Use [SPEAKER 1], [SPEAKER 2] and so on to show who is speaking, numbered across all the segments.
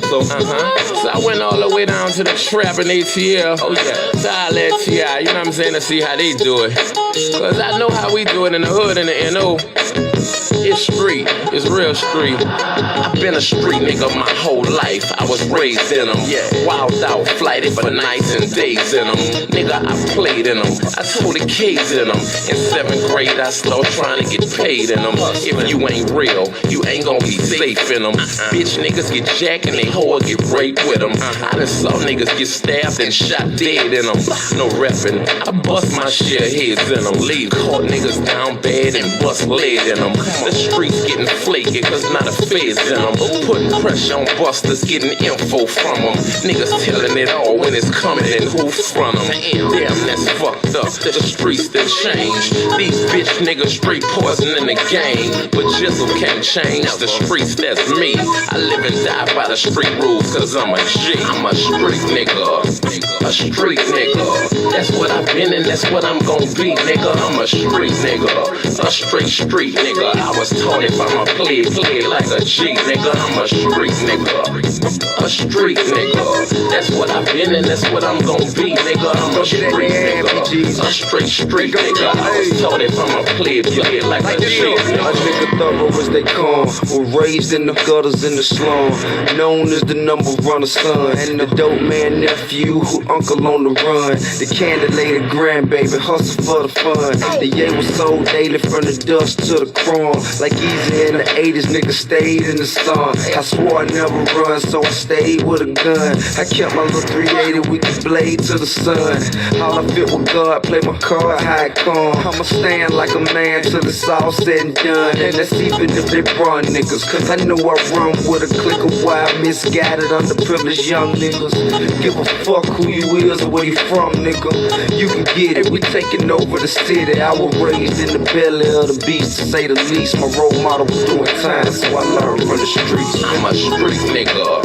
[SPEAKER 1] So I went all the way down to the trap in ATL. Oh yeah. So I let T.I., you know what I'm saying, to see how they do it. Cause I know how we do it in the hood, in the N.O. It's street, it's real street. I've been a street nigga my whole life. I was raised in them, wild out, flighted for nights and days in them. Nigga, I played in them, I told the kids in them. In 7th grade, I started trying to get paid in them. If you ain't real, you ain't gonna be safe in them. Bitch niggas get jacked and they hoe get raped with them. I done saw niggas get stabbed and shot dead in them. No reppin', I bust my share heads in them. Leave caught niggas down bad and bust lead in them. The streets getting flaky cause not a feds in them. Putting pressure on busters, getting info from them. Niggas telling it all when it's coming and who from them. Damn, that's fucked up. The streets done changed. These bitch niggas straight poison in the game. But Jizzle can't change the streets, that's me. I live and die by the street rules cause I'm a G. I'm a street nigga. A street nigga. That's what I've been and that's what I'm gon' be, nigga. I'm a street nigga. A straight street nigga. I was taught it by my play like a G, nigga. I'm a street nigga. A street nigga. That's what I've been and that's what I'm gon' be, nigga. I'm a street nigga. A straight street nigga. I was taught it by my play like a G.
[SPEAKER 2] A nigga thorough as they come. Was raised in the gutters in the slum. Known as the number runner son. And the dope man nephew who uncle on the run. The candidate grandbaby hustle for the fun. The yay was sold daily from the dust to the chrome. Like easy in the 80s, nigga stayed in the sun. I swore I'd never run, so I stayed with a gun. I kept my little 380 with the blade to the sun. All I fit with God, play my card, how it come. I'ma stand like a man till it's all said and done. And that's even if they run niggas, cause I know I run with a clique of wild, misguided, underprivileged young niggas. Give a fuck who you is or where you from, nigga. You can get it, we taking over the city. I was raised in the belly of the beast, to say the least. My role model was doing time, so I learned from the streets.
[SPEAKER 1] I'm a street nigga.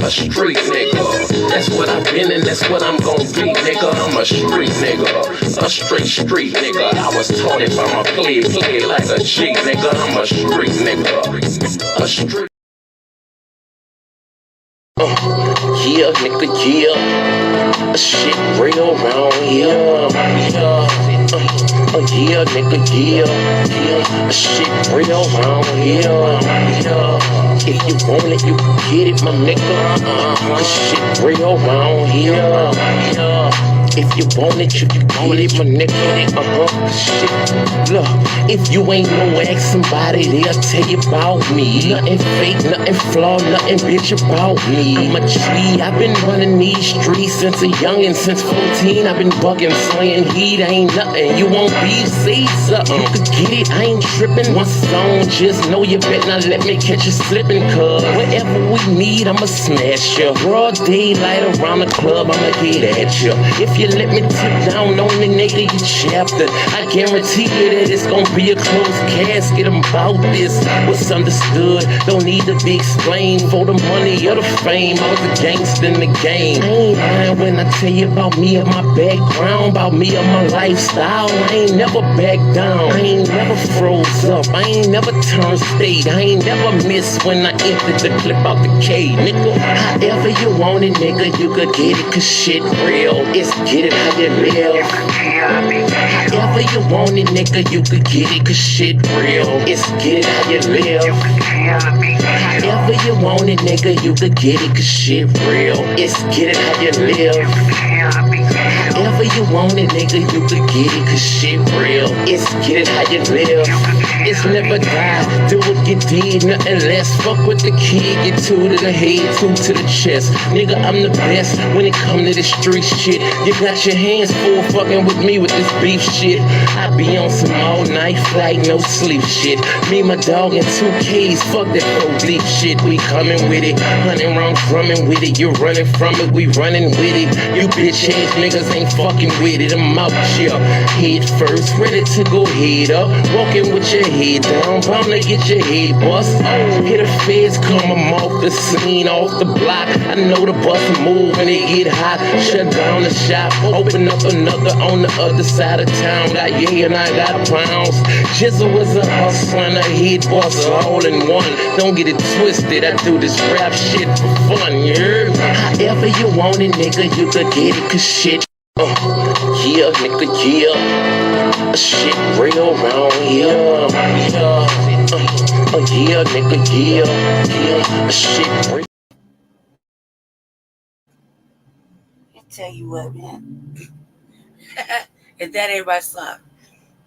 [SPEAKER 1] A street nigga. That's what I've been and that's what I'm gon' be, nigga. I'm a street nigga. A straight street nigga. I was taught it by my play like a G, nigga. I'm a street nigga. A street. Yeah, nigga, yeah. Shit real round here. Yeah, nigga, yeah. Shit real round here. If you want it, you can get it, my nigga. Shit real round here. If you want it, you can get it, my nigga. Shit. Look, if you ain't no ask somebody, they'll tell you about me. Nothing fake, nothing flawed, nothing bitch about me. I'm a tree, I've been running these streets since a youngin', since 14. I've been bugging, slaying heat, ain't nothing. You won't be, say something. You could get it, I ain't tripping. One song, just know you better not let me catch you slipping, cuz whatever we need, I'ma smash ya. Broad daylight around the club, I'ma get at ya. If you let me tip down on the nigga, you chapter, I guarantee you that it's gonna be a closed casket. I'm about this, what's understood don't need to be explained. For the money or the fame, I was a gangster in the game. I ain't lying when I tell you about me and my background, about me and my lifestyle. I ain't never back down, I ain't never froze up, I ain't never turned state, I ain't never missed when I emptied the clip out the K, nigga. However you want it, nigga, you could get it, cause shit real. It's get it how you live. However you want it, nigga, you could get it, cause shit real. It's get it how you live. However you want it, nigga, you could get it, cause shit real. It's get it how you live. However you want it, nigga, you could get it, cause shit real. It's get it how you live. It's never die, do what you did, nothing less. Fuck with the kid, get two to the head, two to the chest. Nigga, I'm the best when it come to this street shit. You got your hands full fucking with me with this beef shit. I be on some all night flight, no sleep shit. Me, my dog, and 2 Ks, fuck that police shit. We coming with it, hunting round drumming with it. You running from it, we running with it. You bitch ass niggas ain't fucking with it. I'm out here, head first, ready to go head up. Walking with your head down, bound to get your head bust. Hit the feds, come, I'm off the scene, off the block. I know the bus move when it get hot. Shut down the shop, open up another on the other side of town. Got yeah and I got pounds. Jizzle was a hustler and a head bust all in one. Don't get it twisted, I do this rap shit for fun, you heard? However you want it, nigga, you could get it, cause shit. Yeah, nigga, yeah. Shit real round here. Yeah, nigga, yeah. Shit real.
[SPEAKER 3] I tell you what, man. If that ain't my song.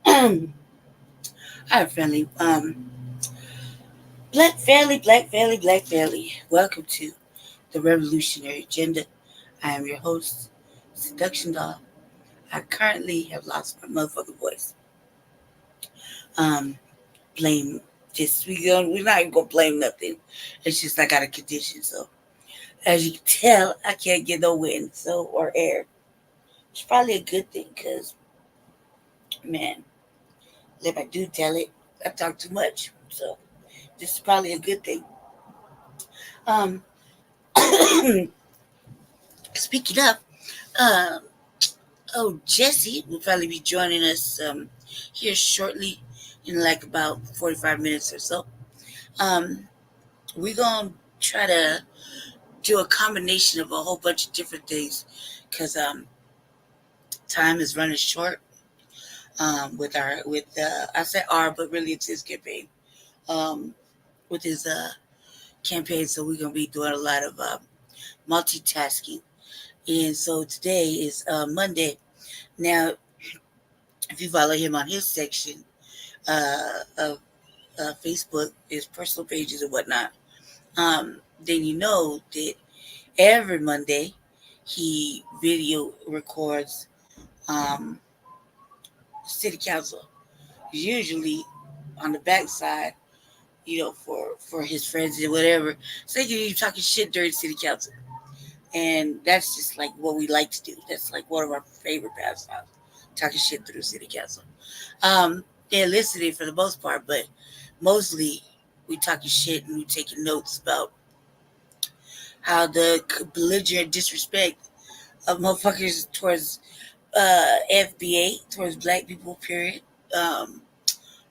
[SPEAKER 3] Hi, friendly. Black family. Welcome to the Revolutionary Agenda. I am your host, Seduction Doll. I currently have lost my motherfucking voice. Blame just we're not even gonna blame nothing. It's just I got a condition, so as you can tell, I can't get no wind, or air. It's probably a good thing, cause man, if I do tell it, I talk too much. So this is probably a good thing. Um, Speaking of, um, Jesse will probably be joining us here shortly in like about 45 minutes or so. Um, we're going to try to do a combination of a whole bunch of different things because time is running short with I said our, but really it's his campaign. Um, with his campaign, so we're going to be doing a lot of multitasking. And so today is Monday. Now, if you follow him on his section of Facebook, his personal pages and whatnot, then you know that every Monday he video records city council. Usually on the backside, for his friends and whatever. So you talking shit during city council. And that's just like what we like to do. That's like one of our favorite pastimes, talking shit through city council. They're listening for the most part, but mostly we talking shit and we taking notes about how the belligerent disrespect of motherfuckers towards FBA, towards black people, period.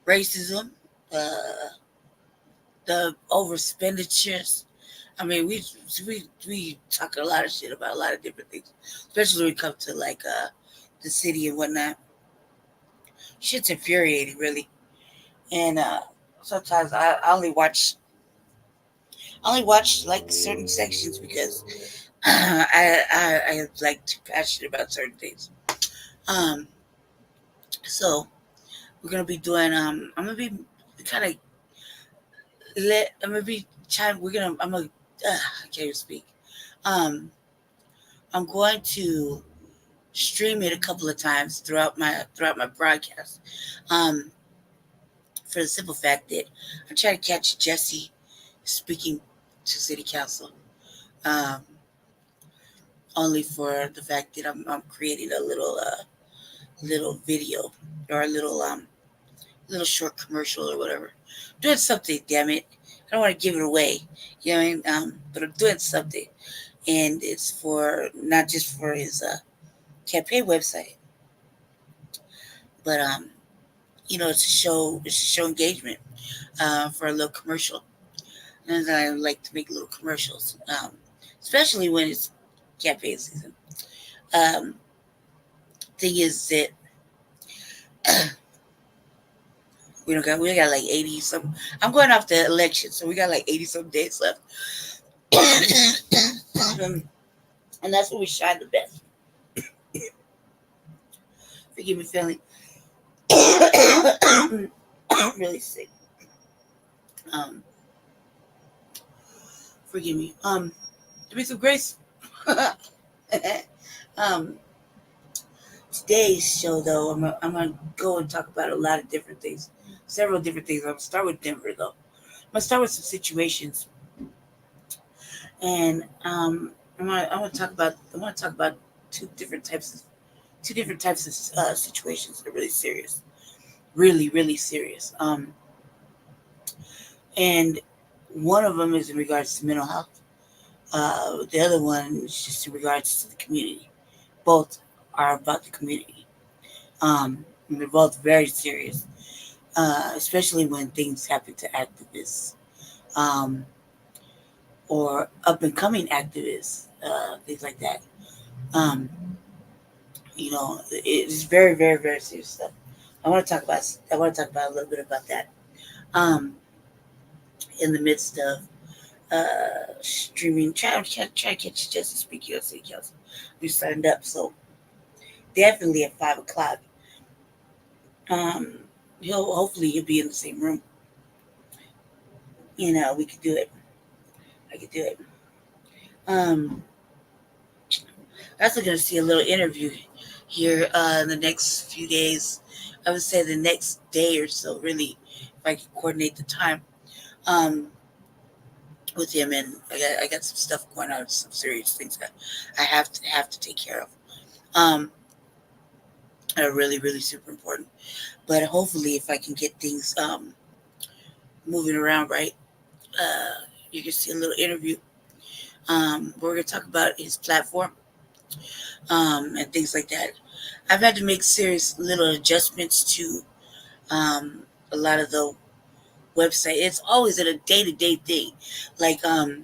[SPEAKER 3] Racism, uh, the overspenditures. I mean, we talk a lot of shit about a lot of different things, especially when it comes to like the city and whatnot. Shit's infuriating, really. And sometimes I only watch like certain sections because I am like too passionate about certain things. Um, so we're gonna be doing I'm gonna be kind of I'm gonna be trying. I'm gonna I can't even speak. Um, I'm going to stream it a couple of times throughout my broadcast. Um, for the simple fact that I'm trying to catch Jesse speaking to City Council. Um, only for the fact that I'm creating a little video or a little short commercial or whatever. I'm doing something, damn it. I don't want to give it away. You know what I mean? But I'm doing something. And it's for not just for his campaign website, but it's a show engagement for a little commercial. And I like to make little commercials, especially when it's campaign season. Um, thing is that we got like 80 some. I'm going off the election, so we got like 80 some days left, and that's when we shine the best. Forgive me, feeling really sick. Um, Forgive me. To be some grace. um, Today's show, though, I'm gonna go and talk about a lot of different things, several different things. I'm gonna start with Denver, though. I'm gonna start with some situations, and I want to talk about two different types of situations that are really serious, really really serious. And one of them is in regards to mental health. The other one is just in regards to the community. Both are about the community. And they're both very serious, especially when things happen to activists um, or up and coming activists, things like that. Um, it's very, very, very serious stuff. I want to talk about. I want to talk about a little bit about that. Um, in the midst of streaming, try to catch Justice Speak USA Council. We signed up, so definitely at 5 o'clock. Um, hopefully he'll be in the same room. We could do it. I could do it. Um, also gonna see a little interview here in the next few days. I would say the next day or so, really, if I can coordinate the time. Um, with him, and I got some stuff going on, some serious things that I have to take care of. Um, are really, really super important. But hopefully, if I can get things moving around right, you can see a little interview. We're gonna talk about his platform and things like that. I've had to make serious little adjustments to a lot of the website. It's always a day-to-day thing. Like I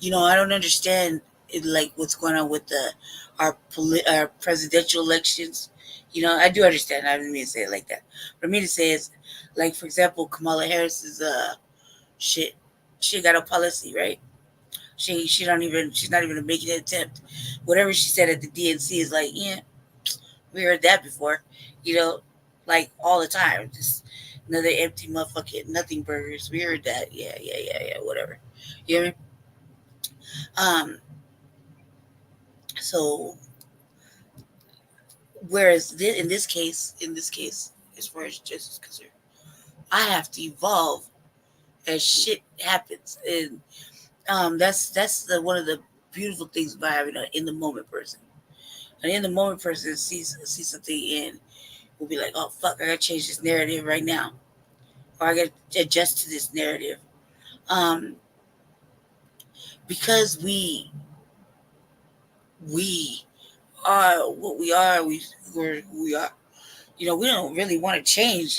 [SPEAKER 3] don't understand like what's going on with our presidential elections. I do understand. I didn't mean to say it like that. What I mean to say is, like, for example, Kamala Harris's shit. She got a policy, right? She's not even making an attempt. Whatever she said at the DNC is like, yeah, we heard that before. You know, like all the time. Just another empty motherfucking nothing burgers. We heard that. Yeah, yeah, yeah, yeah. Whatever. You know what I mean? So whereas in this case, as far as justice is concerned, I have to evolve as shit happens, and that's the one of the beautiful things about having an in the moment person. An in the moment person sees something and will be like, oh fuck, I gotta change this narrative right now, or I gotta adjust to this narrative, um, because we are what we are. We're who we are. We don't really want to change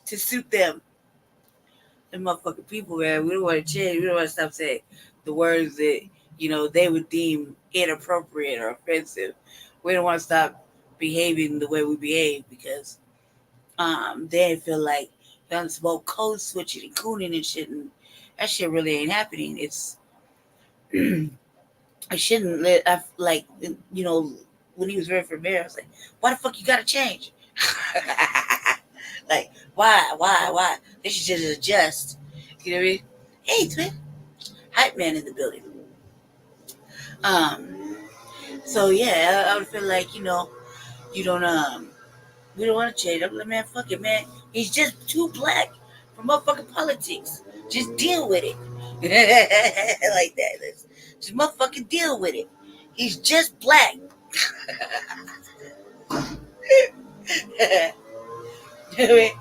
[SPEAKER 3] to suit them. The motherfucking people, man. We don't want to change. We don't want to stop saying the words that they would deem inappropriate or offensive. We don't want to stop behaving the way we behave because they feel like done smoke code switching and cooning and shit, and that shit really ain't happening. It's I shouldn't let I like when he was running for mayor, I was like, why the fuck you gotta change? Like, why? They should just adjust. You know what I mean? Hey, twin, hype man in the building. Um, so yeah, I would feel like you don't we don't want to change. I'm like, man, fuck it, man. He's just too black for motherfucking politics. Just deal with it. Like that. Just motherfucking deal with it. He's just black. You know what I mean?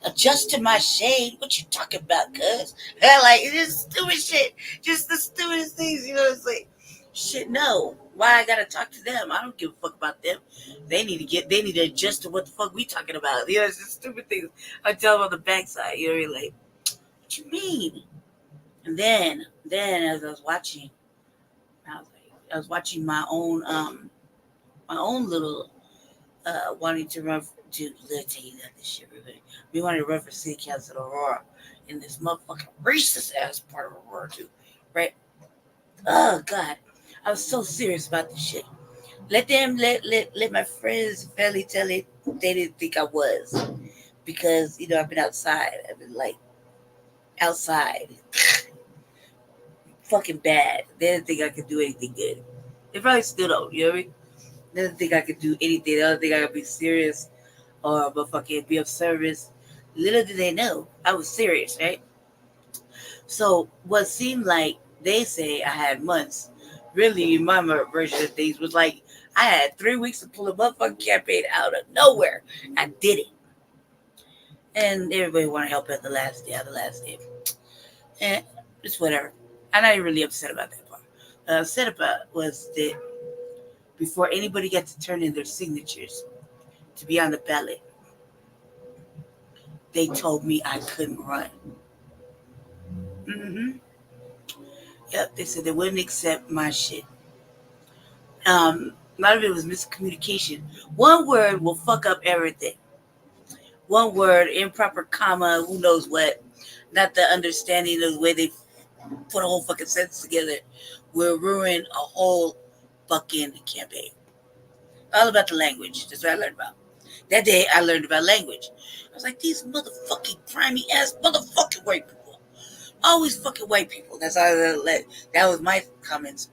[SPEAKER 3] Adjust to my shade. What you talking about, cuz? Like, it's just stupid shit. Just the stupidest things, it's like, shit, no. Why I gotta talk to them? I don't give a fuck about them. They need to adjust to what the fuck we talking about. It's just stupid things I tell them on the backside. You know what I mean? Like, what you mean? And then as I was watching, I was watching my own little wanting to run to let's tell you that this shit really. We wanted to run for city council of Aurora in this motherfucking racist ass part of Aurora too. Right? Oh God. I was so serious about this shit. Let my friends and family tell it they didn't think I was. Because, I've been outside. I've been like outside. Fucking bad. They didn't think I could do anything good. They probably still don't, you know what I mean? They didn't think I could do anything. They don't think I could be serious or motherfucking be of service. Little did they know I was serious, right? So what seemed like they say I had months, really my version of things was like I had 3 weeks to pull a motherfucking campaign out of nowhere. I did it. And everybody want to help at the last day. And it's whatever. I'm not even really upset about that part. What I was upset about was that before anybody got to turn in their signatures to be on the ballot, they told me I couldn't run. Mm-hmm. Yep, they said they wouldn't accept my shit. A lot of it was miscommunication. One word will fuck up everything. One word, improper comma, who knows what. Not the understanding of the way they put a whole fucking sentence together will ruin a whole fucking campaign. All about the language. That's what I learned about. That day I learned about language. I was like, these motherfucking grimy ass motherfucking white people. Always fucking white people. That's all that was my comments.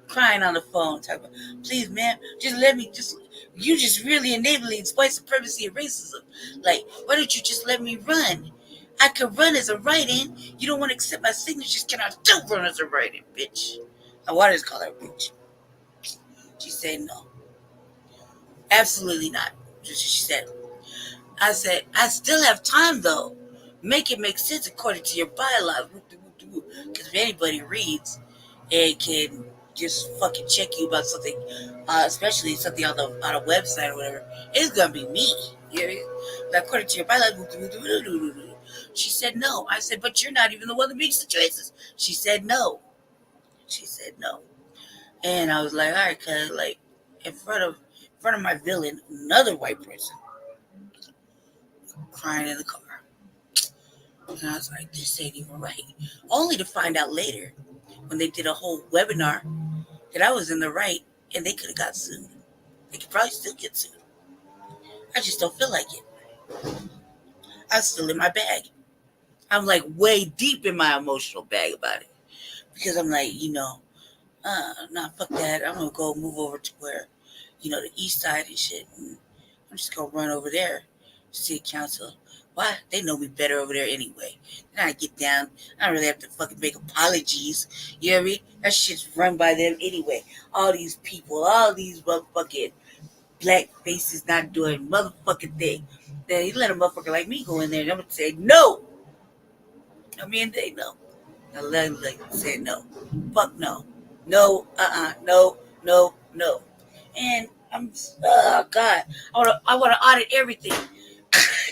[SPEAKER 3] Crying on the phone, talking about, please, ma'am, just let me you just really enabling white supremacy and racism. Like, why don't you just let me run? I can run as a write-in. You don't want to accept my signatures. Can I still run as a write-in, bitch? I wanted to call her a bitch. She said no. Absolutely not. She said. I said, I still have time though. Make it make sense according to your bylaws. Because if anybody reads, it can just fucking check you about something, especially something on a website or whatever. It's gonna be me. You know? Like, according to your bylaws. She said no. I said, but you're not even the one that makes the choices. She said no. She said no. And I was like, all right, cause like in front of my villain, another white person crying in the car. And I was like, this ain't even right. Only to find out later when they did a whole webinar that I was in the right and they could have got sued. They could probably still get sued. I just don't feel like it. I'm still in my bag. I'm like way deep in my emotional bag about it. Because I'm like, nah, fuck that. I'm going to go move over to where, the east side and shit. And I'm just going to run over there to city council. Why? They know me better over there anyway. Then I get down. I don't really have to fucking make apologies. You know what I mean? That shit's run by them anyway. All these people, all these motherfucking black faces not doing motherfucking thing. Then you let a motherfucker like me go in there and I'm going to say no. I mean, they know. I like say no. Fuck no. No, no, no, no. And I'm, oh God, I want to audit everything.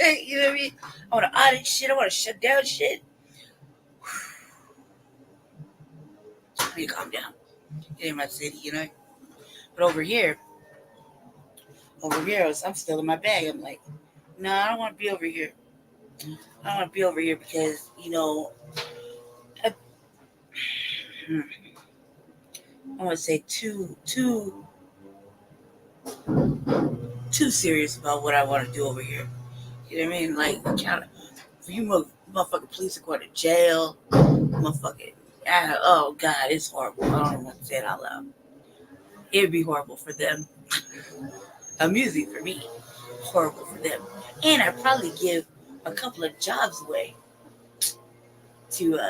[SPEAKER 3] You know what I mean? I want to audit shit. I want to shut down shit. I need to calm down. In my city, But over here, I'm still in my bag. I'm like, no, I don't want to be over here. I don't want to be over here because, I want to say too serious about what I want to do over here. You know what I mean? Like, for you motherfucking police are going to jail. Motherfucking, oh God, it's horrible. I don't even want to say it out loud. It'd be horrible for them. Amusing for me. Horrible for them. And I'd probably give a couple of jobs away to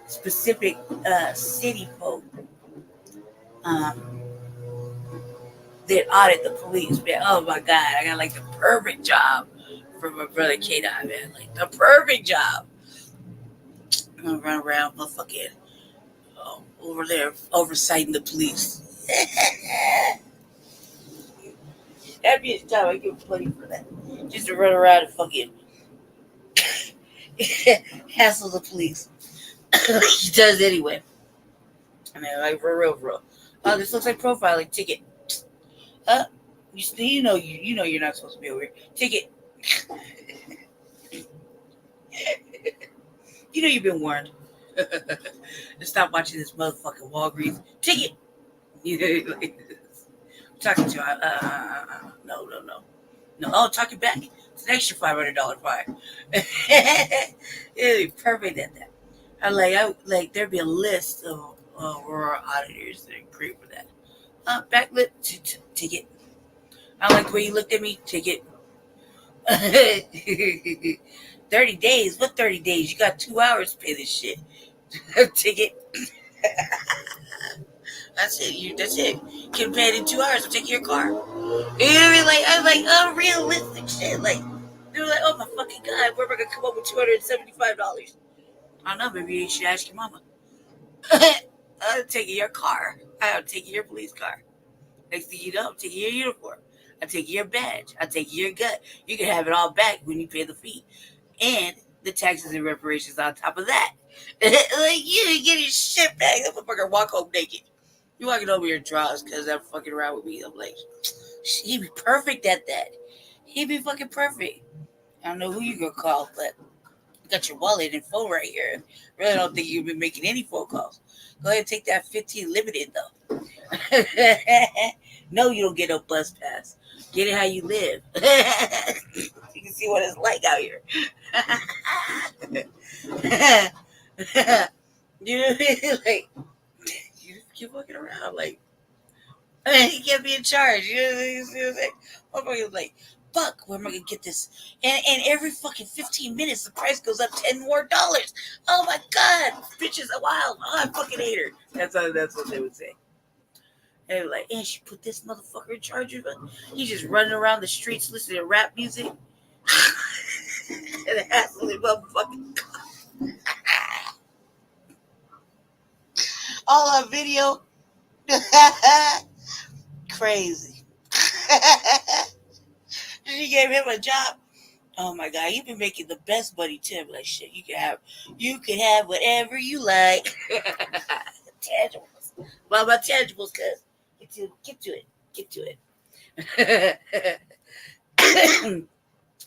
[SPEAKER 3] specific city folk that audit the police. Man, oh my God, I got like the perfect job for my brother K-Dot, man. Like the perfect job. I'm gonna run around motherfucking over there oversighting the police. That'd be a job. I give money for that. Just to run around and fucking hassle the police. He does anyway. I mean, like for real, bro. Oh, this looks like profiling. Ticket. You know you're not supposed to be over here. Ticket. You know you've been warned. Stop watching this motherfucking Walgreens. Ticket. Talking to no. Oh, talking back. It's an extra $500 fine. It'd be perfect at that. I like there'd be a list of AURORA auditors that are great for that. Backlit ticket. I like the way you looked at me. Ticket. 30 days. What 30 days? You got 2 hours to pay this shit. Ticket. That's it. Can pay it in 2 hours. I'm taking your car. You know what I mean? Like, I'm like unrealistic shit. Like, they were like, oh my fucking God, where am I gonna come up with $275? I don't know, maybe you should ask your mama. I'm taking your car. I'm taking your police car. Next thing you know, I'm taking your uniform. I'm taking your badge. I'm taking your gun. You can have it all back when you pay the fee. and the taxes and reparations on top of that. Like, you didn't get your shit back. That motherfucker walk home naked. You walking over your drawers because I'm fucking around with me. I'm like, he'd be perfect at that. He'd be fucking perfect. I don't know who you gonna call, but you got your wallet and phone right here. Really don't think you'll be making any phone calls. Go ahead and take that 15 limited though. No, you don't get no bus pass. Get it how you live. You can see what it's like out here. You know what I mean? Like, you keep walking around like you can't be in charge. You know what I'm saying? Motherfucker's like, fuck, where am I gonna get this? And every fucking 15 minutes the price goes up $10 more. Oh my god, bitch is wild. Oh, I fucking hate her. That's what they would say. And they're like, and she put this motherfucker in charge of it. He's just running around the streets listening to rap music. And absolutely motherfucking all on video. Crazy. She gave him a job. Oh my god, you've been making the best money too. Like shit, you can have whatever you like. Tangibles. Well, about tangibles, cuz get to it.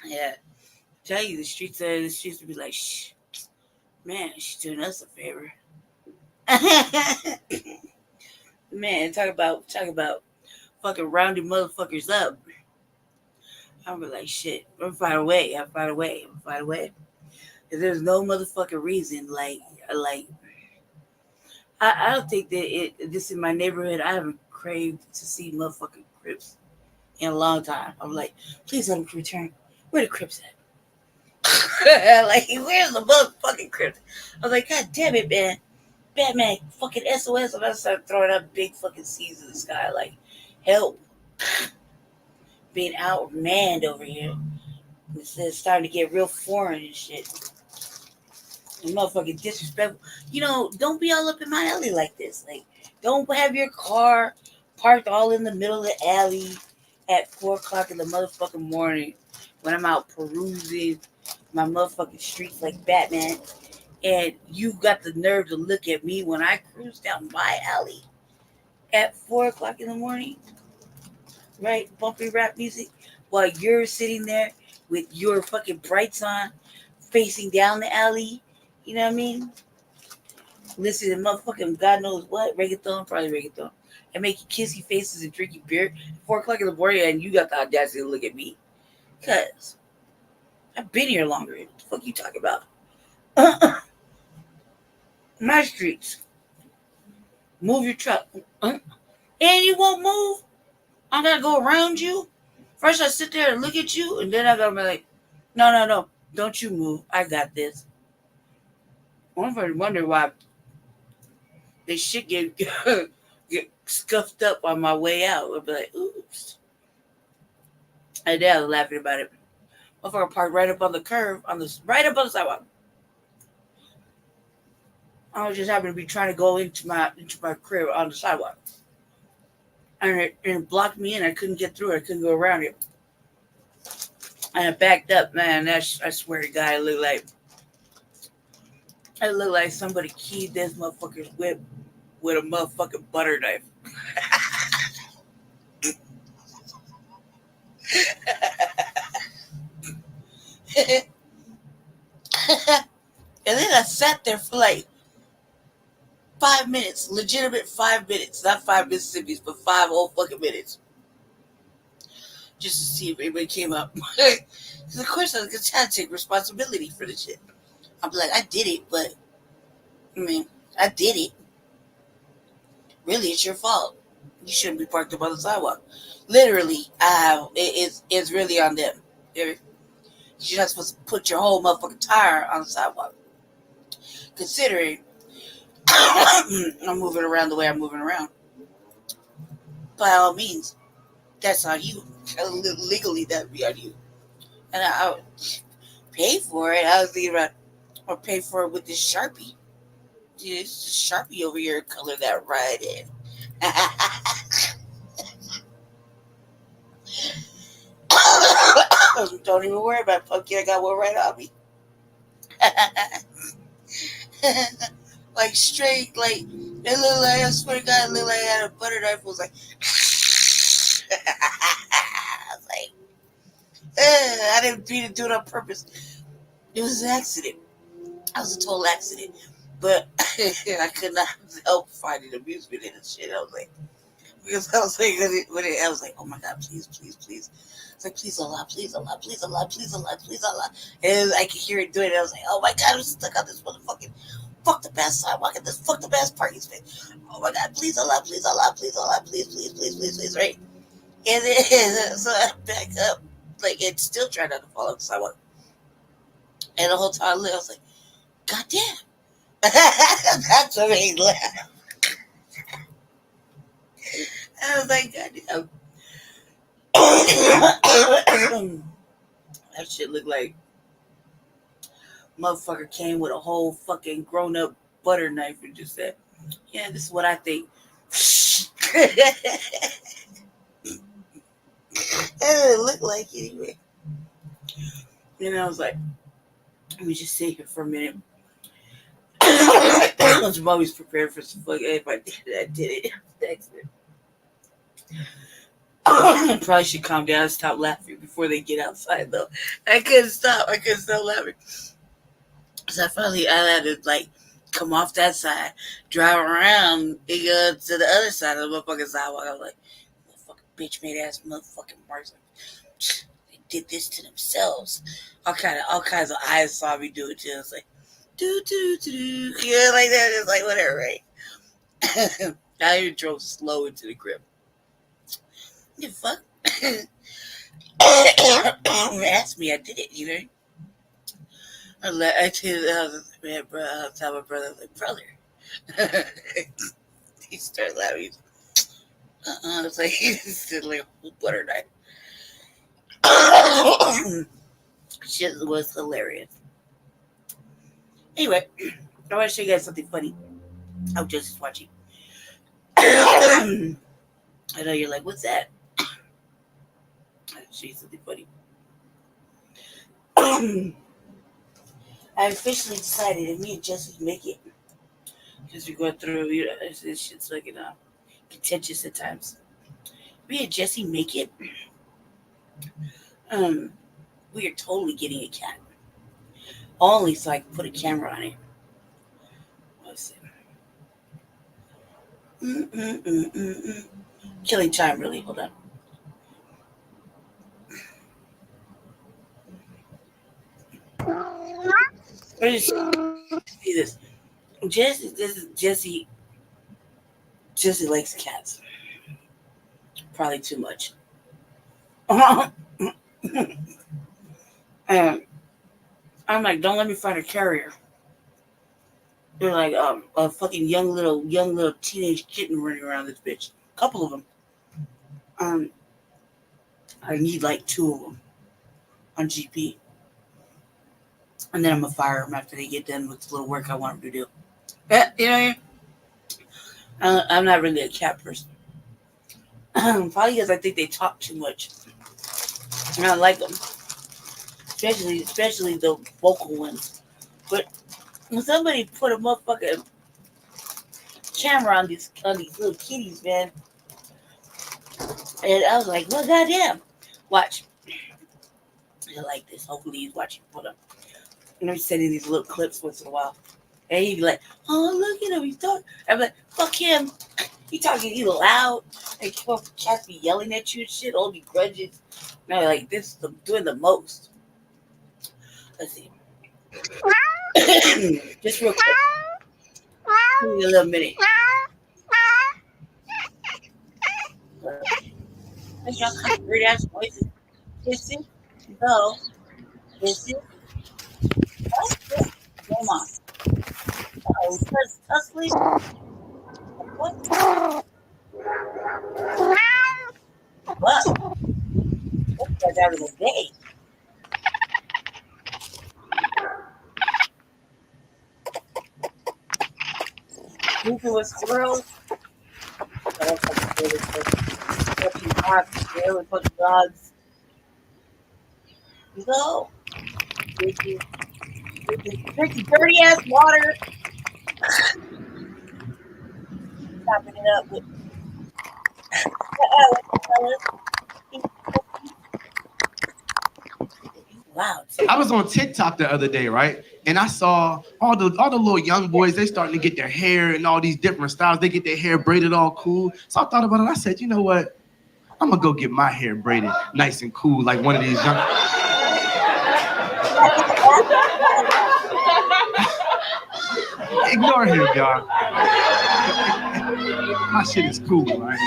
[SPEAKER 3] Yeah. Tell you the streets would be like, shh, man, she's doing us a favor. Man, talk about fucking rounding motherfuckers up. I'm like, shit, I'm find a way. If there's no motherfucking reason, like, I don't think that this in my neighborhood, I haven't craved to see motherfucking Crips in a long time. I'm like, please let them return. Where the Crips at? Like, where's the motherfucking Crips? I was like, god damn it, man. Batman, fucking SOS. I'm about to start throwing up big fucking C's in the sky. Like, help. Being outmanned over here. It's starting to get real foreign and shit. And motherfucking disrespectful. You know, don't be all up in my alley like this. Like, don't have your car parked all in the middle of the alley at 4 o'clock in the motherfucking morning when I'm out perusing my motherfucking streets like Batman. And you got the nerve to look at me when I cruise down my alley at 4 o'clock in the morning, right? Bumping rap music while you're sitting there with your fucking brights on, facing down the alley. You know what I mean? Listening to motherfucking God knows what, reggaeton, probably reggaeton, and making kissy faces and drinking beer at 4 o'clock in the morning, and you got the audacity to look at me. Cause I've been here longer. What the fuck you talking about? My streets. Move your truck. And you won't move? I gotta go around you? First I sit there and look at you, and then I gotta be like, no. Don't you move. I got this. I'm going to wonder why this shit get scuffed up on my way out. I'll be like, oops. And then I was laughing about it. Motherfucker parked right up on the curb, right up on the sidewalk. I was just happened to be trying to go into my crib on the sidewalk. And it blocked me in. I couldn't get through it. I couldn't go around it. And I backed up, man. I swear to God, it looked like somebody keyed this motherfucker's whip with a motherfucking butter knife. And then I sat there for like 5 minutes, legitimate 5 minutes, not 5 Mississippi's, but 5 whole fucking minutes, just to see if anybody came up. Because of course I was gonna try to take responsibility for the shit. I'm like, I did it, but I did it. Really, it's your fault. You shouldn't be parked up on the sidewalk. Literally, it's really on them. You're not supposed to put your whole motherfucking tire on the sidewalk. Considering I'm moving around the way I'm moving around. By all means, that's on you. Legally, that'd be on you. And I would pay for it. I was thinking about, or pay for it with this Sharpie. Dude, it's just Sharpie over here, color that right in. Don't even worry about it, Punky. I got one right on me. Like straight, like it looked like, I swear to God, it looked like I had a butter knife. It was like, I was like, I didn't mean to do it on purpose. It was an accident. It was a total accident. But I could not help finding amusement in this shit. I was like, because I was like, I was like, oh my God, please, please, please. It's like, please Allah, please Allah, please Allah, please Allah, please Allah. And I could hear it doing it. I was like, oh my God, I'm stuck on this motherfucking fuck the best sidewalk and this fuck the best parking space. Oh my God, please Allah, please Allah, please Allah, please, please, please, please, please, right? And then so I back up, like it still tried not to fall off the sidewalk. And the whole time I was like, God damn. That's what made me laugh. I was like, God damn. That shit looked like motherfucker came with a whole fucking grown up butter knife and just said, yeah, this is what I think. It looked like anyway. And I was like, let me just sit here for a minute. I'm always prepared for some fucking, if I did it, I did it. Probably should calm down and stop laughing before they get outside though. I couldn't stop laughing. So I had to like come off that side, drive around, and go to the other side of the motherfucking sidewalk. I was like, motherfucking bitch made ass motherfucking marks. They did this to themselves. All kinds of eyes saw me do it too. I was like, do, yeah, like that. It's like whatever, right? I even drove slow into the grip. The fuck? Ask me, I did it, you know? I was telling my brother, I was like, brother. He started laughing. It's like, he's did like a whole butter knife. Shit was hilarious. Anyway, I want to show you guys something funny. I'm just watching. I know you're like, what's that? I'll show you something funny. I officially decided if me and Jesse make it, because we're going through, this shit's like, contentious at times. Me and Jesse make it, we are totally getting a cat. Only so I can put a camera on it. Let's see. Killing time, really. Hold on. Let's see this. Jesse likes cats. Probably too much. And I'm like, don't let me find a carrier. They're like a fucking young little teenage kitten running around this bitch. A couple of them. I need like 2 of them on GP. And then I'm gonna fire them after they get done with the little work I want them to do. But, you know what I mean? I'm not really a cat person. Probably because I think they talk too much. And I don't like them. Especially the vocal ones. But when somebody put a motherfucking camera on these little kitties, man. And I was like, well, goddamn. Watch. I like this. Hopefully he's watching. Hold up. And I'm sending these little clips once in a while. And he'd be like, oh, look at him. He's talking. I'm like, fuck him. He talking, he loud. And cats be yelling at you and shit. All be grudges. And I'm like, this is doing the most. Let's see. Just real quick. Give me a little minute. That's y'all kind of weird ass noises. Kissing? No. Kissing? Come on. Oh, because tussling? What? What? That's out of the day. Moving with squirrels. Fucking dogs. No. Drinking dirty ass water. Topping it up with wow.
[SPEAKER 4] I was on TikTok the other day, right? And I saw all the little young boys, they starting to get their hair in all these different styles. They get their hair braided all cool. So I thought about it. I said, you know what? I'm gonna go get my hair braided nice and cool like one of these young. Ignore him, y'all. My shit is cool, right?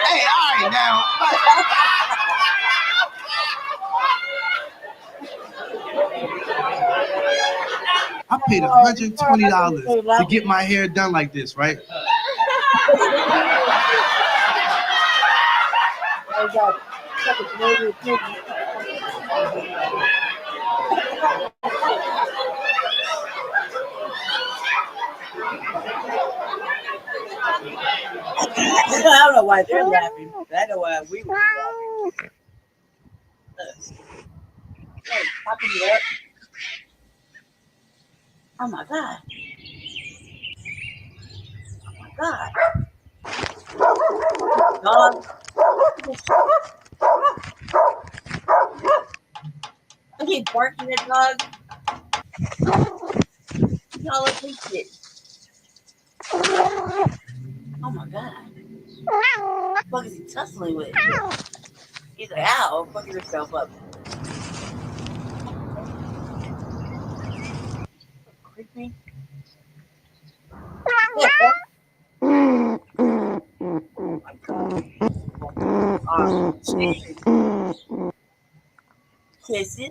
[SPEAKER 4] Hey, all right now. I paid $120 to get my hair done like this, right?
[SPEAKER 3] I don't know why they're laughing. I know why we were laughing. Popping it up. Oh my god. God. Dog. I keep barking at dog. Y'all look this shit. Oh my god. What the fuck is he tussling with? He's like, ow, fucking yourself up. Creepy. Kisses.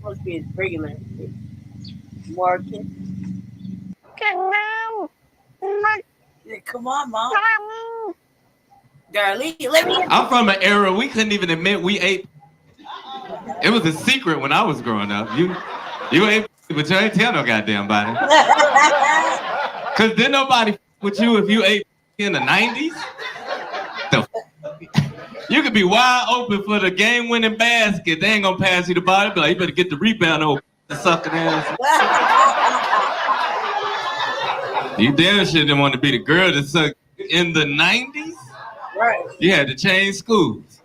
[SPEAKER 3] Must be regular. More kisses. Come on, mom. Darling, let me.
[SPEAKER 5] I'm from an era we couldn't even admit we ate. It was a secret when I was growing up. You ate, but you ain't tell no goddamn body. Cause then nobody with you if you ate in the 90s. You could be wide open for the game-winning basket. They ain't gonna pass you the ball. Be like, you better get the rebound over the sucking ass. You damn sure didn't want to be the girl that sucked in the 90s.
[SPEAKER 3] Right.
[SPEAKER 5] You had to change schools.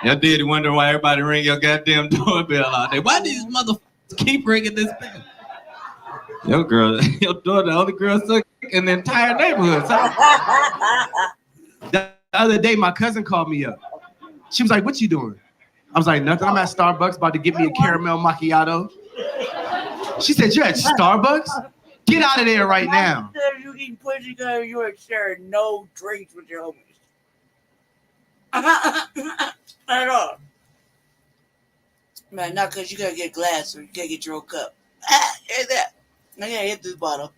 [SPEAKER 5] Your daddy wondering why everybody ring your goddamn doorbell all day. Why these motherfuckers keep ringing this bell? Your girl, your daughter, the only girl suck in the entire neighborhood. So.
[SPEAKER 4] The other day, my cousin called me up. She was like, what you doing? I was like, nothing. I'm at Starbucks about to get me a caramel macchiato. She said, you're at Starbucks? Get out of there right now.
[SPEAKER 3] You eating pussy because you are sharing no drinks with your homies. Not at all. Man, not because you gotta get glass or you gotta get your own cup. Here's that. I gotta hit this bottle.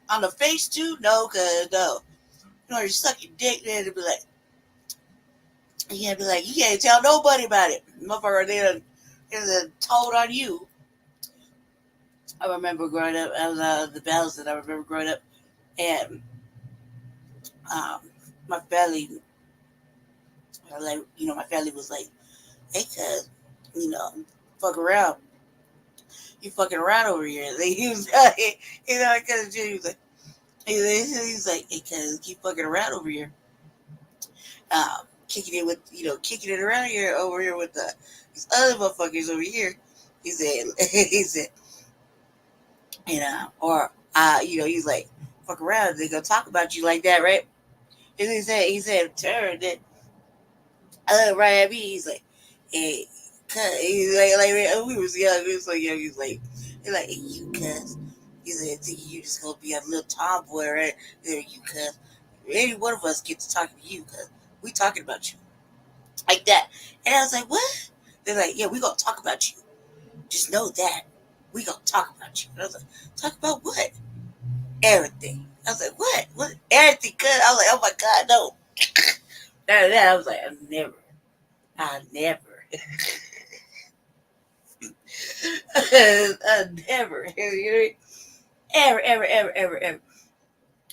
[SPEAKER 3] On the face too? No, cause no. You know, you suck your dick, then it'll be like, you gotta be like, you can't tell nobody about it. Motherfucker, they're told on you. I remember growing up, I was the battles that I remember growing up, and my family, like, you know, my family was like, hey, cuz, you know, fuck around. You fucking around over here. Like, he was, you know, because he was like, he's like, hey, cuz, keep fucking around over here. Kicking it with, you know, kicking it around here, over here with these other motherfuckers over here. He said, you know, or, you know, he's like, fuck around, they gonna talk about you like that, right? And he said, turn that, right at me, he's like, hey, cuz, he's like, we was young, we was so young, he's like, hey, you cuz, he said, think you just gonna be a little tomboy, right? There, you cuz, any one of us get to talking to you, cuz, we talking about you, like that. And I was like, what? They're like, yeah, we gonna talk about you, just know that. We gonna talk about you. And I was like, talk about what? Everything. I was like, what? What? Everything good. I was like, oh my God, no. After that, I was like, I never. I never. Ever.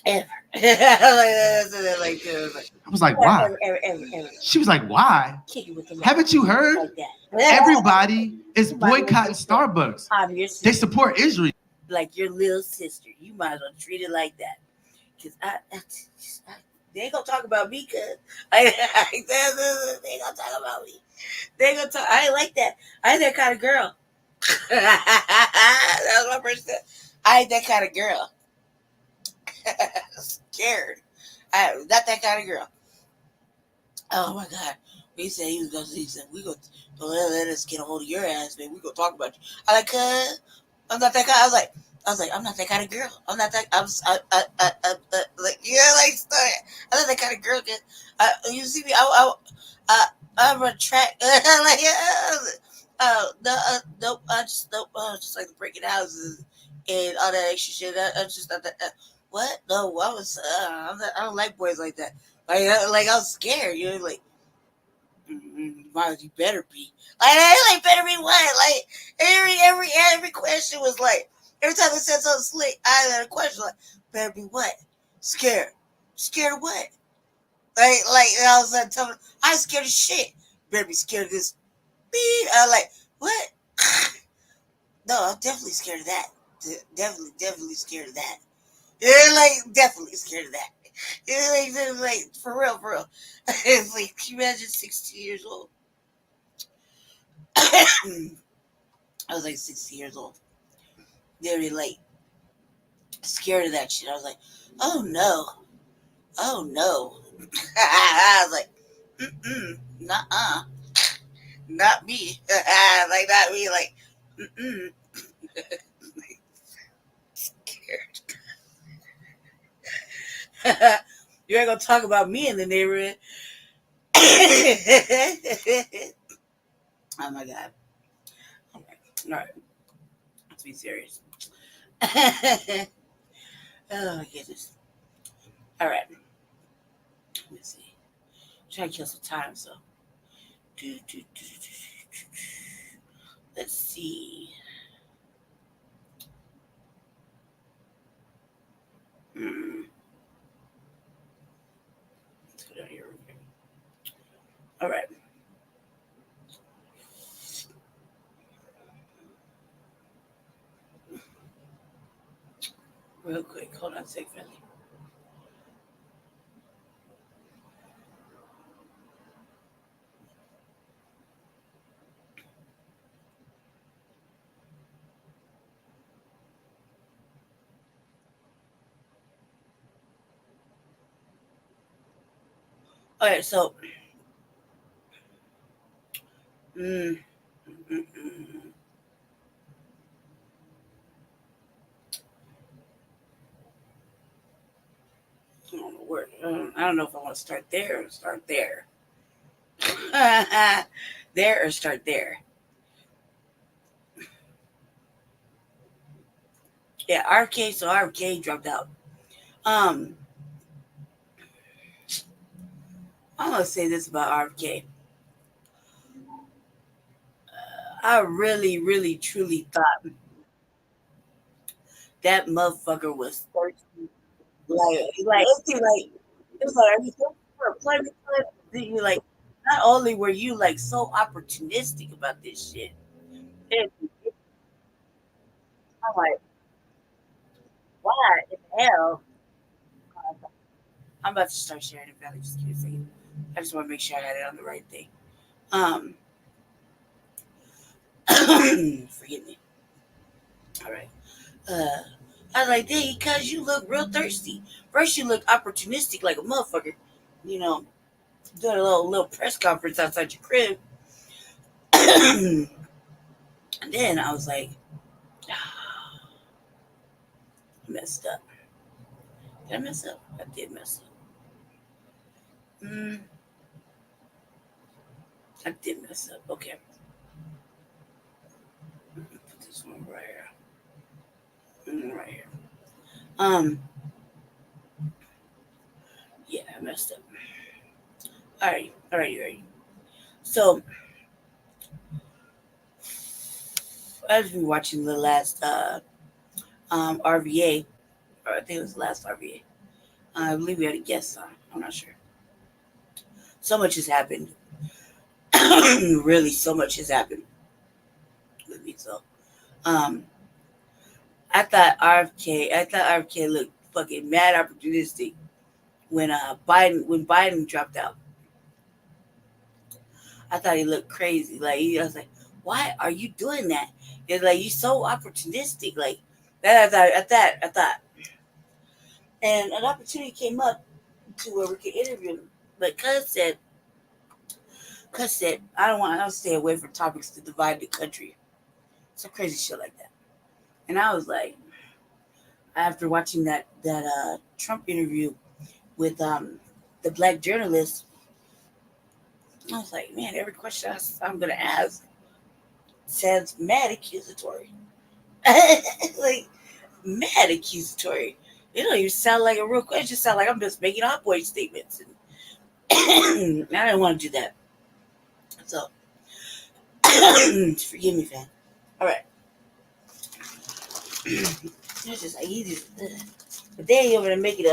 [SPEAKER 3] ever. Like,
[SPEAKER 4] I was like, why?
[SPEAKER 3] ever.
[SPEAKER 4] She was like, why?
[SPEAKER 3] Kick it with the left.
[SPEAKER 4] Haven't you heard?
[SPEAKER 3] Like that.
[SPEAKER 4] Everybody is boycotting Starbucks.
[SPEAKER 3] I'm your
[SPEAKER 4] They
[SPEAKER 3] sister.
[SPEAKER 4] support Israel.
[SPEAKER 3] Like your little sister. You might as well treat it like that. Cause they ain't gonna talk about me, cause they ain't gonna talk about me. They ain't gonna talk. I ain't like that. I ain't that kind of girl. That was my first step. I ain't that kind of girl. Scared. I am not that kind of girl. Oh my god. He said he was gonna. He said we go. Don't let us get a hold of your ass, man. We gonna talk about you. I like, I'm not that kind. I was like, I'm not that kind of girl. I'm not that. Like, yeah, like, I'm not that kind of girl. You see me? I'm a track. Like, no, nope. I just like breaking houses and all that extra shit. I just not that. What? No, I was. I don't like boys like that. Like I was scared. You know, like. Why you better be like better be what? Like every question was like every time they said something slick, I had a question like better be what? Scared. Scared of what? Like all of a sudden tell me I'm scared of shit. Better be scared of this beat. I like what? No, I'm definitely scared of that. Definitely scared of that. Yeah, like definitely scared of that. It's like for real. It's like can you imagine 16 years old? I was like 60 years old. Very like scared of that shit. I was like, oh no. Oh no. I was like, nuh-uh. Not me. Like not me, like scared. You ain't gonna talk about me in the neighborhood. Oh my god. All right. Let's be serious. Oh my goodness. All right. Let me see. Try to kill some time. So, let's see. Hmm. Let's go down here. All right. Real quick. Hold on a second. All right. So, mm, mm, mm, I don't know where. I don't know if I want to start there or start there. There or start there. Yeah, RK. So RK dropped out. Um, I'm gonna say this about RK. I really, truly thought that motherfucker was thirsty. It seemed like it was like, are you looking for a employment? Then you like, not only were you like so opportunistic about this shit, and I'm like, why in the hell? I'm about to start sharing the value. Just give me a second. I just want to make sure I had it on the right thing. Um, forgive me. All right. Uh, I was like, dang, cuz you look real thirsty. First, you look opportunistic like a motherfucker. You know, doing a little press conference outside your crib. And then I was like, I messed up. Did I mess up? I did mess up. I did mess up. Okay. Put this one right here. Right here. Um, yeah, I messed up. Alright. So I've been watching the last RVA, or I think it was the last RVA. I believe we had a guest on. I'm not sure. So much has happened. Really, so much has happened with me. So, um, I thought RFK looked fucking mad opportunistic when Biden dropped out. I thought he looked crazy. I was like, why are you doing that? It's like you so opportunistic. Like that. I thought, and an opportunity came up to where we could interview him. But Cuz said, I'll stay away from topics to divide the country. Some crazy shit like that. And I was like, after watching that Trump interview with the black journalist, I was like, man, every question I'm gonna ask sounds mad accusatory. Like mad accusatory. It don't even sound like a real question. It just sound like I'm just making hot boy statements. And I didn't want to do that. So forgive me, fam. All right. It's just like he just, but then you're gonna make it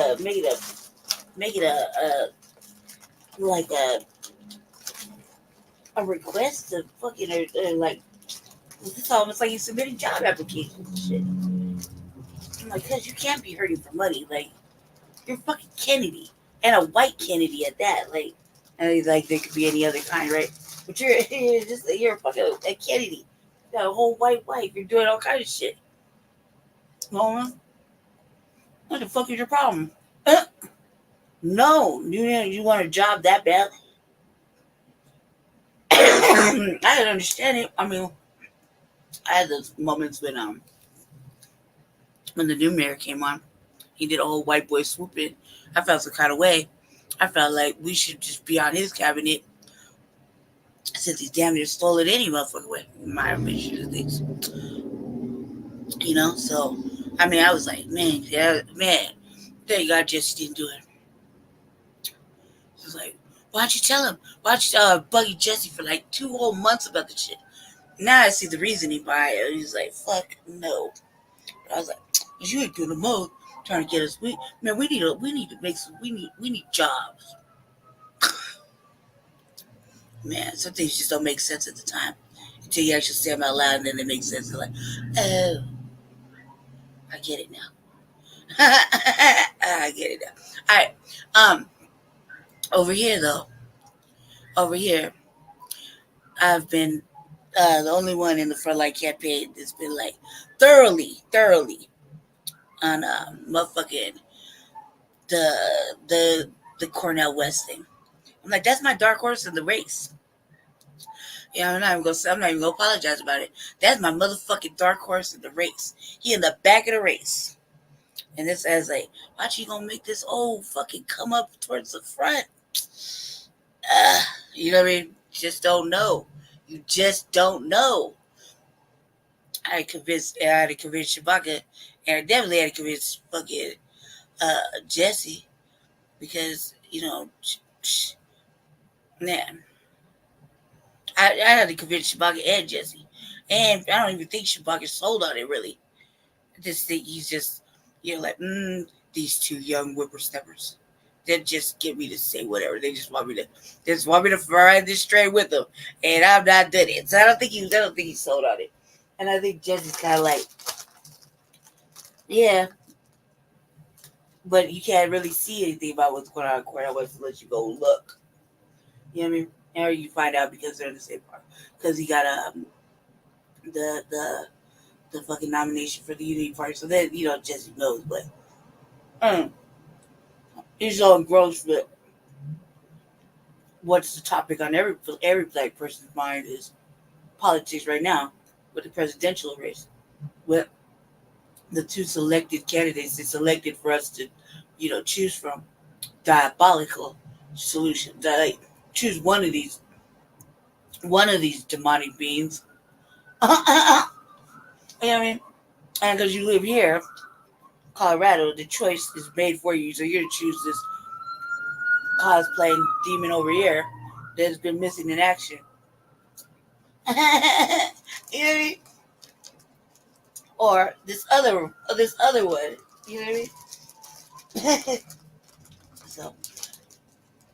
[SPEAKER 3] like a request to fucking like it's almost like you submitting job applications and shit. I'm like, cause you can't be hurting for money. Like you're fucking Kennedy and a white Kennedy at that. Like, and he's like, there could be any other kind, right? But you're a fucking a Kennedy. You got a whole white wife. You're doing all kinds of shit. Well, what the fuck is your problem? No, you want a job that bad? I didn't understand it. I mean, I had those moments when the new mayor came on. He did a whole white boy swooping. I felt some kind of way. I felt like we should just be on his cabinet since he damn near stole it any motherfucking way. In my opinion of things. You know, so I mean, I was like, man, thank God Jesse didn't do it. He was like, why don't you tell him? Why don't you buggy Jesse for like 2 whole months about the shit? Now I see the reasoning by it. He's like, fuck no. I was like, you ain't doing the most trying to get us. We need to make some. We need jobs. Man, some things just don't make sense at the time until you actually say them out loud, and then it makes sense. They're like, oh, I get it now. I get it now. All right. Over here though, I've been the only one in the frontline campaign that's been like thoroughly on motherfucking the the Cornell West thing. I'm like, that's my dark horse in the race. Yeah, I'm not even gonna apologize about it. That's my motherfucking dark horse in the race. He in the back of the race. And this as like, watch you gonna make this old fucking come up towards the front. You know what I mean? Just don't know. You just don't know. I had to convince Shabaka, and I definitely had to convince fucking Jesse, because man, I had to convince Shabaka and Jesse, and I don't even think Shabaka sold on it really. I just think he's just like these 2 young whippersnappers. They just get me to say whatever. They just want me to ride this train with them, and I'm not doing it. So I don't think he sold on it, and I think Jesse's kind of like, yeah, but you can't really see anything about what's going on in Cornell West unless you go look. You know what I mean? Or you find out because they're in the same part. Because he got the fucking nomination for the Unity Party, so then Jesse knows. But he's all gross. But what's the topic on every black person's mind is politics right now with the presidential race. With the 2 selected candidates they selected for us to, choose from. Diabolical solution. Like, choose one of these demonic beings. You know what I mean? And because you live here, Colorado, the choice is made for you. So you're to choose this cosplaying demon over here that's been missing in action. You know what I mean? Or this other one. You know what I mean? So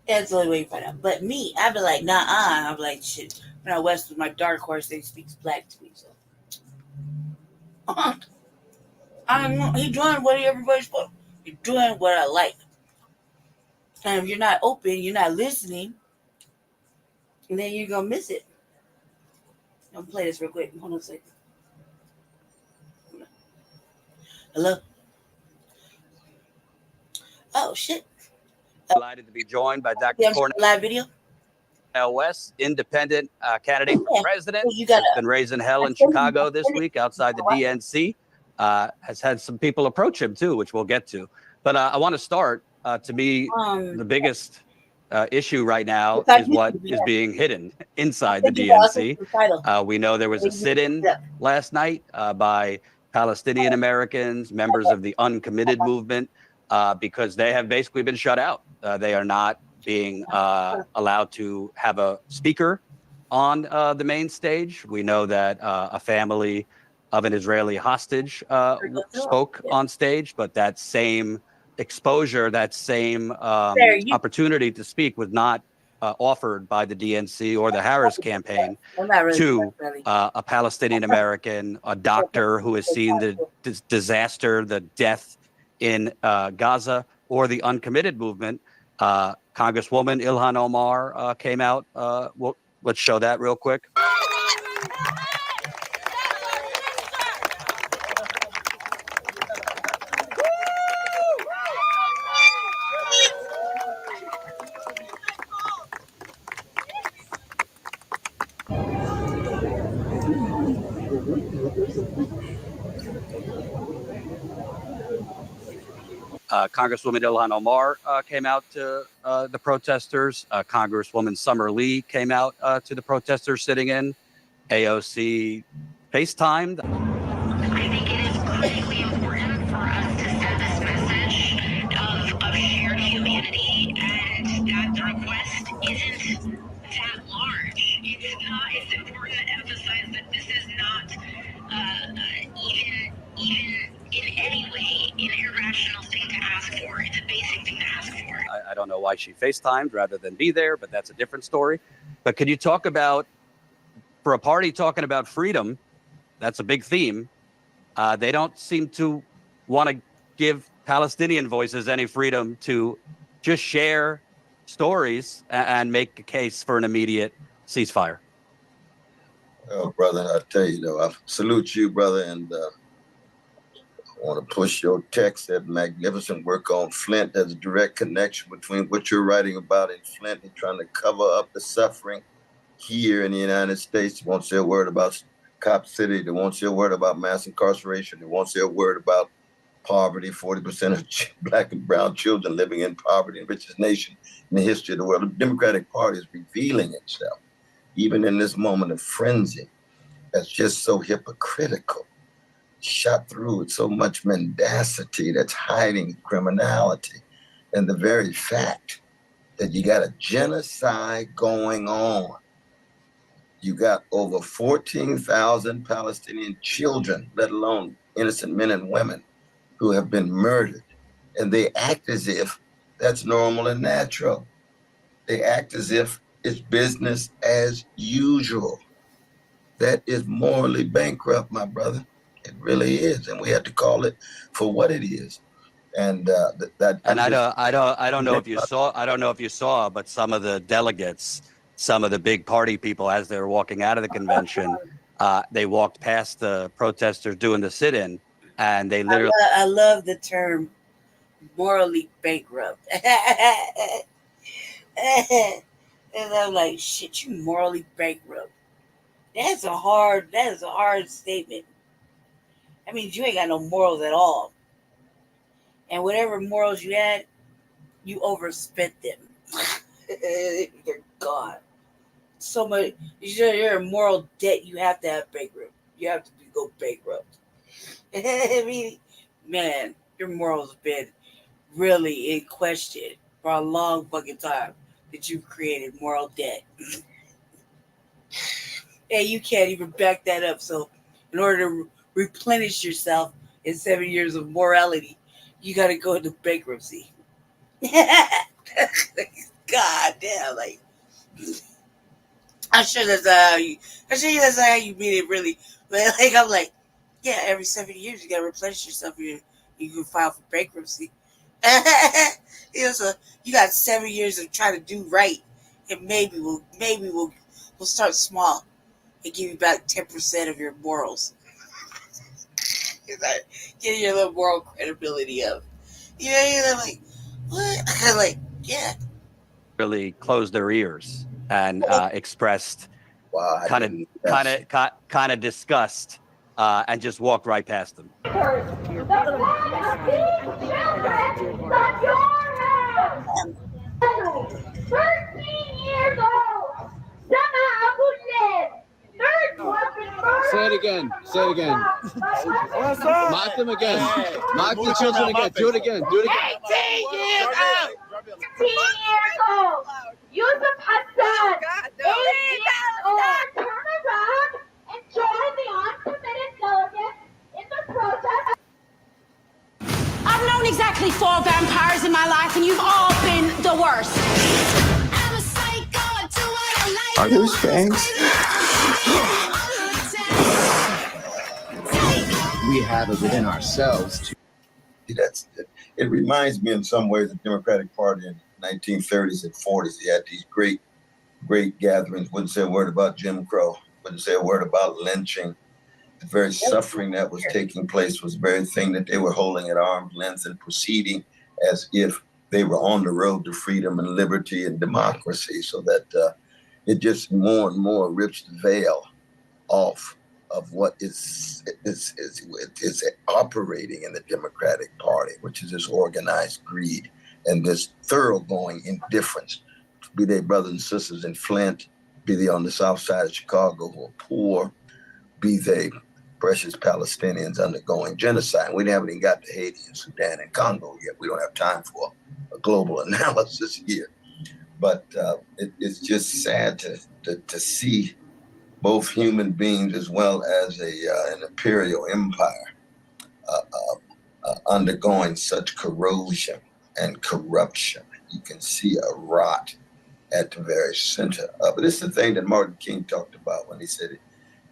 [SPEAKER 3] that's the only way you find out. But me, I'd be like, nah, I'm like, shit. When I West with my dark horse, they speaks black to me. So he doing what everybody's supposed. You're doing what I like. And if you're not open, you're not listening, and then you're gonna miss it. I'm gonna play this real quick. Hold on a second. Hello. Oh shit.
[SPEAKER 6] Delighted to be joined by Dr.
[SPEAKER 3] Yeah,
[SPEAKER 6] Cornell
[SPEAKER 3] live video.
[SPEAKER 6] West, independent candidate for president.
[SPEAKER 3] You got
[SPEAKER 6] Has been raising hell in Chicago this week outside the DNC. Has had some people approach him too, which we'll get to. But I want to start. To me, the biggest issue right now is what is being hidden inside the DNC. We know there was a sit-in last night by Palestinian Americans, members of the uncommitted movement, because they have basically been shut out. They are not being allowed to have a speaker on the main stage. We know that a family of an Israeli hostage spoke on stage, but that same exposure, that same opportunity to speak was not offered by the DNC or the Harris campaign to a Palestinian American, a doctor who has seen the disaster, the death in Gaza, or the uncommitted movement. Congresswoman Ilhan Omar came out. Let's show that real quick. Congresswoman Ilhan Omar came out to the protesters. Congresswoman Summer Lee came out to the protesters sitting in. AOC FaceTimed.
[SPEAKER 7] I think it is critically important for us to send this message of shared humanity, and that the request isn't that large. It's not. It's important to emphasize that this is not even in any way an irrational thing to ask for. It's a basic thing to ask for.
[SPEAKER 6] I don't know why she FaceTimed rather than be there, but that's a different story. But could you talk about, for a party talking about freedom, that's a big theme. They don't seem to want to give Palestinian voices any freedom to just share stories and make a case for an immediate ceasefire.
[SPEAKER 8] Oh, brother, I tell you, though, I salute you, brother, and I want to push your text, that magnificent work on Flint. There's a direct connection between what you're writing about in Flint and trying to cover up the suffering here in the United States. You won't say a word about Cop City. They won't say a word about mass incarceration. They won't say a word about poverty. 40% of Black and brown children living in poverty, the richest nation in the history of the world. The Democratic Party is revealing itself, even in this moment of frenzy, that's just so hypocritical, shot through with so much mendacity that's hiding criminality. And the very fact that you got a genocide going on. You got over 14,000 Palestinian children, let alone innocent men and women, who have been murdered. And they act as if that's normal and natural. They act as if it's business as usual. That is morally bankrupt, my brother. It really is, and we have to call it for what it is. And
[SPEAKER 6] I don't know if you saw, but some of the delegates, some of the big party people, as they were walking out of the convention, they walked past the protesters doing the sit-in, and they literally.
[SPEAKER 3] I love the term morally bankrupt. And I'm like, shit, you morally bankrupt. That's a hard statement. That means you ain't got no morals at all. And whatever morals you had, you overspent them. They're gone. So much. You're a moral debt. You have to have bankrupt. You have to go bankrupt. I mean, man, your morals have been really in question for a long fucking time. That you've created moral debt. And you can't even back that up. So in order to replenish yourself in 7 years of morality, you got to go into bankruptcy. God damn, like I'm sure that's how you mean it really. But like I'm like, yeah, every 7 years you gotta replenish yourself. You can file for bankruptcy. So you got 7 years of trying to do right, and maybe we'll start small and give you back 10% of your morals. Get your little moral credibility up. You're like, what? Like, yeah.
[SPEAKER 6] Really closed their ears and expressed
[SPEAKER 8] Wow,
[SPEAKER 6] kind of disgust and just walked right past them.
[SPEAKER 9] Say it again. Say it again. Mock them again. Mock the children again. Do it again. Do it again.
[SPEAKER 3] 18 years old.
[SPEAKER 10] 18 years old. Yusuf Hassan. 18 years old. Turn around and join the uncommitted delegates in the protest.
[SPEAKER 11] I've known exactly 4 vampires in my life, and you've all been the worst. I'm a psycho, I do what I like.
[SPEAKER 12] Are those fangs? We have it within ourselves to.
[SPEAKER 8] It reminds me in some ways of the Democratic Party in the 1930s and 40s. They had these great gatherings, wouldn't say a word about Jim Crow, wouldn't say a word about lynching. The very suffering that was taking place was the very thing that they were holding at arm's length and proceeding as if they were on the road to freedom and liberty and democracy, so that it just more and more rips the veil off of what is operating in the Democratic Party, which is this organized greed and this thoroughgoing indifference, be they brothers and sisters in Flint, be they on the south side of Chicago who are poor, be they precious Palestinians undergoing genocide. We haven't even got to Haiti and Sudan and Congo yet. We don't have time for a global analysis here. But it's just sad to see both human beings as well as an imperial empire undergoing such corrosion and corruption. You can see a rot at the very center of it. It's the thing that Martin King talked about when he said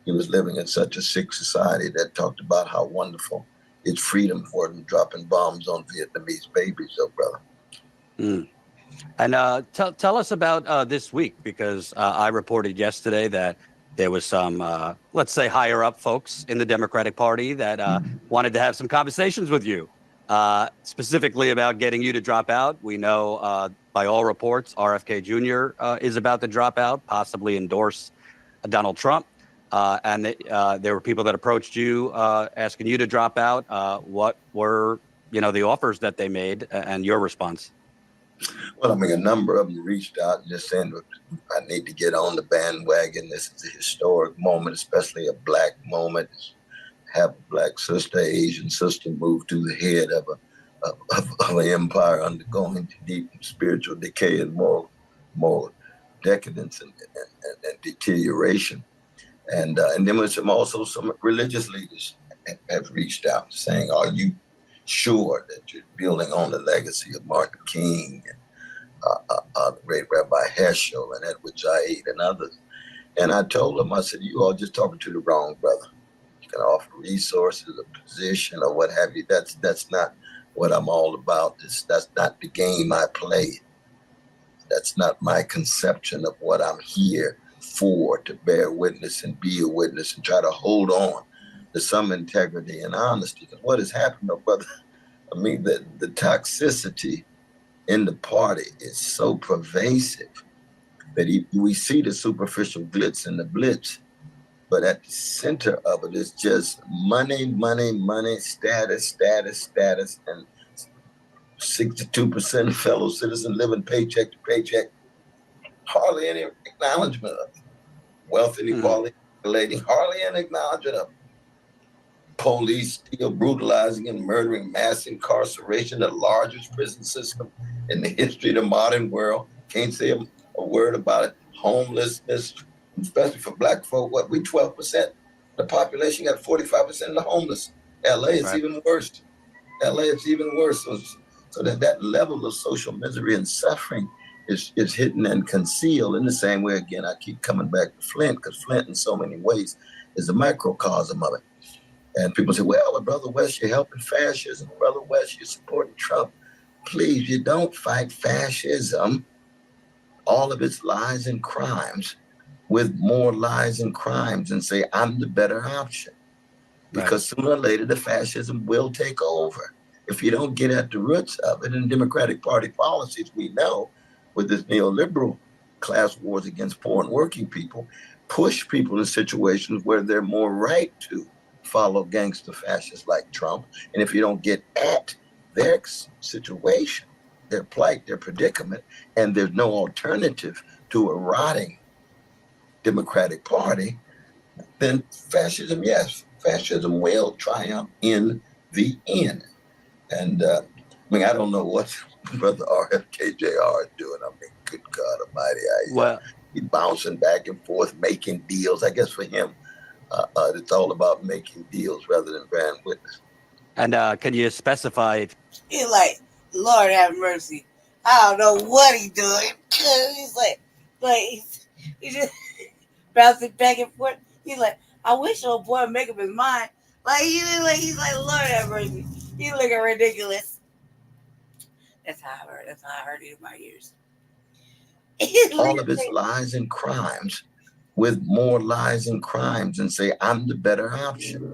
[SPEAKER 8] he was living in such a sick society that talked about how wonderful it's freedom for them dropping bombs on Vietnamese babies, brother.
[SPEAKER 6] Mm. And tell us about this week, because I reported yesterday that there was some, let's say, higher up folks in the Democratic Party that wanted to have some conversations with you, specifically about getting you to drop out. We know by all reports, RFK Jr. Is about to drop out, possibly endorse Donald Trump. And there were people that approached you asking you to drop out. What were, the offers that they made and your response?
[SPEAKER 8] Well, I mean, a number of them reached out just saying, I need to get on the bandwagon. This is a historic moment, especially a black moment. Have a black sister, Asian sister move to the head of an empire undergoing deep spiritual decay and moral decadence and deterioration. And then there's also some religious leaders have reached out saying, are you sure that you're building on the legacy of Martin King and the great Rabbi Heschel and Edward Said and others? And I told them, I said, you all just talking to the wrong brother. You can offer resources, a position, or what have you. That's not what I'm all about. That's not the game I play. That's not my conception of what I'm here for, to bear witness and be a witness and try to hold on to some integrity and honesty. Because what has happened, brother, I mean, the toxicity in the party is so pervasive that we see the superficial glitz and the blitz, but at the center of it is just money, status, and 62% of fellow citizens living paycheck to paycheck. Hardly any acknowledgement of it. Wealth inequality, hardly any acknowledgement of it. Police still brutalizing and murdering, mass incarceration, the largest prison system in the history of the modern world. Can't say a word about it. Homelessness, especially for black folk, we 12%. The population got 45% of the homeless. LA is even worse. LA is even worse. So So that level of social misery and suffering is hidden and concealed in the same way. Again, I keep coming back to Flint, because Flint in so many ways is a microcosm of it. And people say, well, Brother West, you're helping fascism. Brother West, you're supporting Trump. Please, you don't fight fascism, all of its lies and crimes, with more lies and crimes, and say, I'm the better option. Because sooner or later, the fascism will take over. If you don't get at the roots of it, and Democratic Party policies, we know, with this neoliberal class wars against poor and working people, push people in situations where they're more right to follow gangster fascists like Trump. And if you don't get at their situation, their plight, their predicament, and there's no alternative to a rotting Democratic Party, then fascism, yes, fascism will triumph in the end. And I mean, I don't know what Brother RFK Jr. is doing. I mean, good God Almighty, he's bouncing back and forth, making deals. I guess for him, it's all about making deals rather than bearing witness.
[SPEAKER 6] And can you specify?
[SPEAKER 3] He's like, Lord have mercy. I don't know what he's doing. He's like he's just bouncing back and forth. He's like, I wish old boy would make up his mind. He's like, Lord have mercy. He's looking ridiculous. That's how I heard it in my ears.
[SPEAKER 8] All of its lies and crimes, with more lies and crimes, and say, I'm the better option.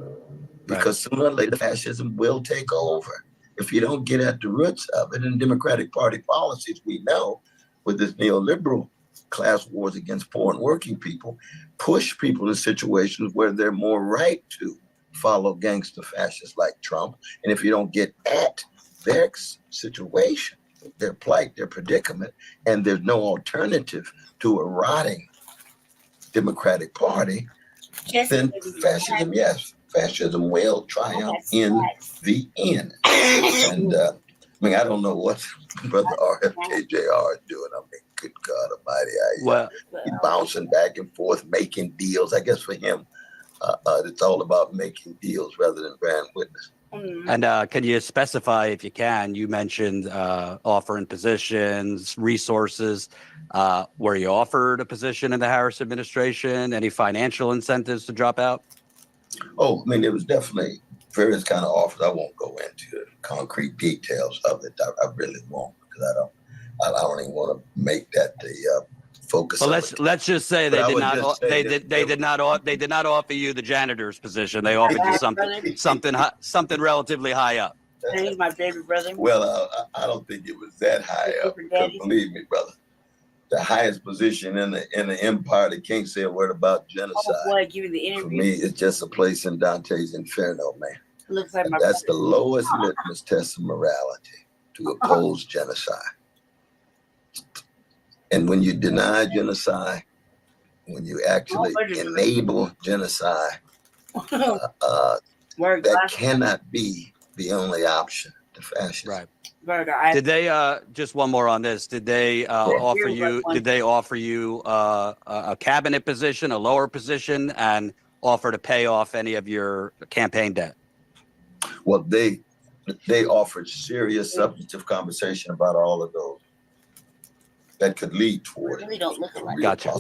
[SPEAKER 8] Because sooner or later, fascism will take over. If you don't get at the roots of it, and Democratic Party policies, we know, with this neoliberal class wars against poor and working people, push people in situations where they're more right to follow gangster fascists like Trump. And if you don't get at their situation, their plight, their predicament, and there's no alternative to a rotting Democratic Party, then fascism, yes, fascism will triumph in the end. And I mean, I don't know what Brother RFK Jr. is doing. I mean, good God Almighty, he's bouncing back and forth, making deals. I guess for him, it's all about making deals rather than bearing witness.
[SPEAKER 6] And can you specify, if you can, you mentioned offering positions, resources. Were you offered a position in the Harris administration? Any financial incentives to drop out?
[SPEAKER 8] Oh, I mean, there was definitely various kind of offers. I won't go into the concrete details of it. I really won't, because I don't even want to make that the focus.
[SPEAKER 6] Well, let's just say they did not offer you the janitor's position. They offered you something relatively high up.
[SPEAKER 3] He's my baby brother.
[SPEAKER 8] Well, I don't think it was that high up. Because believe me, brother, the highest position in the empire, they can't say a word about genocide.
[SPEAKER 3] Oh boy, give you the interview.
[SPEAKER 8] For me, it's just a place in Dante's Inferno, man.
[SPEAKER 3] Looks like
[SPEAKER 8] that's the lowest litmus test of morality, to oppose genocide. And when you deny genocide, when you actually enable genocide, that cannot be the only option to fascism.
[SPEAKER 6] Right. Did they just one more on this? Did they offer you? Did they offer you a cabinet position, a lower position, and offer to pay off any of your campaign debt?
[SPEAKER 8] Well, they offered serious substantive conversation about all of those that could lead toward it.
[SPEAKER 6] Gotcha.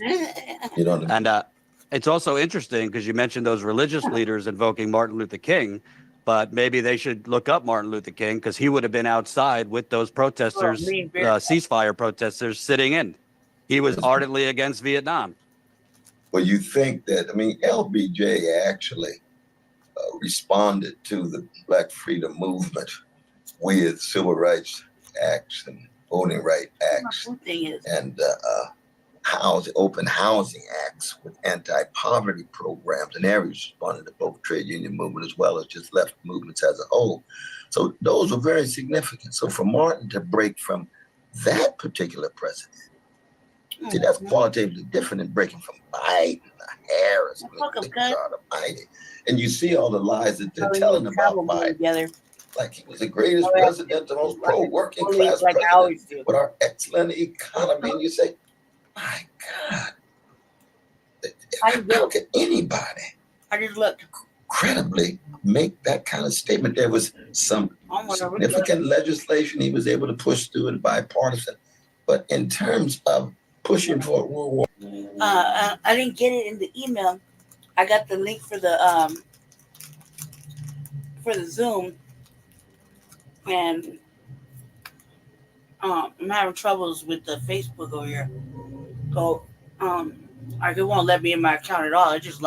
[SPEAKER 8] You know what I mean?
[SPEAKER 6] And it's also interesting because you mentioned those religious leaders invoking Martin Luther King, but maybe they should look up Martin Luther King, because he would have been outside with those protesters, ceasefire protesters, sitting in. He was ardently against Vietnam.
[SPEAKER 8] Well, you think that, I mean, LBJ actually responded to the Black freedom movement with civil rights acts and voting right acts and open housing acts with anti-poverty programs, and Harry responded to both trade union movement as well as just left movements as a whole. So those were very significant. So for Martin to break from that particular president, see, that's qualitatively different than breaking from Biden, Harris, God Almighty. And you see all the lies that they're telling about Biden. Like he was the greatest president, the most pro-working class president with our excellent economy. And you say, my God, how can anybody
[SPEAKER 3] I just looked.
[SPEAKER 8] credibly make that kind of statement. There was some significant legislation he was able to push through and bipartisan. But in terms of pushing for World War,
[SPEAKER 3] I didn't get it in the email. I got the link for the Zoom, and I'm having troubles with the Facebook over here. So like it won't let me in my account at all. It just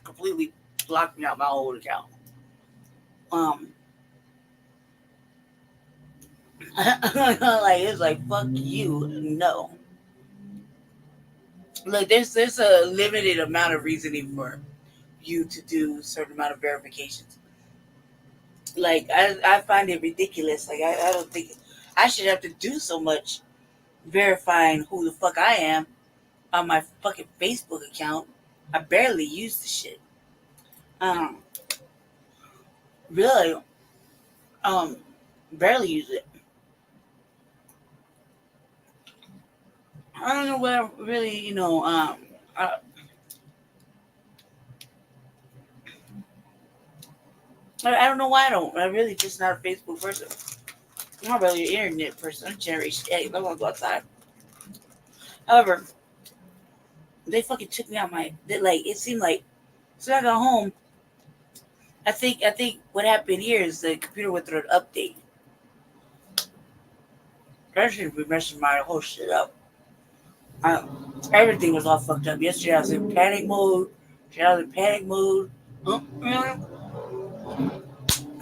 [SPEAKER 3] completely blocked me out my old account. Like it's like fuck you, no. Like there's a limited amount of reasoning for you to do a certain amount of verifications. Like I find it ridiculous. Like I don't think I should have to do so much verifying who the fuck I am on my fucking Facebook account. I barely use the shit. Really, barely use it. I don't know where really, I don't know why I don't. I'm really just not a Facebook person. I'm not really an internet person. I'm Generation X. I want to go outside. However, they fucking took me out it seemed like, so I got home. I think what happened here is the computer went through an update. That should be messing my whole shit up. Everything was all fucked up. Yesterday I was in panic mode. Today I was in panic mode. Really?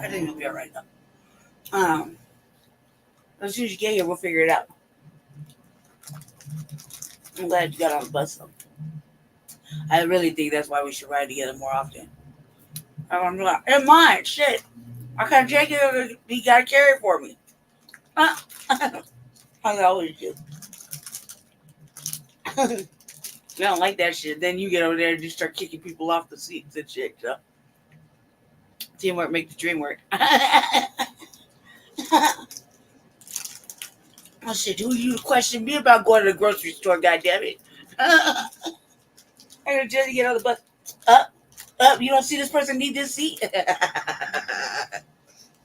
[SPEAKER 3] I think it'll be alright though. As soon as you get here, we'll figure it out. I'm glad you got on the bus though. I really think that's why we should ride together more often. I'm like, in mine, shit. I can't take it. You gotta carry it for me. I always do. I don't like that shit. Then you get over there and you start kicking people off the seats and shit. So. Teamwork make the dream work. Oh shit, who you question me about going to the grocery store, goddammit? I gotta just get on the bus. Up, you don't see this person need this seat?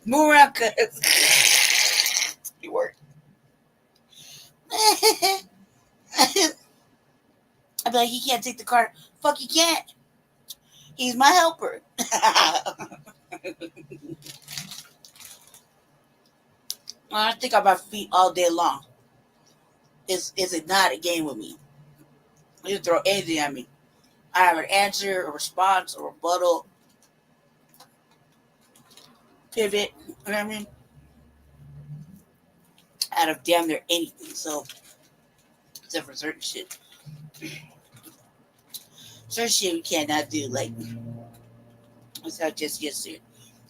[SPEAKER 3] Move around, cuz. You work. I'd be like, he can't take the car. Fuck, he can't. He's my helper. I think on my feet all day long. Is it not a game with me? You throw anything at me. I have an answer, a response, a rebuttal, pivot, you know what I mean? Out of damn near anything. So, except for certain shit. Certain shit we cannot do. Like, that's how just yesterday.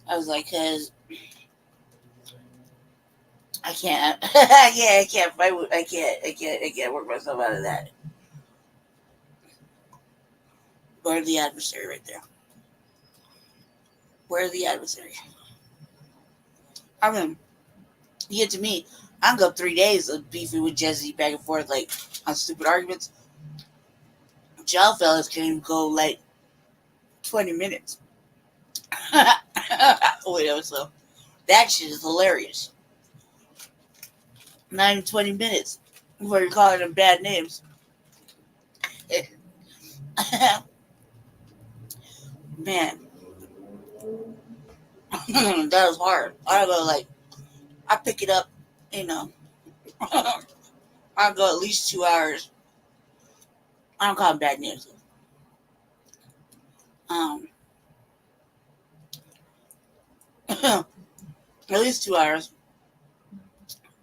[SPEAKER 3] I was like, cause I can't. I can't fight with. I can't work myself out of that. Where's the adversary right there? Where's the adversary? I mean, you get to me. I can go 3 days of beefing with Jesse back and forth, like on stupid arguments. Y'all fellas can even go like 20 minutes. Whatever. So that shit is hilarious. Not even 20 minutes before you're calling them bad names. Man, that was hard. I go I pick it up, I go at least 2 hours. I don't call them bad names. At least 2 hours.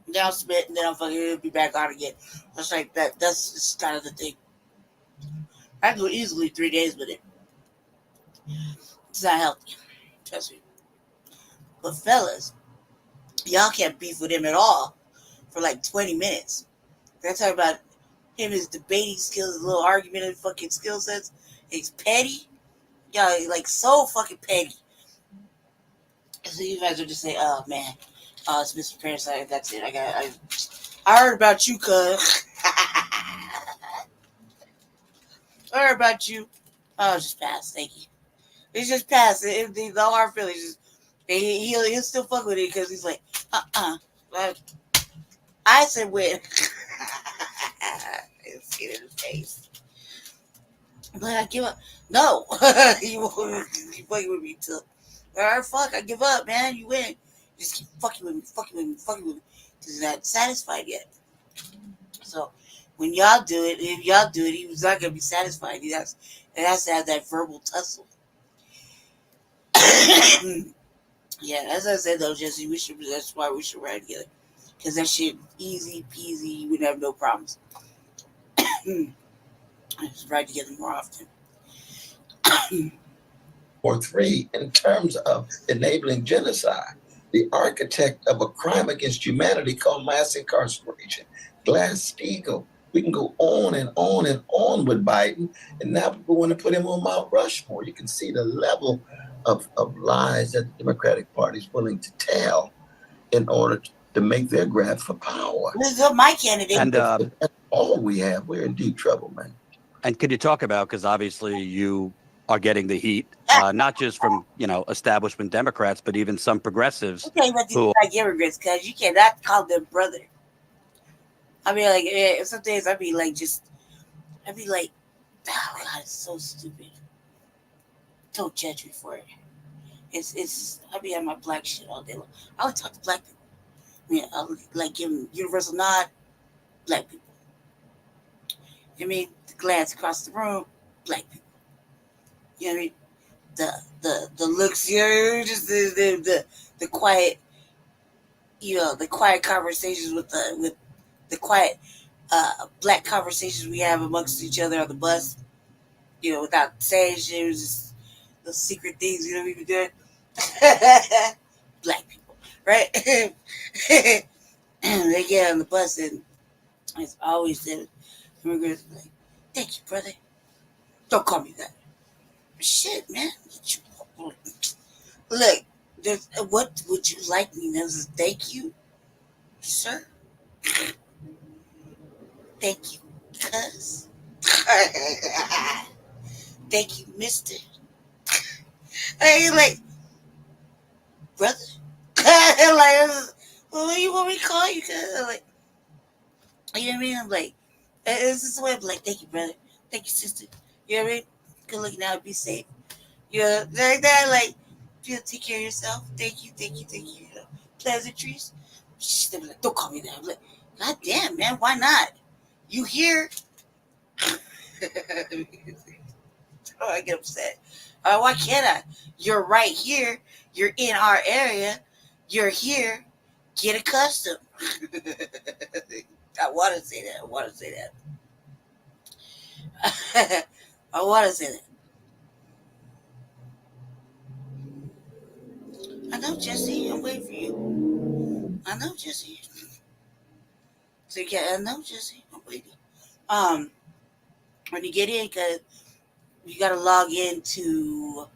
[SPEAKER 3] Then I'll spit, and then I'll fucking be back on again. That's like that. That's just kind of the thing. I can go easily 3 days with it. It's not healthy. Trust me. But fellas, y'all can't beef with him at all for like 20 minutes. They're talking about him, his debating skills, his little argumentative fucking skill sets. He's petty. Y'all like so fucking petty. So you guys would just say, oh man, it's Mr. Parasite. That's it. I heard about you, cuz. I heard about you. Oh, just pass. Thank you. It's just past. The hard feelings. Just, he'll still fuck with it because he's like, Like, I said when. It's in his face. But I give up. No, you fucking with me too. All right, fuck. I give up, man. You win. Just keep fucking with me, because you're not satisfied yet. So when y'all do it, if y'all do it, he was not gonna be satisfied. It has to have that verbal tussle. Yeah, as I said though, Jesse, that's why we should ride together. Because that shit easy peasy, you would have no problems. Just ride together more often.
[SPEAKER 8] Or three, in terms of enabling genocide, the architect of a crime against humanity called mass incarceration, Glass-Steagall. We can go on and on and on with Biden, and now people want to put him on Mount Rushmore. You can see the level of lies that the Democratic Party is willing to tell in order to make their grab for power.
[SPEAKER 3] This is my candidate.
[SPEAKER 6] And
[SPEAKER 8] that's all we have. We're in deep trouble, man.
[SPEAKER 6] And could you talk about, because obviously you are getting the heat, not just from, establishment Democrats, but even some progressives.
[SPEAKER 3] I'll tell you about these black immigrants, because you cannot call them brother. I mean, like, some days I'd be like, oh God, it's so stupid. Don't judge me for it. I'd be on my black shit all day long. I would talk to black people. I mean, I would like give them universal nod, black people. You know what I mean? The glance across the room, black people. You know what I mean? The looks, just the quiet, the quiet conversations with the quiet black conversations we have amongst each other on the bus, without saying shit. It was just the secret things, we be doing. Black people, right? They get on the bus and it's always the immigrants like, thank you, brother. Don't call me that. Shit, man. Look, what would you like me to say? Thank you, sir. Thank you, cuz. Thank you, mister. Hey, like, brother. Like, what do you want me to call you? Cuz? Like, you know what I mean? I'm like, it's just the way I'm like, thank you, brother. Thank you, sister. You know what I mean? Good luck now. Be safe. Like that. Like, take care of yourself. Thank you. Pleasantries. They be like, don't call me that. I'm like, God damn, man. Why not? You here? Oh, I get upset. Why can't I? You're right here. You're in our area. You're here. Get accustomed. I want to say that. I want to say that. I know, Jesse. I'm waiting for you. I know, Jesse. So yeah, I know, Jesse. I'm waiting. When you get in, cause you gotta log into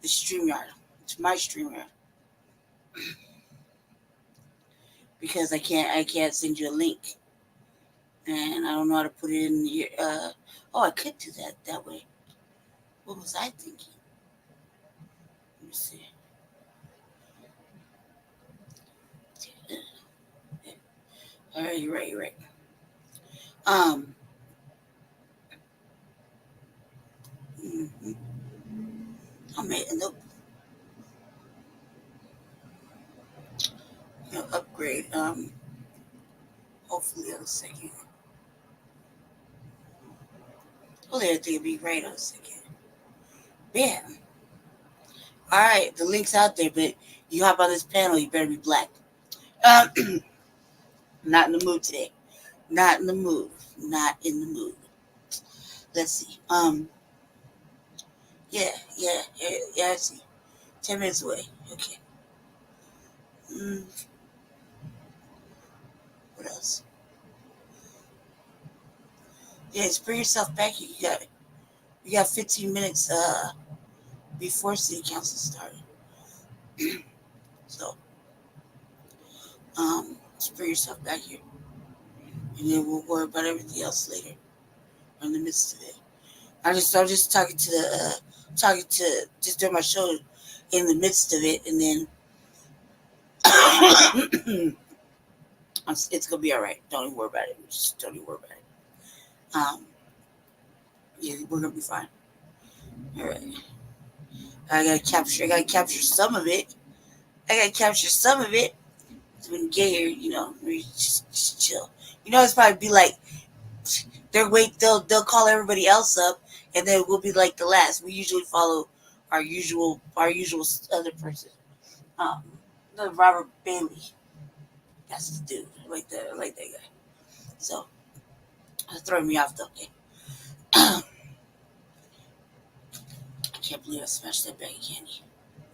[SPEAKER 3] the StreamYard. It's my StreamYard. Because I can't send you a link. And I don't know how to put it in here. I could do that way. What was I thinking? Let me see. All right, you're right. I made a note. Upgrade. Hopefully in a second. Hopefully everything will be right in a second. Bam. All right, the link's out there, but you hop on this panel, you better be black. Not in the mood today. Not in the mood. Let's see. Yeah, I see. 10 minutes away. Okay. What else? Yeah, just bring yourself back here. You got 15 minutes before city council started. So just bring yourself back here. And then we'll worry about everything else later. In the midst of it. I'm just talking to the talking to just doing my show in the midst of it, and then it's gonna be all right. Don't even worry about it. Just don't even worry about it. Yeah, we're gonna be fine. All right. I gotta capture some of it. So when you get here, we just chill. It's probably be like they'll call everybody else up, and then we'll be like the last. We usually follow our usual other person. Um, the Robert Bailey. That's the dude. I like that guy. So that's throwing me off though. Okay. I can't believe I smashed that bag of candy.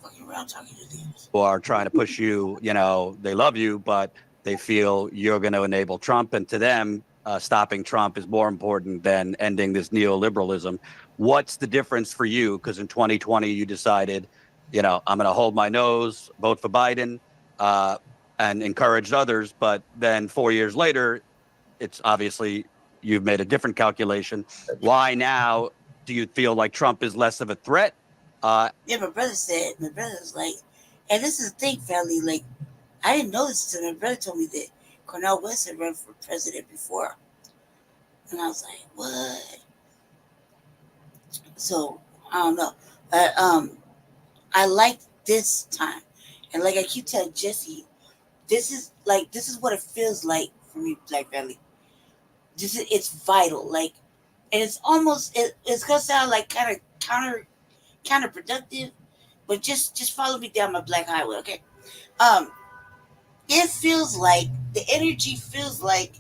[SPEAKER 3] Fucking around talking to demons.
[SPEAKER 6] Who are trying to push you, they love you, but they feel you're going to enable Trump. And to them, stopping Trump is more important than ending this neoliberalism. What's the difference for you? Because in 2020, you decided, I'm going to hold my nose, vote for Biden, and encouraged others. But then 4 years later, it's obviously you've made a different calculation. Why now do you feel like Trump is less of a threat?
[SPEAKER 3] Yeah, my brother's like, and this is the thing, family, like, I didn't know this until my brother told me that Cornel West had run for president before. And I was like, what? So, I don't know. But I like this time. And like I keep telling Jesse, this is what it feels like for me, Black family. It's vital. Like, and it's almost it's gonna sound like kind of counterproductive, but just follow me down my black highway, okay? It feels like the energy feels like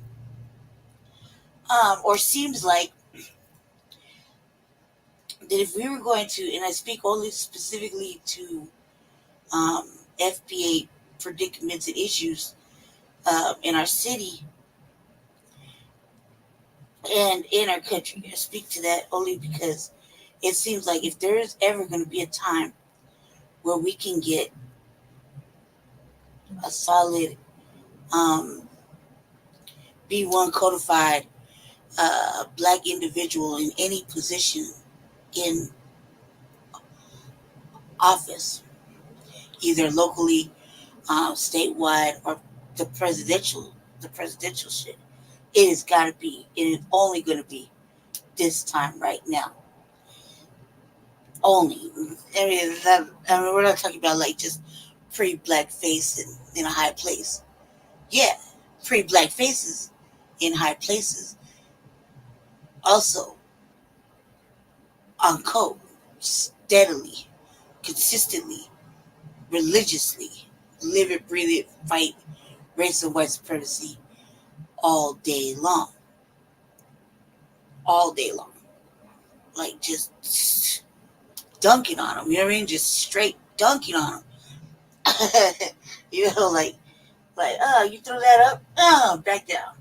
[SPEAKER 3] or seems like that if we were going to, and I speak only specifically to FBA predicaments and issues in our city and in our country. I speak to that only because it seems like if there is ever going to be a time where we can get a solid B1 codified black individual in any position in office, either locally, statewide, or the presidential shit. It has got to be. It is only going to be this time right now. Only. We're not talking about like just pre-black face in a high place. Yeah, pre-black faces in high places. Also, on code, steadily, consistently, religiously, live it, breathe it, fight race and white supremacy all day long. All day long. Like just dunking on them, you know what I mean? Just straight dunking on them. Like, you threw that up, back down.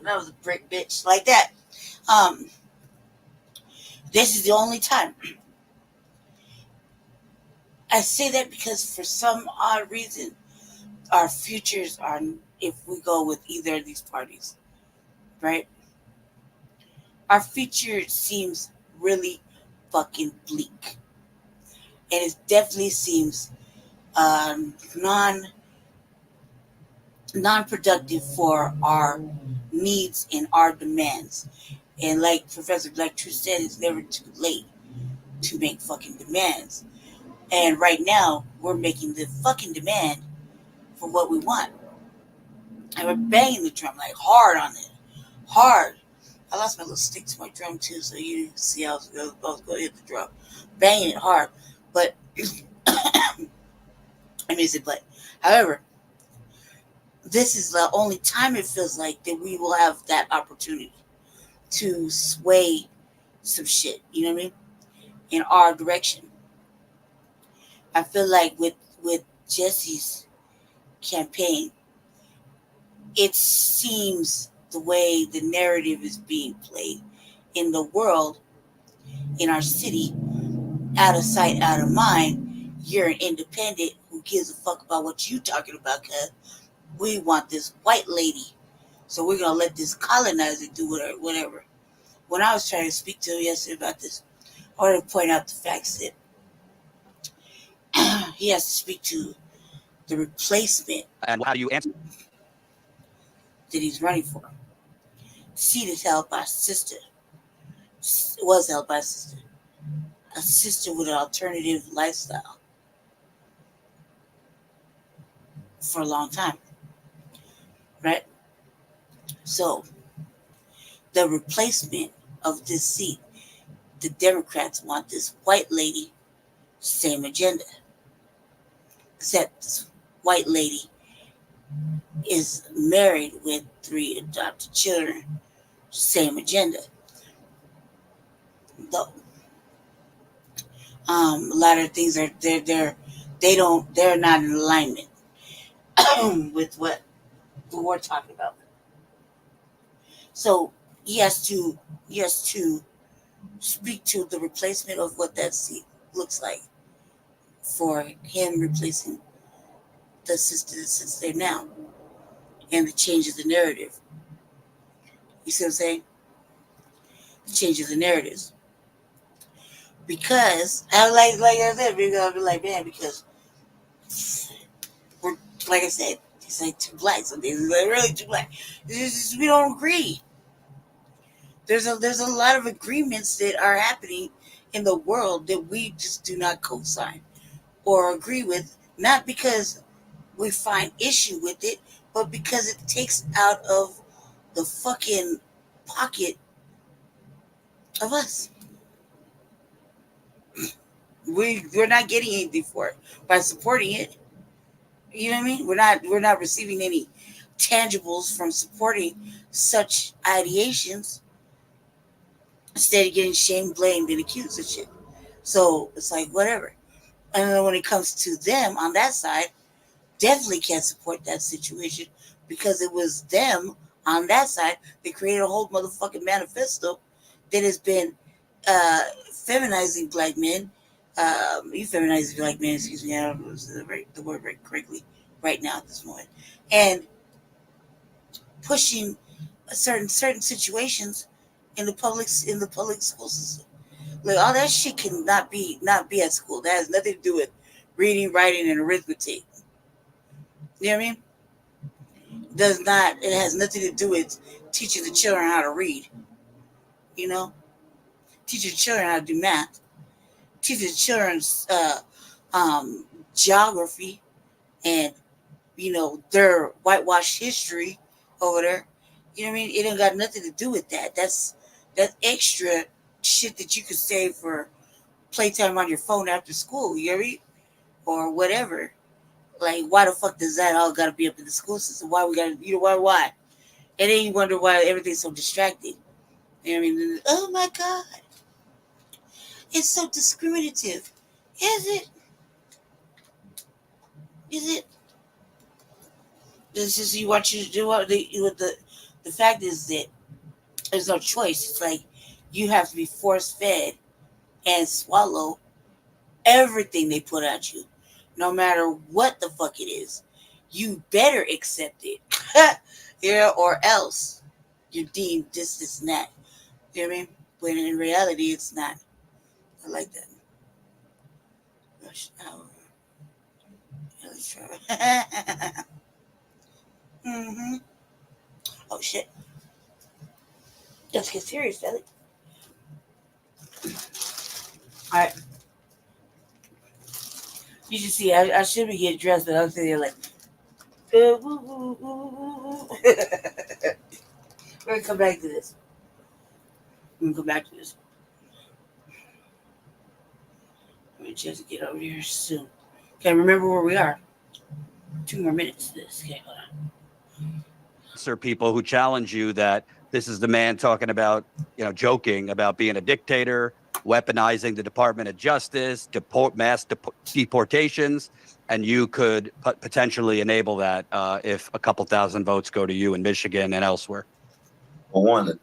[SPEAKER 3] That was a brick, bitch, like that. This is the only time. I say that because for some odd reason, our futures are, if we go with either of these parties, right? Our future seems really fucking bleak. And it definitely seems non-productive for our needs and our demands. And like Professor Black True said, it's never too late to make fucking demands. And right now, we're making the fucking demand for what we want. And we're banging the drum like hard on it. Hard. I lost my little stick to my drum too, so you see I was going to hit the drum. Banging it hard. But, however, this is the only time it feels like that we will have that opportunity to sway some shit, you know what I mean? In our direction. I feel like with Jesse's campaign, it seems the way the narrative is being played in the world, in our city, out of sight, out of mind. You're an independent. Who gives a fuck about what you talking about? Because we want this white lady. So we're going to let this colonizer do whatever. When I was trying to speak to him yesterday about this, I want to point out the facts that he has to speak to the replacement.
[SPEAKER 6] And how do you answer?
[SPEAKER 3] That he's running for. The seat is held by a sister. Was held by a sister. A sister with an alternative lifestyle for a long time. Right? So, the replacement of this seat, the Democrats want this white lady, same agenda. Except this white lady is married with 3 adopted children, same agenda. Though, a lot of things are they're not in alignment with what we're talking about. So he has to speak to the replacement of what that seat looks like for him replacing the sister that sits there now, and the change of the narrative. You see what I'm saying? The change of the narratives. Because I like I said, we're gonna be like, man, because we're, like I said, it's like too black. Some days it's like really too black. We don't agree. There's a lot of agreements that are happening in the world that we just do not co-sign or agree with, not because we find issue with it, but because it takes out of the fucking pocket of us. We're not getting anything for it by supporting it. You know what I mean? We're not receiving any tangibles from supporting such ideations. Instead of getting shamed, blamed, and accused of shit. So it's like whatever. And then when it comes to them on that side, definitely can't support that situation because it was them on that side that created a whole motherfucking manifesto that has been feminizing black men. Feminizing black men, excuse me, I don't know the word right correctly right now at this moment. And pushing certain situations in the public school system. Like all that shit cannot be at school. That has nothing to do with reading, writing, and arithmetic. You know what I mean? It has nothing to do with teaching the children how to read. You know? Teaching the children how to do math. Teaching the children's geography and, their whitewashed history over there. You know what I mean? It ain't got nothing to do with that. That's extra shit that you could save for playtime on your phone after school, you know what I mean? Or whatever. Like, why the fuck does that all gotta be up in the school system? Why we gotta, why? And then you wonder why everything's so distracting. You know what I mean? Oh my God. It's so discriminative. Is it? It's just you want you to do what the fact is that there's no choice. It's like you have to be force fed and swallow everything they put at you, no matter what the fuck it is. You better accept it, or else you're deemed this and that. You know what I mean? When in reality, it's not. I like that. Rush hour. Let's try. Oh shit. Let's get serious, Ellie. Alright. You should see, I should be getting dressed, but I'm sitting there like, we're gonna come back to this. Let me just get over here soon. Okay, remember where we are. 2 more minutes to this. Okay, hold on.
[SPEAKER 6] Sir, people who challenge you that this is the man talking about, joking about being a dictator, weaponizing the Department of Justice, mass deportations, and you could potentially enable that if a couple thousand votes go to you in Michigan and elsewhere.
[SPEAKER 8] For one,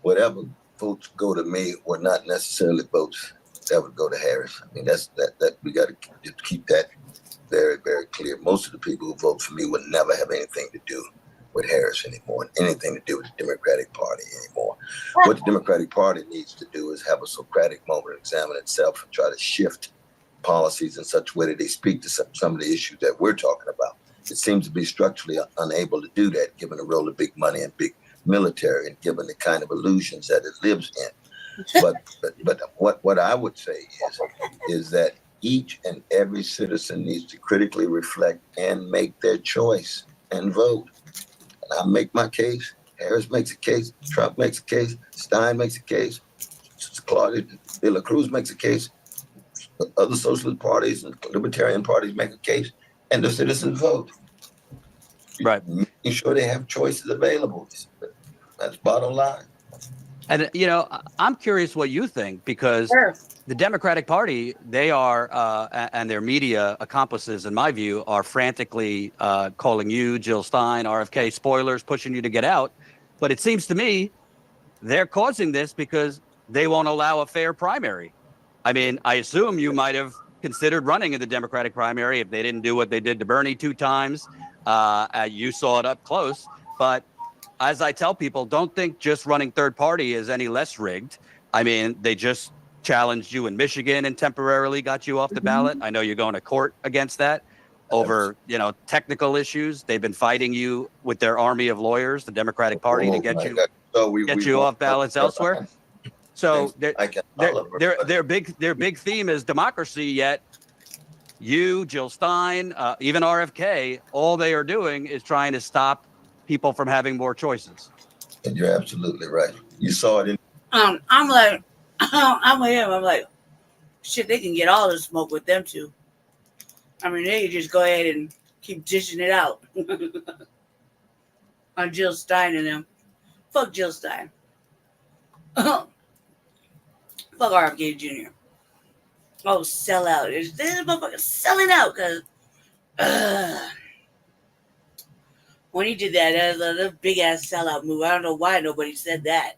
[SPEAKER 8] whatever votes go to me were not necessarily votes that would go to Harris. I mean, that we got to keep that very, very clear. Most of the people who vote for me would never have anything to do with Harris anymore, and anything to do with the Democratic Party anymore. What the Democratic Party needs to do is have a Socratic moment, examine itself, and try to shift policies in such a way that they speak to some of the issues that we're talking about. It seems to be structurally unable to do that, given the role of big money and big military, and given the kind of illusions that it lives in. But what I would say is that each and every citizen needs to critically reflect and make their choice and vote. And I make my case. Harris makes a case. Trump makes a case. Stein makes a case. Claudia de la Cruz makes a case. Other socialist parties and libertarian parties make a case, and the citizens vote.
[SPEAKER 6] Right.
[SPEAKER 8] Making sure they have choices available. That's bottom line.
[SPEAKER 6] And, you know, I'm curious what you think, because the Democratic Party, they are, and their media accomplices, in my view, are frantically calling you, Jill Stein, RFK, spoilers, pushing you to get out. But it seems to me they're causing this because they won't allow a fair primary. I mean, I assume you might have considered running in the Democratic primary if they didn't do what they did to Bernie 2 times. You saw it up close. But as I tell people, don't think just running third party is any less rigged. I mean, they just challenged you in Michigan and temporarily got you off the ballot. I know you're going to court against that over, you know, technical issues. They've been fighting you with their army of lawyers, the Democratic Party, to get you off ballots elsewhere. So their big theme is democracy, yet you, Jill Stein, even RFK, all they are doing is trying to stop people from having more choices.
[SPEAKER 8] And you're absolutely right. You saw it in.
[SPEAKER 3] I'm like, I'm with him. I'm like, shit, they can get all the smoke with them too. I mean, they can just go ahead and keep dishing it out on Jill Stein and them. Fuck Jill Stein. Fuck RFK Jr. Oh, sell out. This motherfucker selling out because when he did that was a big ass sellout move. I don't know why nobody said that.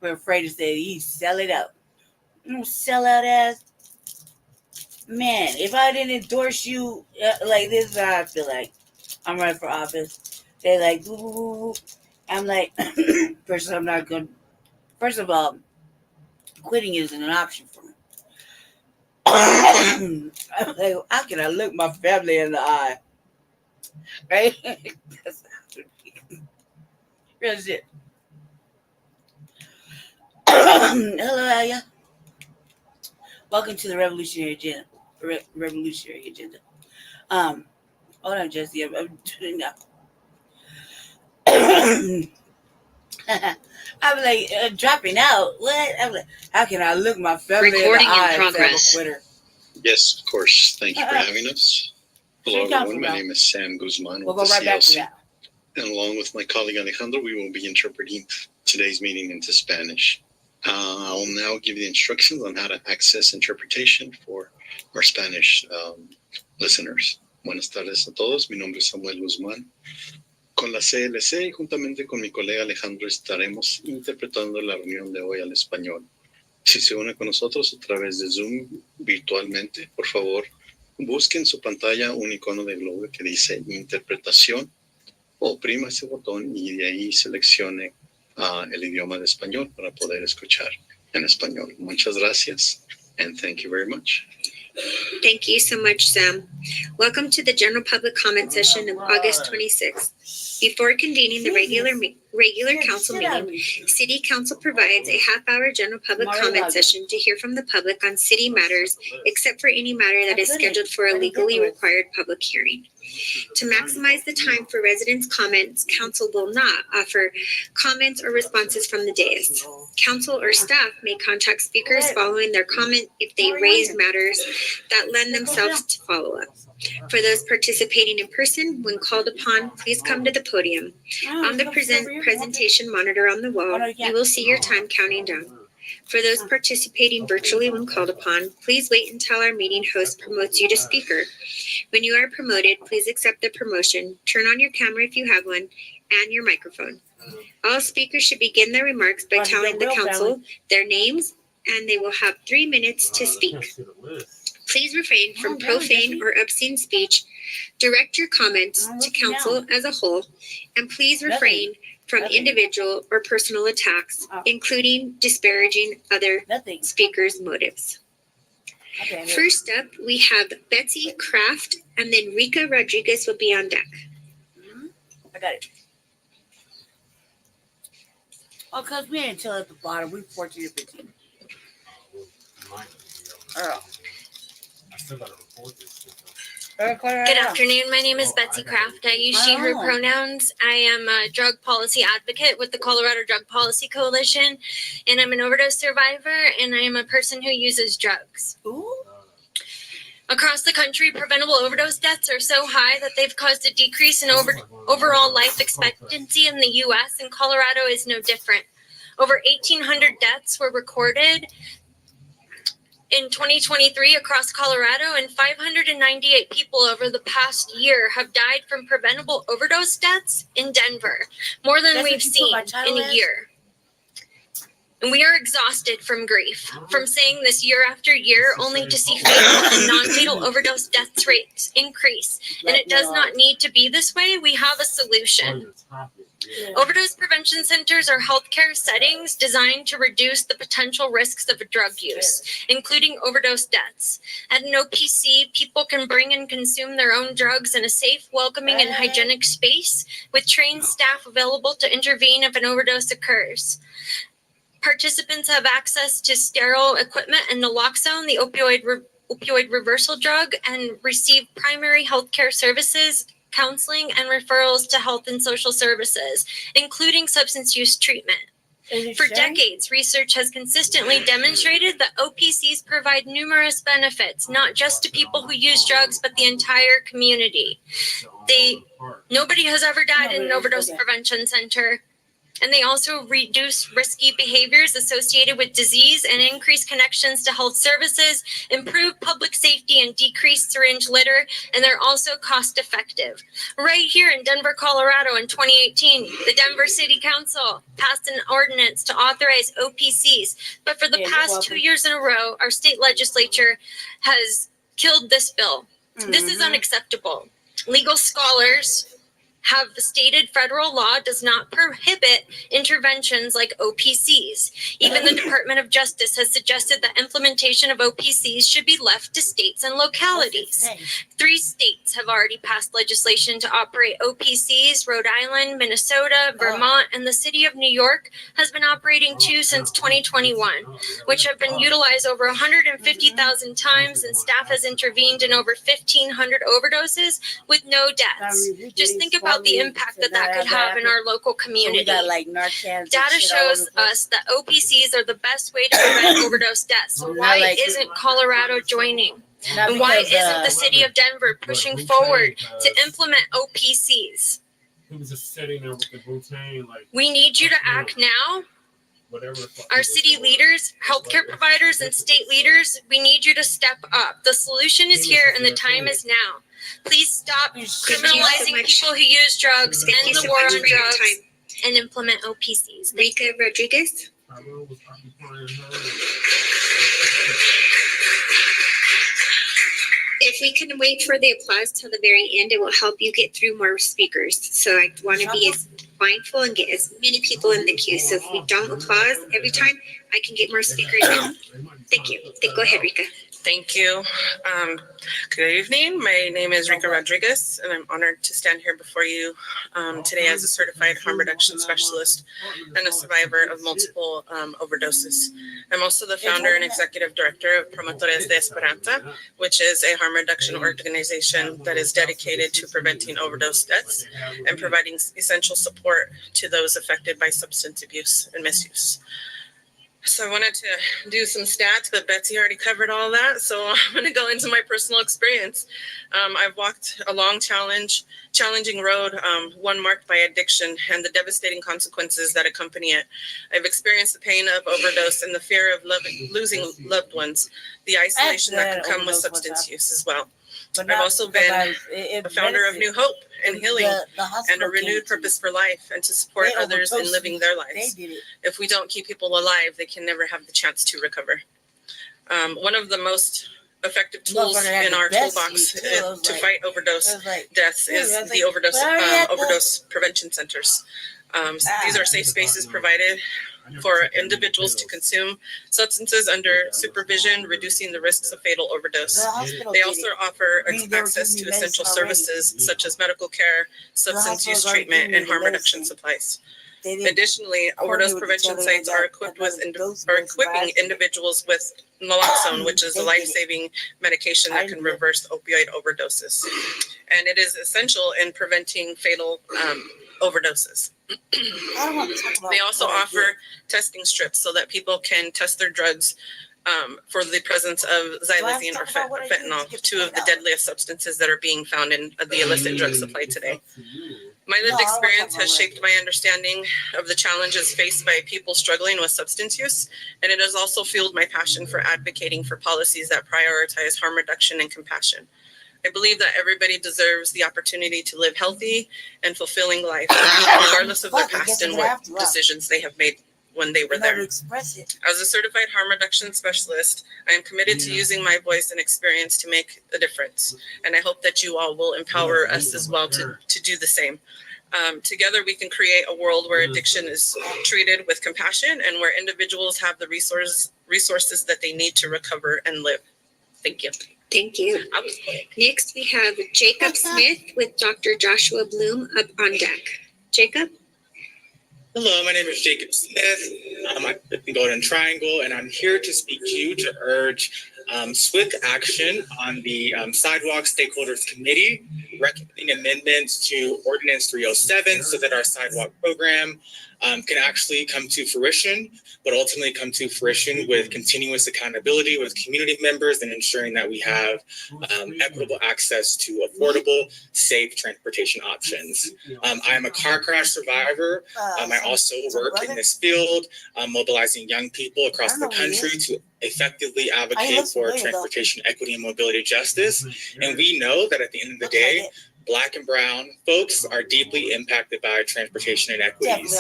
[SPEAKER 3] We're afraid to say he's selling out. Sell out ass. Man, if I didn't endorse you, like this is how I feel like. I'm running for office. They're like, ooh. I'm like, first of all, quitting isn't an option for me. I'm like, how can I look my family in the eye? Right? That's real shit. Hello, Aya. Welcome to the Revolutionary Agenda. Hold on, Jesse. I'm doing that. I'm like, dropping out. What? I'm like, how can I look my family
[SPEAKER 13] Recording
[SPEAKER 3] in the eye
[SPEAKER 13] in progress.
[SPEAKER 3] and quitter?
[SPEAKER 13] Yes, of course. Thank you for having us. Hello, everyone. My name is Sam Guzman
[SPEAKER 3] We'll
[SPEAKER 13] with
[SPEAKER 3] go
[SPEAKER 13] the
[SPEAKER 3] right back to
[SPEAKER 13] CLC.
[SPEAKER 3] that.
[SPEAKER 13] And along with my colleague Alejandro, we will be interpreting today's meeting into Spanish. I'll now give you the instructions on how to access interpretation for our Spanish listeners. Buenas tardes a todos. Mi nombre es Samuel Guzmán. Con la CLC y juntamente con mi colega Alejandro estaremos interpretando la reunión de hoy al español. Si se une con nosotros a través de Zoom virtualmente, por favor, busque en su pantalla un icono de globo que dice interpretación, oprima ese botón y de ahí seleccione el idioma de español para poder escuchar en español. Muchas gracias and thank you very much.
[SPEAKER 14] Thank you so much, Sam. Welcome to the general public comment session of August 26th. Before convening the regular council meeting, City Council provides a half-hour general public comment session to hear from the public on city matters, except for any matter that is scheduled for a legally required public hearing. To maximize the time for residents' comments, council will not offer comments or responses from the dais. Council or staff may contact speakers following their comment if they raise matters that lend themselves to follow-up. For those participating in person, when called upon, please come to the podium. On the presentation monitor on the wall, you will see your time counting down. For those participating virtually when called upon, please wait until our meeting host promotes you to speaker. When you are promoted, please accept the promotion, turn on your camera if you have one, and your microphone. All speakers should begin their remarks by telling the council their names, and they will have 3 minutes to speak. Please refrain from profane or obscene speech Direct your comments to council as a whole, and please refrain from individual or personal attacks, including disparaging other speakers' motives. First up, we have Betsy Kraft, and then Rika Rodriguez will be on deck.
[SPEAKER 3] I got it. Oh, because we ain't till at the bottom. We 14 to 15. Oh.
[SPEAKER 14] Good afternoon. My name is Betsy Kraft. I use she, her pronouns. I am a drug policy advocate with the Colorado Drug Policy Coalition, and I'm an overdose survivor, and I am a person who uses drugs.
[SPEAKER 3] Ooh.
[SPEAKER 14] Across the country, preventable overdose deaths are so high that they've caused a decrease in overall life expectancy in the U.S., and Colorado is no different. Over 1,800 deaths were recorded in 2023 across Colorado, and 598 people over the past year have died from preventable overdose deaths in Denver, more than we've seen in a year. And we are exhausted from grief, from saying this year after year, only to see fatal and non-fatal overdose death rates increase. And it does not need to be this way. We have a solution. Overdose prevention centers are healthcare settings designed to reduce the potential risks of drug use, including overdose deaths. At an OPC, people can bring and consume their own drugs in a safe, welcoming, and hygienic space with trained staff available to intervene if an overdose occurs. Participants have access to sterile equipment and naloxone, the opioid reversal drug, and receive primary healthcare services, counseling, and referrals to health and social services, including substance use treatment. For decades, research has consistently demonstrated that OPCs provide numerous benefits, not just to people who use drugs, but the entire community. Nobody has ever died in an overdose prevention center. And they also reduce risky behaviors associated with disease and increase connections to health services, improve public safety, and decrease syringe litter. And they're also cost effective. Right here in Denver, Colorado in 2018, the Denver City Council passed an ordinance to authorize OPCs. But for the past 2 years in a row, our state legislature has killed this bill. This is unacceptable. Legal scholars have stated federal law does not prohibit interventions like OPCs. Even the Department of Justice has suggested that implementation of OPCs should be left to states and localities. 3 states have already passed legislation to operate OPCs: Rhode Island, Minnesota, Vermont, and the city of New York has been operating 2 since 2021, which have been utilized over 150,000 times, and staff has intervened in over 1,500 overdoses with no deaths. Just think about the impact that could have in our local community. Data shows us that OPCs are the best way to prevent overdose deaths. So why isn't Colorado joining? And why isn't the city of Denver pushing forward to implement OPCs?
[SPEAKER 15] He was just sitting there with the bouquet, like.
[SPEAKER 14] We need you to act now. Our city leaders, healthcare providers, and state leaders, we need you to step up. The solution is here and the time is now. Please stop criminalizing people who use drugs, end the war on drugs, and implement OPCs. Rika Rodriguez. If we can wait for the applause till the very end, it will help you get through more speakers. So I want to be as mindful and get as many people in the queue. So if we don't applause every time, I can get more speakers in. Thank you. Go ahead, Rika.
[SPEAKER 16] Thank you. Good evening. My name is Rika Rodriguez, and I'm honored to stand here before you today as a certified harm reduction specialist and a survivor of multiple overdoses. I'm also the founder and executive director of Promotores de Esperanza, which is a harm reduction organization that is dedicated to preventing overdose deaths and providing essential support to those affected by substance abuse and misuse. So I wanted to do some stats, but Betsy already covered all that. So I'm going to go into my personal experience. I've walked a long challenging road, one marked by addiction and the devastating consequences that accompany it. I've experienced the pain of overdose and the fear of losing loved ones, the isolation that can come with substance use as well. I've also been a founder of New Hope and Healing and a renewed purpose for life and to support others in living their lives. If we don't keep people alive, they can never have the chance to recover. One of the most effective tools in our toolbox to fight overdose deaths is the overdose prevention centers. These are safe spaces provided for individuals to consume substances under supervision, reducing the risks of fatal overdose. They also offer access to essential services such as medical care, substance use treatment, and harm reduction supplies. Additionally, overdose prevention sites are equipping individuals with naloxone, which is a life-saving medication that can reverse opioid overdoses. And it is essential in preventing fatal overdoses. They also offer testing strips so that people can test their drugs for the presence of xylazine or fentanyl, two of the deadliest substances that are being found in the illicit drug supply today. My lived experience has shaped my understanding of the challenges faced by people struggling with substance use, and it has also fueled my passion for advocating for policies that prioritize harm reduction and compassion. I believe that everybody deserves the opportunity to live healthy and fulfilling life, regardless of their past and what decisions they have made when they were there. As a certified harm reduction specialist, I am committed to using my voice and experience to make a difference. And I hope that you all will empower us as well to do the same. Together, we can create a world where addiction is treated with compassion and where individuals have the resources that they need to recover and live. Thank you.
[SPEAKER 14] Thank you. Next, we have Jacob Smith with Dr. Joshua Bloom up on deck. Jacob?
[SPEAKER 17] Hello, my name is Jacob Smith. I'm at the Golden Triangle, and I'm here to speak to you to urge swift action on the Sidewalk Stakeholders Committee, recommending amendments to Ordinance 307 so that our sidewalk program can actually come to fruition, but ultimately come to fruition with continuous accountability with community members and ensuring that we have equitable access to affordable, safe transportation options. I am a car crash survivor. I also work in this field, mobilizing young people across the country to effectively advocate for transportation equity and mobility justice. And we know that at the end of the day, Black and brown folks are deeply impacted by transportation inequities.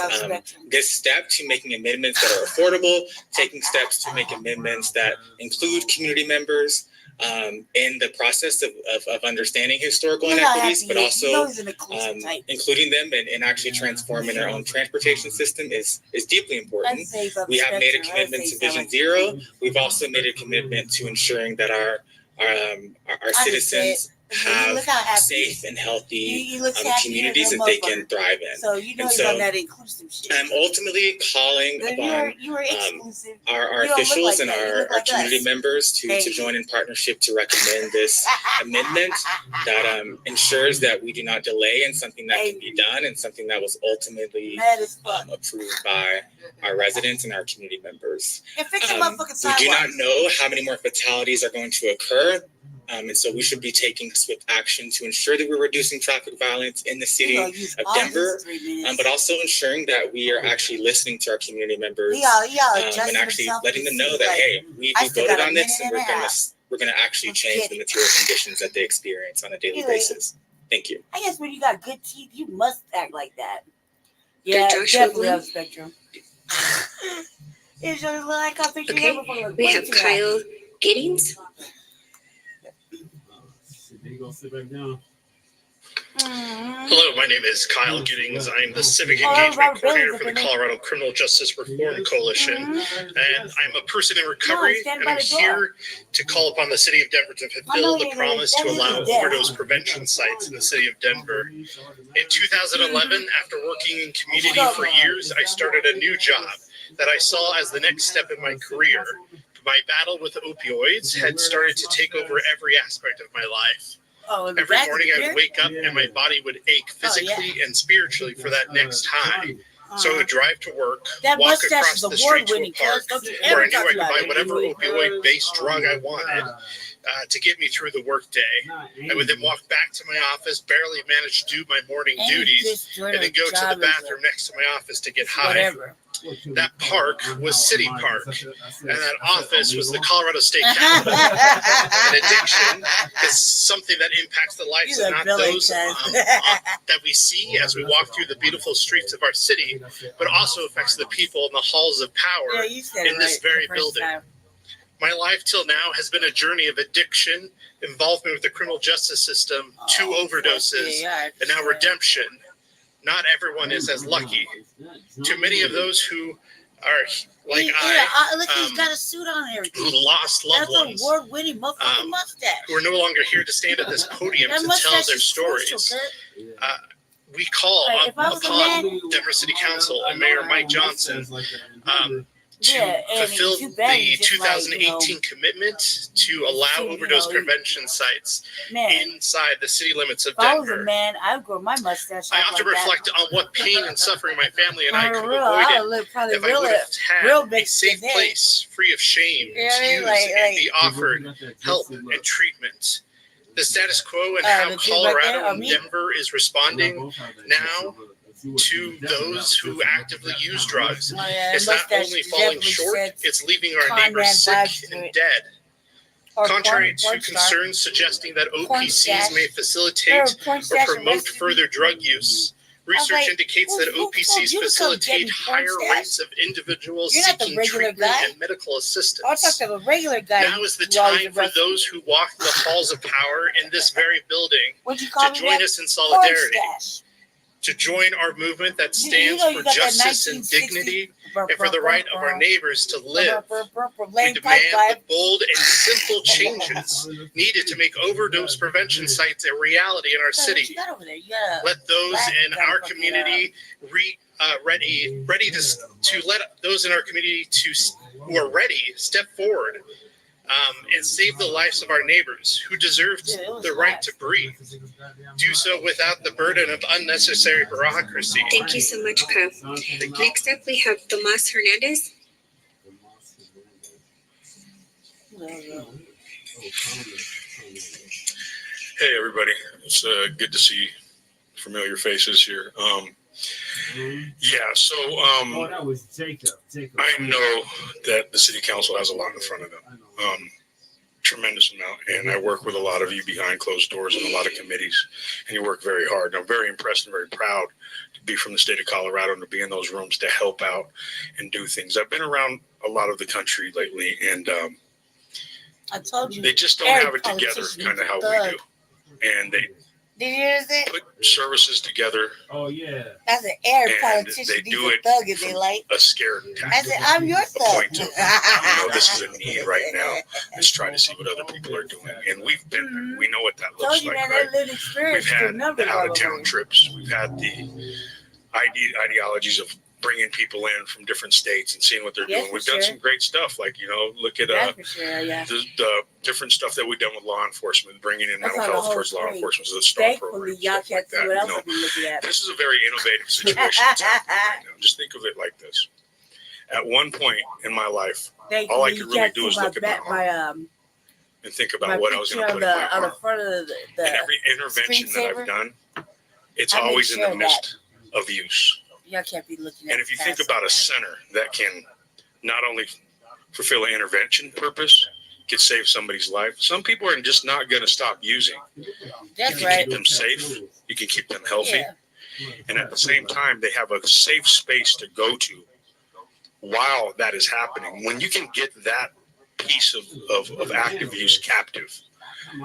[SPEAKER 17] This step to making amendments that are affordable, taking steps to make amendments that include community members in the process of understanding historical inequities, but also including them and actually transforming their own transportation system is deeply important. We have made a commitment to Vision Zero. We've also made a commitment to ensuring that our citizens have safe and healthy communities that they can thrive in.
[SPEAKER 3] So you know
[SPEAKER 17] and
[SPEAKER 3] he's on that inclusive shit.
[SPEAKER 17] I'm ultimately calling upon our officials and our community members to join in partnership to recommend this amendment that ensures that we do not delay in something that can be done and something that was ultimately approved by our residents and our community members. We do not know how many more fatalities are going to occur. And so we should be taking swift action to ensure that we're reducing traffic violence in the city of Denver, but also ensuring that we are actually listening to our community members and actually letting them know that, hey, we voted on this and we're gonna actually change the material conditions that they experience on a daily basis. Thank you.
[SPEAKER 3] I guess when you got good teeth, you must act like that. Yeah, definitely on the spectrum. It's just like I think
[SPEAKER 14] we have Kyle Giddings.
[SPEAKER 18] Hello, my name is Kyle Giddings. I am the Civic Engagement Coordinator for the Colorado Criminal Justice Reform Coalition, and I'm a person in recovery, and I'm here to call upon the City of Denver to fulfill the promise to allow overdose prevention sites in the City of Denver. In 2011, after working in community for years, I started a new job that I saw as the next step in my career. My battle with opioids had started to take over every aspect of my life. Every morning I would wake up and my body would ache physically and spiritually for that next high. So I would drive to work, walk across the street to a park where I knew I could buy whatever opioid-based drug I wanted to get me through the workday. I would then walk back to my office, barely manage to do my morning duties, and then go to the bathroom next to my office to get high. That park was City Park, and that office was the Colorado State Capitol. And addiction is something that impacts the lives of not those that we see as we walk through the beautiful streets of our city, but also affects the people in the halls of power in this very building. My life till now has been a journey of addiction, involvement with the criminal justice system, 2 overdoses, and now redemption. Not everyone is as lucky. Too many of those who are like
[SPEAKER 3] look, he's got a suit on and everything.
[SPEAKER 18] who lost loved ones,
[SPEAKER 3] That's an award-winning motherfucking mustache.
[SPEAKER 18] who are no longer here to stand at this podium
[SPEAKER 3] That
[SPEAKER 18] to tell
[SPEAKER 3] mustache
[SPEAKER 18] their
[SPEAKER 3] is
[SPEAKER 18] stories.
[SPEAKER 3] crucial,
[SPEAKER 18] We call
[SPEAKER 3] Like, if I was a
[SPEAKER 18] upon
[SPEAKER 3] man-
[SPEAKER 18] Denver City Council and Mayor Mike Johnson to
[SPEAKER 3] Yeah, and
[SPEAKER 18] fulfill
[SPEAKER 3] too bad
[SPEAKER 18] the
[SPEAKER 3] he's just like,
[SPEAKER 18] 2018 commitment to allow overdose prevention sites
[SPEAKER 3] Man.
[SPEAKER 18] inside the city limits of
[SPEAKER 3] If I was a
[SPEAKER 18] Denver.
[SPEAKER 3] man, I'd grow my mustache
[SPEAKER 18] I
[SPEAKER 3] out
[SPEAKER 18] often
[SPEAKER 3] like
[SPEAKER 18] reflect on what pain and suffering my family and I could have
[SPEAKER 3] real, I
[SPEAKER 18] avoided
[SPEAKER 3] would probably
[SPEAKER 18] if I would have
[SPEAKER 3] real
[SPEAKER 18] had a
[SPEAKER 3] big
[SPEAKER 18] safe
[SPEAKER 3] today.
[SPEAKER 18] place free of shame
[SPEAKER 3] You know what I
[SPEAKER 18] to
[SPEAKER 3] mean?
[SPEAKER 18] use
[SPEAKER 3] Like-
[SPEAKER 18] and be offered help and treatment. The status quo and
[SPEAKER 3] the
[SPEAKER 18] how
[SPEAKER 3] dude right
[SPEAKER 18] Colorado
[SPEAKER 3] there, or
[SPEAKER 18] and
[SPEAKER 3] me?
[SPEAKER 18] Denver is responding now to those who actively use drugs.
[SPEAKER 3] yeah,
[SPEAKER 18] It's not
[SPEAKER 3] mustache
[SPEAKER 18] only falling
[SPEAKER 3] definitely
[SPEAKER 18] short,
[SPEAKER 3] said
[SPEAKER 18] it's leaving our
[SPEAKER 3] con man
[SPEAKER 18] neighbors sick
[SPEAKER 3] vibes to
[SPEAKER 18] and
[SPEAKER 3] it.
[SPEAKER 18] dead.
[SPEAKER 3] Or
[SPEAKER 18] Contrary
[SPEAKER 3] porn
[SPEAKER 18] to
[SPEAKER 3] star.
[SPEAKER 18] concerns suggesting that
[SPEAKER 3] Porn
[SPEAKER 18] OPCs
[SPEAKER 3] stash.
[SPEAKER 18] may
[SPEAKER 3] Or
[SPEAKER 18] facilitate
[SPEAKER 3] porn
[SPEAKER 18] or
[SPEAKER 3] stash
[SPEAKER 18] promote
[SPEAKER 3] arrested me.
[SPEAKER 18] further drug use, research
[SPEAKER 3] like,
[SPEAKER 18] indicates
[SPEAKER 3] who-
[SPEAKER 18] that
[SPEAKER 3] who told
[SPEAKER 18] OPCs
[SPEAKER 3] you to come get
[SPEAKER 18] facilitate
[SPEAKER 3] me, porn
[SPEAKER 18] higher
[SPEAKER 3] stash?
[SPEAKER 18] rates of individuals
[SPEAKER 3] You're not the
[SPEAKER 18] seeking
[SPEAKER 3] regular
[SPEAKER 18] treatment
[SPEAKER 3] guy.
[SPEAKER 18] and medical
[SPEAKER 3] I'll
[SPEAKER 18] assistance.
[SPEAKER 3] talk to the regular guy.
[SPEAKER 18] Now is the
[SPEAKER 3] who always
[SPEAKER 18] time for
[SPEAKER 3] arrests me.
[SPEAKER 18] those who walk the halls of power in this very building
[SPEAKER 3] What'd you call
[SPEAKER 18] to
[SPEAKER 3] me
[SPEAKER 18] join
[SPEAKER 3] that?
[SPEAKER 18] us in
[SPEAKER 3] Porn
[SPEAKER 18] solidarity,
[SPEAKER 3] stash.
[SPEAKER 18] to join our movement that
[SPEAKER 3] You
[SPEAKER 18] stands
[SPEAKER 3] know you
[SPEAKER 18] for
[SPEAKER 3] got that
[SPEAKER 18] justice and
[SPEAKER 3] 1960
[SPEAKER 18] dignity and for the right of our neighbors to live. We
[SPEAKER 3] Lane
[SPEAKER 18] demand
[SPEAKER 3] pipe
[SPEAKER 18] the bold and simple changes needed to make overdose prevention sites a reality in our
[SPEAKER 3] What
[SPEAKER 18] city.
[SPEAKER 3] you got over there? You got a
[SPEAKER 18] Let those
[SPEAKER 3] black
[SPEAKER 18] in
[SPEAKER 3] guy
[SPEAKER 18] our
[SPEAKER 3] fucking,
[SPEAKER 18] community ready to let those in our community who are ready step forward and save the lives of our neighbors who deserve the right to breathe. Do so without the burden of unnecessary bureaucracy.
[SPEAKER 14] Thank you so much, Kyle. Next up, we have Tomas Hernandez.
[SPEAKER 19] Hey everybody, it's good to see familiar faces here. So
[SPEAKER 15] that was Jacob.
[SPEAKER 19] I know that the city council has a lot in front of them, tremendous amount, and I work with a lot of you behind closed doors in a lot of committees, and you work very hard. And I'm very impressed and very proud to be from the state of Colorado and to be in those rooms to help out and do things. I've been around a lot of the country lately, and
[SPEAKER 3] I told you.
[SPEAKER 19] they just don't have it together, kind of how we do. And they
[SPEAKER 3] Did you hear that?
[SPEAKER 19] put services together.
[SPEAKER 15] Oh yeah.
[SPEAKER 3] That's an air
[SPEAKER 19] And
[SPEAKER 3] politician.
[SPEAKER 19] they
[SPEAKER 3] He's
[SPEAKER 19] do
[SPEAKER 3] a
[SPEAKER 19] it
[SPEAKER 3] thug if they like.
[SPEAKER 19] a scared
[SPEAKER 3] I
[SPEAKER 19] tactic.
[SPEAKER 3] said, I'm your thug.
[SPEAKER 19] Point of, this is a need right now. Let's try to see what other people are doing. And we've been there. We know what that
[SPEAKER 3] Told
[SPEAKER 19] looks
[SPEAKER 3] you,
[SPEAKER 19] like,
[SPEAKER 3] man,
[SPEAKER 19] right?
[SPEAKER 3] that lived experience.
[SPEAKER 19] We've had
[SPEAKER 3] Number
[SPEAKER 19] the out-of-town trips. We've had the ideologies of bringing people in from different states and seeing what they're
[SPEAKER 3] Yes,
[SPEAKER 19] doing. We've
[SPEAKER 3] for
[SPEAKER 19] done
[SPEAKER 3] sure.
[SPEAKER 19] some great stuff, like, look at
[SPEAKER 3] That's for sure, yeah.
[SPEAKER 19] the different stuff that we've done with law enforcement, bringing in
[SPEAKER 3] That's
[SPEAKER 19] mental
[SPEAKER 3] on the
[SPEAKER 19] health
[SPEAKER 3] whole
[SPEAKER 19] towards law
[SPEAKER 3] screen.
[SPEAKER 19] enforcement, so the STAR
[SPEAKER 3] Thankfully,
[SPEAKER 19] program,
[SPEAKER 3] y'all
[SPEAKER 19] stuff
[SPEAKER 3] can't
[SPEAKER 19] like
[SPEAKER 3] see
[SPEAKER 19] that.
[SPEAKER 3] what
[SPEAKER 19] You
[SPEAKER 3] else
[SPEAKER 19] know,
[SPEAKER 3] I've been looking at.
[SPEAKER 19] this is a very innovative situation that's happening right now. Just think of it like this. At one point in my life, all I could really do is look at my arm and think about what I was going to put in my
[SPEAKER 3] on the
[SPEAKER 19] arm.
[SPEAKER 3] front of the
[SPEAKER 19] And every intervention that I've done, it's
[SPEAKER 3] I make
[SPEAKER 19] always in
[SPEAKER 3] sure
[SPEAKER 19] the
[SPEAKER 3] of
[SPEAKER 19] midst of use.
[SPEAKER 3] Y'all can't be looking at
[SPEAKER 19] And if you think
[SPEAKER 3] past
[SPEAKER 19] about a
[SPEAKER 3] that.
[SPEAKER 19] center that can not only fulfill an intervention purpose, could save somebody's life, some people are just not going to stop using.
[SPEAKER 3] That's
[SPEAKER 19] You can
[SPEAKER 3] right.
[SPEAKER 19] keep them safe. You can keep them healthy.
[SPEAKER 3] Yeah.
[SPEAKER 19] And at the same time, they have a safe space to go to while that is happening. When you can get that piece of active use captive,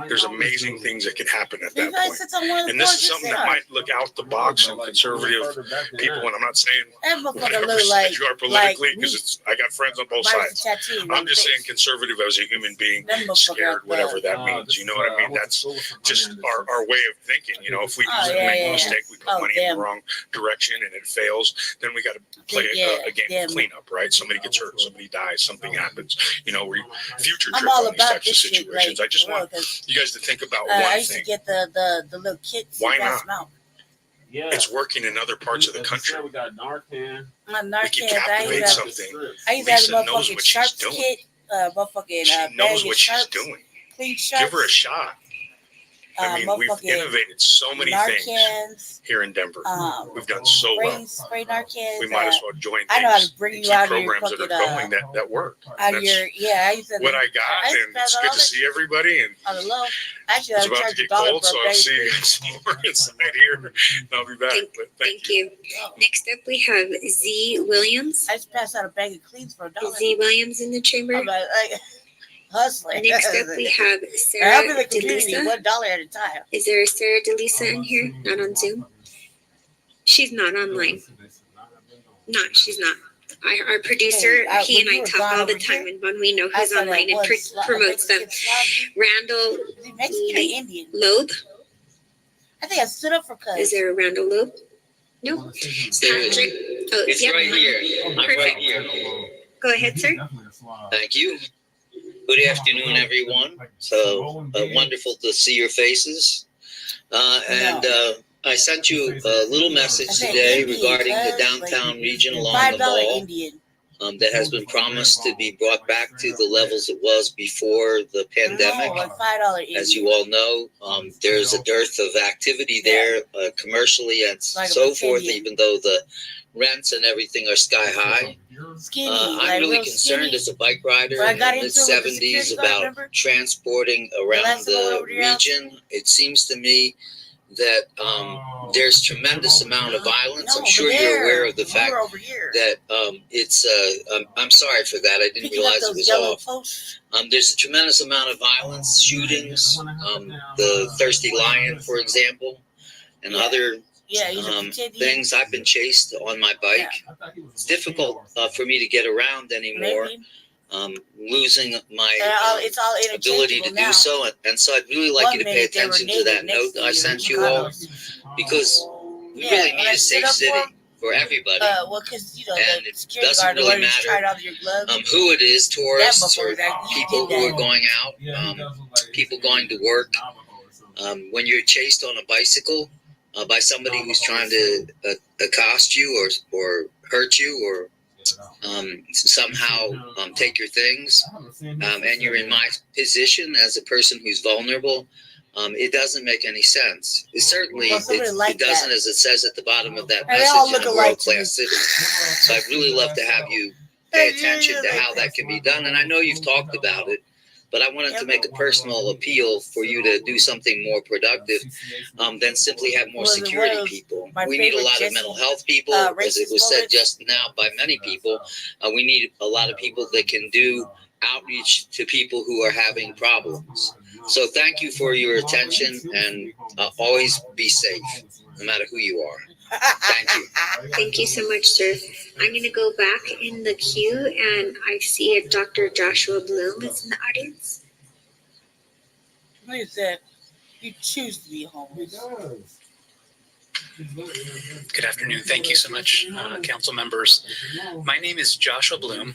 [SPEAKER 19] there's amazing things that can happen at
[SPEAKER 3] You
[SPEAKER 19] that
[SPEAKER 3] guys
[SPEAKER 19] point.
[SPEAKER 3] sit on one of the
[SPEAKER 19] And this is
[SPEAKER 3] porches
[SPEAKER 19] something
[SPEAKER 3] there.
[SPEAKER 19] that might look out the box and conservative people, and I'm not saying
[SPEAKER 3] That motherfucker
[SPEAKER 19] whatever
[SPEAKER 3] look
[SPEAKER 19] side
[SPEAKER 3] like
[SPEAKER 19] you are politically, because I got friends on both sides. I'm just saying conservative as a human being, scared, whatever that means. You know what I mean? That's just our way of thinking. If we make a mistake, we put money in the wrong direction and it fails, then we got to play a game of cleanup, right? Somebody gets hurt, somebody dies, something happens. We future
[SPEAKER 3] I'm
[SPEAKER 19] trip
[SPEAKER 3] all
[SPEAKER 19] on these
[SPEAKER 3] about
[SPEAKER 19] types of
[SPEAKER 3] this shit,
[SPEAKER 19] situations.
[SPEAKER 3] like,
[SPEAKER 19] I just
[SPEAKER 3] for real,
[SPEAKER 19] want
[SPEAKER 3] 'cause,
[SPEAKER 19] you guys to think about
[SPEAKER 3] I
[SPEAKER 19] one
[SPEAKER 3] used to
[SPEAKER 19] thing.
[SPEAKER 3] get the little kits.
[SPEAKER 19] Why
[SPEAKER 3] Gas
[SPEAKER 19] not?
[SPEAKER 3] mouth.
[SPEAKER 15] Yeah.
[SPEAKER 19] It's working in other parts of the country.
[SPEAKER 15] We got Narcan.
[SPEAKER 3] My
[SPEAKER 19] We can
[SPEAKER 3] Narcan.
[SPEAKER 19] captivate something.
[SPEAKER 3] I used to have
[SPEAKER 19] Lisa
[SPEAKER 3] the
[SPEAKER 19] knows
[SPEAKER 3] motherfucking
[SPEAKER 19] what she's
[SPEAKER 3] sharps
[SPEAKER 19] doing.
[SPEAKER 3] kit. Motherfucking
[SPEAKER 19] She
[SPEAKER 3] bag
[SPEAKER 19] knows
[SPEAKER 3] of
[SPEAKER 19] what she's
[SPEAKER 3] sharps.
[SPEAKER 19] doing.
[SPEAKER 3] Clean sharps.
[SPEAKER 19] Give her a shot. I mean, we've
[SPEAKER 3] motherfucking
[SPEAKER 19] innovated so many things
[SPEAKER 3] Narcans.
[SPEAKER 19] here in Denver. We've done so well.
[SPEAKER 3] Spray Narcans.
[SPEAKER 19] We might as well join
[SPEAKER 3] I know how
[SPEAKER 19] things
[SPEAKER 3] to bring
[SPEAKER 19] and
[SPEAKER 3] you
[SPEAKER 19] keep
[SPEAKER 3] out of your
[SPEAKER 19] programs that
[SPEAKER 3] fucking,
[SPEAKER 19] are going that work.
[SPEAKER 3] out
[SPEAKER 19] And
[SPEAKER 3] of
[SPEAKER 19] that's
[SPEAKER 3] your, yeah, I used to.
[SPEAKER 19] what I got,
[SPEAKER 3] used to
[SPEAKER 19] and
[SPEAKER 3] pass
[SPEAKER 19] it's
[SPEAKER 3] all
[SPEAKER 19] good to
[SPEAKER 3] that
[SPEAKER 19] see everybody. And
[SPEAKER 3] on the low. Actually,
[SPEAKER 19] it's
[SPEAKER 3] I
[SPEAKER 19] about to
[SPEAKER 3] charge
[SPEAKER 19] get
[SPEAKER 3] $1
[SPEAKER 19] cold,
[SPEAKER 3] for
[SPEAKER 19] so
[SPEAKER 3] a
[SPEAKER 19] I'll
[SPEAKER 3] bag
[SPEAKER 19] see you
[SPEAKER 3] of
[SPEAKER 19] guys more inside here. And I'll be back. But
[SPEAKER 14] Thank you. Next up, we have Z Williams.
[SPEAKER 3] I just passed out a bag of cleans for $1.
[SPEAKER 14] Z Williams in the chamber.
[SPEAKER 3] I'm like, hustling.
[SPEAKER 14] Next up, we have
[SPEAKER 3] Helping
[SPEAKER 14] Sarah
[SPEAKER 3] the community
[SPEAKER 14] DeLisa.
[SPEAKER 3] $1 at a time.
[SPEAKER 14] Is there a Sarah DeLisa in here? Not on Zoom? She's not online. No, she's not. Our producer, he and I talk all the time, and when we know who's online, it promotes them. Randall
[SPEAKER 3] Mexican or Indian?
[SPEAKER 14] Loeb.
[SPEAKER 3] I think I stood up for cuz.
[SPEAKER 14] Is there a Randall Loeb? No. Patrick. Oh,
[SPEAKER 20] It's
[SPEAKER 14] yep.
[SPEAKER 20] right here. I'm
[SPEAKER 14] Perfect.
[SPEAKER 20] right here.
[SPEAKER 14] Go ahead, sir.
[SPEAKER 20] Thank you. Good afternoon, everyone. So wonderful to see your faces. I sent you a little message today regarding the downtown region along the mall that has been promised to be brought back to the levels it was before the pandemic. As you all know, there's a dearth of activity there commercially and so forth, even though the rents and everything are sky high. I'm really concerned as a bike rider in the mid-70s about transporting around the region. It seems to me that there's tremendous amount of violence. I'm sure you're aware of the fact that it's I'm sorry for that. I didn't realize it was off. There's a tremendous amount of violence, shootings, the Thirsty Lion, for example, and other things. I've been chased on my bike. It's difficult for me to get around anymore. Losing my ability to do so, and so I'd really like you to pay attention to that note I sent you all, because we really need a safe city for everybody. And it doesn't really matter who it is, tourists or people who are going out, people going to work. When you're chased on a bicycle by somebody who's trying to accost you or hurt you or somehow take your things, and you're in my position as a person who's vulnerable, it doesn't make any sense. It certainly it doesn't, as it says at the bottom of that message, in a world-class city. So I'd really love to have you pay attention to how that can be done. And I know you've talked about it, but I wanted to make a personal appeal for you to do something more productive than simply have more security people. We need a lot of mental health people, as it was said just now by many people. We need a lot of people that can do outreach to people who are having problems. So thank you for your attention, and always be safe, no matter who you are. Thank you.
[SPEAKER 14] Thank you so much, sir. I'm going to go back in the queue, and I see a Dr. Joshua Bloom is in the audience.
[SPEAKER 3] What is that? You choose to be homeless.
[SPEAKER 21] Good afternoon. Thank you so much, council members. My name is Joshua Bloom,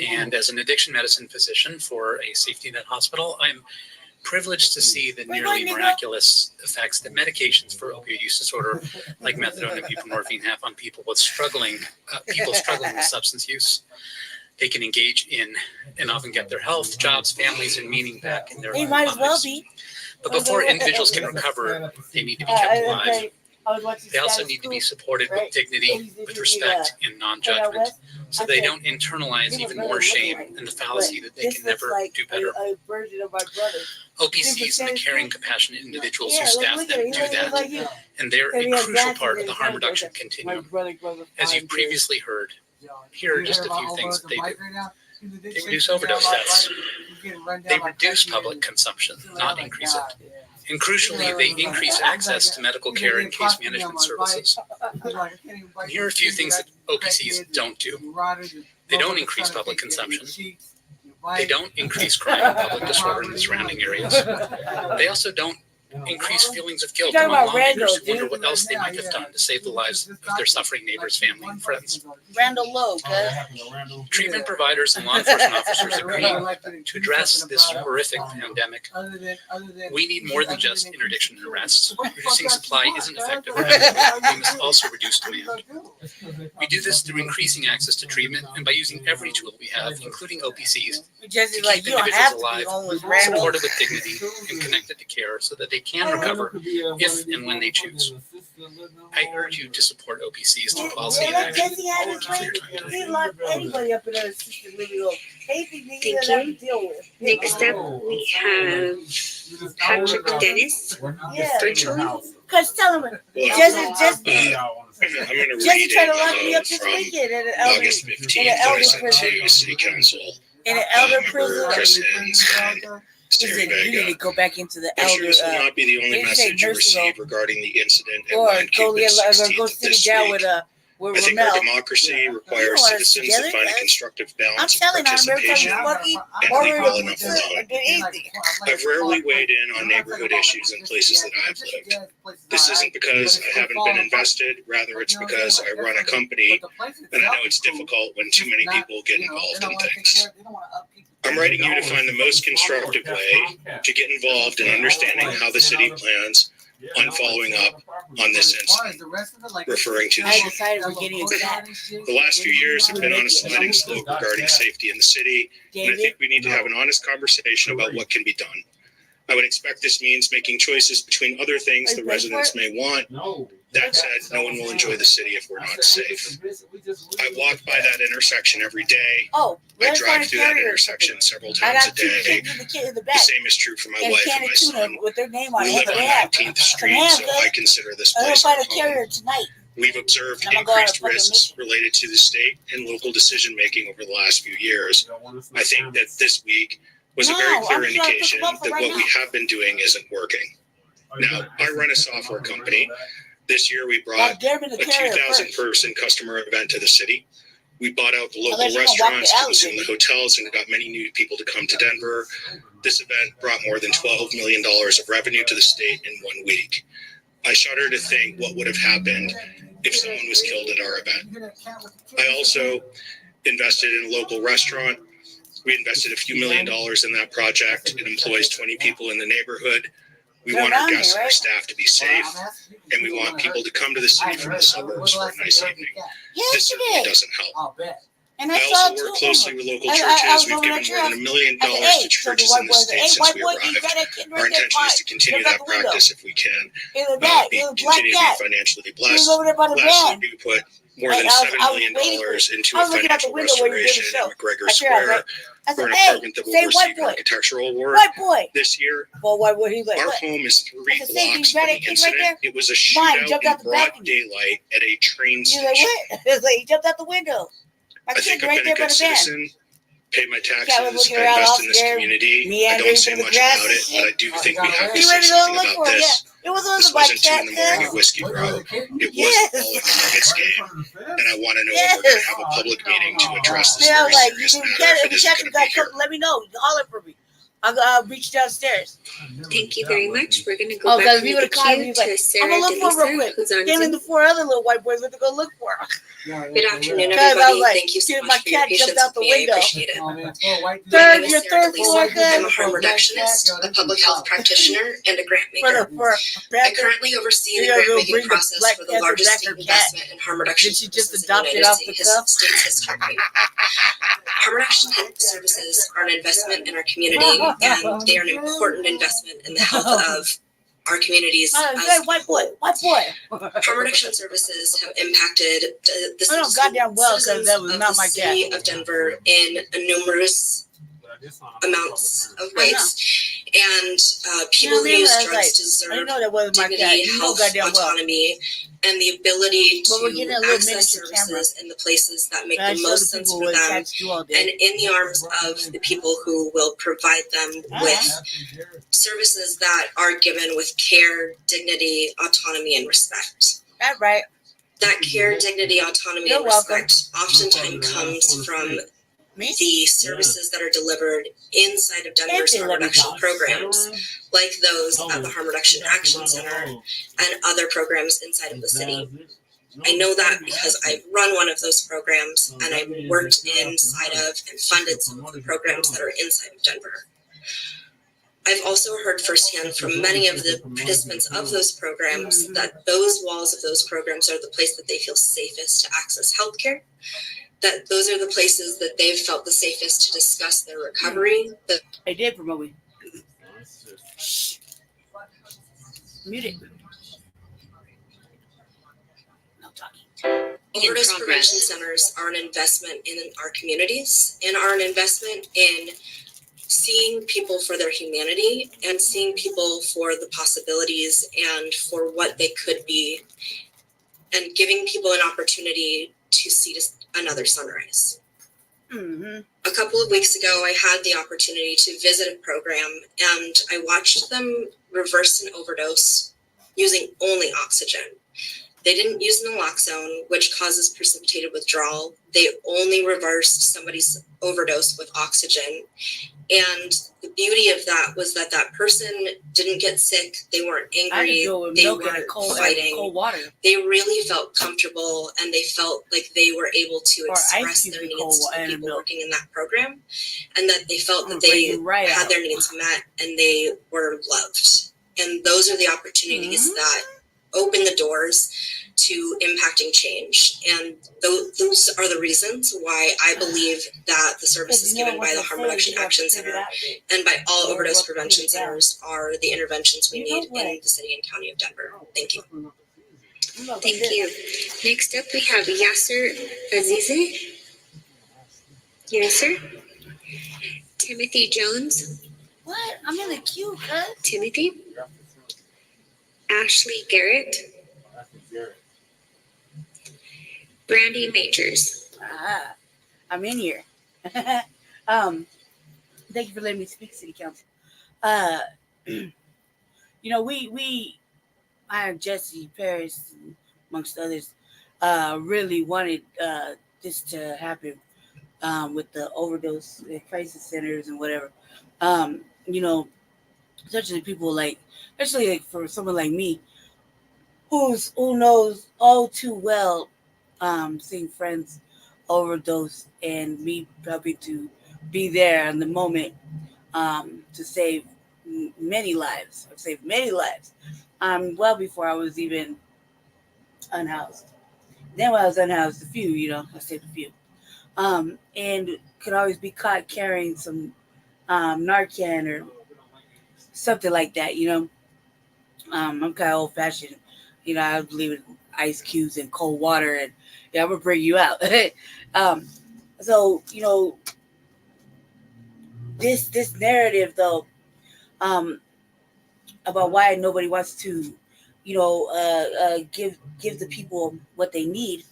[SPEAKER 21] and as an addiction medicine physician for a safety net hospital, I'm privileged to see the nearly miraculous effects that medications for opioid use disorder, like methadone and buprenorphine, have on people struggling with substance use. They can engage in and often get their health, jobs, families, and meaning back in their lives.
[SPEAKER 3] Might as well be.
[SPEAKER 21] But before individuals can recover, they need to be kept alive. They also need to be supported with dignity, with respect, and non-judgment, so they don't internalize even more shame and the fallacy that they can never do better. OPCs and the caring, compassionate individuals who staff them do that, and they're a crucial part of the harm reduction continuum. As you've previously heard, here are just a few things that they do. They reduce overdose deaths. They reduce public consumption, not increase it. And crucially, they increase access to medical care and case management services. And here are a few things that OPCs don't do. They don't increase public consumption. They don't increase crime and public disorder in the surrounding areas. They also don't increase feelings of guilt among lawmakers who wonder what else they might have done to save the lives of their suffering neighbors, family, and friends.
[SPEAKER 3] Randall Lowe,
[SPEAKER 21] Treatment providers and law enforcement officers agree to address this horrific pandemic. We need more than just interdiction and arrests. Reducing supply isn't effective. We must also reduce demand. We do this through increasing access to treatment and by using every tool we have, including OPCs, to keep individuals alive, supported with dignity, and connected to care so that they can recover if and when they choose. I urge you to support OPCs through policy and action. Thank you for your time today.
[SPEAKER 14] Thank you. Next up, we have Patrick Dennis, virtually.
[SPEAKER 3] Cause tell him, just
[SPEAKER 18] I'm going to
[SPEAKER 3] Jesse
[SPEAKER 18] read
[SPEAKER 3] tried to lock me up this
[SPEAKER 18] from
[SPEAKER 3] weekend at
[SPEAKER 18] August 15th that I sent to City Council.
[SPEAKER 3] in an elder prison.
[SPEAKER 13] Chris Hens, and Terry
[SPEAKER 3] You need
[SPEAKER 13] Vega.
[SPEAKER 3] to go back into the
[SPEAKER 13] I'm
[SPEAKER 3] elder.
[SPEAKER 13] sure this will not be the only
[SPEAKER 3] they say
[SPEAKER 13] message you
[SPEAKER 3] nursing
[SPEAKER 13] receive regarding the incident at
[SPEAKER 3] or
[SPEAKER 13] 1
[SPEAKER 3] go
[SPEAKER 13] Cupid 16th
[SPEAKER 3] go
[SPEAKER 13] of
[SPEAKER 3] sit
[SPEAKER 13] this
[SPEAKER 3] down
[SPEAKER 13] week.
[SPEAKER 3] with
[SPEAKER 13] I think our
[SPEAKER 3] Ramel.
[SPEAKER 13] democracy requires
[SPEAKER 3] want us
[SPEAKER 13] citizens to
[SPEAKER 3] together,
[SPEAKER 13] find a
[SPEAKER 3] guys?
[SPEAKER 13] constructive
[SPEAKER 3] I'm
[SPEAKER 13] balance of
[SPEAKER 3] telling on him every time
[SPEAKER 13] participation
[SPEAKER 3] you fucking
[SPEAKER 13] and
[SPEAKER 3] order
[SPEAKER 13] leave
[SPEAKER 3] a
[SPEAKER 13] well enough
[SPEAKER 3] pizza
[SPEAKER 13] alone.
[SPEAKER 3] or do anything.
[SPEAKER 13] I've rarely weighed in on neighborhood issues in places that I've lived. This isn't because I haven't been invested, rather it's because I run a company and I know it's difficult when too many people get involved in things. I'm writing you to find the most constructive way to get involved in understanding how the city plans on following up on this incident, referring to the shooting. The last few years have been on a sliding slope regarding safety in the city, and I think we need to have an honest conversation about what can be done. I would expect this means making choices between other things the residents may want. That said, no one will enjoy the city if we're not safe. I walk by that intersection every day. I drive through that intersection several times a day. The same is true for my wife and my son.
[SPEAKER 3] With their name
[SPEAKER 13] We
[SPEAKER 3] on
[SPEAKER 13] live
[SPEAKER 3] it.
[SPEAKER 13] on 19th Street, so I consider this
[SPEAKER 3] I'm gonna
[SPEAKER 13] place
[SPEAKER 3] find
[SPEAKER 13] our
[SPEAKER 3] a carrier
[SPEAKER 13] home.
[SPEAKER 3] tonight.
[SPEAKER 13] We've observed
[SPEAKER 3] I'm gonna go on a
[SPEAKER 13] increased
[SPEAKER 3] fucking
[SPEAKER 13] risks related to the state and local decision making over the last few years. I think that this week was a very clear indication that what we have been doing isn't working. Now, I run a software company. This year we brought a 2,000 person customer event to the city. We bought out the local restaurants, consumed the hotels, and got many new people to come to Denver. This event brought more than $12 million of revenue to the state in 1 week. I shudder to think what would have happened if someone was killed at our event. I also invested in a local restaurant. We invested a few $1 million in that project. It employs 20 people in the neighborhood. We want our guests and our staff to be safe, and we want people to come to the city from the suburbs for a nice evening. This certainly doesn't help.
[SPEAKER 3] And
[SPEAKER 13] I also work closely with local churches. We've given more than $1 million to churches in the state since we arrived. Our intention is to continue that practice if we can. Continue to be financially blessed. Lastly, we put more than $7 million into a financial restoration in McGregor Square for an apartment that will receive an architectural award this year. Our home is 3 blocks from the incident. It was a shootout in broad daylight at a train station.
[SPEAKER 3] He jumped out the window.
[SPEAKER 13] I think I've been a good citizen, pay my taxes, I invest in this community. I don't say much about it, but I do think we have to say something about this. This wasn't 2 in the morning at Whiskey Row. It was all in the Nuggets game. And I want to know if we're going to have a public meeting to address this very serious matter. If it isn't going to be here.
[SPEAKER 3] Let me know. You can holler for me. I'll reach downstairs.
[SPEAKER 14] Thank you very much. We're going to go back to the queue to Sarah
[SPEAKER 3] I'm gonna look for real quick.
[SPEAKER 14] who's on
[SPEAKER 3] Him and
[SPEAKER 14] Zoom.
[SPEAKER 3] the 4 other little white boys went to go look for him.
[SPEAKER 14] Good afternoon,
[SPEAKER 3] Because I was
[SPEAKER 14] everybody.
[SPEAKER 3] like,
[SPEAKER 14] Thank you so
[SPEAKER 3] dude,
[SPEAKER 14] much
[SPEAKER 3] my
[SPEAKER 14] for your
[SPEAKER 3] cat jumped
[SPEAKER 14] patience
[SPEAKER 3] out the
[SPEAKER 14] with me. I
[SPEAKER 3] window.
[SPEAKER 14] appreciate it.
[SPEAKER 3] Your third floor,
[SPEAKER 14] I'm a harm reductionist, a public health practitioner, and a grant maker. I currently oversee the grant making process for the largest state investment in harm reduction services in the United States history. Harm reduction services are an investment in our community, and they are an important investment in the health of our communities.
[SPEAKER 3] White boy.
[SPEAKER 14] Harm reduction services have impacted the citizens
[SPEAKER 3] that was
[SPEAKER 14] of
[SPEAKER 3] not
[SPEAKER 14] the
[SPEAKER 3] my
[SPEAKER 14] city
[SPEAKER 3] cat.
[SPEAKER 14] of Denver in numerous amounts of ways. And people who use drugs deserve dignity, health, autonomy, and the ability to access services in the places that make the most sense for them, and in the arms of the people who will provide them with services that are given with care, dignity, autonomy, and respect.
[SPEAKER 3] That's right.
[SPEAKER 14] That care, dignity, autonomy, and respect oftentimes comes from the services that are delivered inside of Denver's harm reduction programs, like those at the Harm Reduction Action Center and other programs inside of the city. I know that because I've run one of those programs and I've worked inside of and funded some of the programs that are inside of Denver. I've also heard firsthand from many of the participants of those programs that those walls of those programs are the place that they feel safest to access healthcare, that those are the places that they've felt the safest to discuss their recovery.
[SPEAKER 3] I did promote me. Mute it. No talking.
[SPEAKER 14] Overdose prevention centers are an investment in our communities and are an investment in seeing people for their humanity and seeing people for the possibilities and for what they could be, and giving people an opportunity to see another sunrise. A couple of weeks ago, I had the opportunity to visit a program, and I watched them reverse an overdose using only oxygen. They didn't use naloxone, which causes precipitated withdrawal. They only reversed somebody's overdose with oxygen. And the beauty of that was that that person didn't get sick. They weren't angry. They weren't fighting.
[SPEAKER 3] Cold water.
[SPEAKER 14] They really felt comfortable, and they felt like they were able to express their needs to the people working in that program, and that they felt that they had their needs met and they were loved. And those are the opportunities that open the doors to impacting change. And those are the reasons why I believe that the services given by the Harm Reduction Action Center and by all overdose prevention centers are the interventions we need in the city and county of Denver. Thank you. Thank you. Next up, we have Yasser Azizi. Yasser. Timothy Jones.
[SPEAKER 3] What? I'm in the queue, cuz.
[SPEAKER 14] Timothy. Ashley Garrett. Brandy Majors.
[SPEAKER 3] I'm in here. Thank you for letting me speak, City Council. You know, I and Jesse Paris, amongst others, really wanted this to happen with the overdose crisis centers and whatever. You know, especially people especially like for someone like me, who knows all too well, seeing friends overdose and me helping to be there in the moment to save many lives. I've saved many lives. Well before I was even unhoused. Then when I was unhoused, a few, I saved a few. And could always be caught carrying some Narcan or something like that, I'm kind of old fashioned. I believe in ice cubes and cold water, and I'm gonna bring you out. So this narrative though, about why nobody wants to, give the people what they need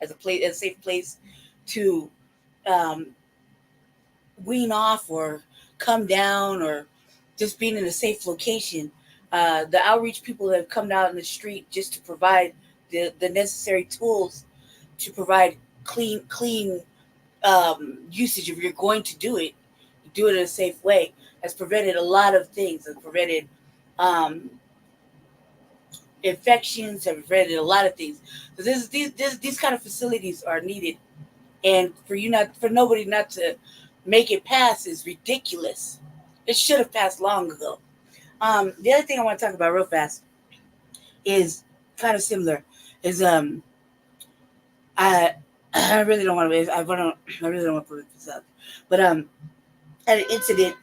[SPEAKER 3] as a safe place to wean off or come down or just being in a safe location. The outreach people that have come out in the street just to provide the necessary tools to provide clean usage. If you're going to do it in a safe way, has prevented a lot of things. Has prevented infections. Have prevented a lot of things. So these kind of facilities are needed, and for nobody not to make it pass is ridiculous. It should have passed long ago. The other thing I want to talk about real fast is kind of similar. Is I really don't want to. I really don't want to put this out. But had an incident,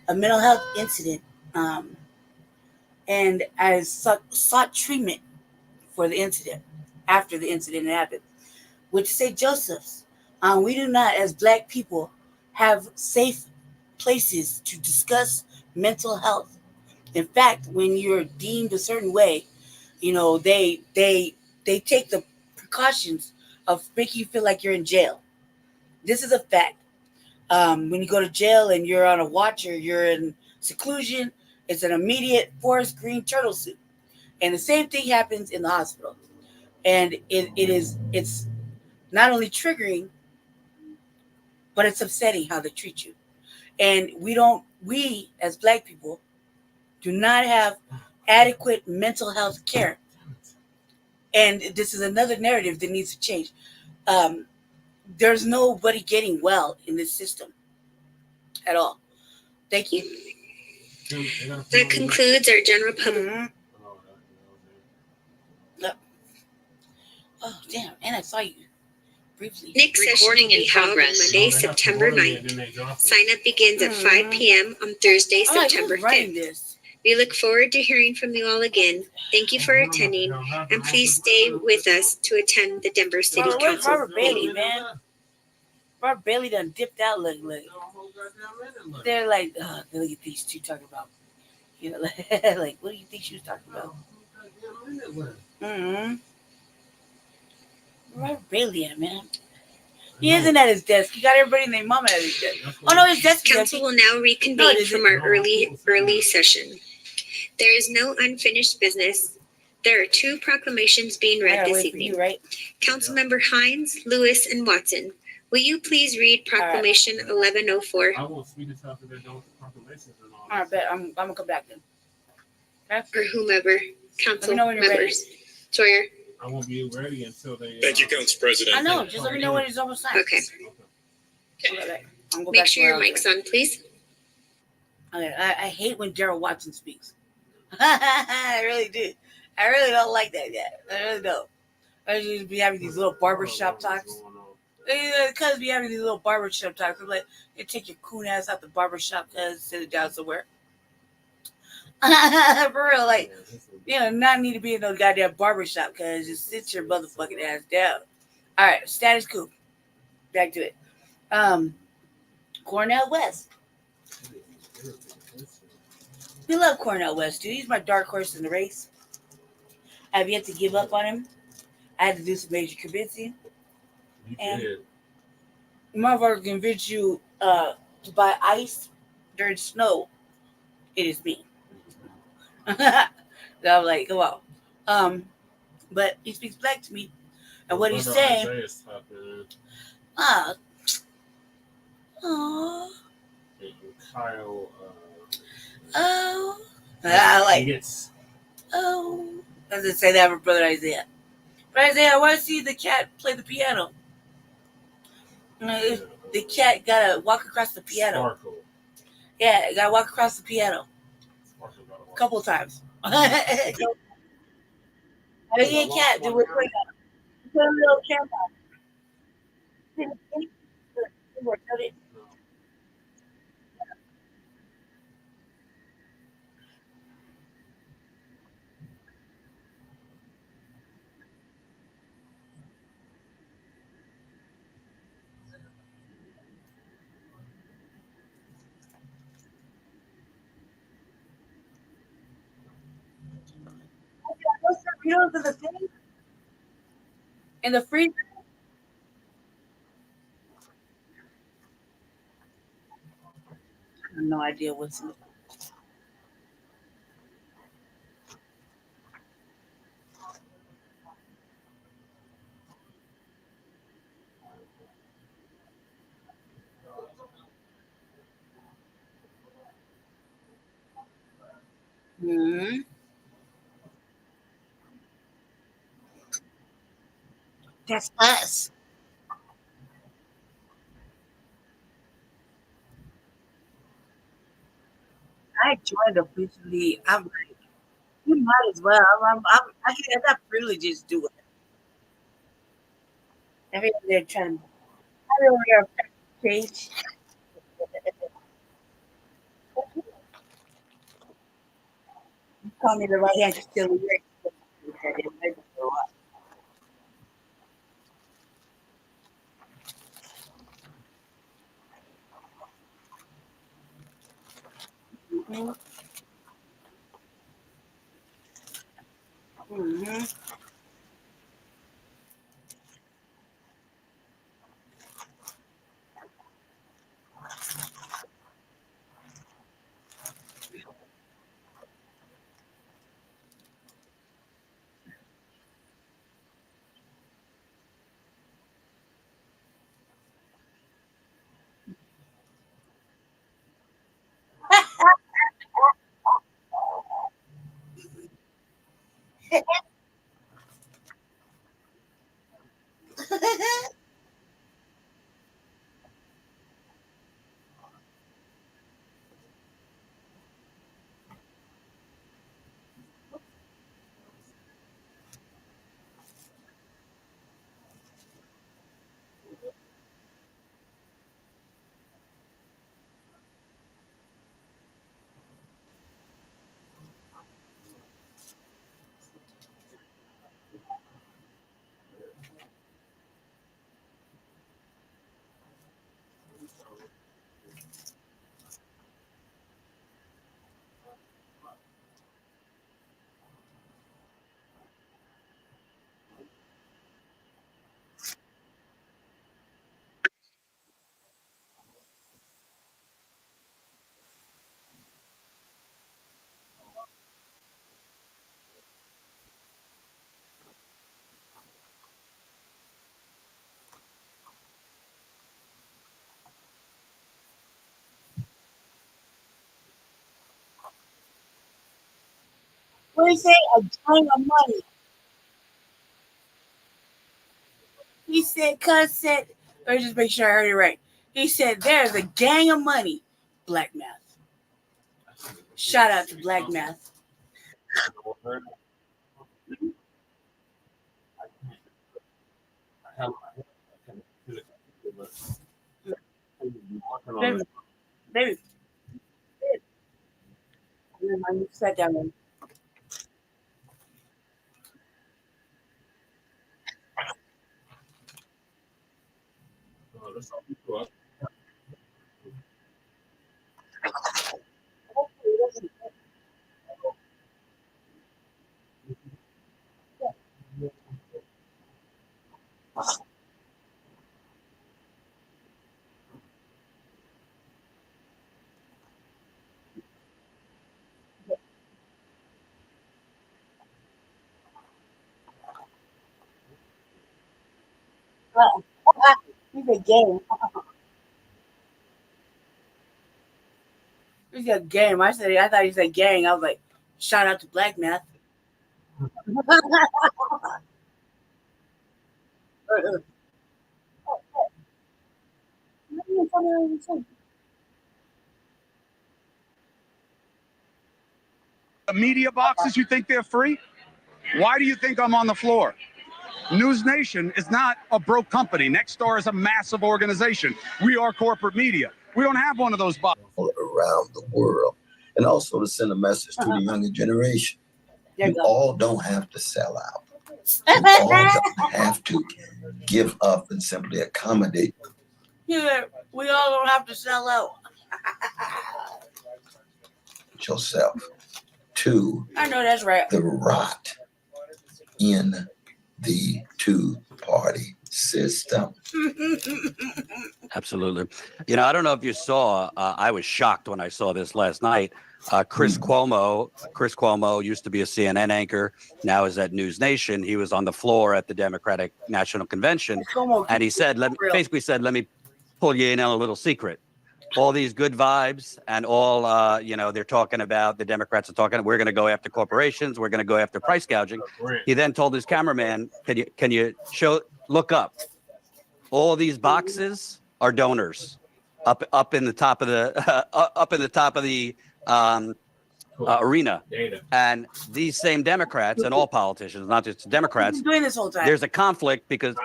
[SPEAKER 3] a mental health incident, and I sought treatment for the incident after the incident happened, with St. Joseph's. We do not, as Black people, have safe places to discuss mental health. In fact, when you're deemed a certain way, they take the precautions of making you feel like you're in jail. This is a fact. When you go to jail and you're on a watch or you're in seclusion, it's an immediate forest green turtle suit. And the same thing happens in the hospital. And it's not only triggering, but it's upsetting how they treat you. And we as Black people do not have adequate mental health care. And this is another narrative that needs to change. There's nobody getting well in this system at all. Thank you.
[SPEAKER 14] That concludes our general public.
[SPEAKER 3] Oh, damn. And I saw you briefly.
[SPEAKER 14] Next session will be held on Monday, September 9th. Sign up begins at 5 p.m. on Thursday, September 5th. We look forward to hearing from you all again. Thank you for attending, and please stay with us to attend the Denver City Council
[SPEAKER 3] Robert Bailey,
[SPEAKER 14] meeting.
[SPEAKER 3] man. Robert Bailey done dipped out. Look. They're like, look at these two talking about. Like, what do you think she was talking about? Robert Bailey, man. He isn't at his desk. He got everybody and their mama at his desk. Oh no, his desk.
[SPEAKER 14] Council will now reconvene from our early session. There is no unfinished business. There are 2 proclamations being read this evening.
[SPEAKER 3] Right?
[SPEAKER 14] Councilmember Hines, Lewis, and Watson, will you please read Proclamation 1104?
[SPEAKER 15] I won't speak until after they're done with the proclamations and all.
[SPEAKER 3] All right, bet. I'm gonna come back then.
[SPEAKER 14] Or whomever, council
[SPEAKER 3] know when you're ready.
[SPEAKER 14] members. Sawyer.
[SPEAKER 15] I won't be ready until they.
[SPEAKER 18] Thank you, Council President.
[SPEAKER 3] I know. Just let me know when it's almost time.
[SPEAKER 14] Okay.
[SPEAKER 3] Make
[SPEAKER 14] Make sure your mic's on, please.
[SPEAKER 3] Okay. I hate when Daryl Watson speaks. I really do. I really don't like that guy. I really don't. I just be having these little barbershop talks. Cuz be having these little barbershop talks. I'm like, you take your coon ass out the barbershop, cuz sit it down somewhere. For real, like, not need to be in no goddamn barbershop, cuz just sit your motherfucking ass down. All right, status quo. Back to it. Cornell West. We love Cornell West, dude. He's my dark horse in the race. I have yet to give up on him. I had to do some major convincing. And motherfucker convince you to buy ice during snow. It is me. So I'm like, come on. But he speaks black to me. And what he's saying.
[SPEAKER 15] Kyle.
[SPEAKER 3] I like. Doesn't say that for Brother Isaiah. But Isaiah, I want to see the cat play the piano. The cat gotta walk across the piano.
[SPEAKER 15] Sparkle.
[SPEAKER 3] Yeah, gotta walk across the piano. A couple times. I mean, cat, do it. Put a little camp on. Torpedoes in the thing? In the freezer? I have no idea what's in it. Hmm. That's us. I joined officially. I'm like, you might as well. I got privileges to do it. Everyone there trying to. Everyone there trying to change. Call me the right hand, still lyrics. Mm-hmm. Mm-hmm. What did he say? A gang of money. He said, cuz said, let me just make sure I heard it right. He said, there's a gang of money. Black math. Shout out to Black Math. Baby. I sat down. He's a game. He's a game. I thought he said gang. I was like, shout out to Black Math.
[SPEAKER 2] The media boxes, you think they're free? Why do you think I'm on the floor? News Nation is not a broke company. Nexstar is a massive organization. We are corporate media. We don't have one of those boxes.
[SPEAKER 8] Around the world. And also to send a message to the younger generation. You all don't have to sell out. You all don't have to give up and simply accommodate.
[SPEAKER 3] Yeah, we all don't have to sell out.
[SPEAKER 8] Yourself to
[SPEAKER 3] I know that's right.
[SPEAKER 8] the rot in the two-party system.
[SPEAKER 6] Absolutely. You know, I don't know if you saw, I was shocked when I saw this last night. Chris Cuomo used to be a CNN anchor, now is at News Nation. He was on the floor at the Democratic National Convention, and he said, basically said, let me pull you in on a little secret. All these good vibes and all, you know, they're talking about, the Democrats are talking, we're going to go after corporations, we're going to go after price gouging. He then told his cameraman, can you look up. All these boxes are donors up in the top of the arena. And these same Democrats and all politicians, not just Democrats,
[SPEAKER 3] doing this whole time.
[SPEAKER 6] There's a conflict because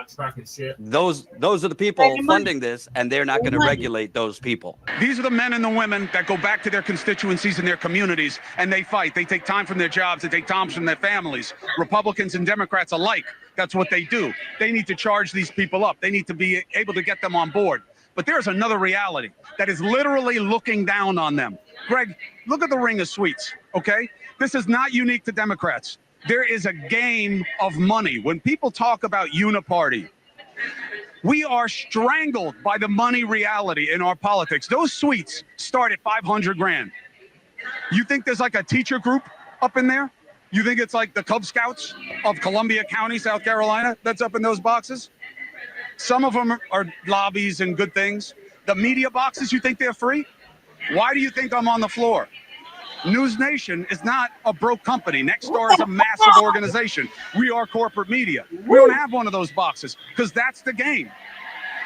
[SPEAKER 6] those are the people funding this, and they're not going to regulate those people.
[SPEAKER 2] These are the men and the women that go back to their constituencies and their communities, and they fight. They take time from their jobs. They take time from their families. Republicans and Democrats alike, that's what they do. They need to charge these people up. They need to be able to get them on board. But there's another reality that is literally looking down on them. Greg, look at the ring of sweets, okay? This is not unique to Democrats. There is a game of money. When people talk about uniparty, we are strangled by the money reality in our politics. Those suites start at 500 grand. You think there's like a teacher group up in there? You think it's like the Cub Scouts of Columbia County, South Carolina, that's up in those boxes? Some of them are lobbies and good things. The media boxes, you think they're free? Why do you think I'm on the floor? News Nation is not a broke company. Nexstar is a massive organization. We are corporate media. We don't have one of those boxes because that's the game.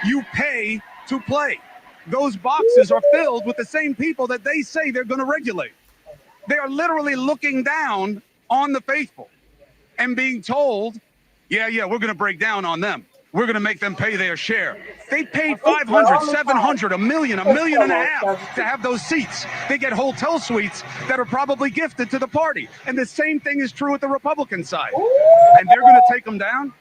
[SPEAKER 2] You pay to play. Those boxes are filled with the same people that they say they're going to regulate. They are literally looking down on the faithful and being told, yeah, we're going to break down on them. We're going to make them pay their share. They paid 500, 700, $1 million, $1.5 million to have those seats. They get hotel suites that are probably gifted to the party. And the same thing is true with the Republican side. And they're going to take them down.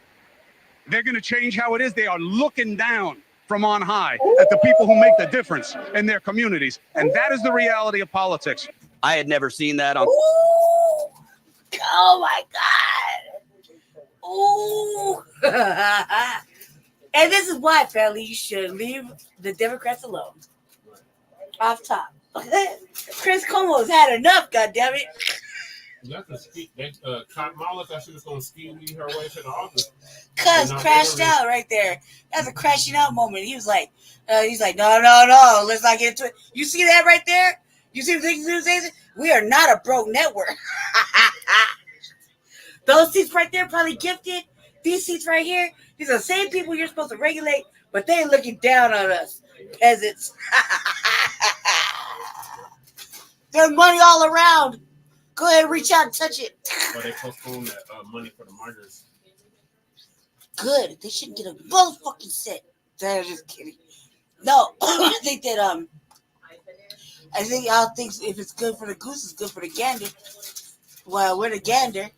[SPEAKER 2] They're going to change how it is. They are looking down from on high at the people who make the difference in their communities. And that is the reality of politics.
[SPEAKER 6] I had never seen that on.
[SPEAKER 3] Oh my God. Ooh. And this is why, family, you should leave the Democrats alone. Off top. Chris Cuomo's had enough, goddammit.
[SPEAKER 15] Kamala thought she was going to ski lead her way to the office.
[SPEAKER 3] Cuz crashed out right there. That's a crashing out moment. He was like, no, let's not get into it. You see that right there? You see the things? We are not a broke network. Those seats right there probably gifted. These seats right here, these are the same people you're supposed to regulate, but they looking down on us, peasants. There's money all around. Go ahead, reach out and touch it.
[SPEAKER 15] But they postponed that money for the martyrs.
[SPEAKER 3] Good. They shouldn't get a motherfucking cent. They're just kidding. No, I think that I think y'all think if it's good for the goose, it's good for the gander. Well, we're the gander.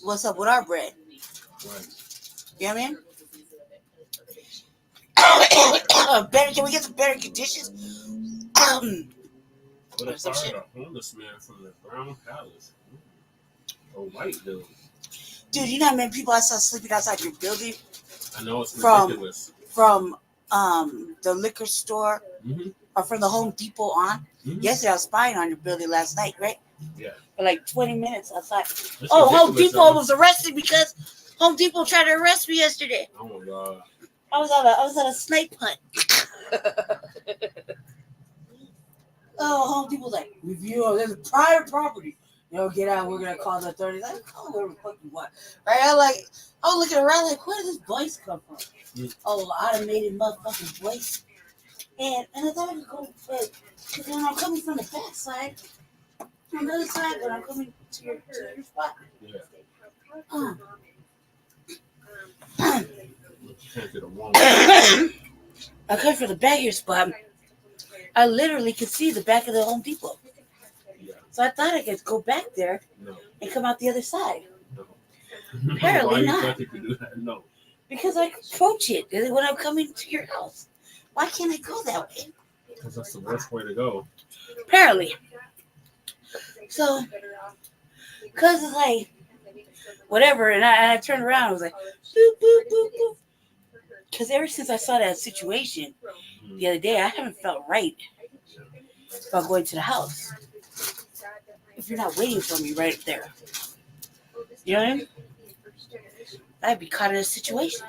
[SPEAKER 3] What's up with our bread?
[SPEAKER 15] Right.
[SPEAKER 3] You know what I mean? Better, can we get some better conditions?
[SPEAKER 15] But they fired a homeless man from the Brown Palace. A white dude.
[SPEAKER 3] Dude, you know how many people I saw sleeping outside your building?
[SPEAKER 15] I know, it's ridiculous.
[SPEAKER 3] From the liquor store
[SPEAKER 15] Mm-hmm.
[SPEAKER 3] or from the Home Depot on.
[SPEAKER 15] Mm-hmm.
[SPEAKER 3] Yesterday I was spying on your building last night, right?
[SPEAKER 15] Yeah.
[SPEAKER 3] For like 20 minutes outside.
[SPEAKER 15] It's
[SPEAKER 3] Home
[SPEAKER 15] ridiculous,
[SPEAKER 3] Depot was arrested because Home Depot tried to arrest me yesterday.
[SPEAKER 15] Oh my God.
[SPEAKER 3] I was on a snake hunt. Home Depot's like, there's a private property. Get out, we're gonna call the authorities. I call whatever the fuck you want. Right? I was looking around like, where did this voice come from? Automated motherfucking voice. And I thought I could go, because when I'm coming from the back side, on the other side, when I'm coming to your spot.
[SPEAKER 15] Yeah.
[SPEAKER 3] I come from the back of your spot. I literally could see the back of the Home Depot. So I thought I could go back there and come out the other side.
[SPEAKER 15] No.
[SPEAKER 3] Apparently
[SPEAKER 15] Why
[SPEAKER 3] not.
[SPEAKER 15] you thought you could do that? No.
[SPEAKER 3] Because I approach it when I'm coming to your house. Why can't I go that way?
[SPEAKER 15] Because that's the worst way to go.
[SPEAKER 3] Apparently. So, because it's like, whatever, and I turned around, I was like, boop, boop, boop, boop. Because ever since I saw that situation the other day, I haven't felt right about going to the house. If you're not waiting for me right there. You know what I mean? I'd be caught in a situation.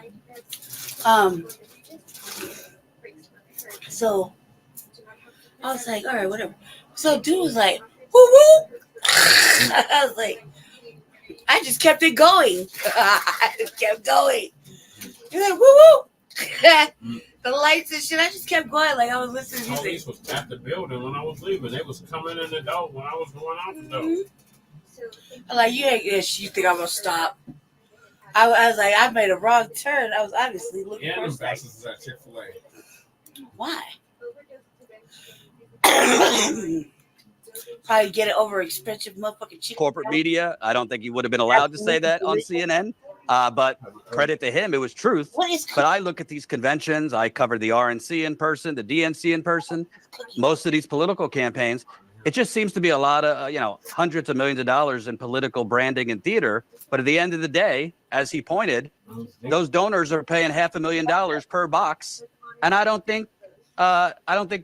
[SPEAKER 3] So I was like, all right, whatever. So dude was like, woo woo. I was like, I just kept it going. I just kept going. You're like, woo woo. The lights and shit. I just kept going. Like I was listening to music.
[SPEAKER 15] Police was at the building when I was leaving. They was coming in the door when I was going out the door.
[SPEAKER 3] I'm like, you think I'm gonna stop? I was like, I made a wrong turn. I was obviously looking for a
[SPEAKER 15] second. Is at Chick-fil-A.
[SPEAKER 3] Why? Probably get an over expensive motherfucking chicken.
[SPEAKER 6] Corporate media. I don't think he would have been allowed to say that on CNN. But credit to him, it was truth. But I look at these conventions. I covered the RNC in person, the DNC in person, most of these political campaigns. It just seems to be a lot of, hundreds of millions of dollars in political branding and theater. But at the end of the day, as he pointed, those donors are paying $500,000 per box. And I don't think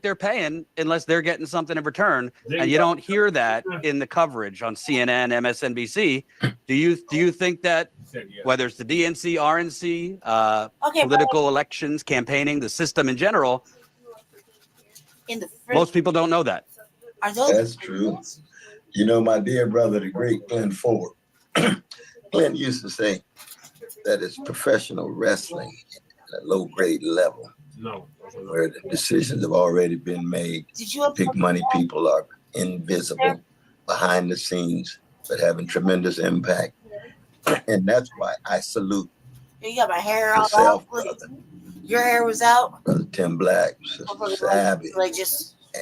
[SPEAKER 6] they're paying unless they're getting something in return. And you don't hear that in the coverage on CNN, MSNBC. Do you think that whether it's the DNC, RNC, political elections, campaigning, the system in general, most people don't know that.
[SPEAKER 8] That's true. My dear brother, the great Glenn Ford, Glenn used to say that it's professional wrestling at a low grade level.
[SPEAKER 15] No.
[SPEAKER 8] Where the decisions have already been made. Big money people are invisible behind the scenes, but having tremendous impact. And that's why I salute
[SPEAKER 3] you got my hair all
[SPEAKER 8] yourself,
[SPEAKER 3] out.
[SPEAKER 8] brother.
[SPEAKER 3] Your hair was out.
[SPEAKER 8] Brother Tim Black, Sister Sabby,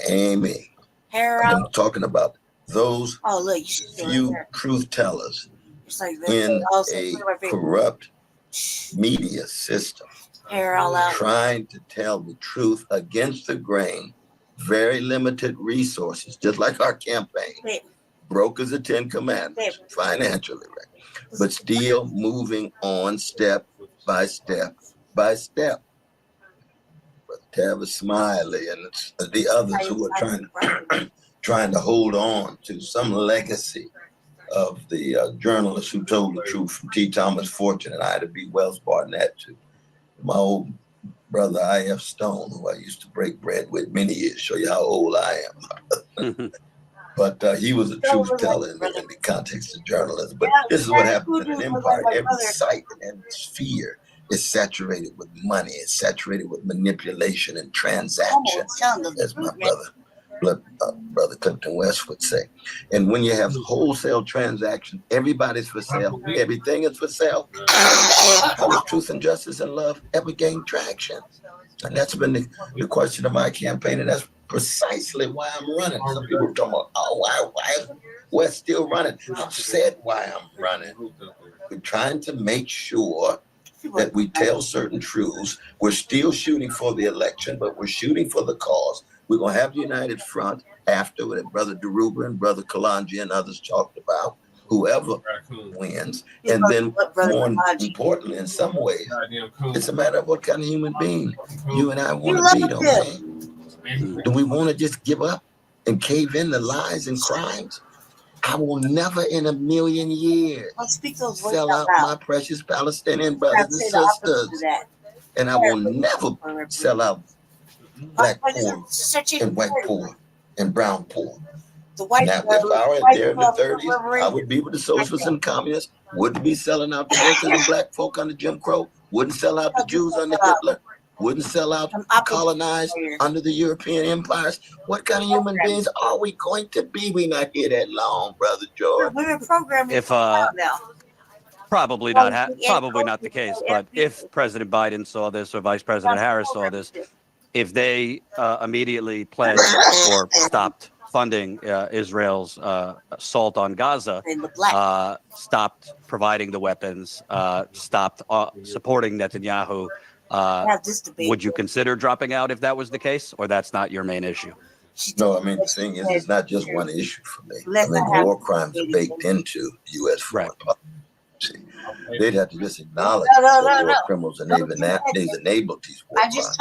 [SPEAKER 8] Amy.
[SPEAKER 3] Hair out.
[SPEAKER 8] I'm talking about those
[SPEAKER 3] look,
[SPEAKER 8] few truth tellers in a corrupt media system.
[SPEAKER 3] Hair all out.
[SPEAKER 8] Trying to tell the truth against the grain, very limited resources, just like our campaign. Broke as the 10 Commandments, financially, right? But still moving on step by step by step. But Tavis Smiley and the others who are trying to hold on to some legacy of the journalists who told the truth, from T. Thomas Fortune and Ida B. Wells Barnett to my old brother I.F. Stone, who I used to break bread with many years, show you how old I am. But he was a truth teller in the context of journalism. But this is what happens in an empire. Every site and every sphere is saturated with money. It's saturated with manipulation and transaction, as my brother Clifton West would say. And when you have wholesale transactions, everybody's for sale. Everything is for sale. How does truth and justice and love ever gain traction? And that's been the question of my campaign, and that's precisely why I'm running. Some people are talking about, oh, why is West still running? I've said why I'm running. We're trying to make sure that we tell certain truths. We're still shooting for the election, but we're shooting for the cause. We're going to have the United Front after what Brother Deruba and Brother Kalanji and others talked about, whoever wins. And then more importantly, in some ways, it's a matter of what kind of human being you and I want to be, don't we? Do we want to just give up and cave in the lies and crimes? I will never in a million years sell out my precious Palestinian brothers and sisters. And I will never sell out black poor and white poor and brown poor. Now, if I were there in the 30s, I would be with the socialists and communists, wouldn't be selling out the workers and black folk under Jim Crow, wouldn't sell out the Jews under Hitler, wouldn't sell out colonized under the European empires. What kind of human beings are we going to be? We're not here that long, Brother George.
[SPEAKER 6] If probably not the case, but if President Biden saw this or Vice President Harris saw this, if they immediately pledged or stopped funding Israel's assault on Gaza, stopped providing the weapons, stopped supporting Netanyahu, would you consider dropping out if that was the case, or that's not your main issue?
[SPEAKER 8] No, I mean, the thing is, it's not just one issue for me. I mean, war crimes are baked into U.S. foreign policy. They'd have to just acknowledge that war criminals and they've enabled these war crimes.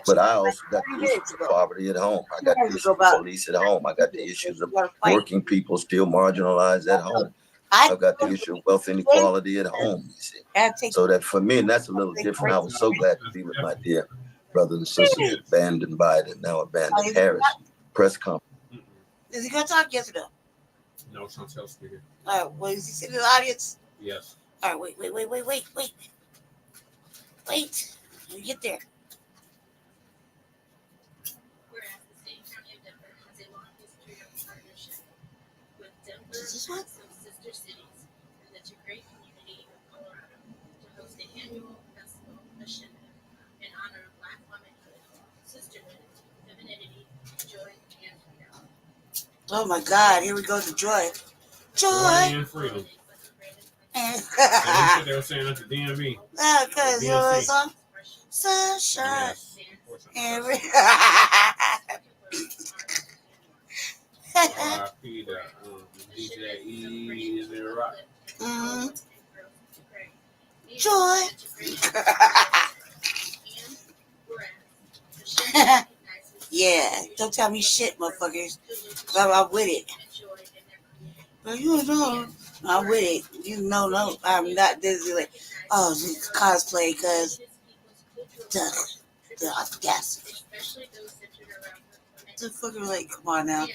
[SPEAKER 8] But I also got the issues of poverty at home. I got the issues of police at home. I got the issues of working people still marginalized at home. I've got the issue of wealth inequality at home, you see. So that for me, and that's a little different. I was so glad to be with my dear brothers and sisters that abandoned Biden, now abandoned Harris. Press conference.
[SPEAKER 3] Is he going to talk? Yes or no?
[SPEAKER 15] No, Chantel speaking.
[SPEAKER 3] All right, well, is he sitting in the audience?
[SPEAKER 15] Yes.
[SPEAKER 3] All right, wait. Wait, let me get there.
[SPEAKER 1] Whereas the state county of Denver has a long history of partnership with Denver
[SPEAKER 3] Is this one?
[SPEAKER 1] and some sister cities and the great community of Colorado to host an annual festival mission in honor of Black womanhood, sisterhood, femininity, joy, and freedom.
[SPEAKER 3] Oh my God, here we go to joy. Joy.
[SPEAKER 15] And freedom.
[SPEAKER 3] And
[SPEAKER 15] they were saying at the DMV.
[SPEAKER 3] yeah, because you know that song? Sunshine. And
[SPEAKER 15] R.I.P. to DJ E. Is it rock?
[SPEAKER 3] Joy. Yeah, don't tell me shit, motherfuckers. I'm with it. But you know, I'm with it. You know, no, I'm not this like, oh, it's cosplay because the gas. The fucking like, come on now.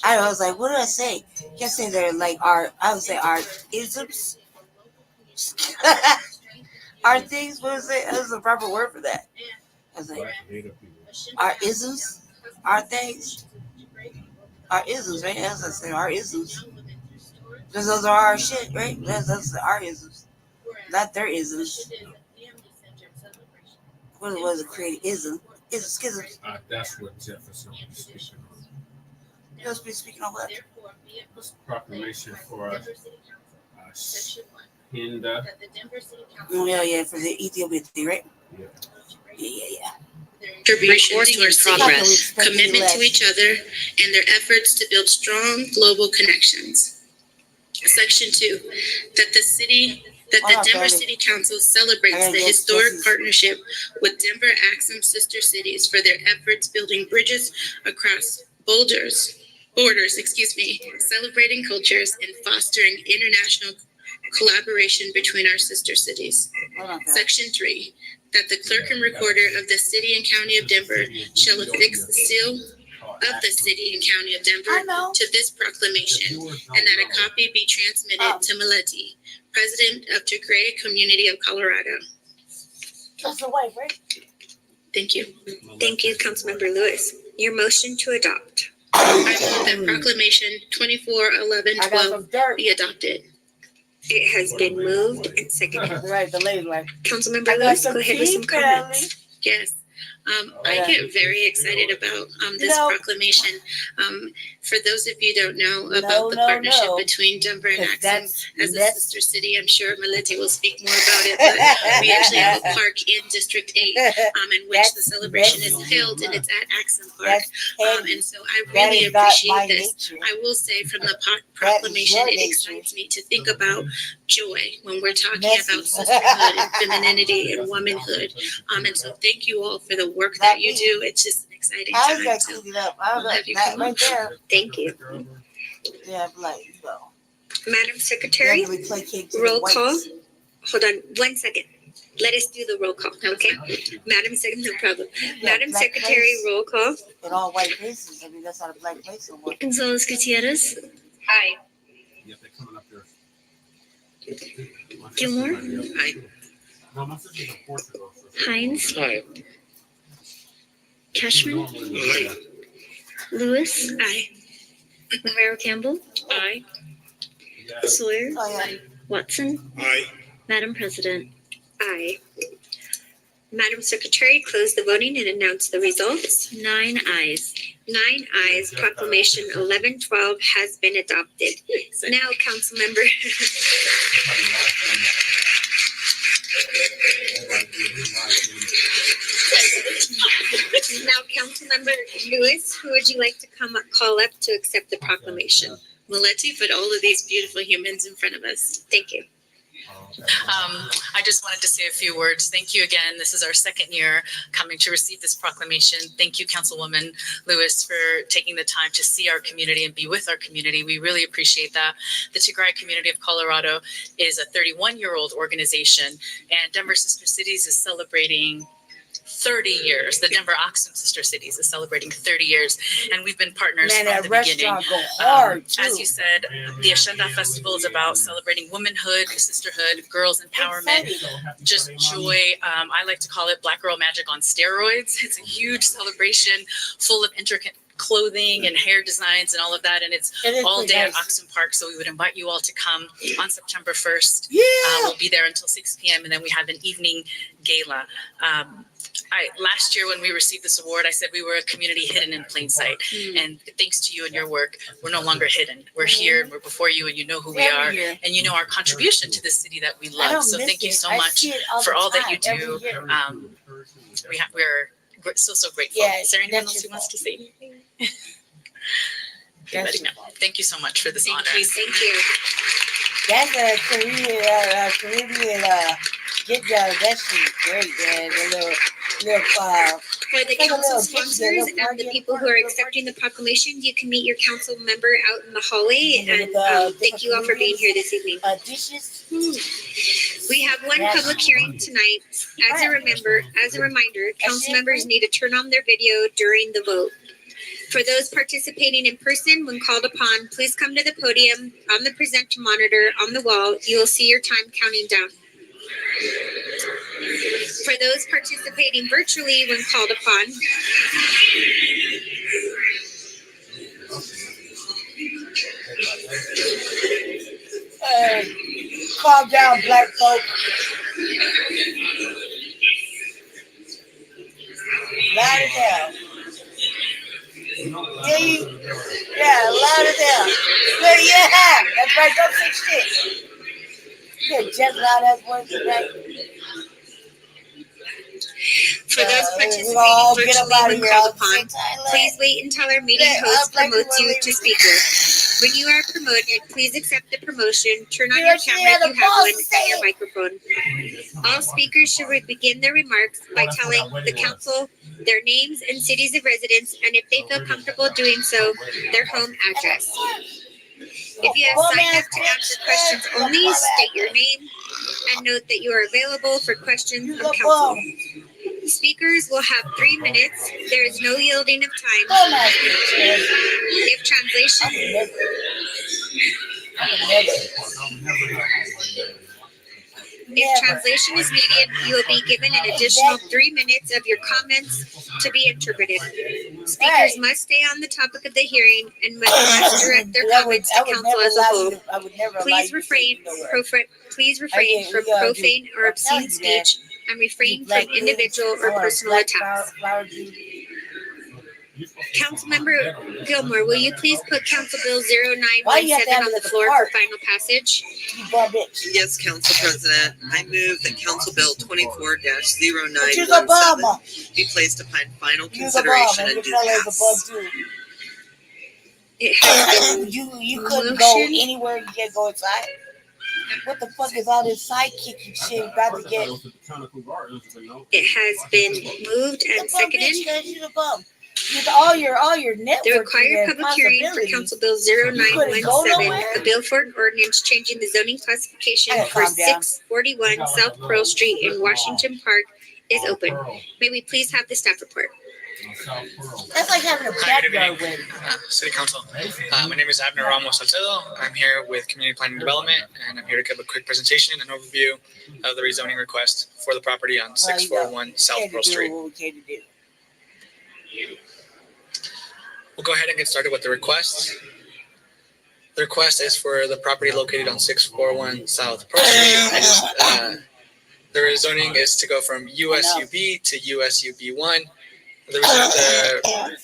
[SPEAKER 3] I was like, what did I say? Can't say they're like art. I would say art isms. Art things. What is it? What's the proper word for that? I was like, art isms, art things, art isms, right? That's what I say, art isms. Because those are our shit, right? That's the art isms, not their isms. What was it? Created ism? Is it schism?
[SPEAKER 15] That's what Jefferson was speaking on.
[SPEAKER 3] He was speaking on what?
[SPEAKER 15] Proclamation for Hinda.
[SPEAKER 3] Oh, yeah, for the Ethiopian thing, right? Yeah.
[SPEAKER 14] Contributions towards progress, commitment to each other, and their efforts to build strong global connections. Section 2, that the Denver City Council celebrates the historic partnership with Denver Axum sister cities for their efforts building bridges across borders, celebrating cultures and fostering international collaboration between our sister cities. Section 3, that the clerk and recorder of the city and county of Denver shall affix the seal
[SPEAKER 1] of the city and county of Denver to this proclamation, and that a copy be transmitted to Maleti, President of Tigray Community of Colorado.
[SPEAKER 3] That's the wife, right?
[SPEAKER 1] Thank you.
[SPEAKER 14] Thank you, Councilmember Lewis. Your motion to adopt.
[SPEAKER 1] I move that proclamation 241112 be adopted.
[SPEAKER 14] It has been moved and seconded.
[SPEAKER 3] Right, the lady wife.
[SPEAKER 14] Councilmember Lewis, go ahead with some comments.
[SPEAKER 1] Yes. I get very excited about this proclamation. For those of you who don't know about the partnership between Denver and Axum as a sister city, I'm sure Maleti will speak more about it, but we actually have a park in District 8 in which the celebration is held, and it's at Axum Park. And so I really appreciate this. I will say from the proclamation, it excites me to think about joy when we're talking about sisterhood and femininity and womanhood. And so thank you all for the work that you do. It's just an exciting time. So I'll have you come up.
[SPEAKER 14] Thank you.
[SPEAKER 3] Yeah, like, go.
[SPEAKER 14] Madam Secretary, roll call. Hold on 1 second. Let us do the roll call, okay? Madam Secretary, no problem. Madam Secretary, roll call.
[SPEAKER 3] In all white places. I mean, that's not a black place no more.
[SPEAKER 14] Gonzalez Gutierrez. Aye. Gilmore.
[SPEAKER 1] Aye.
[SPEAKER 14] Hines.
[SPEAKER 18] Aye.
[SPEAKER 14] Cashman.
[SPEAKER 18] Aye.
[SPEAKER 14] Lewis.
[SPEAKER 1] Aye.
[SPEAKER 14] Romero Campbell.
[SPEAKER 1] Aye.
[SPEAKER 14] Sawyer.
[SPEAKER 3] Aye.
[SPEAKER 14] Watson.
[SPEAKER 18] Aye.
[SPEAKER 14] Madam President. Aye. Madam Secretary, close the voting and announce the results. 9 ayes. 9 ayes. Proclamation 1112 has been adopted. Now, Councilmember. Now, Councilmember Lewis, who would you like to call up to accept the proclamation?
[SPEAKER 1] Maleti put all of these beautiful humans in front of us.
[SPEAKER 14] Thank you.
[SPEAKER 5] I just wanted to say a few words. Thank you again. This is our second year coming to receive this proclamation. Thank you, Councilwoman Lewis, for taking the time to see our community and be with our community. We really appreciate that. The Tigray Community of Colorado is a 31-year-old organization, and Denver Sister Cities is celebrating 30 years. The Denver Axum Sister Cities is celebrating 30 years, and we've been partners from the beginning.
[SPEAKER 3] Go hard,
[SPEAKER 5] as you said, the Ashenda Festival is about celebrating womanhood, sisterhood, girls empowerment, just joy. I like to call it Black Girl Magic on steroids. It's a huge celebration full of intricate clothing and hair designs and all of that, and it's all day at Axum Park. So we would invite you all to come on September 1st. We'll be there until 6 p.m. and then we have an evening gala. Last year when we received this award, I said we were a community hidden in plain sight. And thanks to you and your work, we're no longer hidden. We're here and we're before you, and you know who we are, and you know our contribution to the city that we love. So thank you so much for all that you do. We're so grateful. Is there anyone else who wants to say anything? Everybody know. Thank you so much for this honor.
[SPEAKER 14] Thank you.
[SPEAKER 3] That's a Caribbean get down. That shit's great, man. The little
[SPEAKER 14] For the council sponsors and the people who are accepting the proclamation, you can meet your council member out in the hallway. And thank you all for being here this evening. We have one public hearing tonight. As a reminder, council members need to turn on their video during the vote. For those participating in person, when called upon, please come to the podium. On the presenter monitor on the wall, you will see your time counting down. For those participating virtually, when called upon,
[SPEAKER 3] calm down, black folk. Loud it down. Yeah, loud it down. Yeah, that's right. Don't say shit. Yeah, just loud as voice tonight.
[SPEAKER 14] For those participating virtually when called upon, please wait until our meeting host promotes you to speaker. When you are promoted, please accept the promotion, turn on your camera if you have one, and your microphone. All speakers should begin their remarks by telling the council their names and cities of residence, and if they feel comfortable doing so, their home address. If you have signed up to answer questions only, state your name and note that you are available for questions from council. Speakers will have 3 minutes. There is no yielding of time. If translation is needed, you will be given an additional 3 minutes of your comments to be interpreted. Speakers must stay on the topic of the hearing and must direct their comments to council as a whole. Please refrain from profane or obscene speech and refrain from individual or personal attacks. Councilmember Gilmore, will you please put Council Bill 0917 on the floor for final passage?
[SPEAKER 4] Yes, Council President. I move that Council Bill 24-0917 be placed upon final consideration and do pass.
[SPEAKER 14] It has been
[SPEAKER 3] You couldn't go anywhere. You can't go inside. What the fuck is all this sidekick shit about to get?
[SPEAKER 14] It has been moved and seconded.
[SPEAKER 3] With all your network.
[SPEAKER 14] The required public hearing for Council Bill 0917, a bill for an ordinance changing the zoning classification for 641 South Pearl Street in Washington Park is open. May we please have the staff report?
[SPEAKER 3] That's like having a backyard wedding.
[SPEAKER 21] City Council. My name is Abner Ramos Salcedo. I'm here with Community Planning and Development, and I'm here to give a quick presentation and overview of the rezoning request for the property on 641 South Pearl Street. We'll go ahead and get started with the request. The request is for the property located on 641 South Pearl Street. The rezoning is to go from USUB to USUB1. The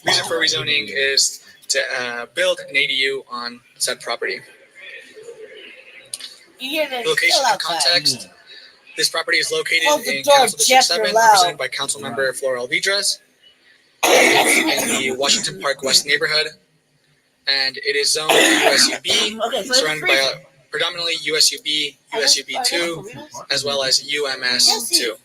[SPEAKER 21] reason for rezoning is to build an ADU on said property. Location and context. This property is located in Council District 7, represented by Councilmember Flor Alvidrez. It's in the Washington Park West neighborhood, and it is zoned USUB, surrounded by predominantly USUB, USUB2, as well as UMS2.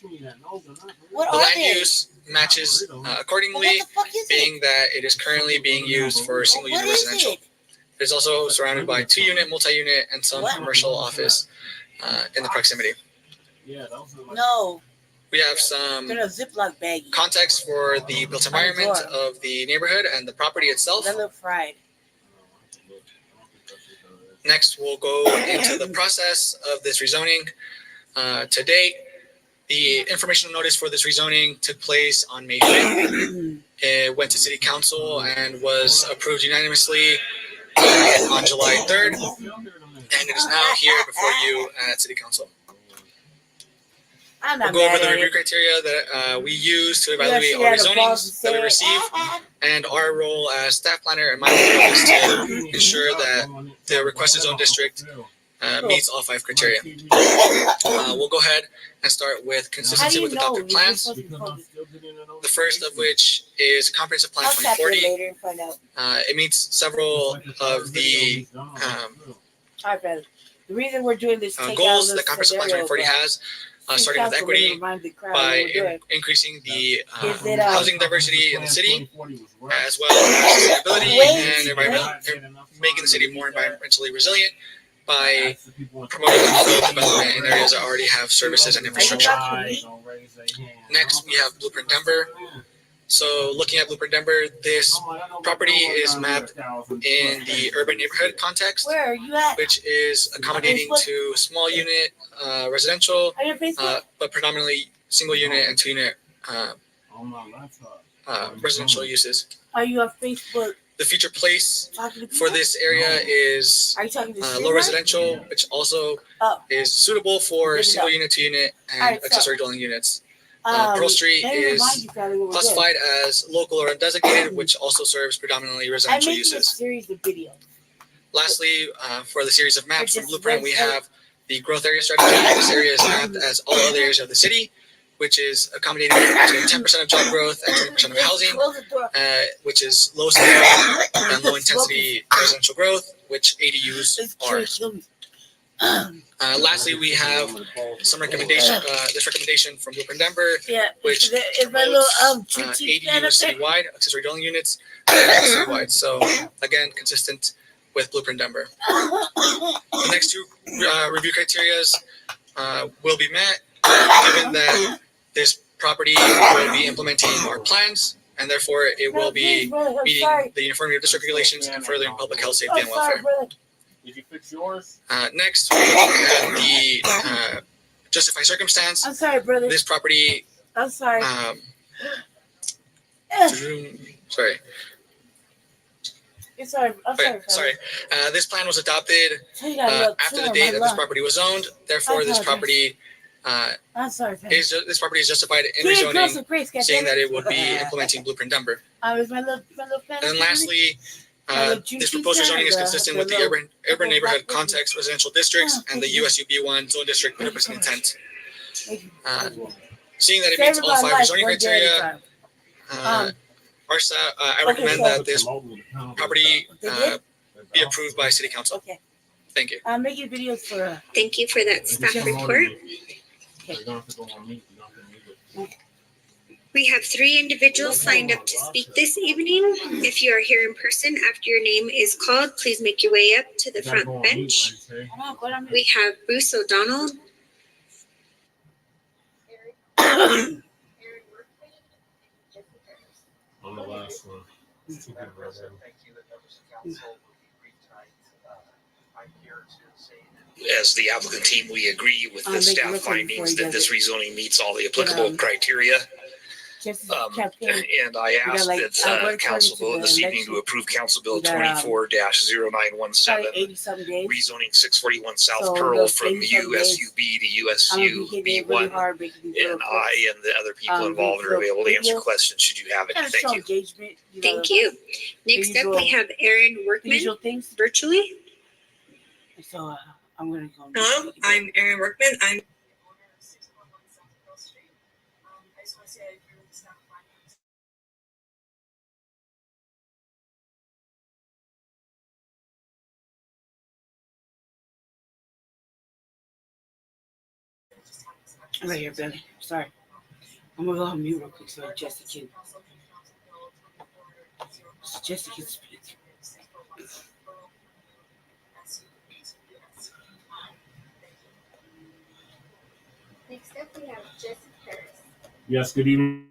[SPEAKER 21] The land use matches accordingly, being that it is currently being used for single-unit residential. It is also surrounded by 2-unit, multi-unit, and some commercial office in the proximity.
[SPEAKER 3] No.
[SPEAKER 21] We have some context for the built environment of the neighborhood and the property itself.
[SPEAKER 3] That look fried.
[SPEAKER 21] Next, we'll go into the process of this rezoning. To date, the informational notice for this rezoning took place on May 5th. It went to City Council and was approved unanimously on July 3rd, and it is now here before you at City Council. We'll go over the review criteria that we use to evaluate our rezonings that we receive, and our role as staff planner and my role is to ensure that the requested zone district meets all 5 criteria. We'll go ahead and start with consistency with adopted plans. The first of which is Comprehensive Plan 2040. It meets several of the
[SPEAKER 3] the reason we're doing this
[SPEAKER 21] goals that Comprehensive Plan 2040 has. Starting with equity by increasing the housing diversity in the city, as well as sustainability and making the city more environmentally resilient by promoting development in areas that already have services and infrastructure. Next, we have Blueprint Denver. So looking at Blueprint Denver, this property is mapped in the urban neighborhood context, which is accommodating to small unit residential, but predominantly single unit and 2-unit residential uses.
[SPEAKER 3] Are you on Facebook?
[SPEAKER 21] The future place for this area is low residential, which also is suitable for single unit, 2-unit, and accessory dwelling units. Pearl Street is classified as local or undesignated, which also serves predominantly residential uses. Lastly, for the series of maps from Blueprint, we have the growth area strategy. This area is mapped as all other areas of the city, which is accommodating between 10% of job growth and 20% of housing, which is low scale and low intensity residential growth, which ADUs are. Lastly, we have some recommendation. This recommendation from Blueprint Denver, which promotes ADUs citywide, accessory dwelling units citywide. So again, consistent with Blueprint Denver. The next 2 review criteria will be met, given that this property will be implementing our plans, and therefore it will be meeting the uniformity of district regulations and furthering public health, safety, and welfare.
[SPEAKER 15] Did you fix yours?
[SPEAKER 21] Next, we're looking at the justify circumstance.
[SPEAKER 3] I'm sorry, brother.
[SPEAKER 21] This property.
[SPEAKER 3] I'm sorry.
[SPEAKER 21] Sorry.
[SPEAKER 3] Sorry. I'm sorry.
[SPEAKER 21] This plan was adopted after the date that this property was owned. Therefore, this property.
[SPEAKER 3] I'm sorry.
[SPEAKER 21] This property is justified in rezoning, seeing that it would be implementing Blueprint Denver. And lastly, this proposed rezoning is consistent with the urban neighborhood context residential districts and the USUB1 zone district purpose and intent. Seeing that it meets all 5 rezoning criteria, I recommend that this property be approved by City Council.
[SPEAKER 3] Okay.
[SPEAKER 21] Thank you.
[SPEAKER 3] I'm making videos for.
[SPEAKER 14] Thank you for that staff report. We have 3 individuals signed up to speak this evening. If you are here in person after your name is called, please make your way up to the front bench. We have Bruce O'Donnell.
[SPEAKER 15] On the last one.
[SPEAKER 18] As the applicant team, we agree with the staff findings that this rezoning meets all the applicable criteria. And I ask that council vote this evening to approve Council Bill 24-0917, rezoning 641 South Pearl from USUB to USUB1. And I and the other people involved are able to answer questions should you have any. Thank you.
[SPEAKER 14] Thank you. Next up, we have Aaron Workman virtually.
[SPEAKER 3] So I'm going to go.
[SPEAKER 7] Hello, I'm Aaron Workman. I'm
[SPEAKER 3] right here, Billy. Sorry. I'm going to go on mute real quick so Jessica can speak.
[SPEAKER 14] Next up, we have Jesse Harris.
[SPEAKER 15] Yes, good evening.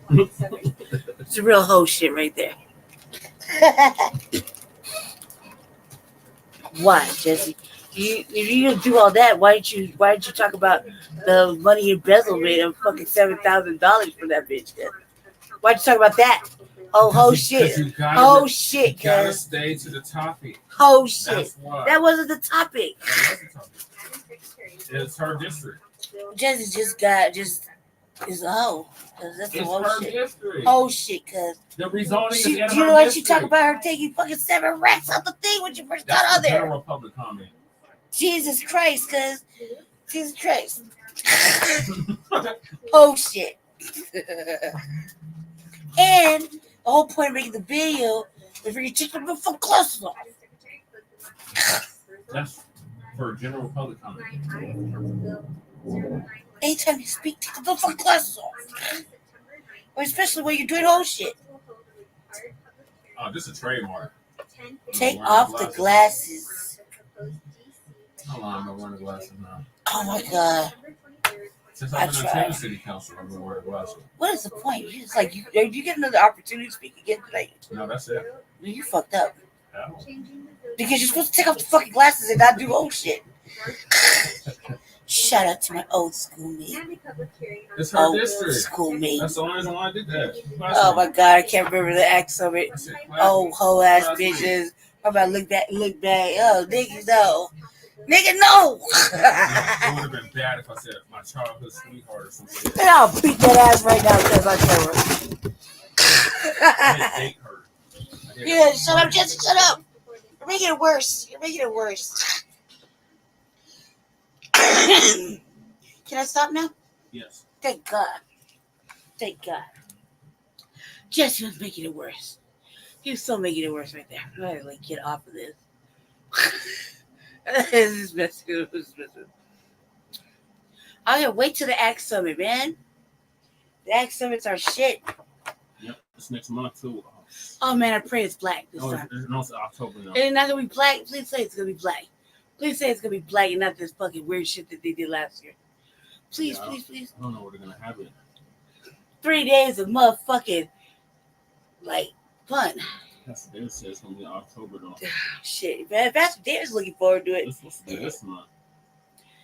[SPEAKER 3] It's a real hoe shit right there. Why, Jesse? You gonna do all that? Why didn't you talk about the money embezzlement of fucking $7,000 for that bitch? Why'd you talk about that? Oh shit! Oh shit!
[SPEAKER 15] Gotta stay to the topic.
[SPEAKER 3] Oh shit! That wasn't the topic.
[SPEAKER 15] It's her district.
[SPEAKER 3] Jesse is a hoe. That's the whole shit.
[SPEAKER 15] History.
[SPEAKER 3] Oh shit, cause
[SPEAKER 15] the rezoning is in
[SPEAKER 3] you know what she talk about her taking fucking 7 racks off the thing when you first got on there.
[SPEAKER 15] General public comment.
[SPEAKER 3] Jesus Christ, cause Jesus Christ. Oh shit. And the whole point of making the video is for you to take the fuck clothes off.
[SPEAKER 15] That's for general public comment.
[SPEAKER 3] Anytime you speak, take the fucking glasses off. Or especially when you're doing whole shit.
[SPEAKER 15] Oh, this is a trademark.
[SPEAKER 3] Take off the glasses.
[SPEAKER 15] Hold on, I'm not wearing the glasses now.
[SPEAKER 3] Oh my god.
[SPEAKER 15] Since I've been on city council, I've been wearing glasses.
[SPEAKER 3] What is the point? You just like you get another opportunity to speak again tonight.
[SPEAKER 15] No, that's it.
[SPEAKER 3] You fucked up.
[SPEAKER 15] How?
[SPEAKER 3] Because you're supposed to take off the fucking glasses and not do old shit. Shout out to my old schoolmate.
[SPEAKER 15] It's her district.
[SPEAKER 3] Schoolmate.
[SPEAKER 15] That's the only reason why I did that.
[SPEAKER 3] Oh my god, I can't remember the accent of it. Oh, whole ass bitches. How about look back? Oh, niggas, no. Nigga, no.
[SPEAKER 15] It would have been bad if I said my childhood sweetheart or something.
[SPEAKER 3] And I'll beat that ass right now because I tell her. Yeah, shut up, Jesse, shut up. You're making it worse. Can I stop now?
[SPEAKER 15] Yes.
[SPEAKER 3] Thank God. Jesse was making it worse. He was so making it worse right there. I had to like get off of this. This is messing. I'm gonna wait till the ACT Summit, man. The ACT Summits are shit.
[SPEAKER 15] Yep, it's next month too.
[SPEAKER 3] Oh man, I pray it's black this time.
[SPEAKER 15] It's October now.
[SPEAKER 3] It's not gonna be black. Please say it's gonna be black. Please say it's gonna be black and not this fucking weird shit that they did last year. Please.
[SPEAKER 15] I don't know where they're gonna have it.
[SPEAKER 3] 3 days of motherfucking like fun.
[SPEAKER 15] Pastor Davis said it's gonna be October though.
[SPEAKER 3] Shit, man. Pastor Davis looking forward to it.
[SPEAKER 15] It's supposed to be this month.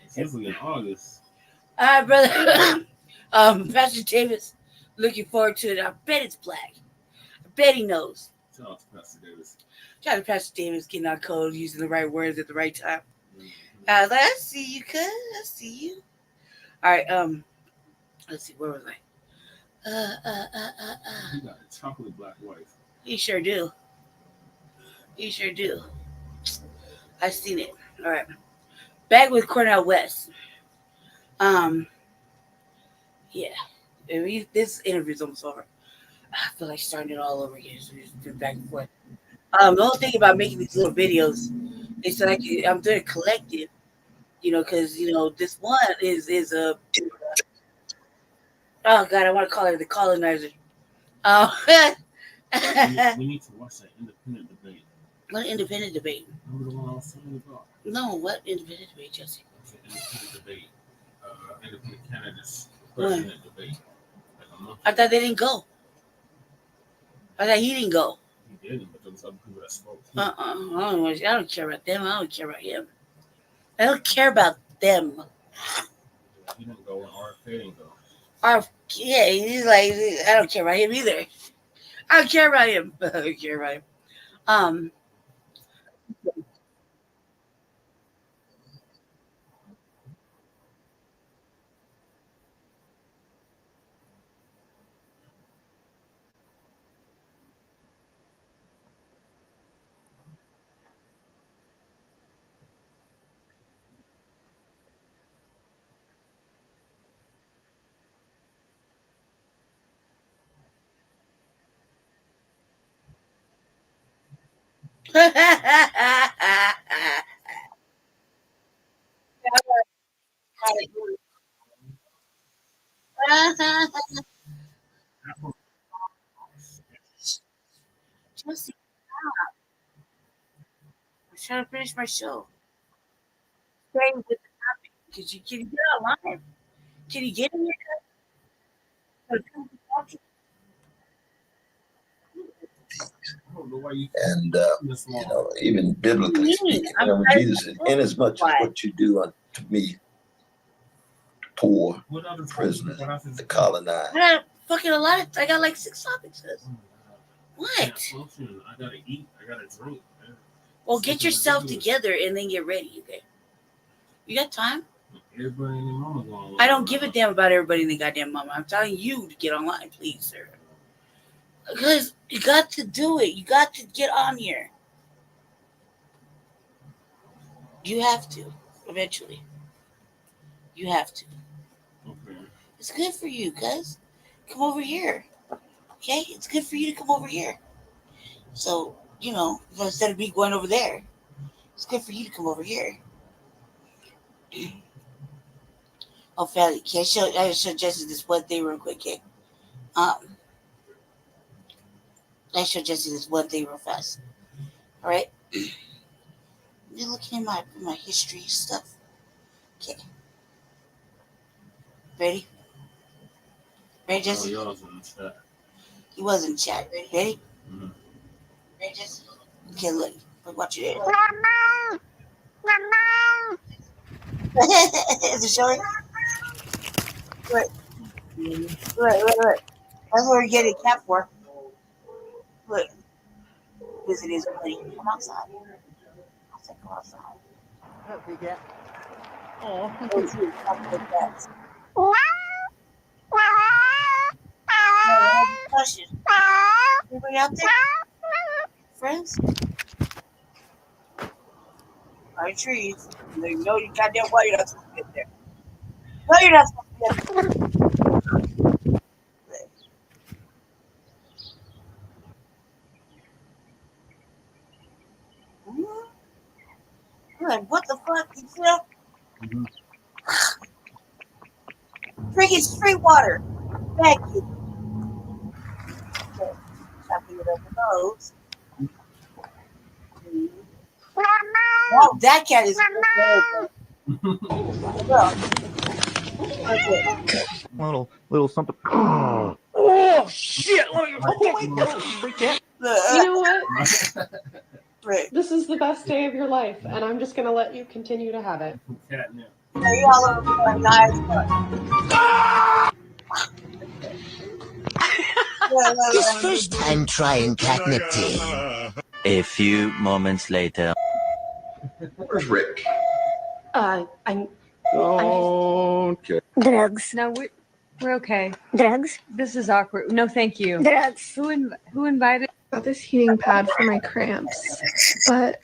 [SPEAKER 15] It's usually in August.
[SPEAKER 3] All right, brother. Pastor Davis looking forward to it. I bet it's black. I bet he knows.
[SPEAKER 15] Shout out to Pastor Davis.
[SPEAKER 3] Shout out to Pastor Davis getting our code, using the right words at the right time. I was like, I see you, cuz. I see you. All right. Let's see. Where was I?
[SPEAKER 15] You got a chocolate black wife.
[SPEAKER 3] You sure do. I've seen it. All right. Back with Cornell West. Yeah. This interview's almost over. I feel like starting it all over again. So we just do back and forth. The whole thing about making these little videos is like I'm doing it collective, because this one is a. Oh God, I want to call her the colonizer.
[SPEAKER 15] We need to watch that independent debate.
[SPEAKER 3] What independent debate?
[SPEAKER 15] Remember the one I was telling you about?
[SPEAKER 3] No, what independent debate, Jesse?
[SPEAKER 15] It's an independent debate. Independent candidates president debate.
[SPEAKER 3] I thought they didn't go. I thought he didn't go.
[SPEAKER 15] He didn't, but there was other people that spoke.
[SPEAKER 3] I don't care about them. I don't care about him. I don't care about them.
[SPEAKER 15] He didn't go, and RFK didn't go.
[SPEAKER 3] Yeah, he's like, I don't care about him either. I don't care about him. Jesse, stop. I'm trying to finish my show. Stay with the topic. Can you get online? Can you get in here?
[SPEAKER 8] And even biblically speaking, Jesus said, in as much as what you do unto me, poor, prisoner, the colonized.
[SPEAKER 3] I got like 6 topics. What?
[SPEAKER 15] I gotta eat. I gotta drink. Man.
[SPEAKER 3] Well, get yourself together and then get ready. Okay. You got time?
[SPEAKER 15] Everybody and their mama going online.
[SPEAKER 3] I don't give a damn about everybody and their goddamn mama. I'm telling you to get online, please, sir. Because you got to do it. You got to get on here. You have to, eventually. You have to.
[SPEAKER 15] Okay.
[SPEAKER 3] It's good for you, cuz. Come over here. Okay? It's good for you to come over here. So, instead of me going over there, It's good for you to come over here. Oh, Fatty, can I show Jesse this one thing real quick, kid? I show Jesse this one thing real fast. All right. You're looking at my history stuff. Okay. Ready? Ready, Jesse?
[SPEAKER 15] Oh, y'all's in the chat.
[SPEAKER 3] He was in chat. Ready?
[SPEAKER 15] Mm-hmm.
[SPEAKER 3] Ready, Jesse? Okay, look. Watch it. Is it showing? Look. Look. That's what we're getting a cat for. Look. Yes, it is, buddy. Come outside. I said, come outside. Oh, anybody out there? Friends? Are trees? You know you goddamn well you're not supposed to get there. No, you're not supposed to get there. Like, what the fuck? You see that?
[SPEAKER 15] Mm-hmm.
[SPEAKER 3] Drinking street water. Thank you. Okay. Chopping it up with those. Wow, that cat is
[SPEAKER 9] Little something.
[SPEAKER 11] Oh shit!
[SPEAKER 22] You know what?
[SPEAKER 3] Right.
[SPEAKER 22] This is the best day of your life, and I'm just going to let you continue to have it.
[SPEAKER 15] Catnip.
[SPEAKER 3] You all over my eyes.
[SPEAKER 23] His first time trying catnip tea. A few moments later.
[SPEAKER 12] Where's Rick?
[SPEAKER 22] I'm
[SPEAKER 12] Okay.
[SPEAKER 22] drugs. No, we're okay.
[SPEAKER 24] Drugs?
[SPEAKER 22] This is awkward. No, thank you.
[SPEAKER 24] Drugs.
[SPEAKER 22] Who invited?
[SPEAKER 25] Got this heating pad for my cramps, but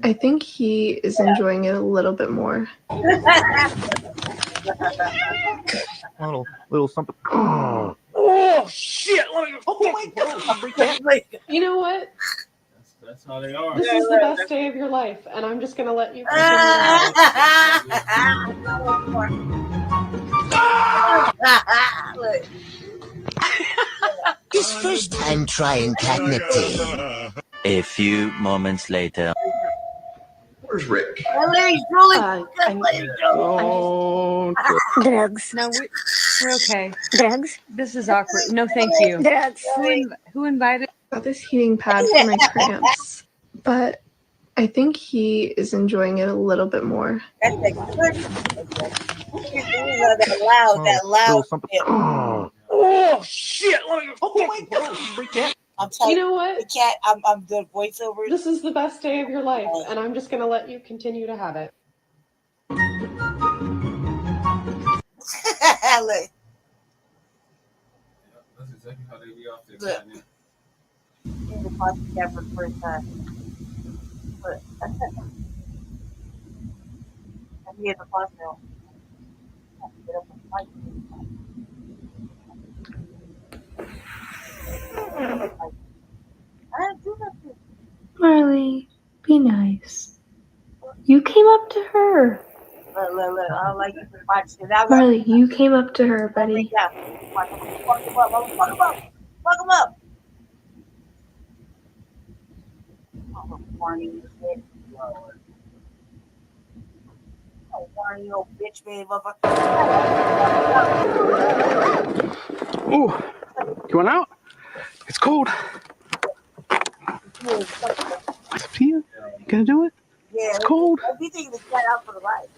[SPEAKER 25] I think he is enjoying it a little bit more.
[SPEAKER 9] Little something.
[SPEAKER 11] Oh shit! Oh my god!
[SPEAKER 22] You know what?
[SPEAKER 15] That's how they are.
[SPEAKER 22] This is the best day of your life, and I'm just going to let you continue to have it.
[SPEAKER 23] His first time trying catnip tea. A few moments later.
[SPEAKER 12] Where's Rick?
[SPEAKER 3] Larry's drooling.
[SPEAKER 24] Drugs.
[SPEAKER 22] No, we're okay.
[SPEAKER 24] Drugs.
[SPEAKER 22] This is awkward. No, thank you.
[SPEAKER 24] Drugs.
[SPEAKER 22] Who invited?
[SPEAKER 25] Got this heating pad for my cramps, but I think he is enjoying it a little bit more.
[SPEAKER 3] That's a good. That loud.
[SPEAKER 11] Oh shit! Oh my god!
[SPEAKER 3] I'm telling
[SPEAKER 22] you know what?
[SPEAKER 3] The cat. I'm the voiceover.
[SPEAKER 22] This is the best day of your life, and I'm just going to let you continue to have it.
[SPEAKER 3] Look.
[SPEAKER 15] That's exactly how they be off their
[SPEAKER 3] Look.
[SPEAKER 15] catnip.
[SPEAKER 3] In the plastic cat for the first time. Look. I'm here at the hospital. Get up and fight. I didn't do nothing.
[SPEAKER 24] Marley, be nice. You came up to her.
[SPEAKER 3] Look. I don't like you to watch it.
[SPEAKER 24] Marley, you came up to her, buddy.
[SPEAKER 3] Yeah. Fuck him up. Oh, corny shit. Oh, corny old bitch, baby, motherfucker.
[SPEAKER 2] Ooh, you want out? It's cold. It's up to you. You gonna do it?
[SPEAKER 3] Yeah,
[SPEAKER 2] it's cold.
[SPEAKER 3] We think the cat out for the life.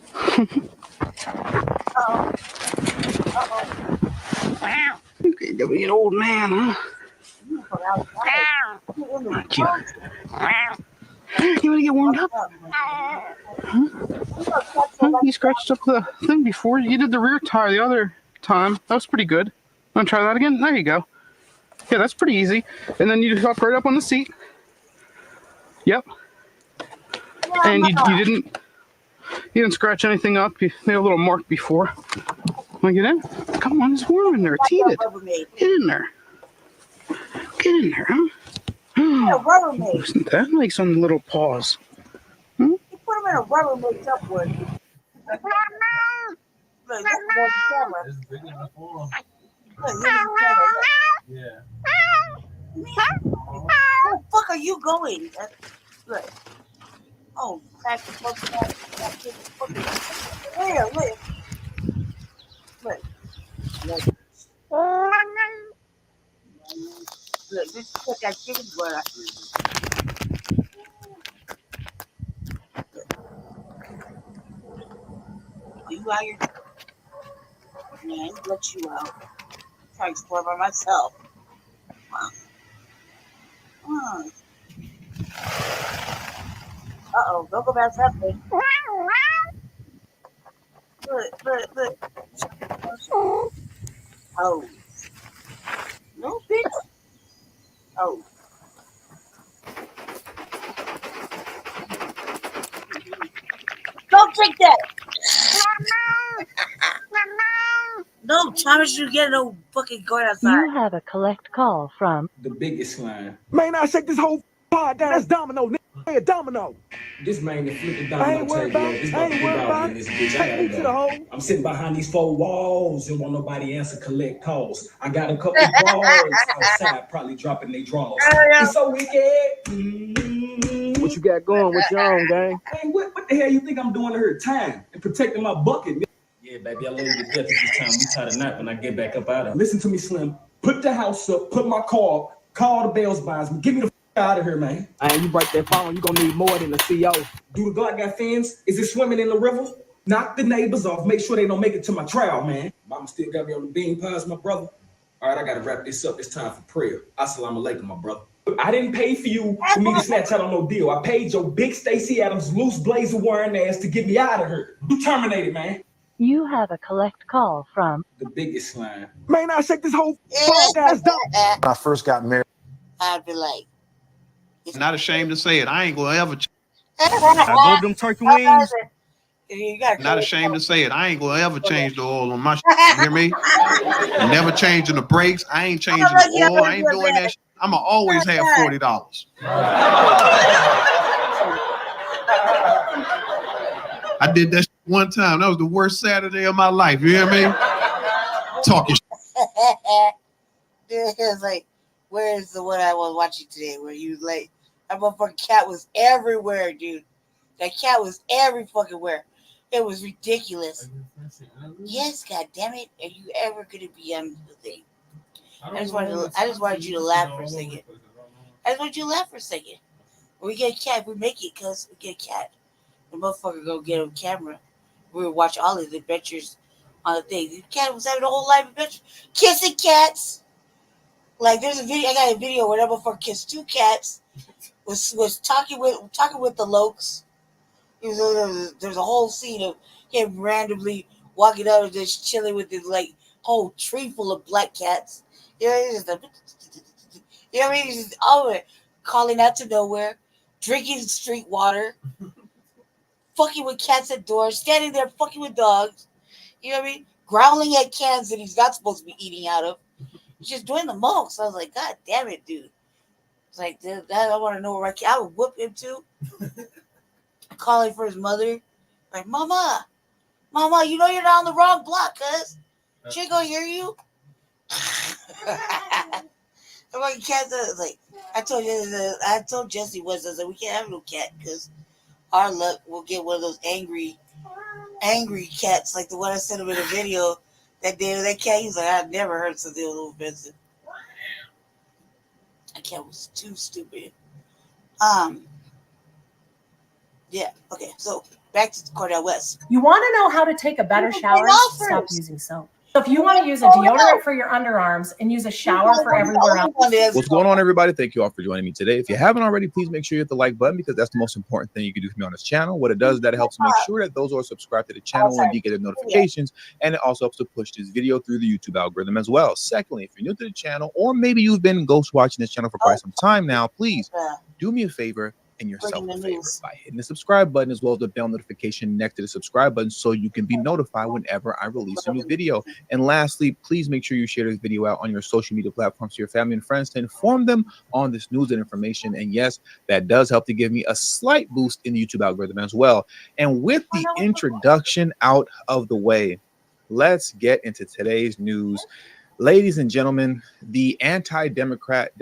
[SPEAKER 2] Wow. You're gonna be an old man, huh? Not you. You wanna get warmed up? Huh? You scratched up the thing before. You did the rear tire the other time. That was pretty good. Wanna try that again? There you go. Yeah, that's pretty easy. And then you just hop right up on the seat. Yep. And you didn't scratch anything up. You made a little mark before. Want to get in? Come on, it's warm in there. It's heated. Get in there. Get in there, huh?
[SPEAKER 3] Yeah, Rubbermaid.
[SPEAKER 2] Loosen that. Like some little paws. Hmm?
[SPEAKER 3] Get kind of rubber mixed up with? Look, that's the camera.
[SPEAKER 15] It's bigger than the phone.
[SPEAKER 3] Look, here's the camera.
[SPEAKER 15] Yeah.
[SPEAKER 3] Where the fuck are you going? Look. Oh, back the fuck back. Here, look. Look. Look, this is what that chicken blood. Are you out here? Man, let you out. I'm trying to explore by myself. Wow. Uh-oh, don't go back that way. Look. Oh. No, bitch. Oh. Don't take that. No, Thomas, you get no fucking going outside.
[SPEAKER 10] You have a collect call from
[SPEAKER 16] the biggest line.
[SPEAKER 9] Man, I shake this whole pod down. That's Domino, nigga. Hey, Domino.
[SPEAKER 16] This man that flipped the
[SPEAKER 9] I
[SPEAKER 16] domino
[SPEAKER 9] ain't worried
[SPEAKER 16] table.
[SPEAKER 9] about it.
[SPEAKER 16] This
[SPEAKER 9] I
[SPEAKER 16] about to
[SPEAKER 9] ain't
[SPEAKER 16] give
[SPEAKER 9] worried
[SPEAKER 16] out
[SPEAKER 9] about
[SPEAKER 16] in this
[SPEAKER 9] it.
[SPEAKER 16] bitch. I
[SPEAKER 9] Take me
[SPEAKER 16] gotta
[SPEAKER 9] to the
[SPEAKER 16] go.
[SPEAKER 9] hole.
[SPEAKER 16] I'm sitting behind these four walls and won't nobody answer collect calls. I got a couple bras outside, probably dropping their drawers. It's so wicked.
[SPEAKER 9] What you got going? What you on, gang?
[SPEAKER 16] Hey, what the hell you think I'm doing here? Time and protecting my bucket. Yeah, baby, I love you to death at this time. We tie the knot when I get back up out of it. Listen to me, Slim. Put the house up, put my car up, call the bells buys me. Get me the out of here, man.
[SPEAKER 9] And you break that phone, you gonna need more than a CO.
[SPEAKER 16] Do the Glock got fins? Is it swimming in the river? Knock the neighbors off. Make sure they don't make it to my trial, man. Mama still got me on the bean pies, my brother. All right, I gotta wrap this up. It's time for prayer. Assalamu alaikum, my brother. I didn't pay for you for me to snatch out on no deal. I paid your big Stacey Adams loose blazer wearing ass to get me out of here. You terminated, man.
[SPEAKER 10] You have a collect call from
[SPEAKER 16] the biggest line.
[SPEAKER 9] Man, I shake this whole pod down. That's Domino.
[SPEAKER 17] When I first got married,
[SPEAKER 3] I'd be like,
[SPEAKER 12] Not ashamed to say it. I ain't gonna ever.
[SPEAKER 9] I go them turkey wings.
[SPEAKER 12] Not ashamed to say it. I ain't gonna ever change the oil on my shit. You hear me? Never changing the brakes. I ain't changing the oil. I ain't doing that shit. I'ma always have $40. I did that shit one time. That was the worst Saturday of my life. You hear me? Talking shit.
[SPEAKER 3] It's like, where's the one I was watching today where you like, that motherfucking cat was everywhere, dude. That cat was every fucking where. It was ridiculous. Yes, God damn it. Are you ever gonna be on the thing? I just wanted you to laugh for a second. I just wanted you to laugh for a second. When we get a cat, we make it because we get a cat. The motherfucker go get a camera. We would watch all of the adventures on the thing. The cat was having a whole life adventure. Kissing cats. Like there's a video, I got a video where that motherfucker kissed two cats. Was talking with the Lokes. There's a whole scene of him randomly walking out and just chilling with this like whole tree full of black cats. You know, he's just you know what I mean? He's just over it, calling out to nowhere, drinking street water, fucking with cats at doors, standing there fucking with dogs. You know what I mean? Growling at cans that he's not supposed to be eating out of. He's just doing the most. I was like, God damn it, dude. It's like, dude, I want to know where I would whoop him too. Calling for his mother. Like, Mama, you know you're not on the wrong block, cuz. She ain't gonna hear you. I'm like, cats, like, I told Jesse was, I said, we can't have no cat because our luck will get one of those angry cats, like the one I sent him in a video that day with that cat. He's like, I've never heard something a little offensive. That cat was too stupid. Yeah, okay, so back to Cordell West.
[SPEAKER 19] You want to know how to take a better shower? Stop using soap. So if you want to use a deodorant for your underarms and use a shower for everywhere else.
[SPEAKER 20] What's going on, everybody? Thank you all for joining me today. If you haven't already, please make sure you hit the like button because that's the most important thing you can do for me on this channel. What it does is that it helps make sure that those who are subscribed to the channel and you get the notifications, and it also helps to push this video through the YouTube algorithm as well. Secondly, if you're new to the channel, or maybe you've been ghost watching this channel for quite some time now, please do me a favor and yourself a favor by hitting the subscribe button as well as the bell notification next to the subscribe button so you can be notified whenever I release a new video. And lastly, please make sure you share this video out on your social media platforms to your family and friends to inform them on this news and information. And yes, that does help to give me a slight boost in the YouTube algorithm as well. And with the introduction out of the way, let's get into today's news. Ladies and gentlemen, the anti-Democrat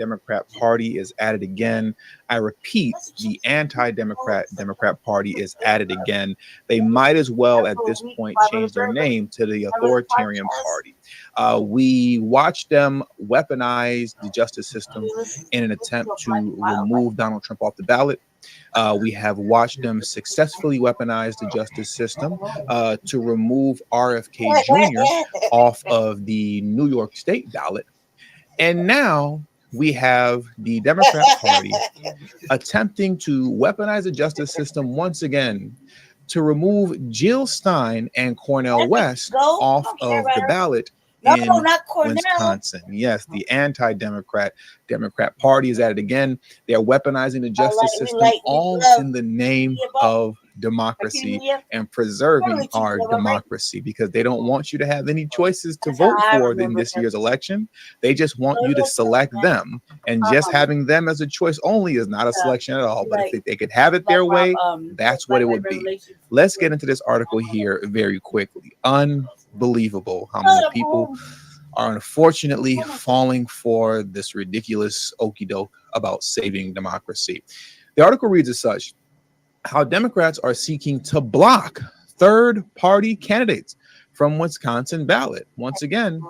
[SPEAKER 20] Party is at it again. I repeat, the anti-Democrat Party is at it again. They might as well at this point change their name to the Authoritarian Party. We watched them weaponize the justice system in an attempt to remove Donald Trump off the ballot. We have watched them successfully weaponize the justice system to remove RFK Jr. off of the New York State ballot. And now we have the Democrat Party attempting to weaponize the justice system once again to remove Jill Stein and Cornel West off of the ballot in Wisconsin. Yes, the anti-Democrat Party is at it again. They're weaponizing the justice system all in the name of democracy and preserving our democracy, because they don't want you to have any choices to vote for in this year's election. They just want you to select them, and just having them as a choice only is not a selection at all. But if they could have it their way, that's what it would be. Let's get into this article here very quickly. Unbelievable how many people are unfortunately falling for this ridiculous okey doke about saving democracy. The article reads as such: how Democrats are seeking to block third-party candidates from Wisconsin ballot. Once again,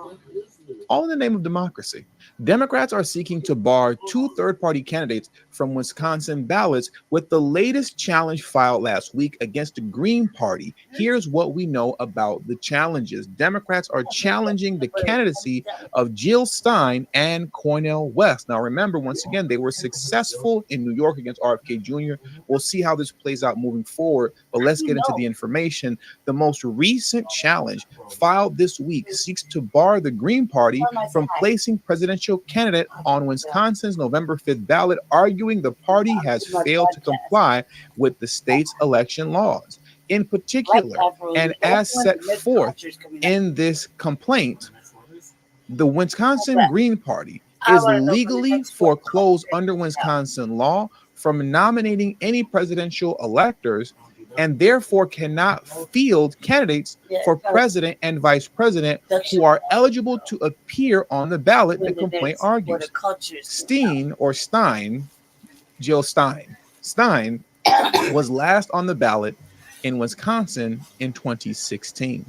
[SPEAKER 20] all in the name of democracy. Democrats are seeking to bar 2 third-party candidates from Wisconsin ballots with the latest challenge filed last week against the Green Party. Here's what we know about the challenges. Democrats are challenging the candidacy of Jill Stein and Cornel West. Now, remember, once again, they were successful in New York against RFK Jr. We'll see how this plays out moving forward, but let's get into the information. The most recent challenge filed this week seeks to bar the Green Party from placing presidential candidate on Wisconsin's November 5th ballot, arguing the party has failed to comply with the state's election laws. In particular, and as set forth in this complaint, the Wisconsin Green Party is legally foreclosed under Wisconsin law from nominating any presidential electors, and therefore cannot field candidates for president and vice president who are eligible to appear on the ballot, the complaint argues. Jill Stein was last on the ballot in Wisconsin in 2016.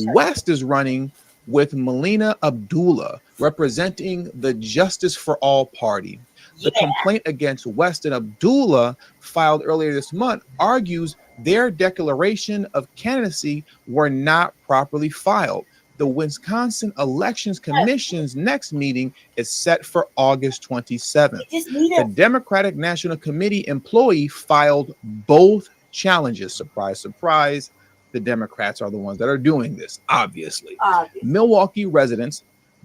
[SPEAKER 20] West is running with Melina Abdullah, representing the Justice for All Party. The complaint against West and Abdullah, filed earlier this month, argues their declaration of candidacy were not properly filed. The Wisconsin Elections Commission's next meeting is set for August 27th. The Democratic National Committee employee filed both challenges. Surprise, surprise. The Democrats are the ones that are doing this, obviously. Milwaukee residents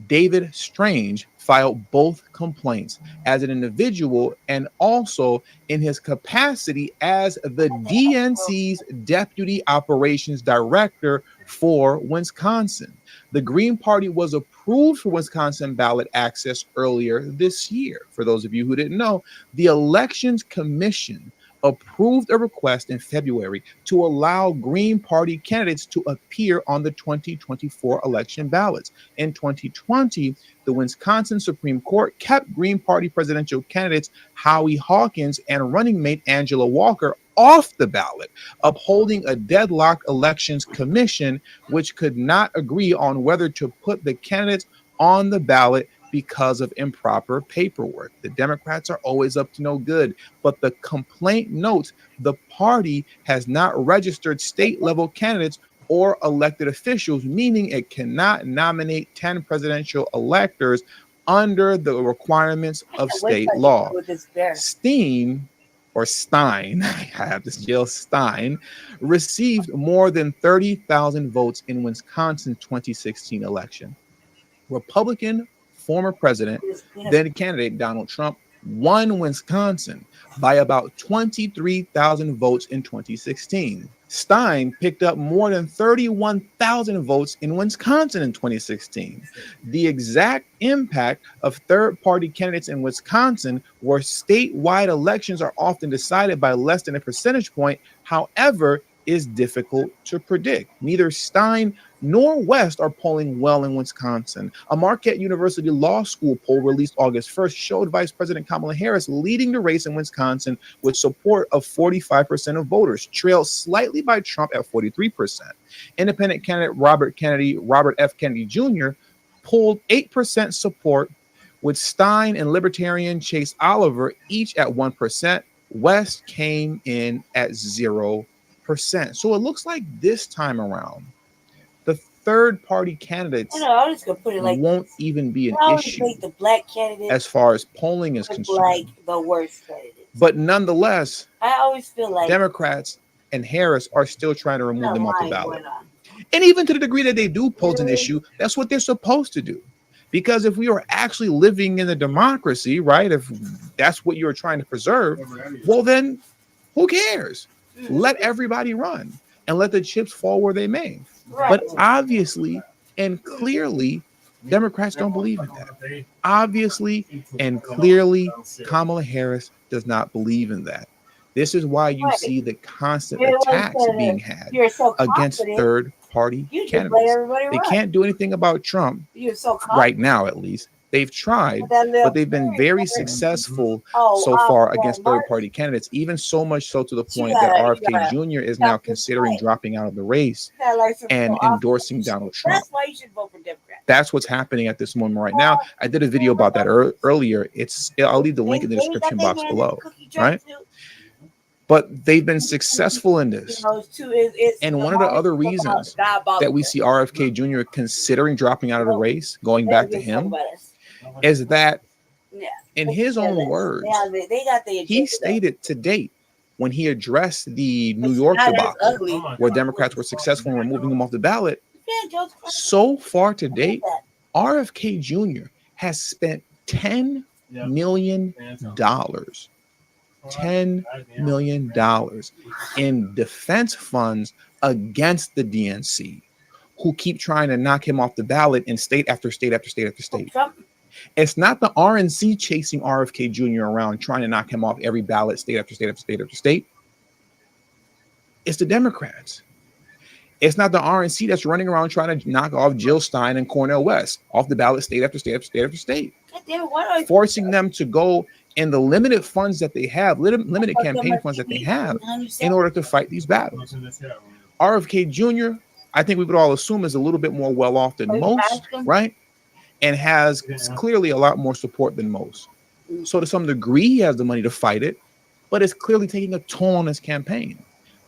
[SPEAKER 20] David Strange filed both complaints as an individual and also in his capacity as the DNC's Deputy Operations Director for Wisconsin. The Green Party was approved for Wisconsin ballot access earlier this year. For those of you who didn't know, the Elections Commission approved a request in February to allow Green Party candidates to appear on the 2024 election ballots. In 2020, the Wisconsin Supreme Court kept Green Party presidential candidates Howie Hawkins and running mate Angela Walker off the ballot, upholding a deadlocked elections commission which could not agree on whether to put the candidates on the ballot because of improper paperwork. The Democrats are always up to no good, but the complaint notes the party has not registered state-level candidates or elected officials, meaning it cannot nominate 10 presidential electors under the requirements of state law. Stein, I have this, Jill Stein, received more than 30,000 votes in Wisconsin's 2016 election. Republican former president, then candidate Donald Trump, won Wisconsin by about 23,000 votes in 2016. Stein picked up more than 31,000 votes in Wisconsin in 2016. The exact impact of third-party candidates in Wisconsin, where statewide elections are often decided by less than a percentage point, however, is difficult to predict. Neither Stein nor West are polling well in Wisconsin. A Marquette University Law School poll released August 1st showed Vice President Kamala Harris leading the race in Wisconsin with support of 45% of voters, trailed slightly by Trump at 43%. Independent candidate Robert F. Kennedy Jr. polled 8% support, with Stein and Libertarian Chase Oliver each at 1%. West came in at 0%. So it looks like this time around, the third-party candidates won't even be an issue as far as polling is concerned.
[SPEAKER 3] Like the worst candidates.
[SPEAKER 20] But nonetheless,
[SPEAKER 3] I always feel like
[SPEAKER 20] Democrats and Harris are still trying to remove them off the ballot. And even to the degree that they do pose an issue, that's what they're supposed to do. Because if we are actually living in a democracy, right, if that's what you're trying to preserve, well, then who cares? Let everybody run and let the chips fall where they may. But obviously and clearly, Democrats don't believe in that. Obviously and clearly, Kamala Harris does not believe in that. This is why you see the constant attacks being had against third-party candidates. They can't do anything about Trump right now, at least. They've tried, but they've been very successful so far against third-party candidates, even so much so to the point that RFK Jr. is now considering dropping out of the race and endorsing Donald Trump.
[SPEAKER 3] That's why you should vote for Democrats.
[SPEAKER 20] That's what's happening at this moment right now. I did a video about that earlier. I'll leave the link in the description box below, right? But they've been successful in this. And one of the other reasons that we see RFK Jr. considering dropping out of the race, going back to him, is that in his own words, he stated to date when he addressed the New York debacle, where Democrats were successful in removing him off the ballot, so far to date, RFK Jr. has spent $10 million. $10 million in defense funds against the DNC, who keep trying to knock him off the ballot in state after state after state after state. It's not the RNC chasing RFK Jr. around trying to knock him off every ballot state after state after state after state. It's the Democrats. It's not the RNC that's running around trying to knock off Jill Stein and Cornel West off the ballot state after state after state after state, forcing them to go in the limited funds that they have, limited campaign funds that they have, in order to fight these battles. RFK Jr., I think we would all assume, is a little bit more well-off than most, right? And has clearly a lot more support than most. So to some degree, he has the money to fight it, but it's clearly taking a toll on his campaign.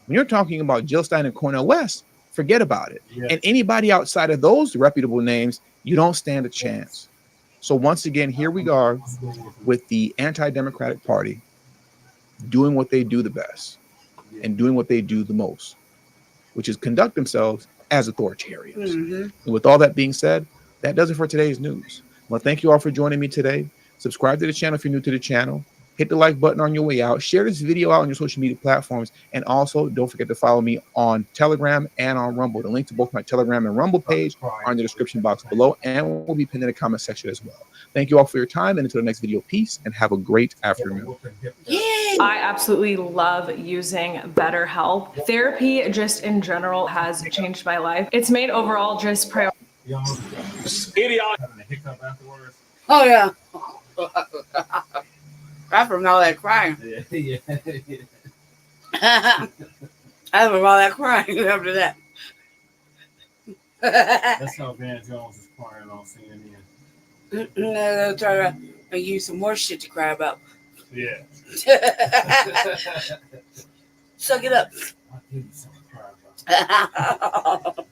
[SPEAKER 20] When you're talking about Jill Stein and Cornel West, forget about it. And anybody outside of those reputable names, you don't stand a chance. So once again, here we are with the anti-democratic party doing what they do the best and doing what they do the most, which is conduct themselves as authoritarians. And with all that being said, that does it for today's news. Well, thank you all for joining me today. Subscribe to the channel if you're new to the channel. Hit the like button on your way out. Share this video out on your social media platforms. And also, don't forget to follow me on Telegram and on Rumble. The link to both my Telegram and Rumble page are in the description box below and will be pinned in the comment section as well. Thank you all for your time, and until the next video, peace, and have a great afternoon.
[SPEAKER 1] I absolutely love using BetterHelp. Therapy, just in general, has changed my life. It's made overall just priority.
[SPEAKER 3] Oh, yeah. That's from all that crying. That's from all that crying after that.
[SPEAKER 15] That's how Van Jones is crying on CNN.
[SPEAKER 3] They'll try to give you some more shit to cry about.
[SPEAKER 15] Yeah.
[SPEAKER 3] Suck it up.
[SPEAKER 15] I'll give you something to cry about.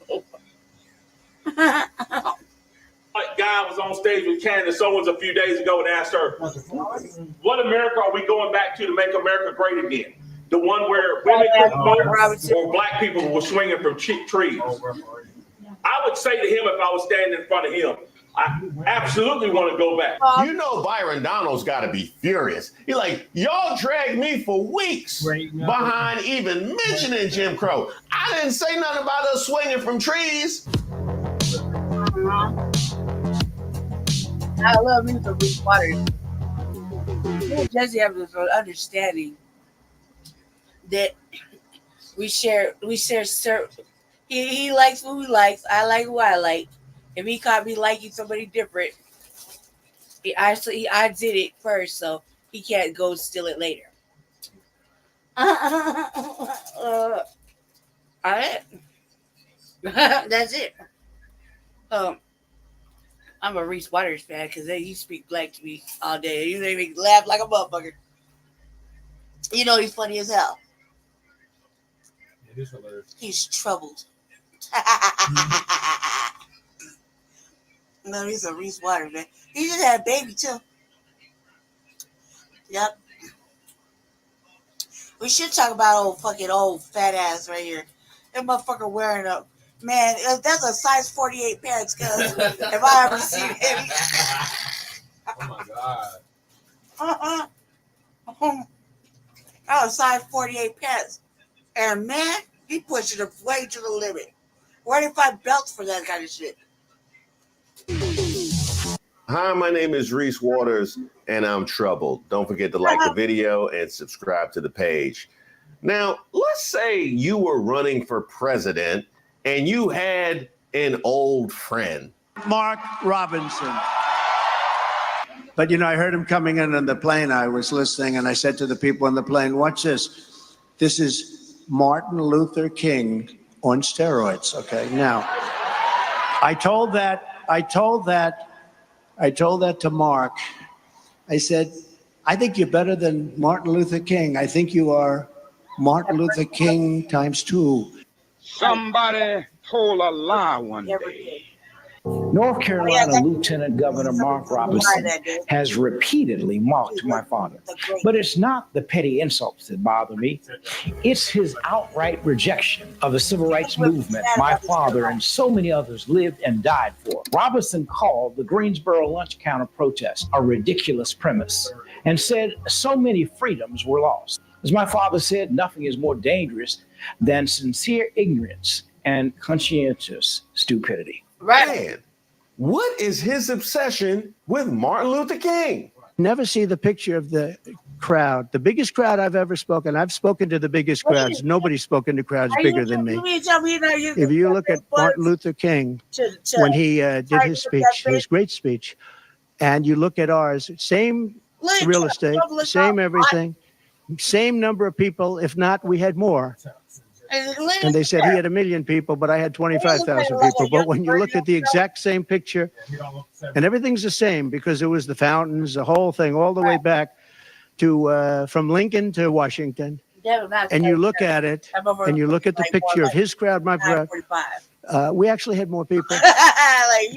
[SPEAKER 5] Guy was on stage with Candace Owens a few days ago and asked her, what America are we going back to make America great again? The one where women couldn't vote or black people were swinging from trees. I would say to him, if I was standing in front of him, I absolutely want to go back.
[SPEAKER 4] You know Byron Donald's got to be furious. He's like, y'all dragged me for weeks behind even mentioning Jim Crow. I didn't say nothing about us swinging from trees.
[SPEAKER 3] I love me some Reese Waters. Jesse has this understanding that we share. He likes who he likes. I like who I like. If he caught me liking somebody different, I did it first, so he can't go steal it later. All right. That's it. I'm a Reese Waters fan because he speak black to me all day. You make me laugh like a motherfucker. You know he's funny as hell.
[SPEAKER 15] It is hilarious.
[SPEAKER 3] He's troubled. No, he's a Reese Waters, man. He just had a baby too. Yep. We should talk about old fat ass right here. That motherfucker wearing a man. That's a size 48 pants. Cause if I ever seen him,
[SPEAKER 15] Oh my God.
[SPEAKER 3] that was size 48 pants, and man, he pushing it way to the limit. Where do you find belts for that kind of shit?
[SPEAKER 4] Hi, my name is Reese Waters, and I'm troubled. Don't forget to like the video and subscribe to the page. Now, let's say you were running for president and you had an old friend.
[SPEAKER 6] Mark Robinson. But, I heard him coming in on the plane. I was listening, and I said to the people on the plane, watch this. This is Martin Luther King on steroids, okay? Now, I told that to Mark. I said, I think you're better than Martin Luther King. I think you are Martin Luther King times 2.
[SPEAKER 13] Somebody told a lie one day.
[SPEAKER 17] North Carolina Lieutenant Governor Mark Robinson has repeatedly mocked my father. But it's not the petty insults that bother me. It's his outright rejection of the civil rights movement my father and so many others lived and died for. Robinson called the Greensboro lunch counter protest a ridiculous premise and said so many freedoms were lost. As my father said, nothing is more dangerous than sincere ignorance and conscientious stupidity.
[SPEAKER 4] Man, what is his obsession with Martin Luther King?
[SPEAKER 6] Never see the picture of the crowd. The biggest crowd I've ever spoken. I've spoken to the biggest crowds. Nobody's spoken to crowds bigger than me. If you look at Martin Luther King, when he did his speech, his great speech, and you look at ours, same real estate, same everything, same number of people. If not, we had more. And they said he had 1 million people, but I had 25,000 people. But when you look at the exact same picture, and everything's the same because it was the fountains, the whole thing, all the way back to from Lincoln to Washington. And you look at it, and you look at the picture of his crowd, my crowd. We actually had more people.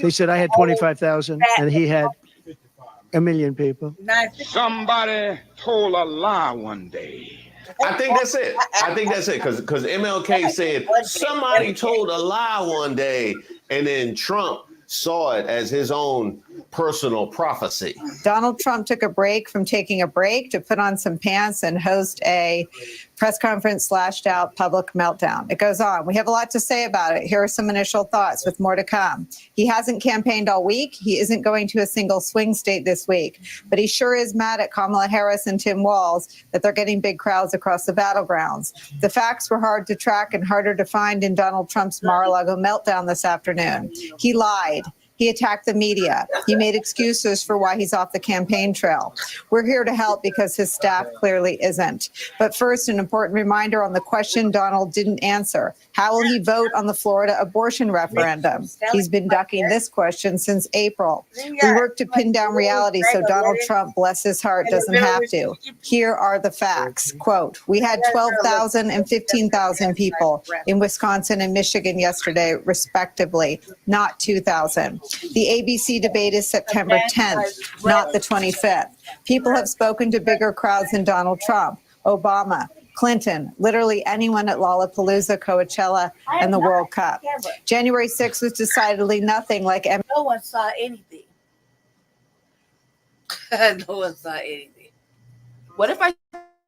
[SPEAKER 6] They said I had 25,000, and he had 1 million people.
[SPEAKER 13] Somebody told a lie one day.
[SPEAKER 4] I think that's it. Because MLK said somebody told a lie one day, and then Trump saw it as his own personal prophecy.
[SPEAKER 21] Donald Trump took a break from taking a break to put on some pants and host a press conference slashed out public meltdown. It goes on. We have a lot to say about it. Here are some initial thoughts with more to come. He hasn't campaigned all week. He isn't going to a single swing state this week, but he sure is mad at Kamala Harris and Tim Walz that they're getting big crowds across the battlegrounds. The facts were hard to track and harder to find in Donald Trump's Mar-a-Lago meltdown this afternoon. He lied. He attacked the media. He made excuses for why he's off the campaign trail. We're here to help because his staff clearly isn't. But first, an important reminder on the question Donald didn't answer. How will he vote on the Florida abortion referendum? He's been ducking this question since April. We work to pin down reality so Donald Trump, bless his heart, doesn't have to. Here are the facts. Quote, we had 12,000 and 15,000 people in Wisconsin and Michigan yesterday, respectively, not 2,000. The ABC debate is September 10th, not the 25th. People have spoken to bigger crowds than Donald Trump, Obama, Clinton, literally anyone at Lollapalooza, Coachella, and the World Cup. January 6th was decidedly nothing like
[SPEAKER 3] no one saw anything. No one saw anything.
[SPEAKER 7] What if I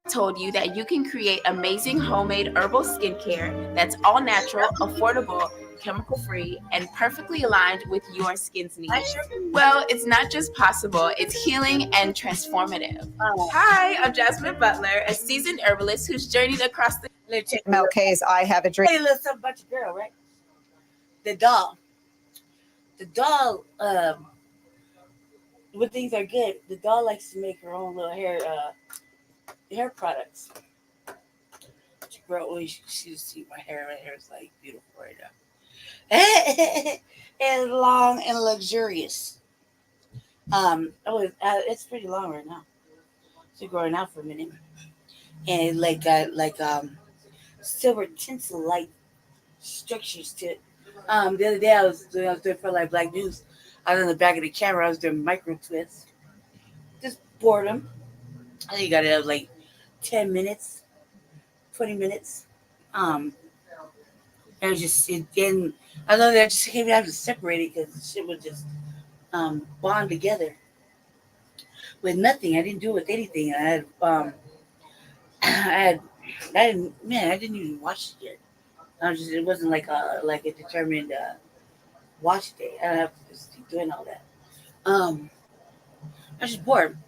[SPEAKER 7] told you that you can create amazing homemade herbal skincare that's all natural, affordable, chemical-free, and perfectly aligned with your skin's needs? Well, it's not just possible, it's healing and transformative. Hi, I'm Jasmine Butler, a seasoned herbalist who's journeyed across the...
[SPEAKER 21] MLK's I Have a Dream.
[SPEAKER 3] Hey, little something about your girl, right? The doll. The doll, when things are good, the doll likes to make her own little hair products. Girl, you should see my hair. My hair is like beautiful right now. And long and luxurious. It's pretty long right now. It's been growing out for a minute. And like silver tinsel like structures to it. The other day I was doing for like Black News. I was in the back of the camera. I was doing micro twists. Just boredom. I think I got it like 10 minutes, 20 minutes. And it was just, and I know that I just came out to separate it because the shit would just bond together with nothing. I didn't do it with anything. I didn't even watch it yet. It wasn't like a determined watch day. I don't have to just keep doing all that. I was just bored.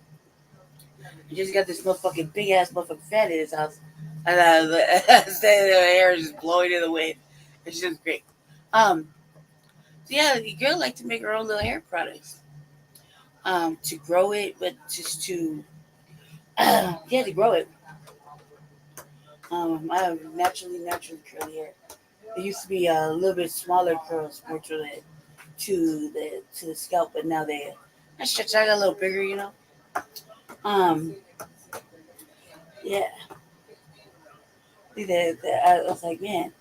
[SPEAKER 3] I just got this motherfucking big ass motherfucking fan in his house. And I was standing there, my hair is just blowing in the wind. It's just great. So yeah, the girl liked to make her own little hair products. To grow it, but just to to grow it. I have naturally curly hair. It used to be a little bit smaller curls, more to the scalp, but now I stretch out a little bigger, you know. Yeah. I was like, man,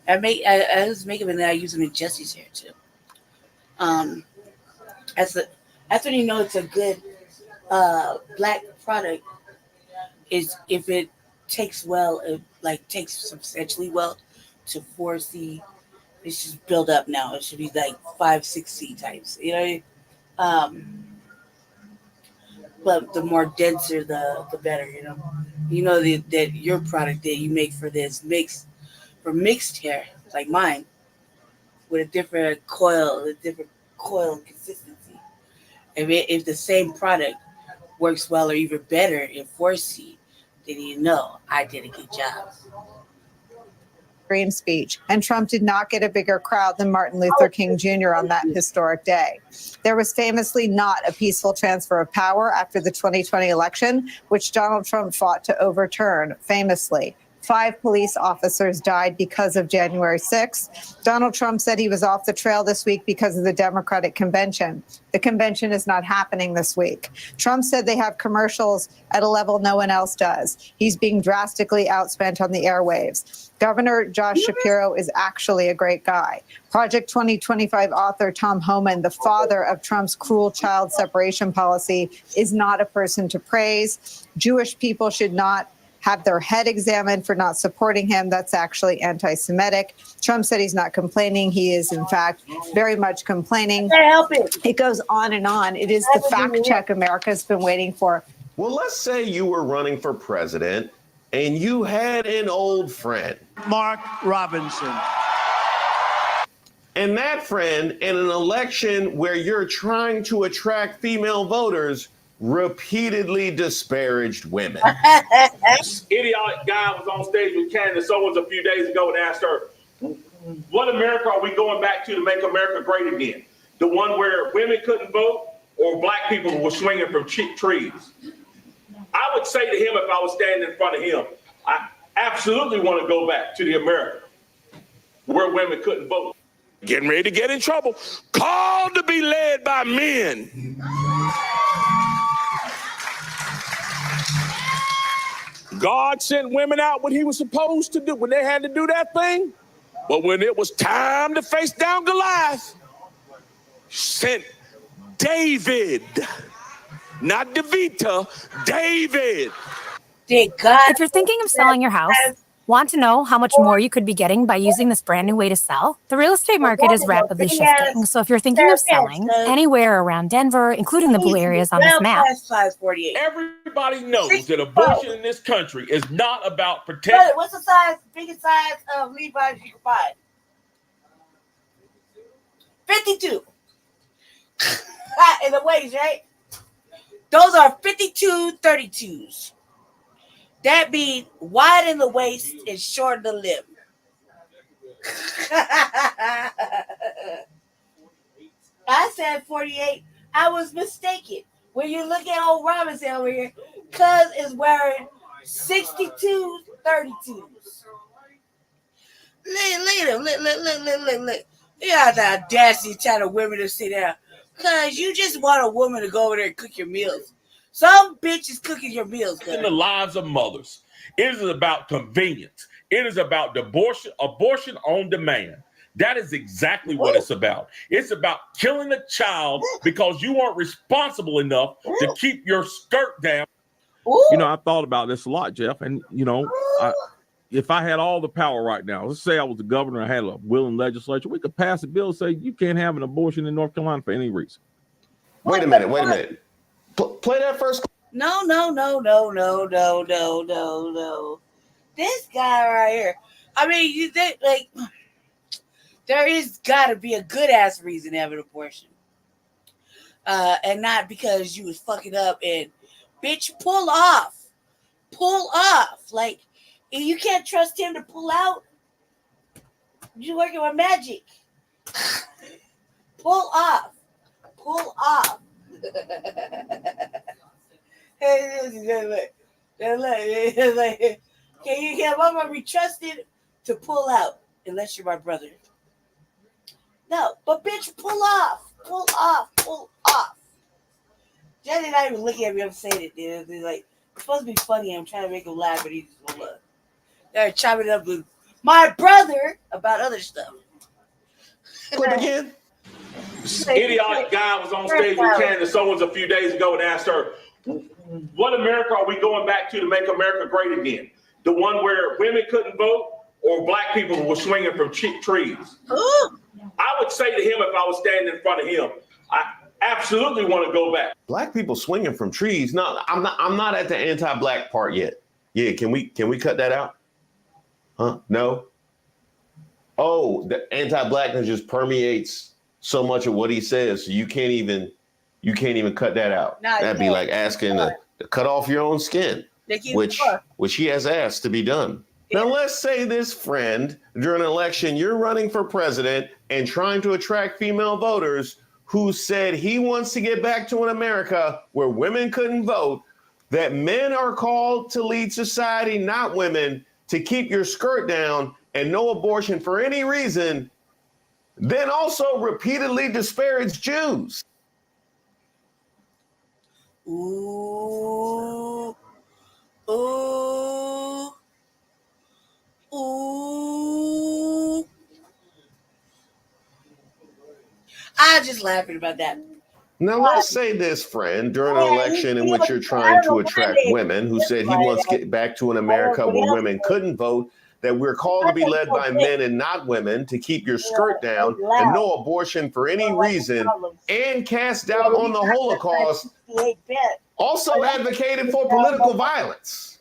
[SPEAKER 3] I was makeup and then I use them in Jesse's hair too. That's when you know it's a good black product is if it takes substantially well to 4C. It's just build up now. It should be like 5-6C types, you know. But the more denser, the better, you know. You know that your product that you make for this mixed hair, like mine, with a different coil consistency. If the same product works well or even better in 4C, then you know I did a good job.
[SPEAKER 21] Speech, and Trump did not get a bigger crowd than Martin Luther King Jr. on that historic day. There was famously not a peaceful transfer of power after the 2020 election, which Donald Trump fought to overturn famously. 5 police officers died because of January 6th. Donald Trump said he was off the trail this week because of the Democratic convention. The convention is not happening this week. Trump said they have commercials at a level no one else does. He's being drastically outspent on the airwaves. Governor Josh Shapiro is actually a great guy. Project 2025 author Tom Homan, the father of Trump's cruel child separation policy, is not a person to praise. Jewish people should not have their head examined for not supporting him. That's actually anti-Semitic. Trump said he's not complaining. He is, in fact, very much complaining. It goes on and on. It is the fact check America's been waiting for.
[SPEAKER 4] Well, let's say you were running for president and you had an old friend,
[SPEAKER 6] Mark Robinson.
[SPEAKER 4] And that friend, in an election where you're trying to attract female voters, repeatedly disparaged women.
[SPEAKER 5] This idiotic guy was on stage with Candace Owens a few days ago and asked her, what America are we going back to make America great again? The one where women couldn't vote or black people were swinging from trees? I would say to him if I was standing in front of him, I absolutely want to go back to the America where women couldn't vote.
[SPEAKER 8] Getting ready to get in trouble. Called to be led by men. God sent women out when he was supposed to do, when they had to do that thing. But when it was time to face down Goliath, sent David, not Devita, David.
[SPEAKER 11] If you're thinking of selling your house, want to know how much more you could be getting by using this brand new way to sell? The real estate market is rapidly shifting. So if you're thinking of selling anywhere around Denver, including the blue areas on this map,
[SPEAKER 5] Everybody knows that abortion in this country is not about protection.
[SPEAKER 3] What's the biggest size of Levi's you can buy? 52. In the waist, right? Those are 52 32s. That means wide in the waist and short in the limb. I said 48. I was mistaken. When you look at old Robinson over here, Cuz is wearing 62 32s. Look at him. Look. You got the audacity trying to women to sit down. Cuz you just want a woman to go over there and cook your meals. Some bitch is cooking your meals.
[SPEAKER 5] In the lives of mothers. It is about convenience. It is about abortion on demand. That is exactly what it's about. It's about killing a child because you weren't responsible enough to keep your skirt down.
[SPEAKER 8] You know, I thought about this a lot, Jeff. And, you know, if I had all the power right now, let's say I was the governor, I had a willing legislature, we could pass a bill and say you can't have an abortion in North Carolina for any reason.
[SPEAKER 4] Wait a minute. Play that first.
[SPEAKER 3] No. This guy right here. I mean, you think like there is got to be a good ass reason to have an abortion, and not because you was fucking up and bitch pull off. Like you can't trust him to pull out. You working with magic. Pull off. Can I'm gonna be trusted to pull out unless you're my brother. No, but bitch, pull off. Jenny not even looking at me. I'm saying it. They're like, it's supposed to be funny. I'm trying to make him laugh, but he's just gonna laugh. They're chopping it up with my brother about other stuff.
[SPEAKER 4] Clip again.
[SPEAKER 5] This idiotic guy was on stage with Candace Owens a few days ago and asked her, what America are we going back to make America great again? The one where women couldn't vote or black people were swinging from trees?
[SPEAKER 3] Ooh.
[SPEAKER 5] I would say to him if I was standing in front of him, I absolutely want to go back.
[SPEAKER 4] Black people swinging from trees. No, I'm not at the anti-black part yet. Yeah, can we cut that out? Huh? No. Oh, the anti-blackness just permeates so much of what he says, so you can't even cut that out.
[SPEAKER 3] No,
[SPEAKER 4] that'd be like asking to cut off your own skin, which he has asked to be done. Yeah. Now let's say this friend during an election, you're running for president and trying to attract female voters, who said he wants to get back to an America where women couldn't vote, that men are called to lead society, not women, to keep your skirt down and no abortion for any reason, then also repeatedly disparage Jews.
[SPEAKER 3] Ooh. I'm just laughing about that.
[SPEAKER 4] Now, let's say this friend during an election in which you're trying to attract women, who said he wants to get back to an America where women couldn't vote, that we're called to be led by men and not women, to keep your skirt down and no abortion for any reason, and cast doubt on the Holocaust, also advocated for political violence.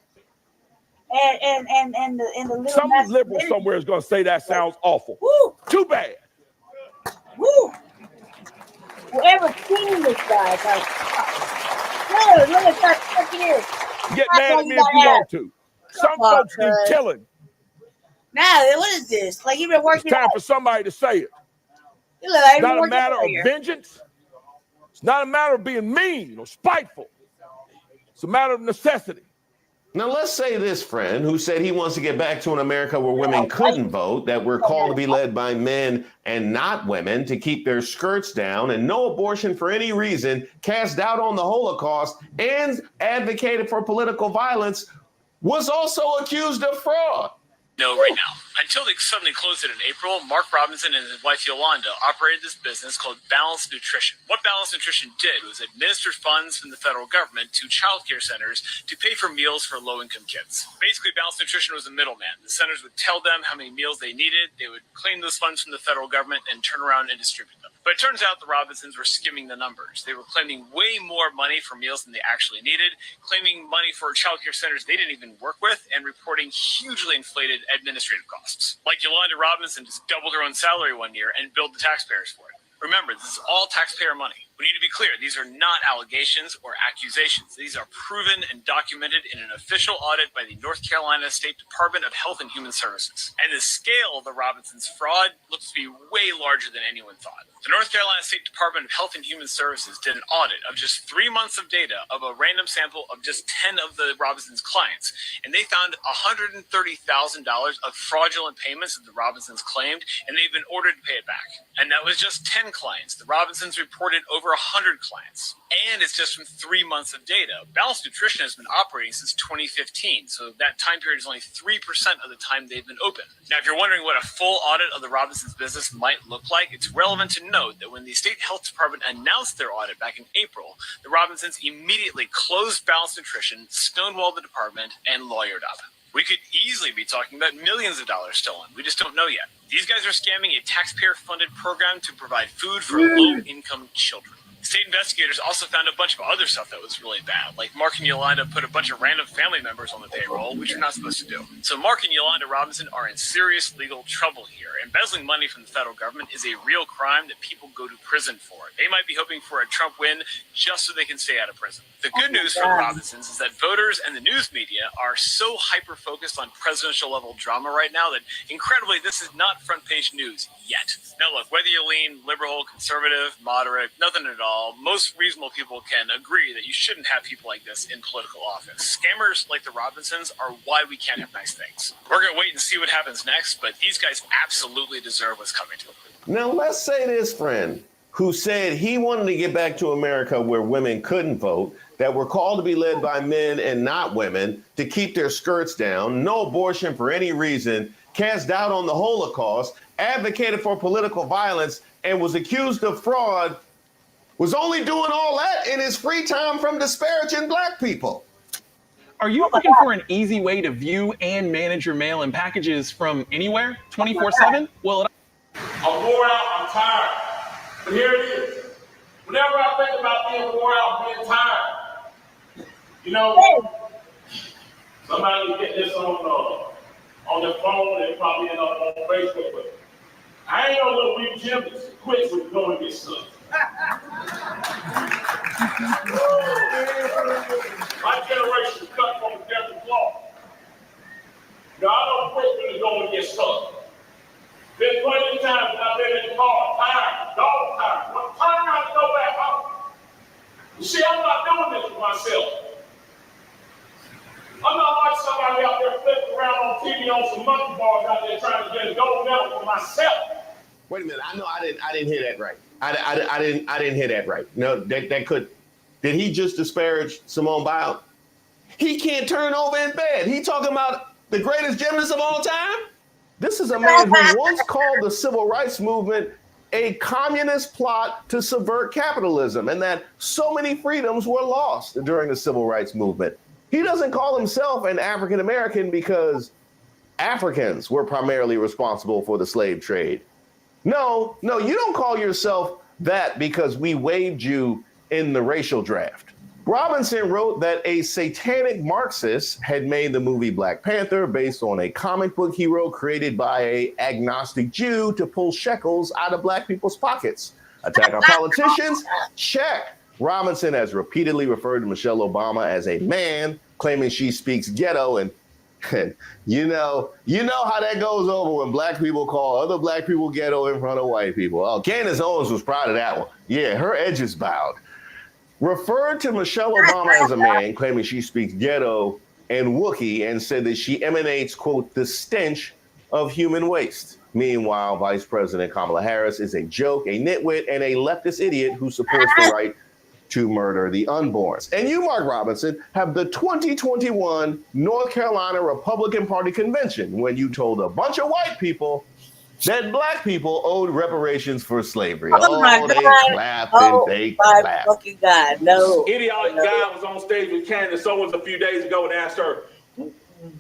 [SPEAKER 3] And the
[SPEAKER 8] Some liberal somewhere is going to say that sounds awful.
[SPEAKER 3] Woo.
[SPEAKER 8] Too bad.
[SPEAKER 3] Woo. Whoever seen this guy, look at that.
[SPEAKER 8] Get mad at me if you want to. Some folks need killing.
[SPEAKER 3] Now, what is this? Like, you've been working.
[SPEAKER 8] It's time for somebody to say it.
[SPEAKER 3] It's
[SPEAKER 8] not a matter of vengeance. It's not a matter of being mean or spiteful. It's a matter of necessity.
[SPEAKER 4] Now, let's say this friend who said he wants to get back to an America where women couldn't vote, that we're called to be led by men and not women, to keep their skirts down and no abortion for any reason, cast doubt on the Holocaust, and advocated for political violence, was also accused of fraud.
[SPEAKER 14] know right now. Until they suddenly closed it in April, Mark Robinson and his wife Yolanda operated this business called Balanced Nutrition. What Balanced Nutrition did was administer funds from the federal government to childcare centers to pay for meals for low-income kids. Basically, Balanced Nutrition was a middleman. The centers would tell them how many meals they needed, they would claim those funds from the federal government and turn around and distribute them. But it turns out the Robinsons were skimming the numbers. They were claiming way more money for meals than they actually needed, claiming money for childcare centers they didn't even work with, and reporting hugely inflated administrative costs. Like Yolanda Robinson just doubled her own salary one year and billed the taxpayers for it. Remember, this is all taxpayer money. We need to be clear, these are not allegations or accusations. These are proven and documented in an official audit by the North Carolina State Department of Health and Human Services. And the scale of the Robinsons' fraud looks to be way larger than anyone thought. The North Carolina State Department of Health and Human Services did an audit of just 3 months of data of a random sample of just 10 of the Robinsons' clients, and they found $130,000 of fraudulent payments that the Robinsons claimed, and they've been ordered to pay it back. And that was just 10 clients. The Robinsons reported over 100 clients. And it's just from 3 months of data. Balanced Nutrition has been operating since 2015, so that time period is only 3% of the time they've been open. Now, if you're wondering what a full audit of the Robinsons business might look like, it's relevant to note that when the state health department announced their audit back in April, the Robinsons immediately closed Balanced Nutrition, stonewalled the department, and lawyered up. We could easily be talking about millions of dollars stolen. We just don't know yet. These guys are scamming a taxpayer-funded program to provide food for low-income children. State investigators also found a bunch of other stuff that was really bad, like Mark and Yolanda put a bunch of random family members on the payroll, which you're not supposed to do. So Mark and Yolanda Robinson are in serious legal trouble here. Embezzling money from the federal government is a real crime that people go to prison for. They might be hoping for a Trump win just so they can stay out of prison. The good news for the Robinsons is that voters and the news media are so hyper-focused on presidential level drama right now that, incredibly, this is not front page news yet. Now look, whether you lean liberal, conservative, moderate, nothing at all, most reasonable people can agree that you shouldn't have people like this in political office. Scammers like the Robinsons are why we can't have nice things. We're going to wait and see what happens next, but these guys absolutely deserve what's coming to them.
[SPEAKER 4] Now, let's say this friend who said he wanted to get back to America where women couldn't vote, that were called to be led by men and not women, to keep their skirts down, no abortion for any reason, cast doubt on the Holocaust, advocated for political violence, and was accused of fraud, was only doing all that in his free time from disparaging black people.
[SPEAKER 18] Are you looking for an easy way to view and manage your mail and packages from anywhere, 24/7? Well,
[SPEAKER 5] I'm wore out, I'm tired. But here it is. Whenever I think about being wore out, being tired, you know, somebody will get this on their phone and probably end up on Facebook. But I ain't no little weak gymnast. Quit with going to get stuff. My generation is cut from a different cloth. Now, I don't quit when it's going to get stuck. Been plenty of times when I've been in the car, tired, dog tired. When I'm turning around to go back home. You see, I'm not doing this for myself. I'm not like somebody out there flipping around on TV on some monkey bars out there trying to get a gold medal for myself.
[SPEAKER 4] Wait a minute, I know I didn't hear that right. I didn't hear that right. No, that could. Did he just disparage Simone Biles? He can't turn over in bed. He talking about the greatest gymnast of all time? This is a man who once called the civil rights movement a communist plot to subvert capitalism, and that so many freedoms were lost during the civil rights movement. He doesn't call himself an African American because Africans were primarily responsible for the slave trade. No, you don't call yourself that because we waived you in the racial draft. Robinson wrote that a satanic Marxist had made the movie Black Panther based on a comic book hero created by an agnostic Jew to pull shekels out of black people's pockets. Attack on politicians? Check. Robinson has repeatedly referred to Michelle Obama as a man, claiming she speaks ghetto, and you know how that goes over when black people call other black people ghetto in front of white people. Oh, Candace Owens was proud of that one. Yeah, her edges bowed. Referred to Michelle Obama as a man, claiming she speaks ghetto and Wookiee, and said that she emanates, quote, the stench of human waste. Meanwhile, Vice President Kamala Harris is a joke, a nitwit, and a leftist idiot who supports the right to murder the unborn. And you, Mark Robinson, have the 2021 North Carolina Republican Party convention when you told a bunch of white people that black people owed reparations for slavery. They clapped and they clapped.
[SPEAKER 3] Fucking God, no.
[SPEAKER 5] This idiotic guy was on stage with Candace Owens a few days ago and asked her,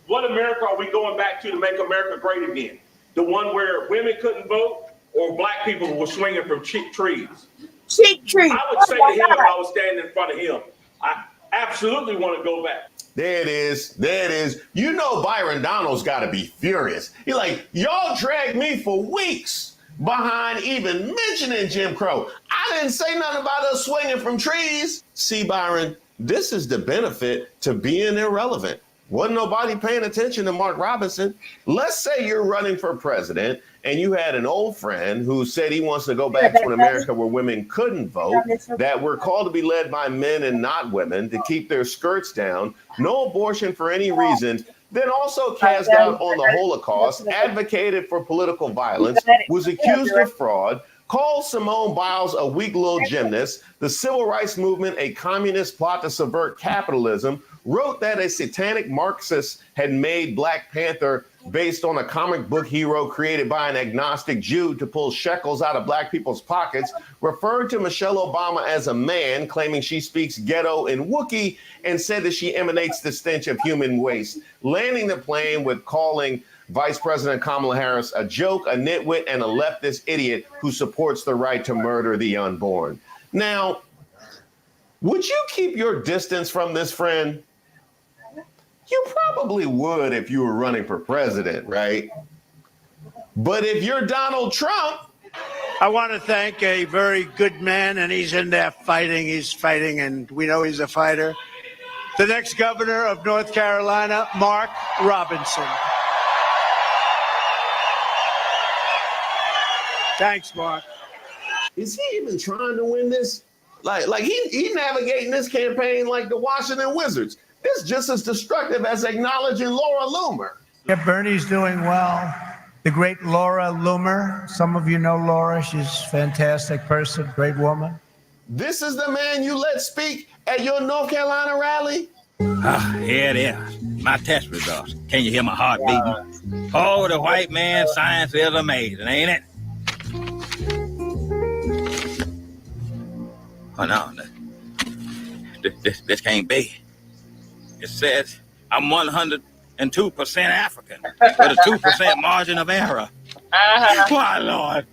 [SPEAKER 5] what America are we going back to make America great again? The one where women couldn't vote or black people were swinging from cheap trees?
[SPEAKER 3] Cheap trees.
[SPEAKER 5] I would say to him if I was standing in front of him, I absolutely want to go back.
[SPEAKER 4] There it is. There it is. You know Byron Donald's got to be furious. He's like, y'all dragged me for weeks behind even mentioning Jim Crow. I didn't say nothing about us swinging from trees. See, Byron, this is the benefit to being irrelevant. Wasn't nobody paying attention to Mark Robinson. Let's say you're running for president and you had an old friend who said he wants to go back to an America where women couldn't vote, that we're called to be led by men and not women, to keep their skirts down, no abortion for any reason, then also cast doubt on the Holocaust, advocated for political violence, was accused of fraud, called Simone Biles a weak little gymnast, the civil rights movement a communist plot to subvert capitalism, wrote that a satanic Marxist had made Black Panther based on a comic book hero created by an agnostic Jew to pull shekels out of black people's pockets, referred to Michelle Obama as a man, claiming she speaks ghetto and Wookiee, and said that she emanates the stench of human waste, landing the plane with calling Vice President Kamala Harris a joke, a nitwit, and a leftist idiot who supports the right to murder the unborn. Now, would you keep your distance from this friend? You probably would if you were running for president, right? But if you're Donald Trump,
[SPEAKER 6] I want to thank a very good man, and he's in there fighting. He's fighting, and we know he's a fighter. The next governor of North Carolina, Mark Robinson. Thanks, Mark.
[SPEAKER 4] Is he even trying to win this? Like he's navigating this campaign like the Washington Wizards. It's just as destructive as acknowledging Laura Loomer.
[SPEAKER 6] Yeah, Bernie's doing well. The great Laura Loomer. Some of you know Laura. She's a fantastic person, great woman.
[SPEAKER 4] This is the man you let speak at your North Carolina rally?
[SPEAKER 2] Here it is. My test results. Can you hear my heart beating? Oh, the white man's science is amazing, ain't it? Oh, no. This can't be. It says I'm 102% African with a 2% margin of error. Why, Lord?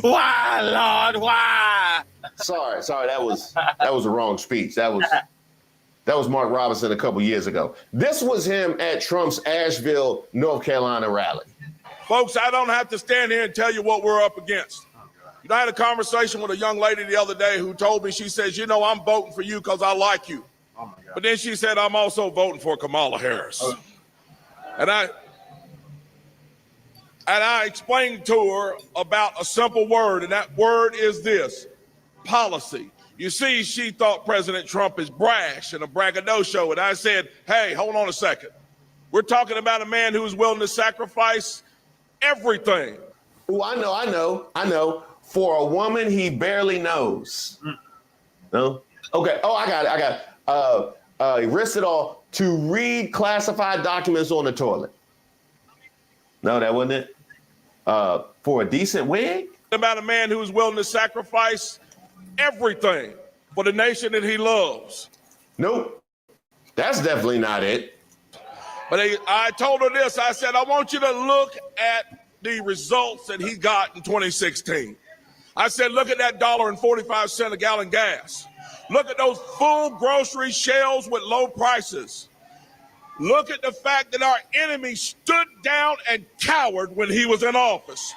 [SPEAKER 2] Why, Lord? Why?
[SPEAKER 4] Sorry, that was the wrong speech. That was Mark Robinson a couple years ago. This was him at Trump's Asheville, North Carolina rally.
[SPEAKER 22] Folks, I don't have to stand here and tell you what we're up against. You know, I had a conversation with a young lady the other day who told me, she says, you know, I'm voting for you because I like you. Oh my God. But then she said, I'm also voting for Kamala Harris. Oh. And I explained to her about a simple word, and that word is this: policy. You see, she thought President Trump is brash and a braggadocio, and I said, hey, hold on a second. We're talking about a man who is willing to sacrifice everything.
[SPEAKER 4] Oh, I know. For a woman he barely knows. No? Okay. Oh, I got it. He risked it all to read classified documents on the toilet. No, that wasn't it. For a decent wig?
[SPEAKER 22] About a man who is willing to sacrifice everything for the nation that he loves.
[SPEAKER 4] Nope. That's definitely not it.
[SPEAKER 22] But I told her this. I said, I want you to look at the results that he got in 2016. I said, look at that $1.45 a gallon gas. Look at those full grocery shelves with low prices. Look at the fact that our enemy stood down and cowered when he was in office.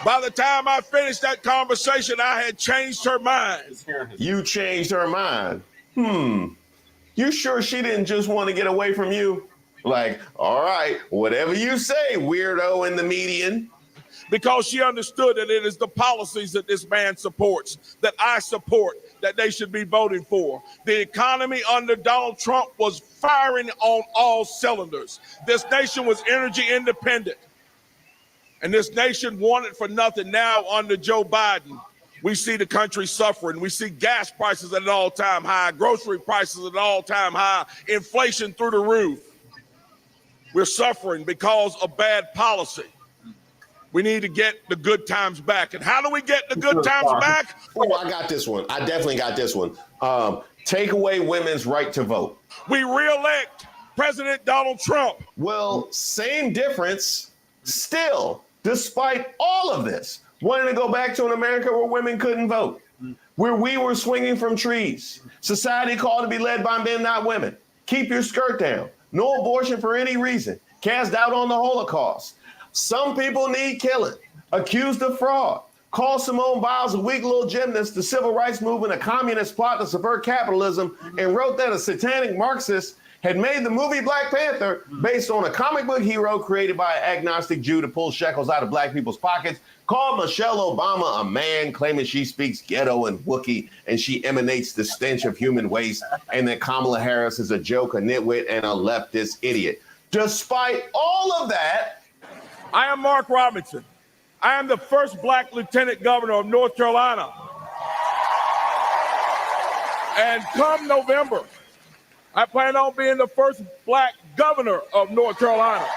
[SPEAKER 22] By the time I finished that conversation, I had changed her mind.
[SPEAKER 4] You changed her mind? You sure she didn't just want to get away from you? Like, all right, whatever you say, weirdo in the median.
[SPEAKER 22] Because she understood that it is the policies that this man supports, that I support, that they should be voting for. The economy under Donald Trump was firing on all cylinders. This nation was energy independent. And this nation wanted for nothing. Now under Joe Biden, We see the country suffering. We see gas prices at an all-time high, grocery prices at an all-time high, inflation through the roof. We're suffering because of bad policy. We need to get the good times back. And how do we get the good times back?
[SPEAKER 4] Oh, I got this one. I definitely got this one. Take away women's right to vote.
[SPEAKER 22] We re-elect President Donald Trump.
[SPEAKER 4] Well, same difference still, despite all of this. Wanting to go back to an America where women couldn't vote, where we were swinging from trees. Society called to be led by men, not women. Keep your skirt down. No abortion for any reason. Cast doubt on the Holocaust. Some people need killing. Accused of fraud. Call Simone Biles a weak little gymnast, the civil rights movement, a communist plot to subvert capitalism, and wrote that a satanic Marxist had made the movie Black Panther based on a comic book hero created by an agnostic Jew to pull shekels out of black people's pockets. Called Michelle Obama a man, claiming she speaks ghetto and Wookiee, and she emanates the stench of human waste, and that Kamala Harris is a joke, a nitwit, and a leftist idiot. Despite all of that,
[SPEAKER 22] I am Mark Robinson. I am the first black lieutenant governor of North Carolina. And come November, I plan on being the first black governor of North Carolina.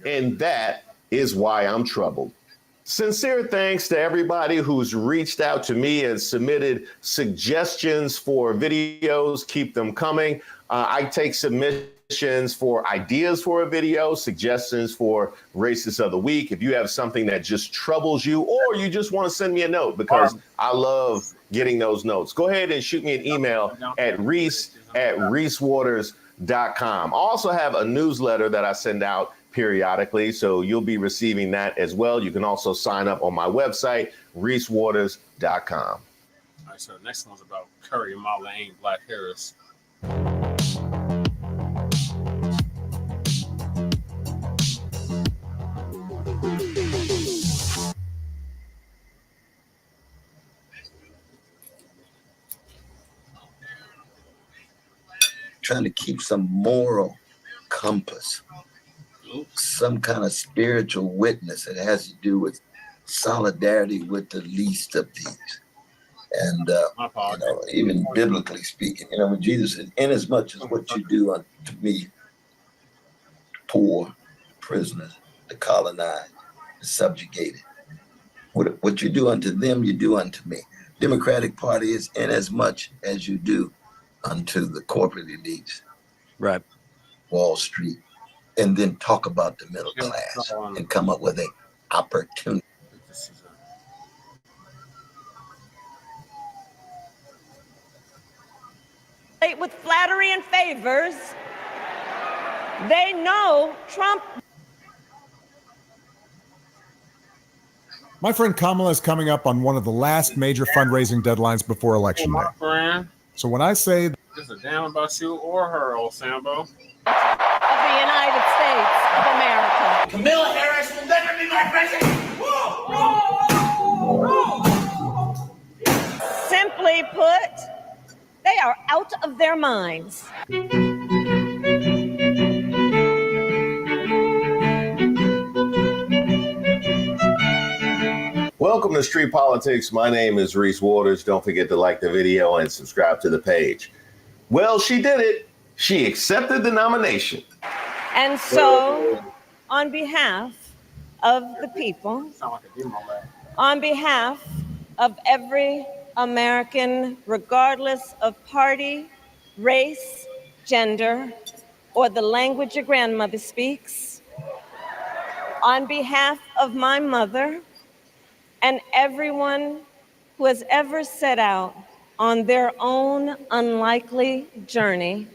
[SPEAKER 4] And that is why I'm troubled. Sincere thanks to everybody who's reached out to me and submitted suggestions for videos. Keep them coming. I take submissions for ideas for a video, suggestions for Racist of the Week. If you have something that just troubles you, or you just want to send me a note, because I love getting those notes, go ahead and shoot me an email at reese@reesewaters.com. I also have a newsletter that I send out periodically, so you'll be receiving that as well. You can also sign up on my website, reesewaters.com.
[SPEAKER 15] All right, so the next one's about Curry and Marlene Black Harris.
[SPEAKER 10] Trying to keep some moral compass, some kind of spiritual witness that has to do with solidarity with the least of these. And, even biblically speaking, when Jesus said, inasmuch as what you do unto me, poor, prisoners, the colonized, the subjugated, what you do unto them, you do unto me. Democratic Party is inasmuch as you do unto the corporate elites,
[SPEAKER 16] right?
[SPEAKER 10] Wall Street, and then talk about the middle class and come up with an opportunity.
[SPEAKER 23] With flattery and favors, they know Trump.
[SPEAKER 24] My friend Kamala is coming up on one of the last major fundraising deadlines before election day.
[SPEAKER 15] Friend,
[SPEAKER 24] So when I say
[SPEAKER 15] this is down about you or her, old Sambo.
[SPEAKER 23] Of the United States of America.
[SPEAKER 25] Kamala Harris will never be my president.
[SPEAKER 23] Simply put, they are out of their minds.
[SPEAKER 4] Welcome to Street Politics. My name is Reese Waters. Don't forget to like the video and subscribe to the page. Well, she did it. She accepted the nomination.
[SPEAKER 23] And so, on behalf of the people, on behalf of every American, regardless of party, race, gender, or the language your grandmother speaks, on behalf of my mother and everyone who has ever set out on their own unlikely journey,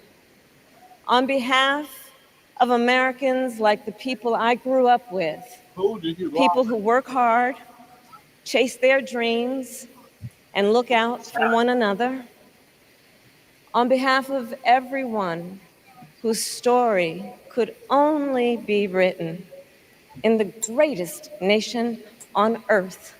[SPEAKER 23] on behalf of Americans like the people I grew up with, people who work hard, chase their dreams, and look out for one another, on behalf of everyone whose story could only be written in the greatest nation on earth,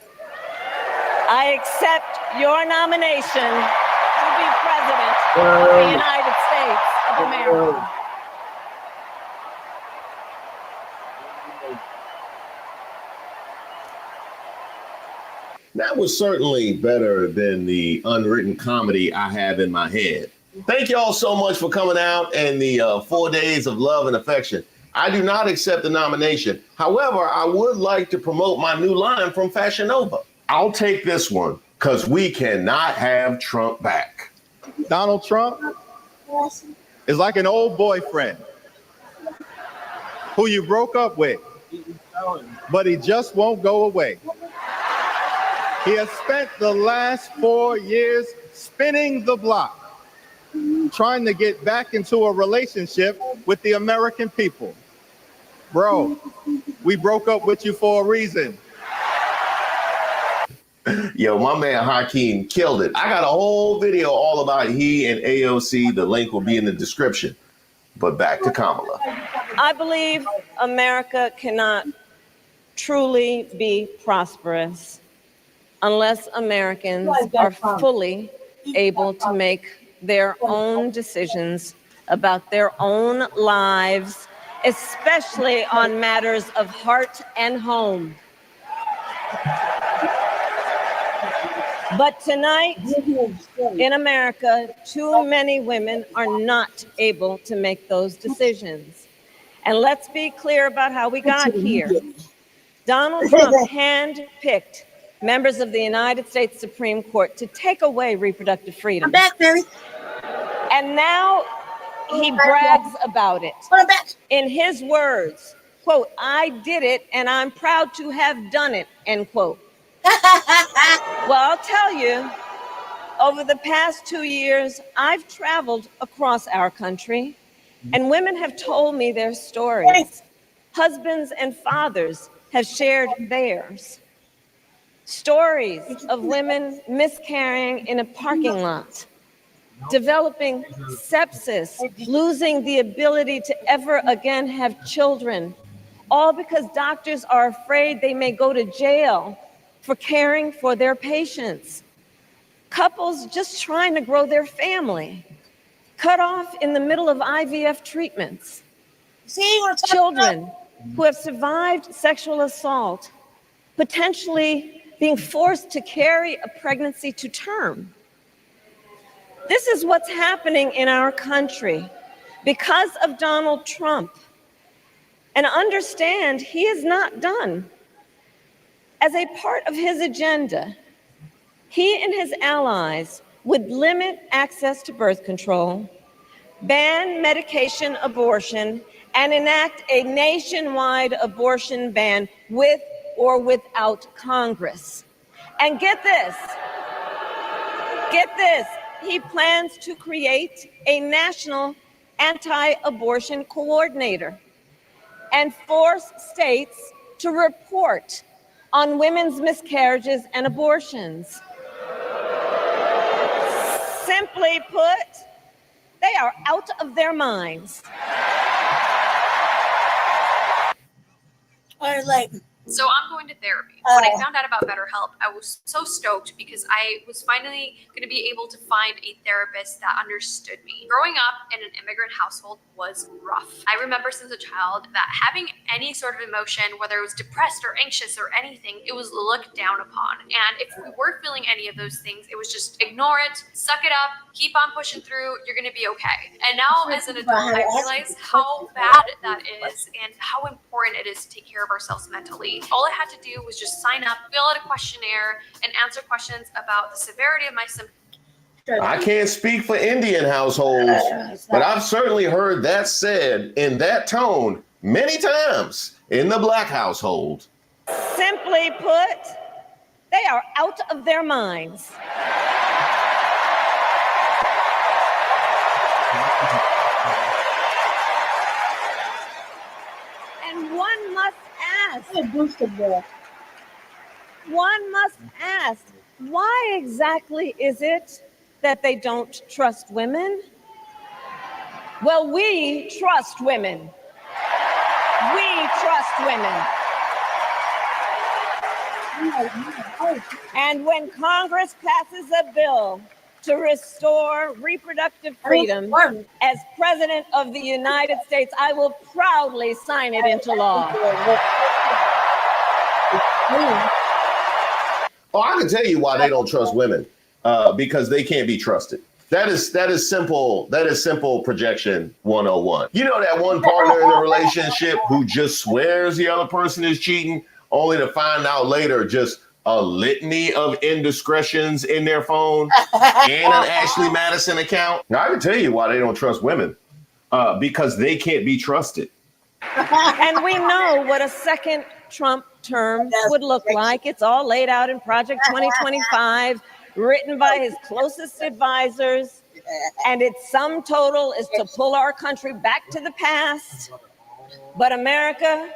[SPEAKER 23] I accept your nomination to be President of the United States of America.
[SPEAKER 4] That was certainly better than the unwritten comedy I have in my head. Thank you all so much for coming out and the 4 days of love and affection. I do not accept the nomination. However, I would like to promote my new line from Fashion Nova. I'll take this one because we cannot have Trump back.
[SPEAKER 9] Donald Trump is like an old boyfriend who you broke up with, but he just won't go away. He has spent the last 4 years spinning the block, trying to get back into a relationship with the American people. Bro, we broke up with you for a reason.
[SPEAKER 4] Yo, my man Hakeem killed it. I got a whole video all about he and AOC. The link will be in the description. But back to Kamala.
[SPEAKER 23] I believe America cannot truly be prosperous unless Americans are fully able to make their own decisions about their own lives, especially on matters of heart and home. But tonight, in America, too many women are not able to make those decisions. And let's be clear about how we got here. Donald Trump handpicked members of the United States Supreme Court to take away reproductive freedom.
[SPEAKER 3] I'm back, Mary.
[SPEAKER 23] And now he brags about it.
[SPEAKER 3] I'm back.
[SPEAKER 23] In his words, quote, "I did it and I'm proud to have done it," end quote. Well, I'll tell you, over the past 2 years, I've traveled across our country, and women have told me their stories. Husbands and fathers have shared theirs. Stories of women miscarrying in a parking lot, developing sepsis, losing the ability to ever again have children, all because doctors are afraid they may go to jail for caring for their patients. Couples just trying to grow their family, cut off in the middle of IVF treatments. Children who have survived sexual assault, potentially being forced to carry a pregnancy to term. This is what's happening in our country because of Donald Trump. And understand, he is not done. As a part of his agenda, he and his allies would limit access to birth control, ban medication abortion, and enact a nationwide abortion ban with or without Congress. And get this, he plans to create a national anti-abortion coordinator and force states to report on women's miscarriages and abortions. Simply put, they are out of their minds.
[SPEAKER 12] So I'm going to therapy. When I found out about BetterHelp, I was so stoked because I was finally going to be able to find a therapist that understood me. Growing up in an immigrant household was rough. I remember since a child that having any sort of emotion, whether it was depressed or anxious or anything, it was looked down upon. And if we were feeling any of those things, it was just ignore it, suck it up, keep on pushing through, you're going to be okay. And now as an adult, I realize how bad that is and how important it is to take care of ourselves mentally. All I had to do was just sign up, fill out a questionnaire, and answer questions about the severity of my symptoms.
[SPEAKER 4] I can't speak for Indian households, but I've certainly heard that said in that tone many times in the Black household.
[SPEAKER 23] Simply put, they are out of their minds. And one must ask, why exactly is it that they don't trust women? Well, we trust women. We trust women. And when Congress passes a bill to restore reproductive freedom, as President of the United States, I will proudly sign it into law.
[SPEAKER 4] Oh, I can tell you why they don't trust women. Because they can't be trusted. That is simple. That is simple projection 101. You know that one partner in a relationship who just swears the other person is cheating, only to find out later just a litany of indiscretions in their phone and an Ashley Madison account. Now, I can tell you why they don't trust women. Because they can't be trusted.
[SPEAKER 23] And we know what a second Trump term would look like. It's all laid out in Project 2025, written by his closest advisors. And its sum total is to pull our country back to the past. But America,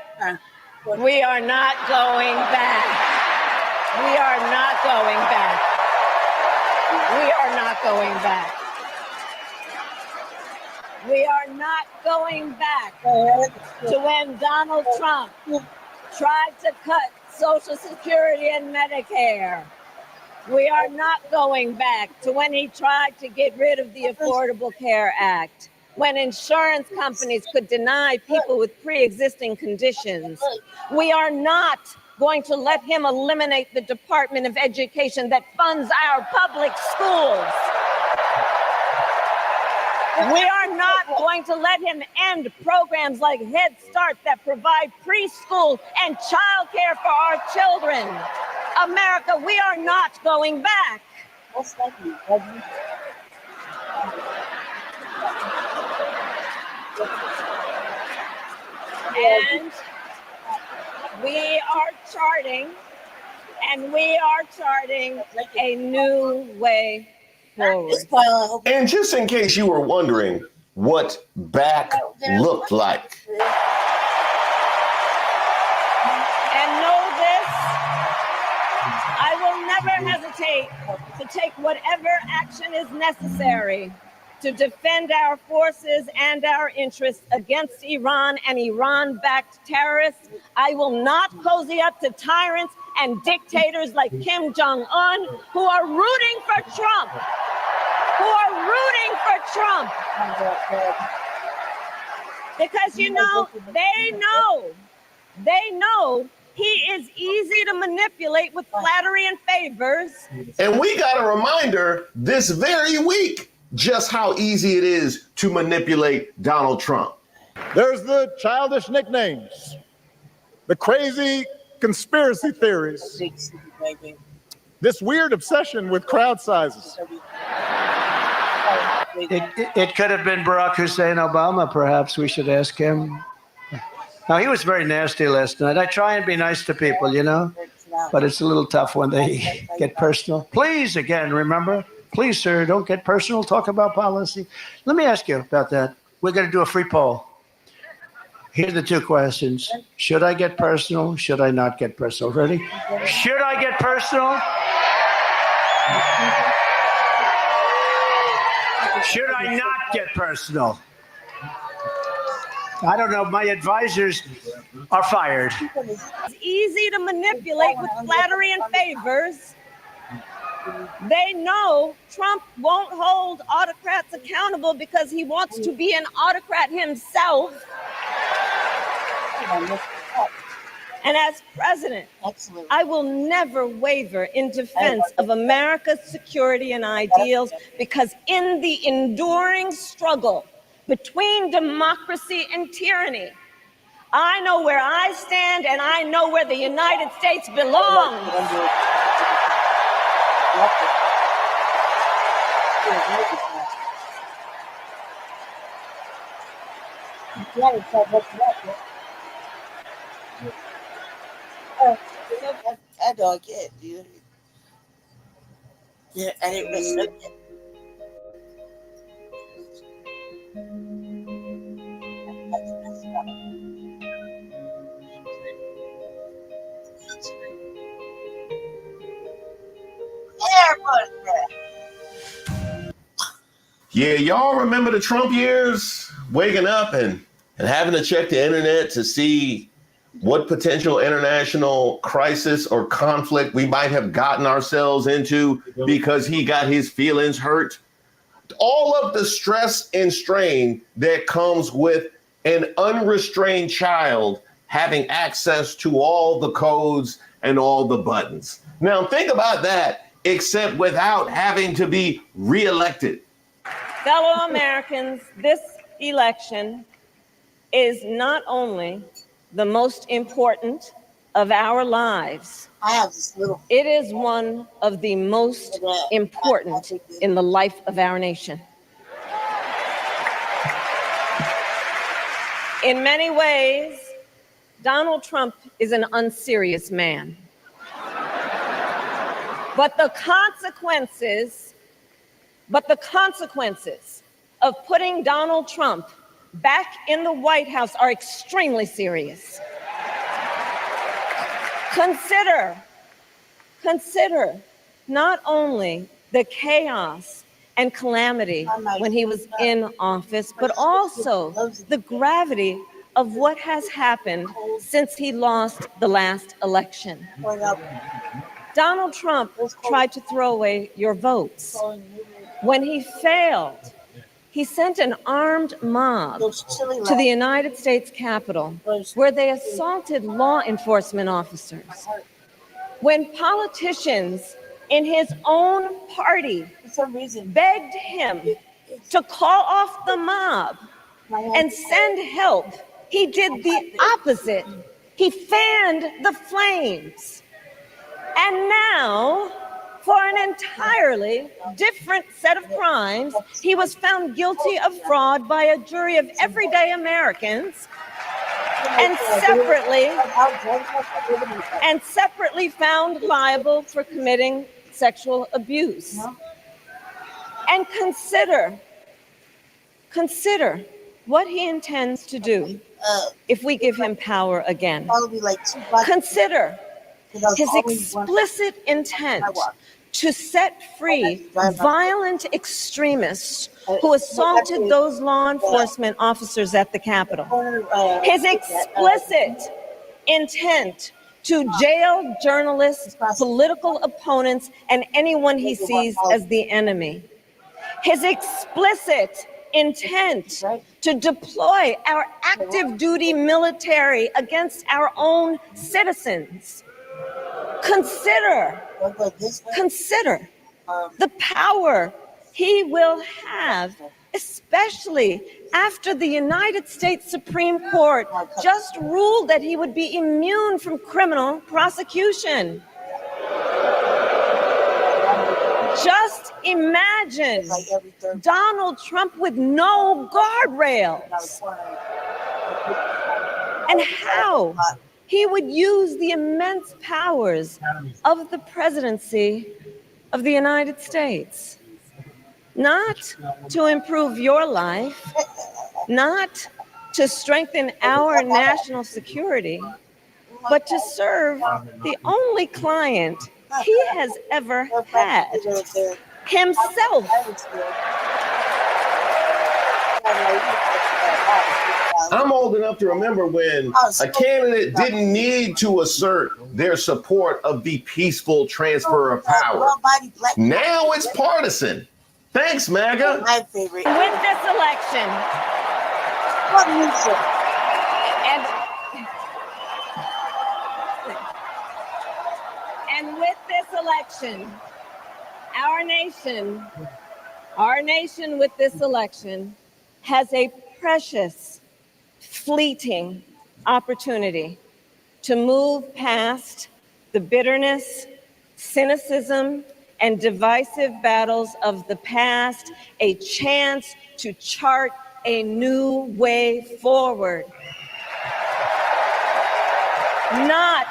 [SPEAKER 23] we are not going back. We are not going back. We are not going back. We are not going back to when Donald Trump tried to cut Social Security and Medicare. We are not going back to when he tried to get rid of the Affordable Care Act, when insurance companies could deny people with pre-existing conditions. We are not going to let him eliminate the Department of Education that funds our public schools. We are not going to let him end programs like Head Start that provide preschool and childcare for our children. America, we are not going back. And we are charting a new way forward.
[SPEAKER 4] And just in case you were wondering what back looked like.
[SPEAKER 23] And know this, I will never hesitate to take whatever action is necessary to defend our forces and our interests against Iran and Iran-backed terrorists. I will not cozy up to tyrants and dictators like Kim Jong-un who are rooting for Trump. Because, you know, they know he is easy to manipulate with flattery and favors.
[SPEAKER 4] And we got a reminder this very week just how easy it is to manipulate Donald Trump.
[SPEAKER 9] There's the childish nicknames, the crazy conspiracy theories, this weird obsession with crowd sizes.
[SPEAKER 6] It could have been Barack Hussein Obama, perhaps. We should ask him. Now, he was very nasty last night. I try and be nice to people, you know, but it's a little tough when they get personal. Please, again, remember, please, sir, don't get personal. Talk about policy. Let me ask you about that. We're going to do a free poll. Here are the two questions. Should I get personal? Should I not get personal? Ready? Should I get personal? Should I not get personal? I don't know. My advisors are fired.
[SPEAKER 23] It's easy to manipulate with flattery and favors. They know Trump won't hold autocrats accountable because he wants to be an autocrat himself. And as president, I will never waver in defense of America's security and ideals, because in the enduring struggle between democracy and tyranny, I know where I stand and I know where the United States belongs.
[SPEAKER 3] I don't get you. Yeah, I didn't mess up yet.
[SPEAKER 4] Yeah, y'all remember the Trump years? Waking up and having to check the internet to see what potential international crisis or conflict we might have gotten ourselves into because he got his feelings hurt. All of the stress and strain that comes with an unrestrained child having access to all the codes and all the buttons. Now think about that, except without having to be reelected.
[SPEAKER 23] Fellow Americans, this election is not only the most important of our lives, it is one of the most important in the life of our nation. In many ways, Donald Trump is an unserious man. But the consequences of putting Donald Trump back in the White House are extremely serious. Consider not only the chaos and calamity when he was in office, but also the gravity of what has happened since he lost the last election. Donald Trump tried to throw away your votes. When he failed, he sent an armed mob to the United States Capitol, where they assaulted law enforcement officers. When politicians in his own party begged him to call off the mob and send help, he did the opposite. He fanned the flames. And now, for an entirely different set of crimes, he was found guilty of fraud by a jury of everyday Americans and separately found liable for committing sexual abuse. And consider what he intends to do if we give him power again. Consider his explicit intent to set free violent extremists who assaulted those law enforcement officers at the Capitol. His explicit intent to jail journalists, political opponents, and anyone he sees as the enemy. His explicit intent to deploy our active duty military against our own citizens. Consider the power he will have, especially after the United States Supreme Court just ruled that he would be immune from criminal prosecution. Just imagine Donald Trump with no guardrails, and how he would use the immense powers of the presidency of the United States, not to improve your life, not to strengthen our national security, but to serve the only client he has ever had, himself.
[SPEAKER 4] I'm old enough to remember when a candidate didn't need to assert their support of the peaceful transfer of power. Now it's partisan. Thanks, MAGA.
[SPEAKER 23] My favorite. With this election, and with this election, our nation with this election has a precious, fleeting opportunity to move past the bitterness, cynicism, and divisive battles of the past, a chance to chart a new way forward. Not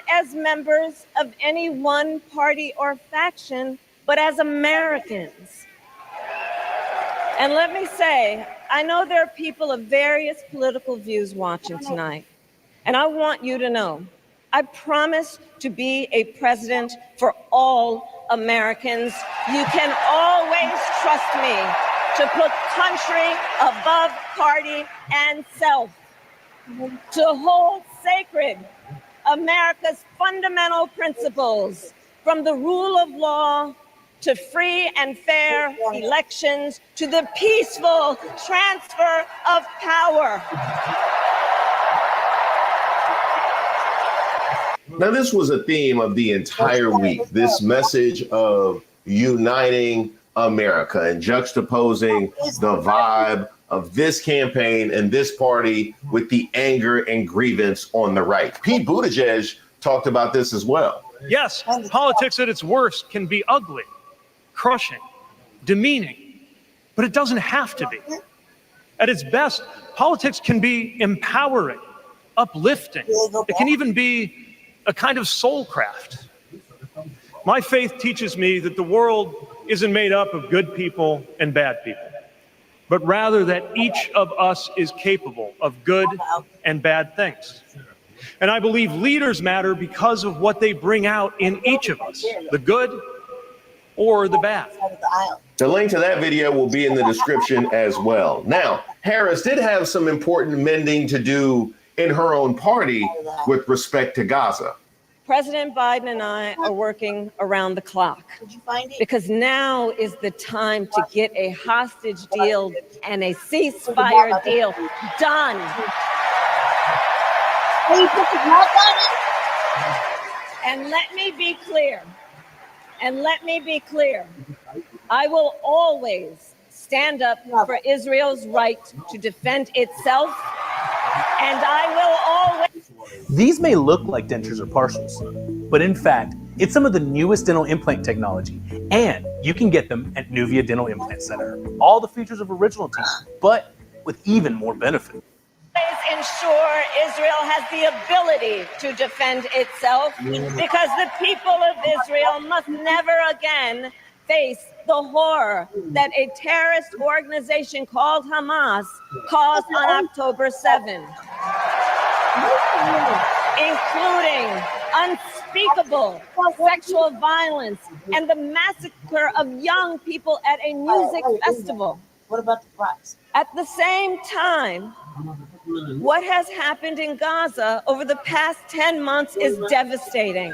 [SPEAKER 23] as members of any one party or faction, but as Americans. And let me say, I know there are people of various political views watching tonight, and I want you to know, I promise to be a president for all Americans. You can always trust me to put country above party and self, to hold sacred America's fundamental principles, from the rule of law to free and fair elections, to the peaceful transfer of power.
[SPEAKER 4] Now, this was a theme of the entire week, this message of uniting America and juxtaposing the vibe of this campaign and this party with the anger and grievance on the right. Pete Buttigieg talked about this as well.
[SPEAKER 1] Yes, politics at its worst can be ugly, crushing, demeaning, but it doesn't have to be. At its best, politics can be empowering, uplifting. It can even be a kind of soul craft. My faith teaches me that the world isn't made up of good people and bad people, but rather that each of us is capable of good and bad things. And I believe leaders matter because of what they bring out in each of us, the good or the bad.
[SPEAKER 4] The link to that video will be in the description as well. Now, Harris did have some important mending to do in her own party with respect to Gaza.
[SPEAKER 23] President Biden and I are working around the clock because now is the time to get a hostage deal and a ceasefire deal done. And let me be clear, I will always stand up for Israel's right to defend itself, and I will always...
[SPEAKER 16] These may look like dentures or partials, but in fact, it's some of the newest dental implant technology, and you can get them at Nuvia Dental Implant Center. All the features of original teeth, but with even more benefit.
[SPEAKER 23] Ensure Israel has the ability to defend itself, because the people of Israel must never again face the horror that a terrorist organization called Hamas caused on October 7, including unspeakable sexual violence and the massacre of young people at a music festival. What about the price? At the same time, what has happened in Gaza over the past 10 months is devastating.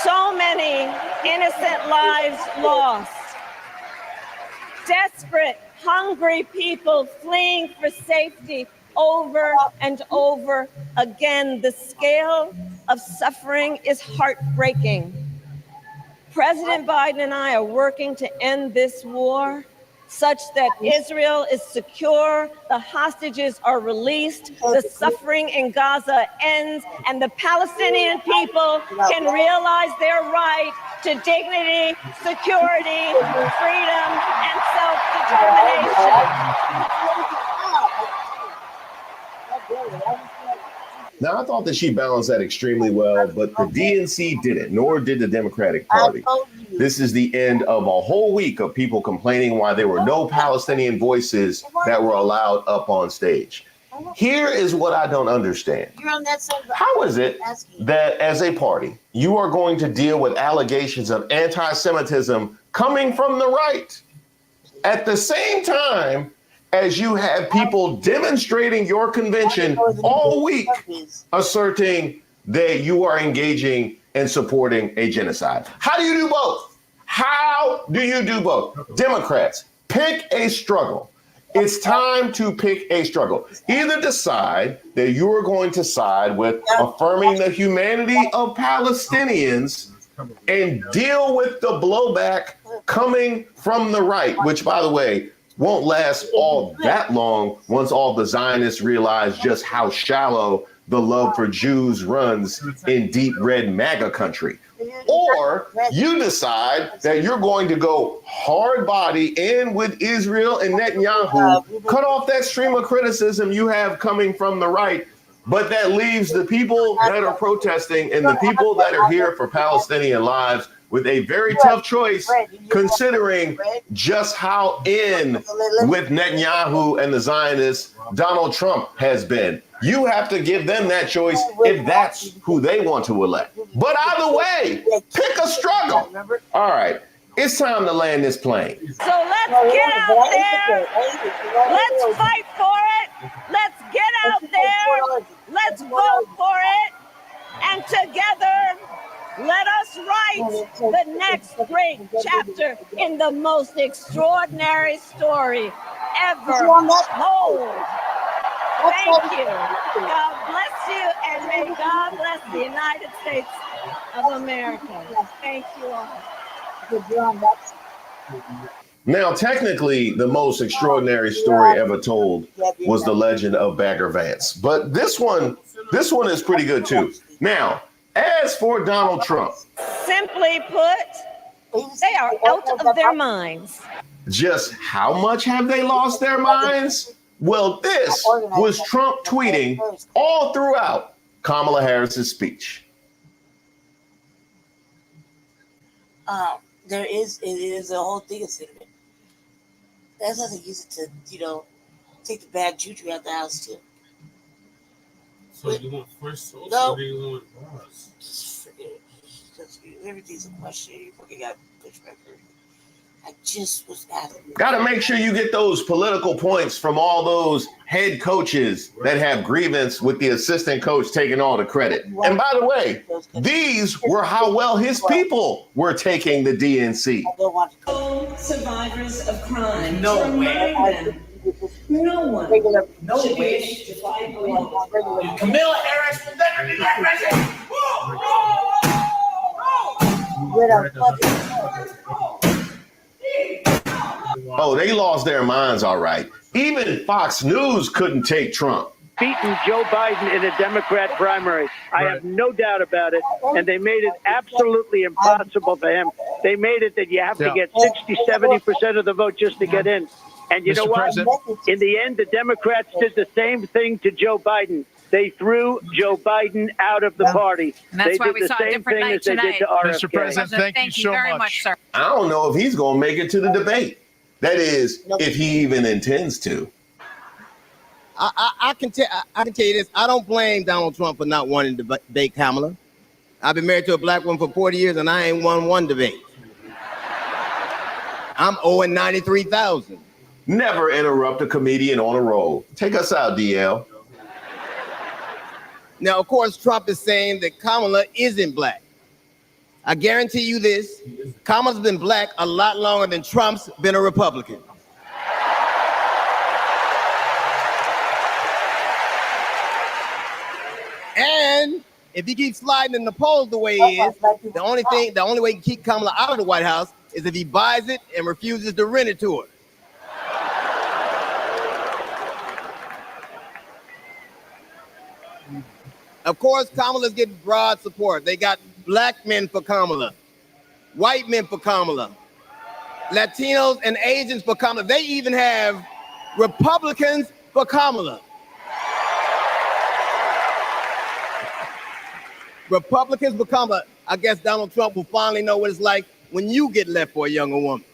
[SPEAKER 23] So many innocent lives lost. Desperate, hungry people fleeing for safety over and over again. The scale of suffering is heartbreaking. President Biden and I are working to end this war such that Israel is secure, the hostages are released, the suffering in Gaza ends, and the Palestinian people can realize their right to dignity, security, freedom, and self-determination.
[SPEAKER 4] Now, I thought that she balanced that extremely well, but the DNC didn't, nor did the Democratic Party. This is the end of a whole week of people complaining why there were no Palestinian voices that were allowed up on stage. Here is what I don't understand. How is it that as a party, you are going to deal with allegations of anti-Semitism coming from the right at the same time as you have people demonstrating your convention all week asserting that you are engaging and supporting a genocide? How do you do both? How do you do both? Democrats, pick a struggle. It's time to pick a struggle. Either decide that you are going to side with affirming the humanity of Palestinians and deal with the blowback coming from the right, which, by the way, won't last all that long once all the Zionists realize just how shallow the love for Jews runs in deep red MAGA country. Or you decide that you're going to go hard body in with Israel and Netanyahu, cut off that stream of criticism you have coming from the right, but that leaves the people that are protesting and the people that are here for Palestinian lives with a very tough choice, considering just how in with Netanyahu and the Zionists Donald Trump has been. You have to give them that choice if that's who they want to elect. But either way, pick a struggle. All right, it's time to land this plane.
[SPEAKER 23] So let's get out there. Let's fight for it. Let's get out there. Let's vote for it. And together, let us write the next great chapter in the most extraordinary story ever told. Thank you. God bless you, and may God bless the United States of America. Thank you all.
[SPEAKER 4] Now, technically, the most extraordinary story ever told was the legend of Bagger Vance, but this one is pretty good too. Now, as for Donald Trump,
[SPEAKER 23] Simply put, they are out of their minds.
[SPEAKER 4] just how much have they lost their minds? Well, this was Trump tweeting all throughout Kamala Harris's speech.
[SPEAKER 3] It is a whole thing of cinnamon. That's how they use it to, take the bad juju out the house too.
[SPEAKER 15] So you want fresh sauce
[SPEAKER 3] No.
[SPEAKER 15] or do you want bars?
[SPEAKER 3] Just forget it. Everything's a question. You fucking got pushback. I just was asking.
[SPEAKER 4] Got to make sure you get those political points from all those head coaches that have grievance with the assistant coach taking all the credit. And by the way, these were how well his people were taking the DNC.
[SPEAKER 23] Survivors of crime.
[SPEAKER 7] No
[SPEAKER 23] to
[SPEAKER 7] way.
[SPEAKER 23] remind them, no one should be able to fight alone.
[SPEAKER 7] Camilla Harris will never be my president.
[SPEAKER 4] Oh, they lost their minds, all right. Even Fox News couldn't take Trump.
[SPEAKER 13] Beaten Joe Biden in a Democrat primary. I have no doubt about it. And they made it absolutely impossible for him. They made it that you have to get 60, 70% of the vote just to get in. And you know what? In the end, the Democrats did the same thing to Joe Biden. They threw Joe Biden out of the party.
[SPEAKER 17] And that's
[SPEAKER 13] they
[SPEAKER 17] why
[SPEAKER 13] did
[SPEAKER 17] we
[SPEAKER 13] the
[SPEAKER 17] saw a
[SPEAKER 13] same
[SPEAKER 17] different
[SPEAKER 13] thing
[SPEAKER 17] night
[SPEAKER 13] as they did
[SPEAKER 17] tonight.
[SPEAKER 13] to RFK.
[SPEAKER 17] Mr. President, thank you so very much, sir.
[SPEAKER 4] I don't know if he's going to make it to the debate. That is, if he even intends to.
[SPEAKER 19] I can tell you this. I don't blame Donald Trump for not wanting to debate Kamala. I've been married to a black woman for 40 years, and I ain't won one debate. I'm owing $93,000.
[SPEAKER 4] Never interrupt a comedian on a roll. Take us out, DL.
[SPEAKER 19] Now, of course, Trump is saying that Kamala isn't black. I guarantee you this, Kamala's been black a lot longer than Trump's been a Republican. And if he keeps sliding in the polls the way he is, the only way he can keep Kamala out of the White House is if he buys it and refuses to rent it to her. Of course, Kamala's getting broad support. They got black men for Kamala, white men for Kamala, Latinos and Asians for Kamala. They even have Republicans for Kamala. Republicans for Kamala. I guess Donald Trump will finally know what it's like when you get left for a younger woman.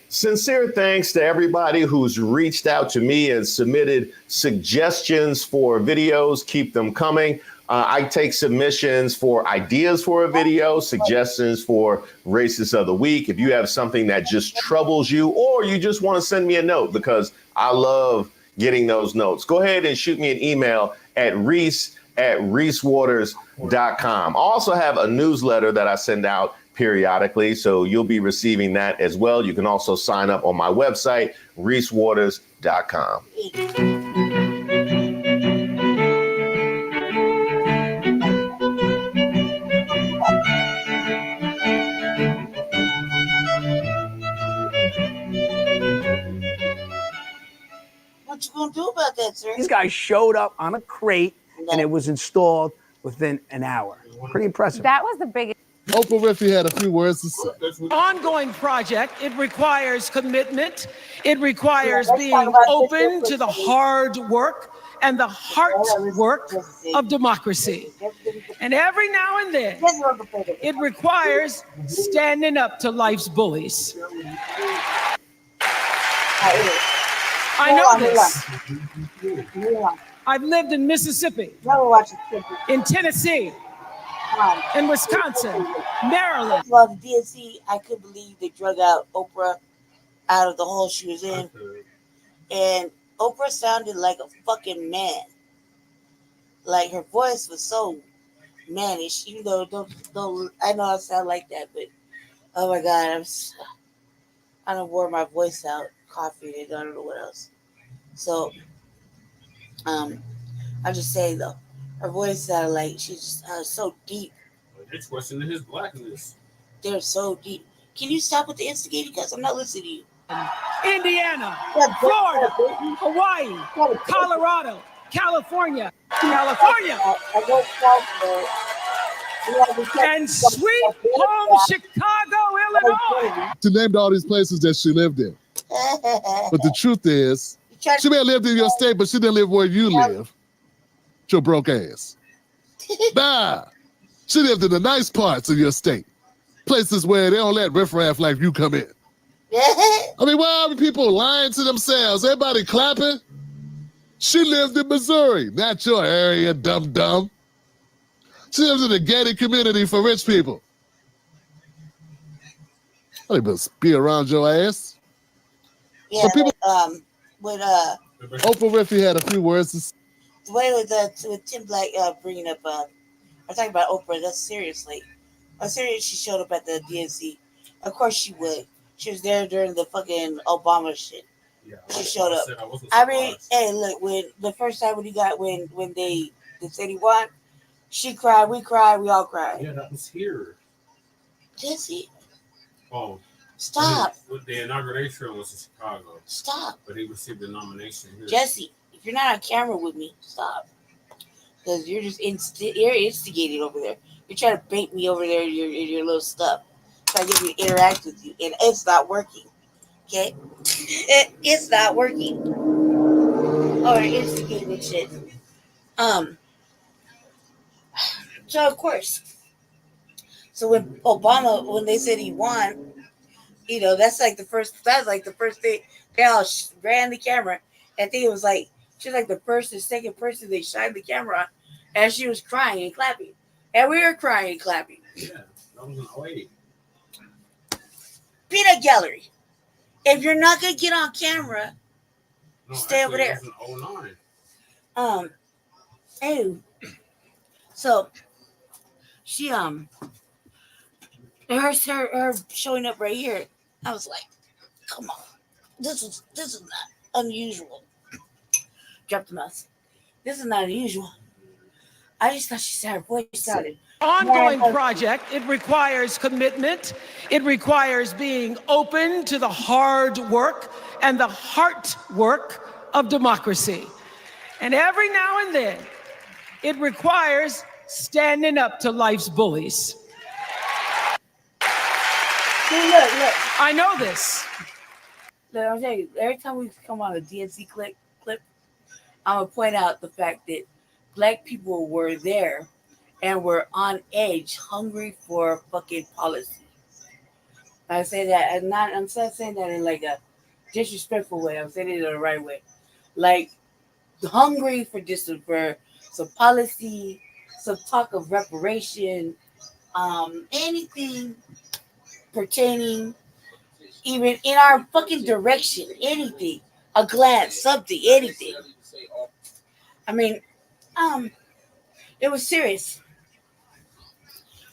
[SPEAKER 4] Sincere thanks to everybody who's reached out to me and submitted suggestions for videos. Keep them coming. I take submissions for ideas for a video, suggestions for Racist of the Week. If you have something that just troubles you, or you just want to send me a note, because I love getting those notes, go ahead and shoot me an email at reese@reesewaters.com. I also have a newsletter that I send out periodically, so you'll be receiving that as well. You can also sign up on my website, reesewaters.com.
[SPEAKER 3] What you gonna do about that, sir?
[SPEAKER 20] These guys showed up on a crate and it was installed within an hour. Pretty impressive.
[SPEAKER 26] That was the biggest.
[SPEAKER 27] Oprah Winfrey had a few words to say.
[SPEAKER 28] Ongoing project. It requires commitment. It requires being open to the hard work and the heart work of democracy. And every now and then, it requires standing up to life's bullies. I know this. I've lived in Mississippi, in Tennessee, in Wisconsin, Maryland.
[SPEAKER 3] Well, the DNC, I couldn't believe they drug out Oprah out of the hole she was in. And Oprah sounded like a fucking man. Like, her voice was so mannish, even though don't I know I sound like that, but oh my God, I don't wore my voice out, coffee, and I don't know what else. So I'll just say though, her voice like she's just so deep.
[SPEAKER 15] They're questioning his blackness.
[SPEAKER 3] They're so deep. Can you stop with the instigating? Because I'm not listening to you.
[SPEAKER 28] Indiana, Florida, Hawaii, Colorado, California, and sweet home Chicago, Illinois.
[SPEAKER 27] She named all these places that she lived in. But the truth is, she may have lived in your state, but she didn't live where you live. Your broke ass. Nah, she lived in the nice parts of your state. Places where they don't let riffraff like you come in. I mean, why are people lying to themselves? Everybody clapping? She lived in Missouri, not your area, dum-dum. She lives in a gated community for rich people. I must be around your ass.
[SPEAKER 3] Yeah,
[SPEAKER 27] but people,
[SPEAKER 3] with
[SPEAKER 27] Oprah Winfrey had a few words to say.
[SPEAKER 3] The way with Tim Black bringing up, I'm talking about Oprah. That's seriously. I'm serious. She showed up at the DNC. Of course she would. She was there during the fucking Obama shit. Yeah, she showed up. I mean, hey, look, when the first time when they said he won, she cried, we cried, we all cried.
[SPEAKER 15] Yeah, that was here.
[SPEAKER 3] Jesse.
[SPEAKER 15] Oh.
[SPEAKER 3] Stop.
[SPEAKER 15] The inauguration was in Chicago.
[SPEAKER 3] Stop.
[SPEAKER 15] But he received the nomination here.
[SPEAKER 3] Jesse, if you're not on camera with me, stop. Because you're just you're instigating over there. You're trying to bait me over there in your little stuff. Trying to get me to interact with you. And it's not working. Okay? It's not working. Oh, you're instigating and shit. So of course. So when they said he won, you know, that's like the first thing. They all ran the camera. I think it was like, she was like the second person they shined the camera on. And she was crying and clapping. And we were crying and clapping.
[SPEAKER 15] Yeah, that was an 08.
[SPEAKER 3] Peanut gallery. If you're not going to get on camera, stay over there.
[SPEAKER 15] It was an 09.
[SPEAKER 3] Anyway, so she her showing up right here. I was like, come on, this is not unusual. Drop the mouse. This is not unusual. I just thought she said her voice sounded.
[SPEAKER 28] Ongoing project. It requires commitment. It requires being open to the hard work and the heart work of democracy. And every now and then, it requires standing up to life's bullies.
[SPEAKER 3] See, look.
[SPEAKER 28] I know this.
[SPEAKER 3] Look, I'm telling you, every time we come on a DNC clip, I'm going to point out the fact that Black people were there and were on edge, hungry for fucking policy. I say that, and I'm not saying that in like a disrespectful way. I'm saying it in the right way. Like, hungry for some policy, some talk of reparation, anything pertaining, even in our fucking direction, anything, a glance, something, anything. I mean, it was serious.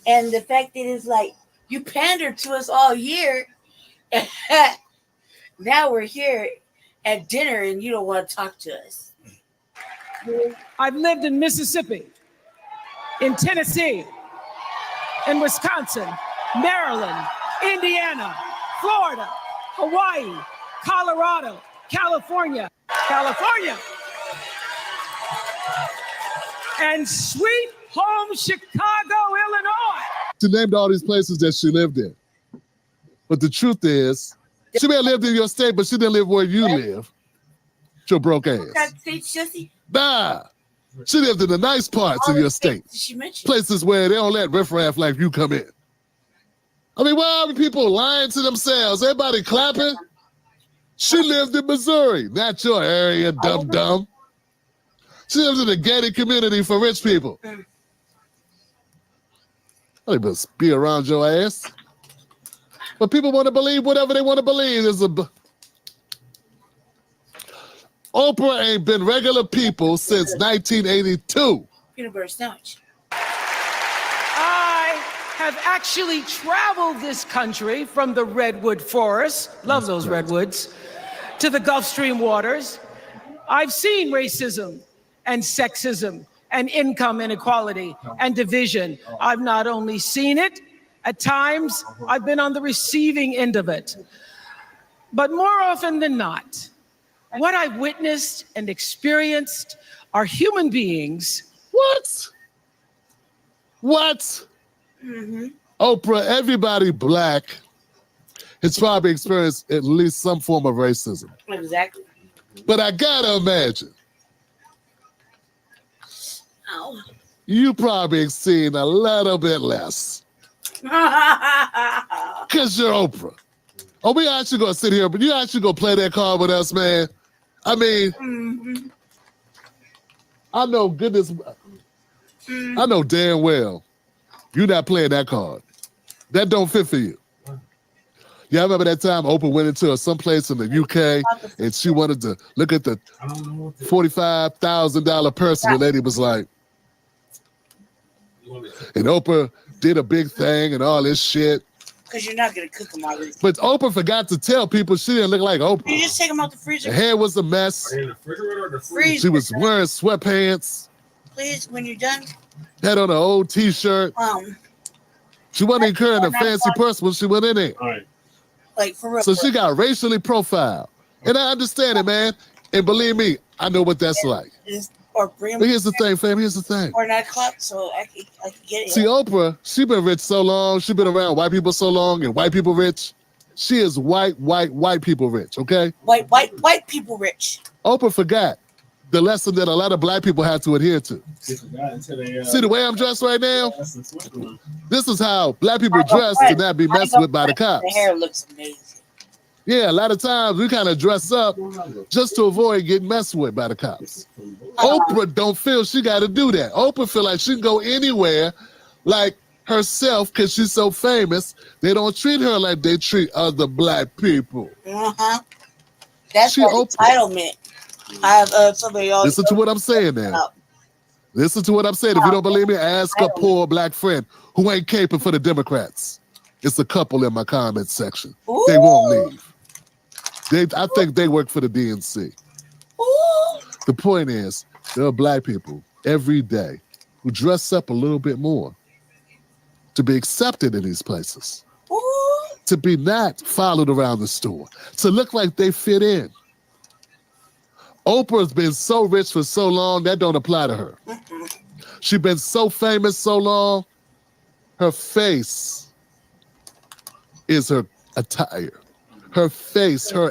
[SPEAKER 3] And the fact that it's like, you pandered to us all year, and now we're here at dinner and you don't want to talk to us.
[SPEAKER 28] I've lived in Mississippi, in Tennessee, in Wisconsin, Maryland, Indiana, Florida, Hawaii, Colorado, California, and sweet home Chicago, Illinois.
[SPEAKER 27] She named all these places that she lived in. But the truth is, she may have lived in your state, but she didn't live where you live. Your broke ass. Nah, she lived in the nice parts of your state. Places where they don't let riffraff like you come in. I mean, why are people lying to themselves? Everybody clapping? She lived in Missouri, not your area, dum-dum. She lives in a gated community for rich people. I must be around your ass. But people want to believe whatever they want to believe. Oprah ain't been regular people since 1982.
[SPEAKER 3] Peanut butter sandwich.
[SPEAKER 28] I have actually traveled this country from the redwood forest, love those redwoods, to the Gulf Stream waters. I've seen racism and sexism and income inequality and division. I've not only seen it, at times I've been on the receiving end of it. But more often than not, what I've witnessed and experienced are human beings.
[SPEAKER 27] What? What? Oprah, everybody black has probably experienced at least some form of racism.
[SPEAKER 3] Exactly.
[SPEAKER 27] But I gotta imagine,
[SPEAKER 3] Ow.
[SPEAKER 27] you probably seen a little bit less. Because you're Oprah. Oh, we actually gonna sit here, but you actually gonna play that card with us, man. I mean, I know goodness, I know damn well you're not playing that card. That don't fit for you. Yeah, I remember that time Oprah went into someplace in the UK and she wanted to look at the $45,000 purse, and the lady was like, and Oprah did a big thing and all this shit.
[SPEAKER 3] Because you're not going to cook them all this.
[SPEAKER 27] But Oprah forgot to tell people she didn't look like Oprah.
[SPEAKER 3] You just take them out the freezer.
[SPEAKER 27] Her hair was a mess.
[SPEAKER 15] Are they in the refrigerator or the freezer?
[SPEAKER 3] Freezer.
[SPEAKER 27] She was wearing sweatpants.
[SPEAKER 3] Please, when you're done.
[SPEAKER 27] Had on an old t-shirt. She wasn't carrying a fancy purse when she went in there.
[SPEAKER 15] All right.
[SPEAKER 3] Like, for real.
[SPEAKER 27] So she got racially profiled. And I understand it, man. And believe me, I know what that's like.
[SPEAKER 3] Or bring
[SPEAKER 27] But here's the thing, fam. Here's the thing.
[SPEAKER 3] Or 9 o'clock, so I can get it.
[SPEAKER 27] See, Oprah, she been rich so long. She been around white people so long and white people rich. She is white people rich, okay?
[SPEAKER 3] White people rich.
[SPEAKER 27] Oprah forgot the lesson that a lot of black people have to adhere to. See the way I'm dressed right now? This is how black people dress to not be messed with by the cops.
[SPEAKER 3] The hair looks amazing.
[SPEAKER 27] Yeah, a lot of times we kind of dress up just to avoid getting messed with by the cops. Oprah don't feel she got to do that. Oprah feel like she can go anywhere like herself because she's so famous. They don't treat her like they treat other black people.
[SPEAKER 3] That's entitlement. I have somebody else.
[SPEAKER 27] Listen to what I'm saying now. Listen to what I'm saying. If you don't believe me, ask a poor black friend who ain't caping for the Democrats. It's a couple in my comment section.
[SPEAKER 3] Ooh.
[SPEAKER 27] They won't leave. I think they work for the DNC.
[SPEAKER 3] Ooh.
[SPEAKER 27] The point is, there are black people every day who dress up a little bit more to be accepted in these places, to be not followed around the store, to look like they fit in. Oprah's been so rich for so long, that don't apply to her. She's been so famous so long, her face is her attire. Her face, her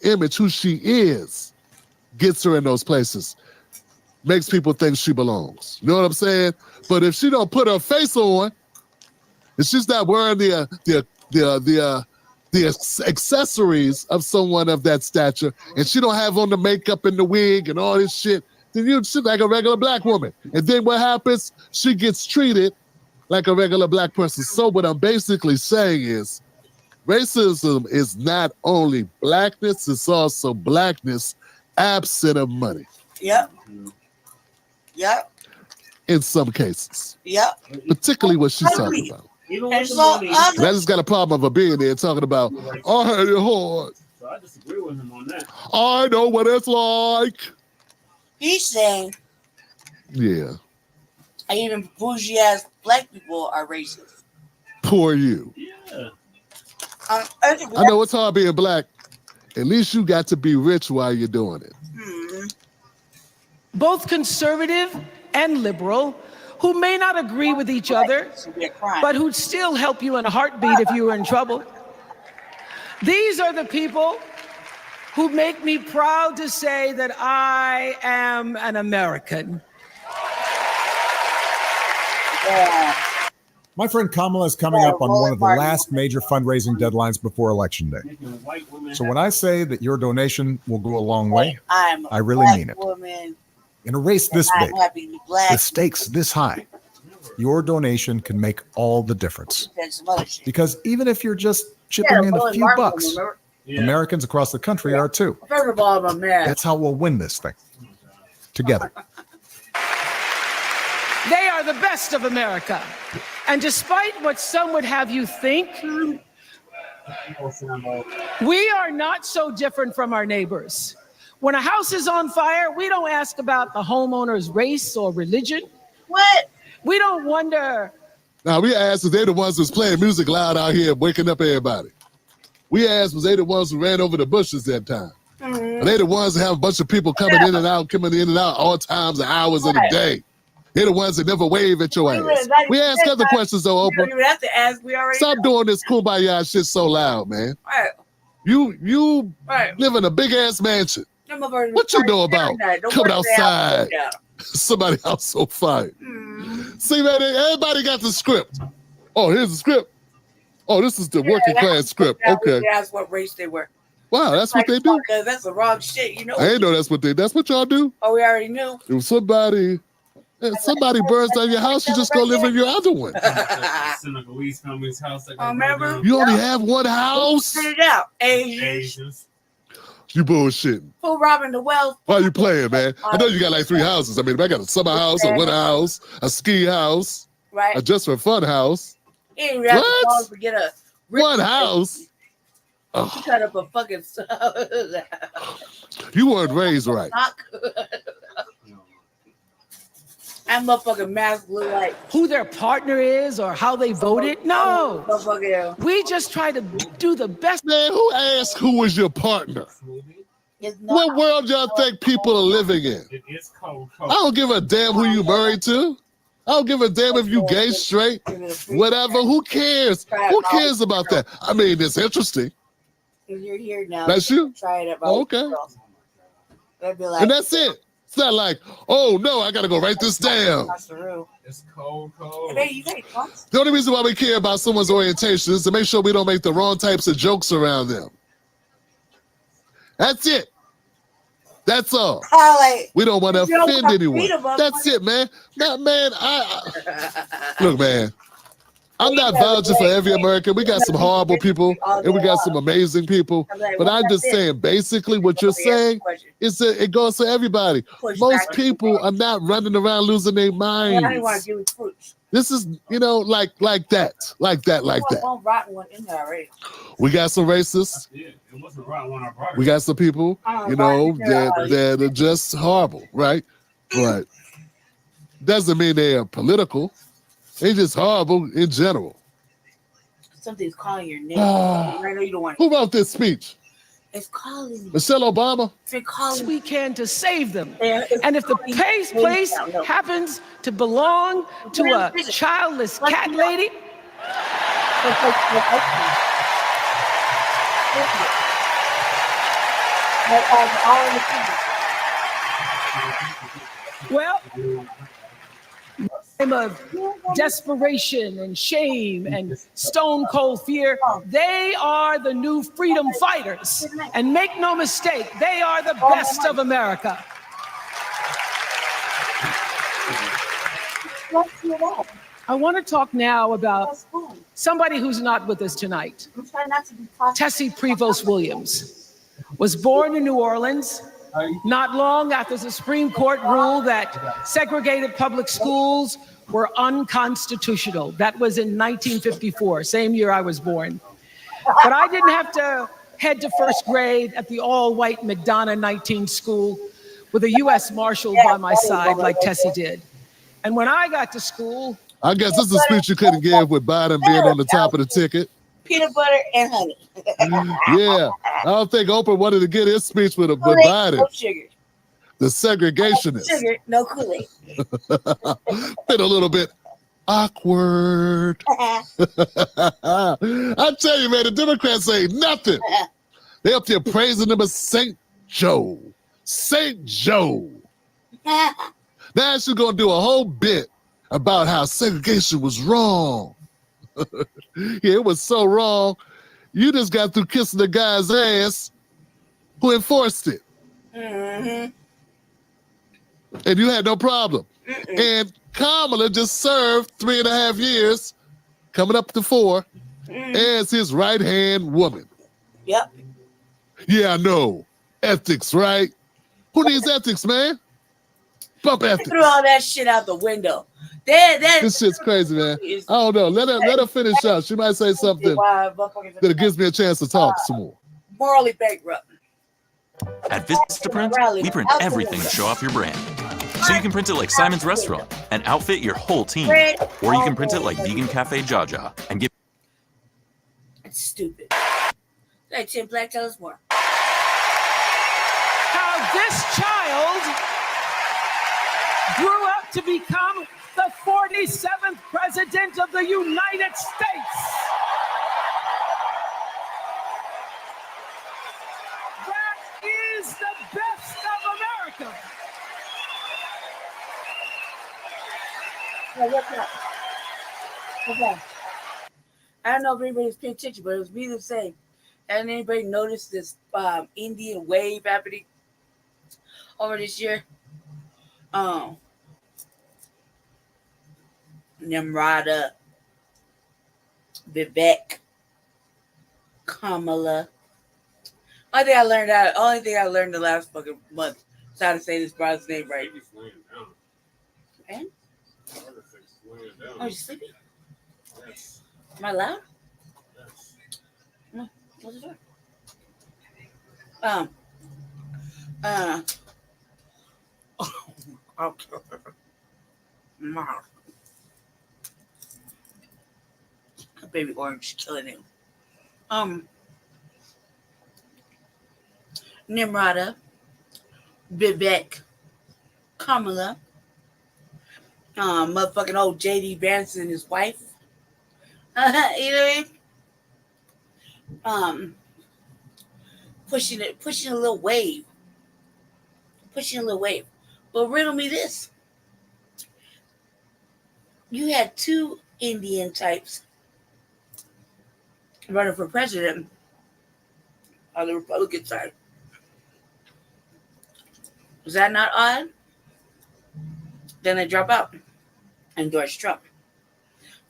[SPEAKER 27] image, who she is, gets her in those places. Makes people think she belongs. You know what I'm saying? But if she don't put her face on, if she's not wearing the accessories of someone of that stature, and she don't have on the makeup and the wig and all this shit, then she's like a regular black woman. And then what happens? She gets treated like a regular black person. So what I'm basically saying is, racism is not only blackness, it's also blackness absent of money.
[SPEAKER 3] Yep. Yep.
[SPEAKER 27] In some cases.
[SPEAKER 3] Yep.
[SPEAKER 27] Particularly what she's talking about. And I just got a problem of her being there talking about, I had it hard.
[SPEAKER 15] So I disagree with him on that.
[SPEAKER 27] I know what it's like.
[SPEAKER 3] He's saying,
[SPEAKER 27] yeah,
[SPEAKER 3] even bougie ass black people are racist.
[SPEAKER 27] Poor you.
[SPEAKER 15] Yeah.
[SPEAKER 27] I know it's hard being black. At least you got to be rich while you're doing it.
[SPEAKER 28] Both conservative and liberal, who may not agree with each other, but who'd still help you in a heartbeat if you were in trouble. These are the people who make me proud to say that I am an American.
[SPEAKER 3] Yeah.
[SPEAKER 24] My friend Kamala is coming up on one of the last major fundraising deadlines before Election Day. So when I say that your donation will go a long way, I really mean it. In a race this big, with stakes this high, your donation can make all the difference. Because even if you're just chipping in a few bucks, Americans across the country are too. That's how we'll win this thing. Together.
[SPEAKER 28] They are the best of America. And despite what some would have you think, we are not so different from our neighbors. When a house is on fire, we don't ask about the homeowner's race or religion.
[SPEAKER 3] What?
[SPEAKER 28] We don't wonder.
[SPEAKER 27] Now we asked if they the ones who's playing music loud out here, waking up everybody. We asked was they the ones who ran over the bushes that time. Are they the ones that have a bunch of people coming in and out all times and hours of the day? They're the ones that never wave at your ass. We ask other questions though, Oprah.
[SPEAKER 3] You don't have to ask. We already
[SPEAKER 27] Stop
[SPEAKER 3] know.
[SPEAKER 27] doing this kumbaya shit so loud, man.
[SPEAKER 3] Right.
[SPEAKER 27] You
[SPEAKER 3] Right.
[SPEAKER 27] live in a big ass mansion.
[SPEAKER 3] Them motherfuckers
[SPEAKER 27] What you know
[SPEAKER 3] every
[SPEAKER 27] about
[SPEAKER 3] night. Don't
[SPEAKER 27] coming
[SPEAKER 3] work their house
[SPEAKER 27] outside?
[SPEAKER 3] down.
[SPEAKER 27] Somebody else on fire. See, man, everybody got the script. Oh, here's the script. Oh, this is the working class script. Okay.
[SPEAKER 3] That's what race they were.
[SPEAKER 27] Wow, that's what they do.
[SPEAKER 3] Because that's the wrong shit, you know.
[SPEAKER 27] I ain't know that's what y'all do.
[SPEAKER 3] Oh, we already knew.
[SPEAKER 27] If somebody burns down your house, you just go live in your other one.
[SPEAKER 15] Senegalese family's house.
[SPEAKER 3] Remember?
[SPEAKER 27] You only have one house?
[SPEAKER 3] Figure it out. Asians.
[SPEAKER 27] You bullshitting.
[SPEAKER 3] Who robbing the wealth?
[SPEAKER 27] Why you playing, man? I know you got like 3 houses. I mean, if I got a summer house, a winter house, a ski house,
[SPEAKER 3] Right.
[SPEAKER 27] a just for fun house.
[SPEAKER 3] He ain't even have to forget a
[SPEAKER 27] One house?
[SPEAKER 3] You cut up a fucking
[SPEAKER 27] You weren't raised right.
[SPEAKER 3] That motherfucking mask look like
[SPEAKER 28] who their partner is or how they voted. No. We just try to do the best.
[SPEAKER 27] Man, who asked who was your partner? What world y'all think people are living in?
[SPEAKER 15] It is cold.
[SPEAKER 27] I don't give a damn who you married to. I don't give a damn if you gay, straight, whatever. Who cares? Who cares about that? I mean, it's interesting.
[SPEAKER 3] If you're here now,
[SPEAKER 27] That's you?
[SPEAKER 3] try it out.
[SPEAKER 27] Okay.
[SPEAKER 3] They'd be like,
[SPEAKER 27] And that's it. It's not like, oh no, I gotta go write this down.
[SPEAKER 15] It's cold.
[SPEAKER 27] The only reason why we care about someone's orientation is to make sure we don't make the wrong types of jokes around them. That's it. That's all. We don't want to offend anyone. That's it, man. Man, look, man. I'm not vouching for every American. We got some horrible people and we got some amazing people. But I'm just saying, basically, what you're saying is that it goes to everybody. Most people are not running around losing their minds. This is, like that. We got some racists. We got some people, that are just horrible, right? But doesn't mean they are political. They just horrible in general.
[SPEAKER 3] Something's calling your name. I know you don't want it.
[SPEAKER 27] Who wrote this speech?
[SPEAKER 3] It's calling you.
[SPEAKER 27] Michelle Obama?
[SPEAKER 28] We can to save them. And if the place happens to belong to a childless cat lady, well, of desperation and shame and stone cold fear, they are the new freedom fighters. And make no mistake, they are the best of America. I want to talk now about somebody who's not with us tonight. Tessie Prevost Williams was born in New Orleans. Not long after the Supreme Court ruled that segregated public schools were unconstitutional. That was in 1954, same year I was born. But I didn't have to head to first grade at the all-white McDonough 19 school with a U.S. Marshal by my side like Tessie did. And when I got to school...
[SPEAKER 27] I guess this is a speech you couldn't give with Biden being on the top of the ticket.
[SPEAKER 3] Peanut butter and honey.
[SPEAKER 27] Yeah, I don't think Oprah wanted to get his speech with Biden.
[SPEAKER 3] No sugar.
[SPEAKER 27] The segregationist.
[SPEAKER 3] Sugar, no Kool-Aid.
[SPEAKER 27] Been a little bit awkward. I tell you, man, the Democrats ain't nothing. They up there praising them as St. Joe. St. Joe. Now she's gonna do a whole bit about how segregation was wrong. Yeah, it was so wrong. You just got through kissing the guy's ass who enforced it. Mm-hmm. And you had no problem. And Kamala just served 3.5 years, coming up to 4, as his right-hand woman.
[SPEAKER 3] Yep.
[SPEAKER 27] Yeah, I know. Ethics, right? Who needs ethics, man? Bump ethics.
[SPEAKER 3] Threw all that shit out the window.
[SPEAKER 27] This shit's crazy, man. I don't know. Let her finish up. She might say something that gives me a chance to talk some more.
[SPEAKER 3] Morally bankrupt.
[SPEAKER 2] At Vistaprint, we print everything to show off your brand. So you can print it like Simon's Restaurant and outfit your whole team. Or you can print it like Vegan Cafe Jaja and give...
[SPEAKER 3] It's stupid. Like Tim Black, tell us more.
[SPEAKER 28] How this child grew up to become the 47th president of the United States. That is the best of America.
[SPEAKER 3] What's up? Okay. I don't know if anybody's paying attention, but it was me to say, hasn't anybody noticed this Indian wave happening over this year? Nimrata, Vivek, Kamala. Only thing I learned the last fucking month is how to say this brother's name right. And? Oh, you sleepy?
[SPEAKER 15] Yes.
[SPEAKER 3] Am I loud?
[SPEAKER 15] Yes.
[SPEAKER 3] No, close the door. Okay. Mom. Baby orange killing him. Nimrata, Vivek, Kamala, motherfucking old JD Vance and his wife. You know what I mean? Pushing a little wave. But riddle me this. You had two Indian types running for president on the Republican side. Was that not odd? Then they drop out and endorse Trump.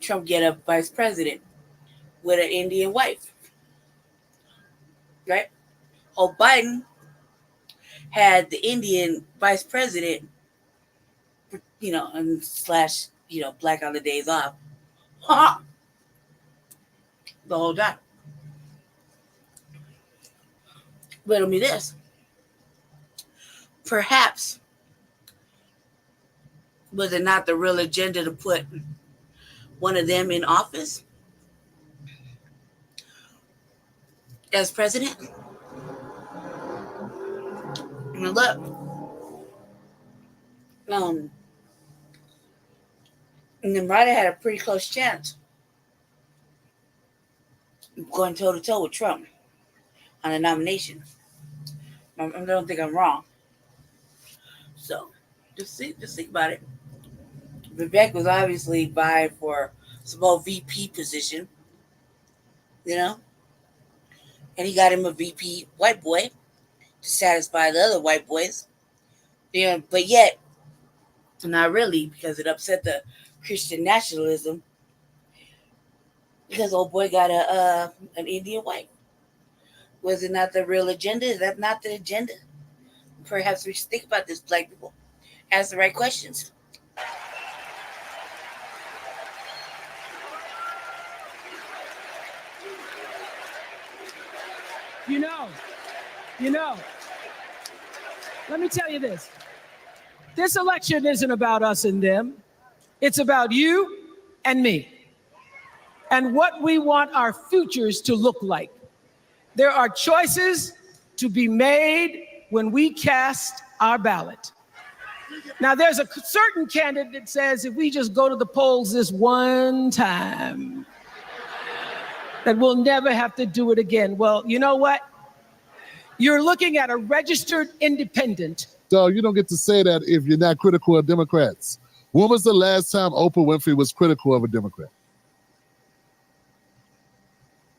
[SPEAKER 3] Trump get a vice president with an Indian wife. Right? Oh, Biden had the Indian vice president, and slash, black on the days off. The whole time. Riddle me this. Perhaps, was it not the real agenda to put one of them in office as president? Now look, Nimrata had a pretty close chance going toe to toe with Trump on the nomination. I don't think I'm wrong. So, just think about it. Vivek was obviously vying for some old VP position, and he got him a VP white boy to satisfy the other white boys. But yet, not really, because it upset the Christian nationalism. Because old boy got an Indian wife. Was it not the real agenda? Is that not the agenda? Perhaps we should think about this, black people. Ask the right questions.
[SPEAKER 28] Let me tell you this. This election isn't about us and them. It's about you and me and what we want our futures to look like. There are choices to be made when we cast our ballot. Now, there's a certain candidate that says if we just go to the polls this one time, that we'll never have to do it again. Well, you know what? You're looking at a registered independent.
[SPEAKER 27] So you don't get to say that if you're not critical of Democrats. When was the last time Oprah Winfrey was critical of a Democrat?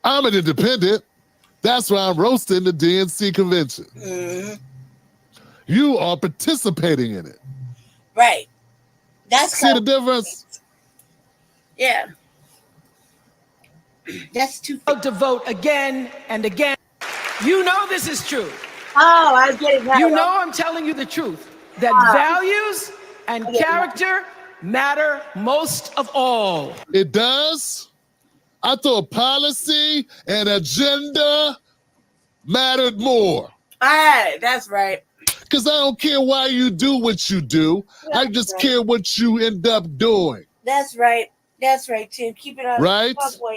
[SPEAKER 27] I'm an independent. That's why I'm roasting the DNC convention.
[SPEAKER 3] Mm-hmm.
[SPEAKER 27] You are participating in it.
[SPEAKER 3] Right. That's
[SPEAKER 27] see the difference?
[SPEAKER 3] Yeah. That's too
[SPEAKER 28] to vote again and again. You know this is true.
[SPEAKER 3] Oh, I get it now.
[SPEAKER 28] You know I'm telling you the truth. That values and character matter most of all.
[SPEAKER 27] It does? I thought policy and agenda mattered more.
[SPEAKER 3] All right, that's right.
[SPEAKER 27] Because I don't care why you do what you do. I just care what you end up doing.
[SPEAKER 3] That's right. That's right, Tim. Keep it on.
[SPEAKER 27] Right?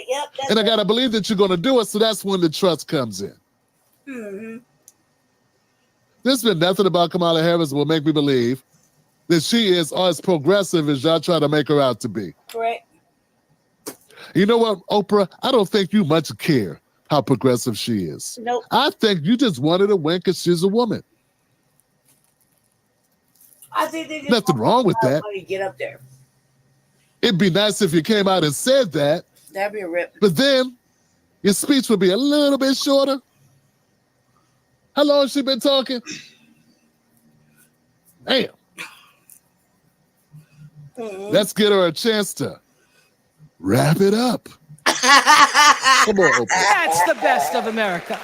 [SPEAKER 3] Yep.
[SPEAKER 27] And I got to believe that you're going to do it, so that's when the trust comes in.
[SPEAKER 3] Mm-hmm.
[SPEAKER 27] There's been nothing about Kamala Harris that will make me believe that she is as progressive as y'all try to make her out to be.
[SPEAKER 3] Correct.
[SPEAKER 27] You know what, Oprah? I don't think you much care how progressive she is.
[SPEAKER 3] Nope.
[SPEAKER 27] I think you just wanted to win because she's a woman.
[SPEAKER 3] I think they just
[SPEAKER 27] Nothing wrong with that.
[SPEAKER 3] Get up there.
[SPEAKER 27] It'd be nice if you came out and said that.
[SPEAKER 3] That'd be a rip.
[SPEAKER 27] But then your speech would be a little bit shorter. How long has she been talking? Damn. Let's get her a chance to wrap it up. Come on, Oprah.
[SPEAKER 28] That's the best of America.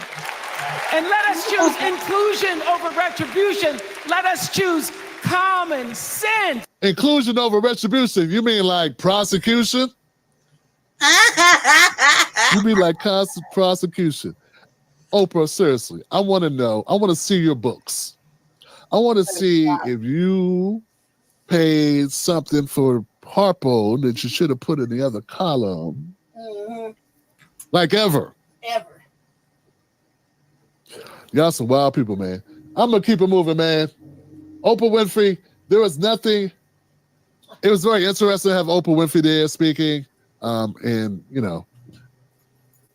[SPEAKER 28] And let us choose inclusion over retribution. Let us choose common sense.
[SPEAKER 27] Inclusion over retribution. You mean like prosecution? You mean like constant prosecution? Oprah, seriously, I want to know. I want to see your books. I want to see if you paid something for Harpo that you should have put in the other column.
[SPEAKER 3] Mm-hmm.
[SPEAKER 27] Like ever.
[SPEAKER 3] Ever.
[SPEAKER 27] Y'all some wild people, man. I'm going to keep it moving, man. Oprah Winfrey, there was nothing. It was very interesting to have Oprah Winfrey there speaking. And, you know,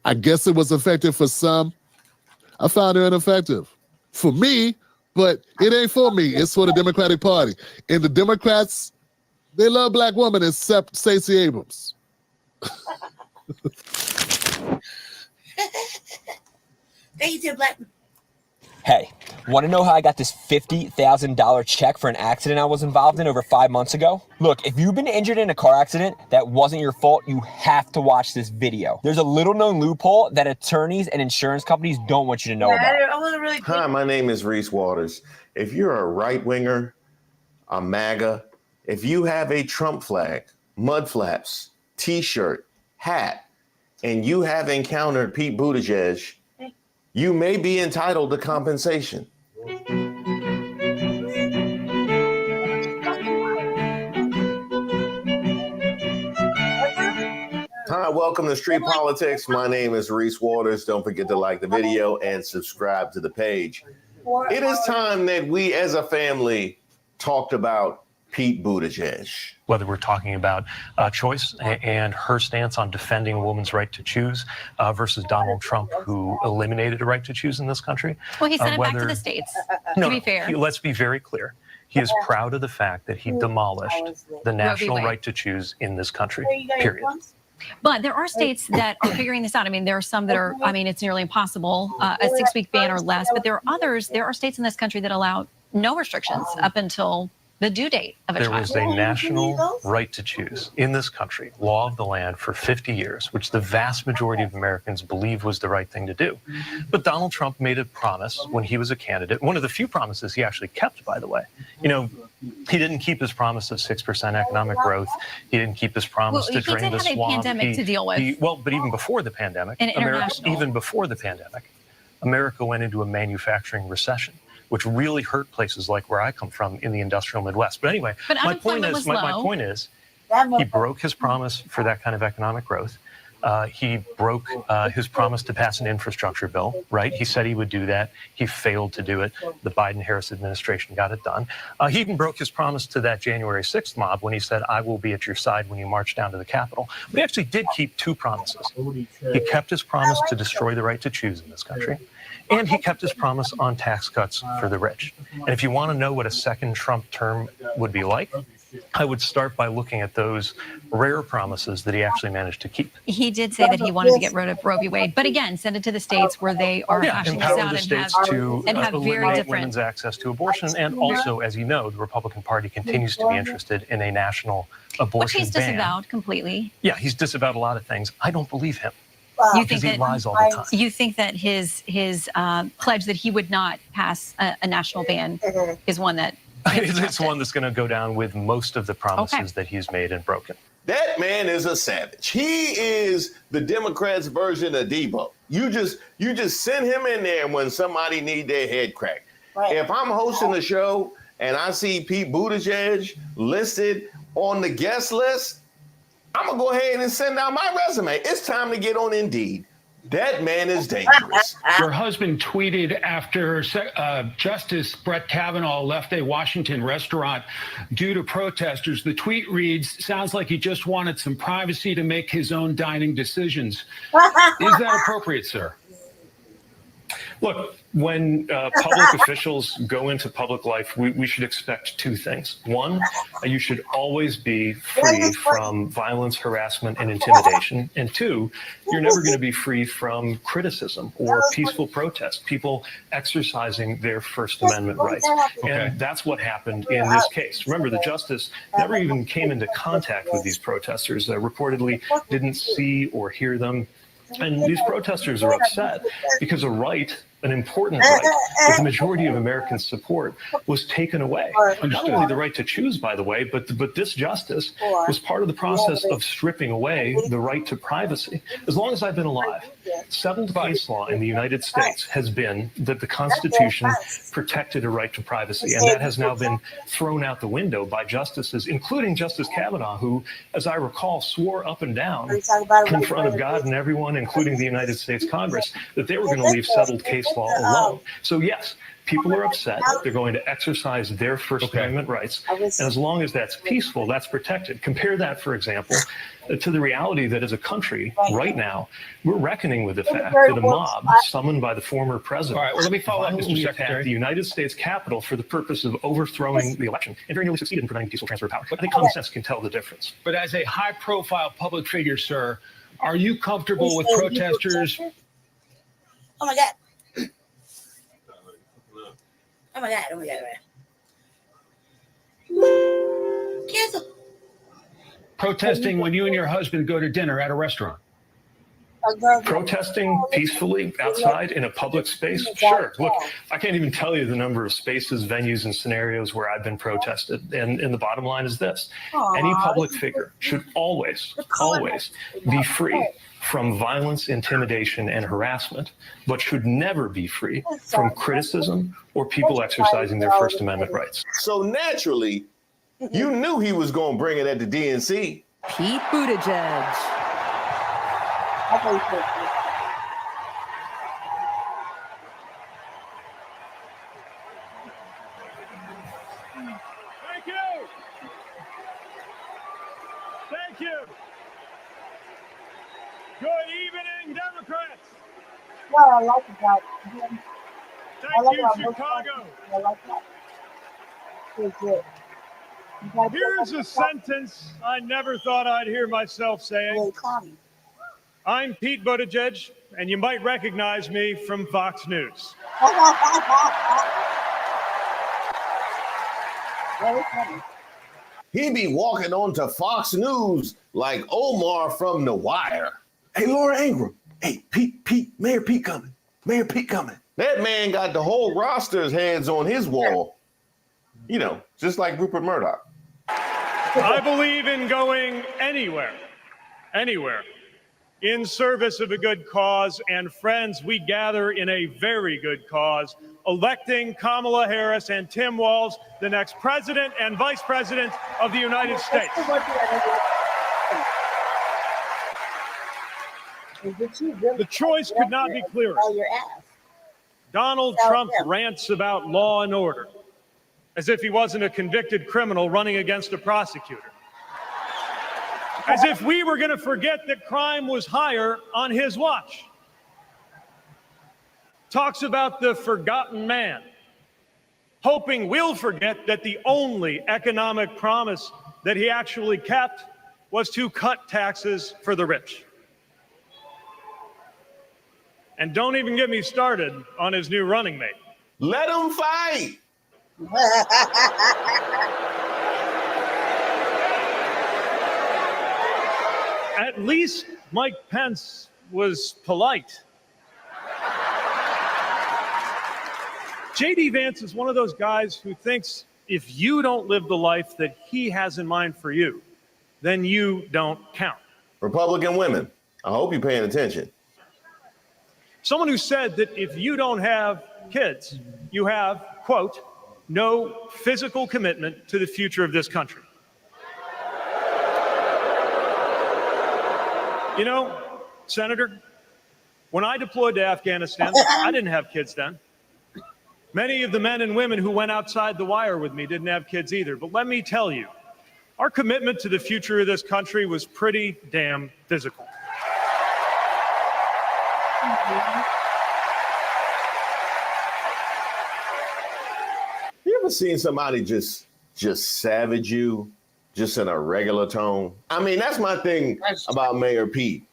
[SPEAKER 27] I guess it was effective for some. I found her ineffective for me, but it ain't for me. It's for the Democratic Party. And the Democrats, they love black women except Stacey Abrams.
[SPEAKER 3] Thank you, Black.
[SPEAKER 5] Hey, want to know how I got this $50,000 check for an accident I was involved in over 5 months ago? Look, if you've been injured in a car accident that wasn't your fault, you have to watch this video. There's a little known loophole that attorneys and insurance companies don't want you to know about.
[SPEAKER 4] Hi, my name is Reese Waters. If you're a right-winger, a MAGA, if you have a Trump flag, mud flaps, t-shirt, hat, and you have encountered Pete Buttigieg, you may be entitled to compensation. Hi, welcome to Street Politics. My name is Reese Waters. Don't forget to like the video and subscribe to the page. It is time that we as a family talked about Pete Buttigieg.
[SPEAKER 1] Whether we're talking about choice and her stance on defending a woman's right to choose versus Donald Trump, who eliminated a right to choose in this country.
[SPEAKER 12] Well, he sent it back to the states, to be fair.
[SPEAKER 1] Let's be very clear. He is proud of the fact that he demolished the national right to choose in this country, period.
[SPEAKER 12] But there are states that are figuring this out. I mean, there are some that are, I mean, it's nearly impossible, a 6-week ban or less. But there are others, there are states in this country that allow no restrictions up until the due date of a child.
[SPEAKER 1] There was a national right to choose in this country, law of the land, for 50 years, which the vast majority of Americans believe was the right thing to do. But Donald Trump made a promise when he was a candidate, one of the few promises he actually kept, by the way. You know, he didn't keep his promise of 6% economic growth. He didn't keep his promise to drain the swamp.
[SPEAKER 12] He did have a pandemic to deal with.
[SPEAKER 1] But even before the pandemic, America went into a manufacturing recession, which really hurt places like where I come from in the industrial Midwest. But anyway, my point is, he broke his promise for that kind of economic growth. He broke his promise to pass an infrastructure bill, right? He said he would do that. He failed to do it. The Biden-Harris administration got it done. He even broke his promise to that January 6th mob when he said, I will be at your side when you march down to the Capitol. But he actually did keep 2 promises. He kept his promise to destroy the right to choose in this country. And he kept his promise on tax cuts for the rich. And if you want to know what a second Trump term would be like, I would start by looking at those rare promises that he actually managed to keep.
[SPEAKER 12] He did say that he wanted to get rid of Roe v. Wade, but again, send it to the states where they are hashing this out and have very different
[SPEAKER 1] women's access to abortion. And also, as you know, the Republican Party continues to be interested in a national abortion ban.
[SPEAKER 12] Which he's disavowed completely.
[SPEAKER 1] Yeah, he's disavowed a lot of things. I don't believe him.
[SPEAKER 12] You think
[SPEAKER 1] he lies all the time.
[SPEAKER 12] You think that his pledge that he would not pass a national ban is one that
[SPEAKER 1] it's one that's going to go down with most of the promises that he's made and broken.
[SPEAKER 4] That man is a savage. He is the Democrats' version of Debo. You just send him in there when somebody need their head cracked. Right. If I'm hosting a show and I see Pete Buttigieg listed on the guest list, I'm gonna go ahead and send out my resume. It's time to get on Indeed. That man is dangerous.
[SPEAKER 8] Your husband tweeted after Justice Brett Kavanaugh left a Washington restaurant due to protesters. The tweet reads, sounds like he just wanted some privacy to make his own dining decisions. Is that appropriate, sir?
[SPEAKER 1] Look, when public officials go into public life, we should expect two things. One, you should always be free from violence, harassment, and intimidation. And two, you're never going to be free from criticism or peaceful protest, people exercising their First Amendment rights. And that's what happened in this case. Remember, the justice never even came into contact with these protesters, reportedly didn't see or hear them. And these protesters are upset because a right, an important right, that the majority of Americans support, was taken away. Not only the right to choose, by the way, but this justice was part of the process of stripping away the right to privacy. As long as I've been alive, settled case law in the United States has been that the Constitution protected a right to privacy, and that has now been thrown out the window by justices, including Justice Kavanaugh, who, as I recall, swore up and down in front of God and everyone, including the United States Congress, that they were going to leave settled case law alone. So yes, people are upset. They're going to exercise their First Amendment rights. And as long as that's peaceful, that's protected. Compare that, for example, to the reality that as a country right now, we're reckoning with the fact that a mob summoned by the former president
[SPEAKER 8] let me follow up, Mr. Secretary.
[SPEAKER 1] The United States Capitol for the purpose of overthrowing the election and very nearly succeeded in preventing peaceful transfer of power. I think common sense can tell the difference.
[SPEAKER 8] But as a high-profile public figure, sir, are you comfortable with protesters?
[SPEAKER 3] Oh my God. Oh my God, oh my God, Cancel.
[SPEAKER 8] Protesting when you and your husband go to dinner at a restaurant.
[SPEAKER 1] Protesting peacefully outside in a public space? Sure. Look, I can't even tell you the number of spaces, venues, and scenarios where I've been protested. And the bottom line is this. Any public figure should always be free from violence, intimidation, and harassment, but should never be free from criticism or people exercising their First Amendment rights.
[SPEAKER 4] So naturally, you knew he was going to bring it at the DNC.
[SPEAKER 10] Pete Buttigieg.
[SPEAKER 1] Thank you. Thank you. Good evening, Democrats.
[SPEAKER 11] Well, I like that.
[SPEAKER 1] Thank you, Chicago.
[SPEAKER 11] I like that. It's good.
[SPEAKER 1] Here's a sentence I never thought I'd hear myself saying. I'm Pete Buttigieg, and you might recognize me from Fox News.
[SPEAKER 4] He be walking onto Fox News like Omar from The Wire. Hey, Laura Ingraham. Hey, Pete, Mayor Pete coming. Mayor Pete coming. That man got the whole roster's heads on his wall. You know, just like Rupert Murdoch.
[SPEAKER 1] I believe in going anywhere, in service of a good cause. And friends, we gather in a very good cause, electing Kamala Harris and Tim Walz, the next president and vice president of the United States. The choice could not be clearer. Donald Trump rants about law and order, as if he wasn't a convicted criminal running against a prosecutor. As if we were going to forget that crime was higher on his watch. Talks about the forgotten man, hoping we'll forget that the only economic promise that he actually kept was to cut taxes for the rich. And don't even get me started on his new running mate.
[SPEAKER 4] Let him fight.
[SPEAKER 1] At least Mike Pence was polite. J.D. Vance is one of those guys who thinks if you don't live the life that he has in mind for you, then you don't count.
[SPEAKER 4] Republican women, I hope you're paying attention.
[SPEAKER 1] Someone who said that if you don't have kids, you have, quote, no physical commitment to the future of this country. You know, Senator, when I deployed to Afghanistan, I didn't have kids then. Many of the men and women who went outside the wire with me didn't have kids either. But let me tell you, our commitment to the future of this country was pretty damn physical.
[SPEAKER 4] You ever seen somebody just savage you just in a regular tone? I mean, that's my thing about Mayor Pete.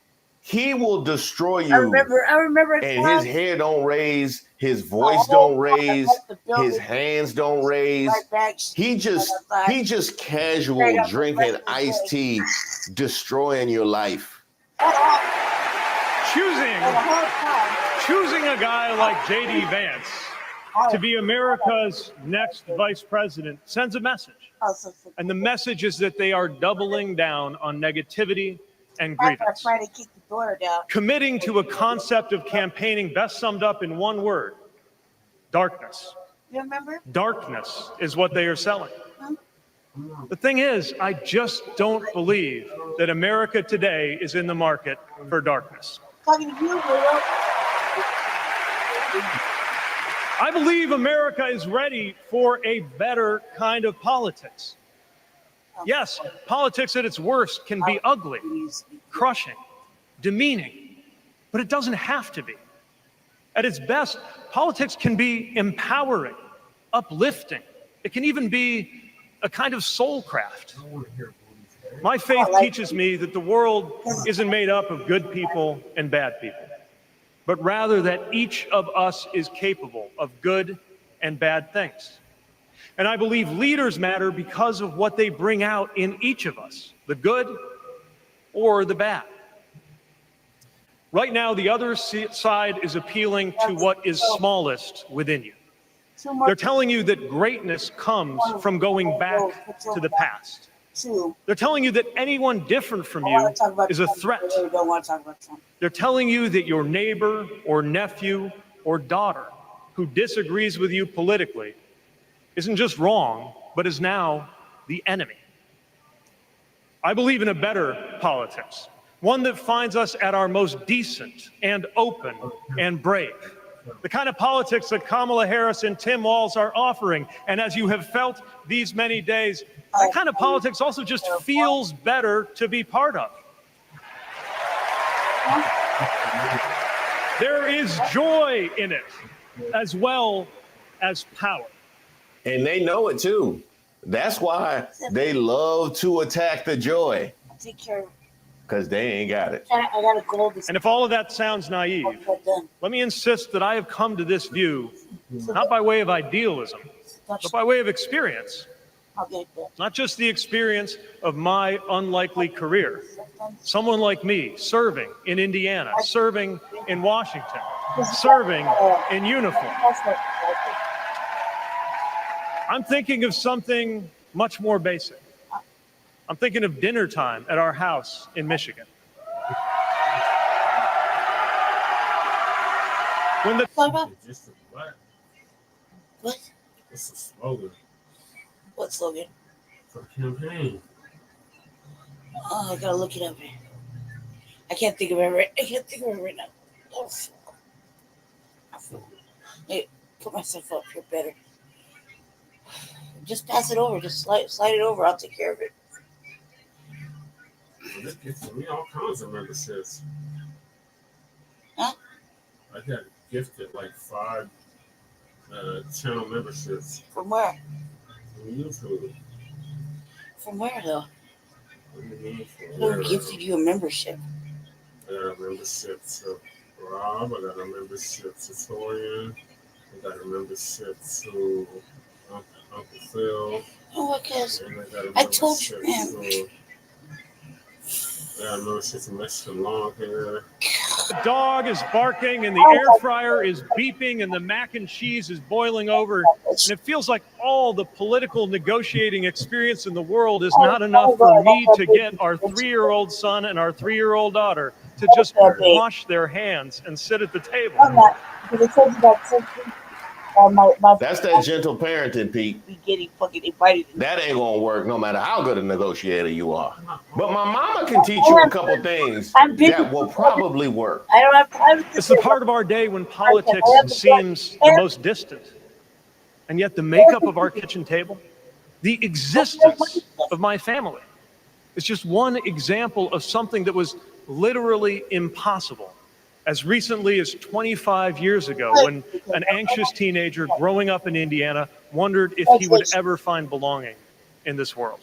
[SPEAKER 4] He will destroy you.
[SPEAKER 3] I remember.
[SPEAKER 4] And his hair don't raise, his voice don't raise, his hands don't raise. He just casual drinking iced tea, destroying your life.
[SPEAKER 1] Choosing a guy like J.D. Vance to be America's next vice president sends a message. And the message is that they are doubling down on negativity and grievance. Committing to a concept of campaigning best summed up in one word: darkness.
[SPEAKER 3] You remember?
[SPEAKER 1] Darkness is what they are selling. The thing is, I just don't believe that America today is in the market for darkness.
[SPEAKER 3] Talking to you, Will.
[SPEAKER 1] I believe America is ready for a better kind of politics. Yes, politics at its worst can be ugly, crushing, demeaning, but it doesn't have to be. At its best, politics can be empowering, uplifting. It can even be a kind of soul craft. My faith teaches me that the world isn't made up of good people and bad people, but rather that each of us is capable of good and bad things. And I believe leaders matter because of what they bring out in each of us, the good or the bad. Right now, the other side is appealing to what is smallest within you. They're telling you that greatness comes from going back to the past. They're telling you that anyone different from you is a threat. They're telling you that your neighbor or nephew or daughter who disagrees with you politically isn't just wrong, but is now the enemy. I believe in a better politics, one that finds us at our most decent and open and brave. The kind of politics that Kamala Harris and Tim Walz are offering. And as you have felt these many days, that kind of politics also just feels better to be part of. There is joy in it, as well as power.
[SPEAKER 4] And they know it too. That's why they love to attack the joy.
[SPEAKER 3] Take care of it.
[SPEAKER 4] Because they ain't got it.
[SPEAKER 3] I got to go.
[SPEAKER 1] And if all of that sounds naive, let me insist that I have come to this view not by way of idealism, but by way of experience. Not just the experience of my unlikely career. Someone like me serving in Indiana, serving in Washington, serving in uniform. I'm thinking of something much more basic. I'm thinking of dinner time at our house in Michigan. When the
[SPEAKER 3] What?
[SPEAKER 15] It's a slogan.
[SPEAKER 3] What slogan?
[SPEAKER 15] For campaign.
[SPEAKER 3] Oh, I gotta look it up. I can't think of it right now. Oh, hey, put myself up here better. Just pass it over. Just slide it over. I'll take care of it.
[SPEAKER 15] This gets me all kinds of memberships.
[SPEAKER 3] Huh?
[SPEAKER 15] I got gifted like 5 channel memberships.
[SPEAKER 3] From where?
[SPEAKER 15] From YouTube.
[SPEAKER 3] From where, though?
[SPEAKER 15] What do you mean from
[SPEAKER 3] Who
[SPEAKER 15] where?
[SPEAKER 3] gifted you a membership?
[SPEAKER 15] I got a membership to Rob. I got a membership to Torian. I got a membership to Uncle Phil.
[SPEAKER 3] Oh, because
[SPEAKER 15] And
[SPEAKER 3] I told you, man.
[SPEAKER 15] I got a membership to Mexican Long Hair.
[SPEAKER 1] The dog is barking and the air fryer is beeping and the mac and cheese is boiling over. And it feels like all the political negotiating experience in the world is not enough for me to get our 3-year-old son and our 3-year-old daughter to just wash their hands and sit at the table.
[SPEAKER 4] That's that gentle parenting, Pete.
[SPEAKER 3] We getting fucking invited.
[SPEAKER 4] That ain't gonna work no matter how good a negotiator you are. But my mama can teach you a couple things that will probably work.
[SPEAKER 3] I don't have time.
[SPEAKER 1] It's the part of our day when politics seems the most distant. And yet the makeup of our kitchen table, the existence of my family, is just one example of something that was literally impossible. As recently as 25 years ago, when an anxious teenager growing up in Indiana wondered if he would ever find belonging in this world.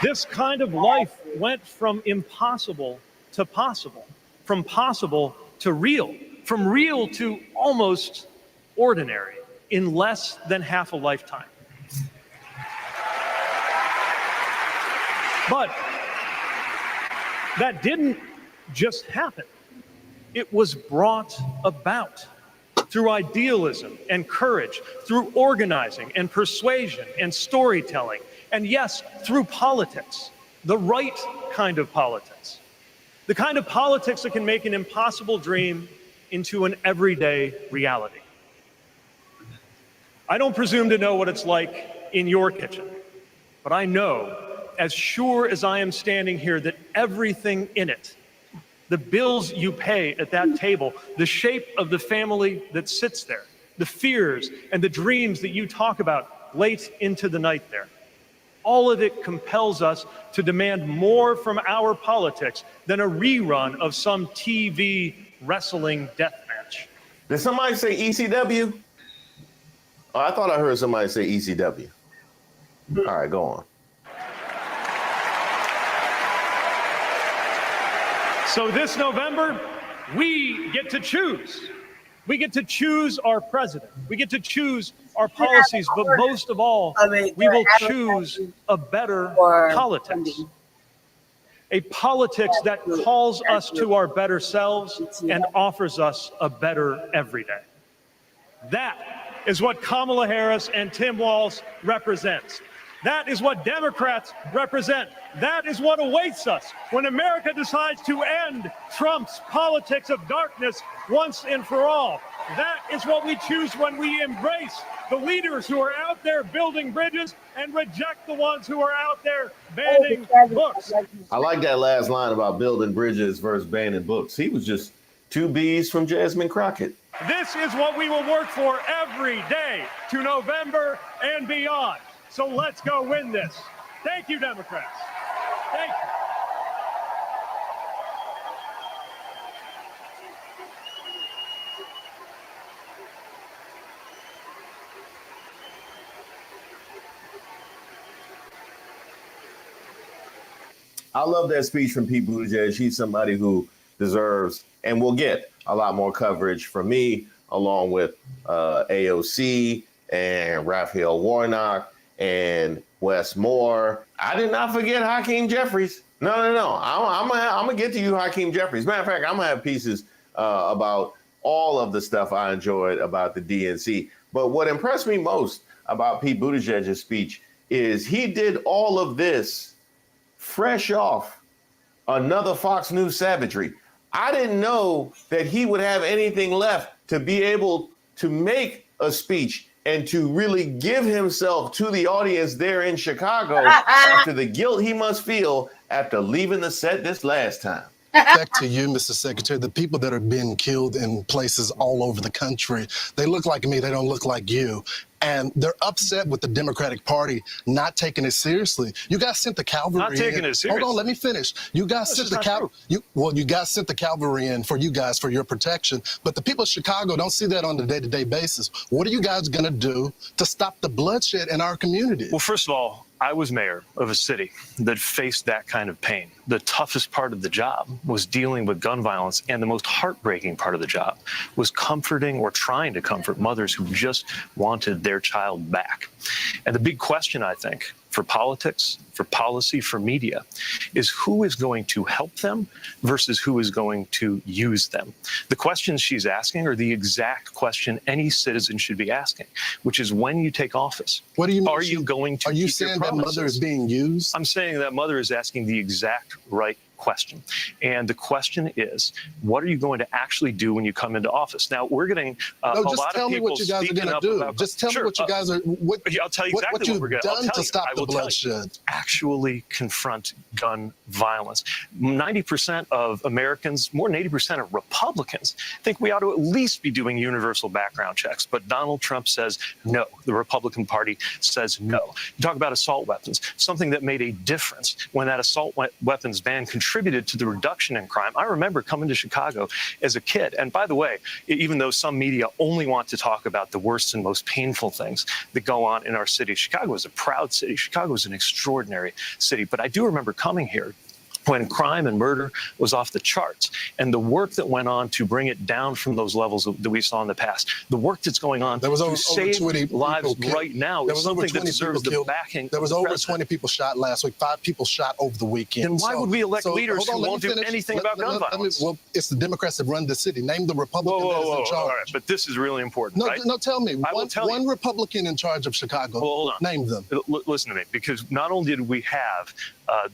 [SPEAKER 1] This kind of life went from impossible to possible, from possible to real, from real to almost ordinary in less than half a lifetime. But that didn't just happen. It was brought about through idealism and courage, through organizing and persuasion and storytelling, and yes, through politics, the right kind of politics. The kind of politics that can make an impossible dream into an everyday reality. I don't presume to know what it's like in your kitchen, but I know, as sure as I am standing here, that everything in it, the bills you pay at that table, the shape of the family that sits there, the fears and the dreams that you talk about late into the night there, all of it compels us to demand more from our politics than a rerun of some TV wrestling death match.
[SPEAKER 4] Did somebody say ECW? Oh, I thought I heard somebody say ECW. All right, go on.
[SPEAKER 1] So this November, we get to choose. We get to choose our president. We get to choose our policies, but most of all, we will choose a better politics. A politics that calls us to our better selves and offers us a better everyday. That is what Kamala Harris and Tim Walz represents. That is what Democrats represent. That is what awaits us when America decides to end Trump's politics of darkness once and for all. That is what we choose when we embrace the leaders who are out there building bridges and reject the ones who are out there banning books.
[SPEAKER 4] I like that last line about building bridges versus banning books. He was just 2 B's from Jasmine Crockett.
[SPEAKER 1] This is what we will work for every day to November and beyond. So let's go win this. Thank you, Democrats. Thank you.
[SPEAKER 4] I love that speech from Pete Buttigieg. He's somebody who deserves and will get a lot more coverage from me, along with AOC and Raphael Warnock and Wes Moore. I did not forget Hakeem Jeffries. No. I'm gonna get to you, Hakeem Jeffries. Matter of fact, I'm gonna have pieces about all of the stuff I enjoyed about the DNC. But what impressed me most about Pete Buttigieg's speech is he did all of this fresh off another Fox News savagery. I didn't know that he would have anything left to be able to make a speech and to really give himself to the audience there in Chicago after the guilt he must feel after leaving the set this last time.
[SPEAKER 6] Back to you, Mr. Secretary. The people that are being killed in places all over the country, they look like me, they don't look like you. And they're upset with the Democratic Party not taking it seriously. You guys sent the cavalry
[SPEAKER 1] Not taking
[SPEAKER 6] in.
[SPEAKER 1] it seriously.
[SPEAKER 6] Hold on, let me finish. You guys sent the cavalry. You guys sent the cavalry in for you guys for your protection. But the people of Chicago don't see that on a day-to-day basis. What are you guys going to do to stop the bloodshed in our community?
[SPEAKER 9] Well, first of all,
[SPEAKER 1] I was mayor of a city that faced that kind of pain. The toughest part of the job was dealing with gun violence, and the most heartbreaking part of the job was comforting or trying to comfort mothers who just wanted their child back. And the big question, I think, for politics, for policy, for media, is who is going to help them versus who is going to use them. The questions she's asking are the exact question any citizen should be asking, which is when you take office,
[SPEAKER 6] what do you mean?
[SPEAKER 1] Are you going to
[SPEAKER 6] Are you
[SPEAKER 1] keep your
[SPEAKER 6] saying that
[SPEAKER 1] promises?
[SPEAKER 6] mother is being used?
[SPEAKER 1] I'm saying that mother is asking the exact right question. And the question is, what are you going to actually do when you come into office? Now, we're getting a
[SPEAKER 6] just
[SPEAKER 1] lot
[SPEAKER 6] tell
[SPEAKER 1] of
[SPEAKER 6] me
[SPEAKER 1] people
[SPEAKER 6] what you guys are
[SPEAKER 1] speaking
[SPEAKER 6] going to
[SPEAKER 1] up
[SPEAKER 6] do.
[SPEAKER 1] about.
[SPEAKER 6] Just tell me what you guys are.
[SPEAKER 1] I'll tell you exactly
[SPEAKER 6] what you've
[SPEAKER 1] we're going
[SPEAKER 6] done to stop the
[SPEAKER 1] I will tell you.
[SPEAKER 6] bloodshed.
[SPEAKER 1] Actually confront gun violence. 90% of Americans, more than 80% of Republicans, think we ought to at least be doing universal background checks. But Donald Trump says no. The Republican Party says no. You talk about assault weapons, something that made a difference when that assault weapons ban contributed to the reduction in crime. I remember coming to Chicago as a kid. And by the way, even though some media only want to talk about the worst and most painful things that go on in our city, Chicago is a proud city. Chicago is an extraordinary city. But I do remember coming here when crime and murder was off the charts, and the work that went on to bring it down from those levels that we saw in the past, the work that's going on to save lives right now is something that deserves the backing.
[SPEAKER 6] There was over 20 people shot last week, 5 people shot over the weekend.
[SPEAKER 1] Then why would we elect leaders who won't do anything about gun violence?
[SPEAKER 6] Well, it's the Democrats that run the city. Name the Republican that is in charge.
[SPEAKER 1] All right, but this is really important, right?
[SPEAKER 6] No, tell me.
[SPEAKER 1] I will tell you.
[SPEAKER 6] One Republican in charge of Chicago.
[SPEAKER 1] Well, hold on.
[SPEAKER 6] Name them.
[SPEAKER 1] Listen to me, because not only did we have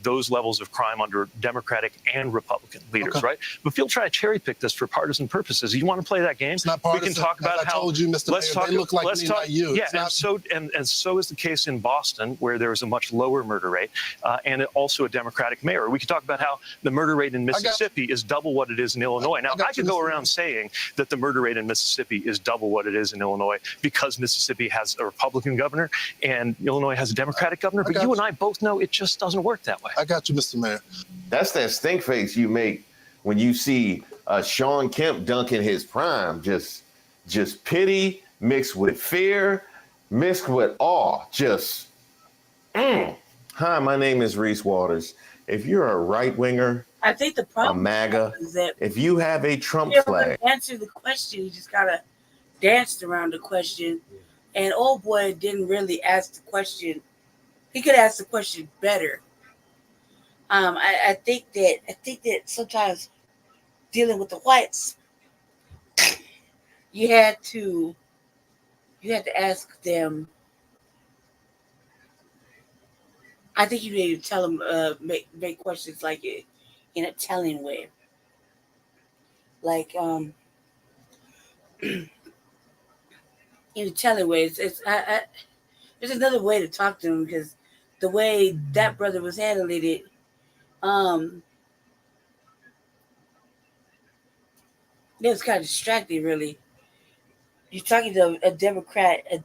[SPEAKER 1] those levels of crime under Democratic and Republican leaders, right? But if you'll try to cherry pick this for partisan purposes, you want to play that game?
[SPEAKER 6] It's not
[SPEAKER 1] we
[SPEAKER 6] partisan.
[SPEAKER 1] can talk about
[SPEAKER 6] As I told you, Mr. Mayor, they look like me, not you.
[SPEAKER 1] Yeah, and so is the case in Boston, where there is a much lower murder rate, and also a Democratic mayor. We could talk about how the murder rate in Mississippi is double what it is in Illinois. Now, I could go around saying that the murder rate in Mississippi is double what it is in Illinois because Mississippi has a Republican governor and Illinois has a Democratic governor. But you and I both know it just doesn't work that way.
[SPEAKER 6] I got you, Mr. Mayor.
[SPEAKER 4] That's that stink face you make when you see Sean Kemp dunking his prime. Just pity mixed with fear, mixed with awe. Hi, my name is Reese Waters. If you're a right winger,
[SPEAKER 3] I think the problem
[SPEAKER 4] a MAGA,
[SPEAKER 3] is that
[SPEAKER 4] if you have a Trump flag,
[SPEAKER 3] answer the question. You just gotta dance around the question. And old boy didn't really ask the question. He could ask the question better. I think that sometimes dealing with the whites, you had to ask them. I think you need to tell them, make questions like it in a telling way. Like in a telling way. There's another way to talk to them, because the way that brother was handling it, it was kind of distracting, really. You're talking to a Democrat, and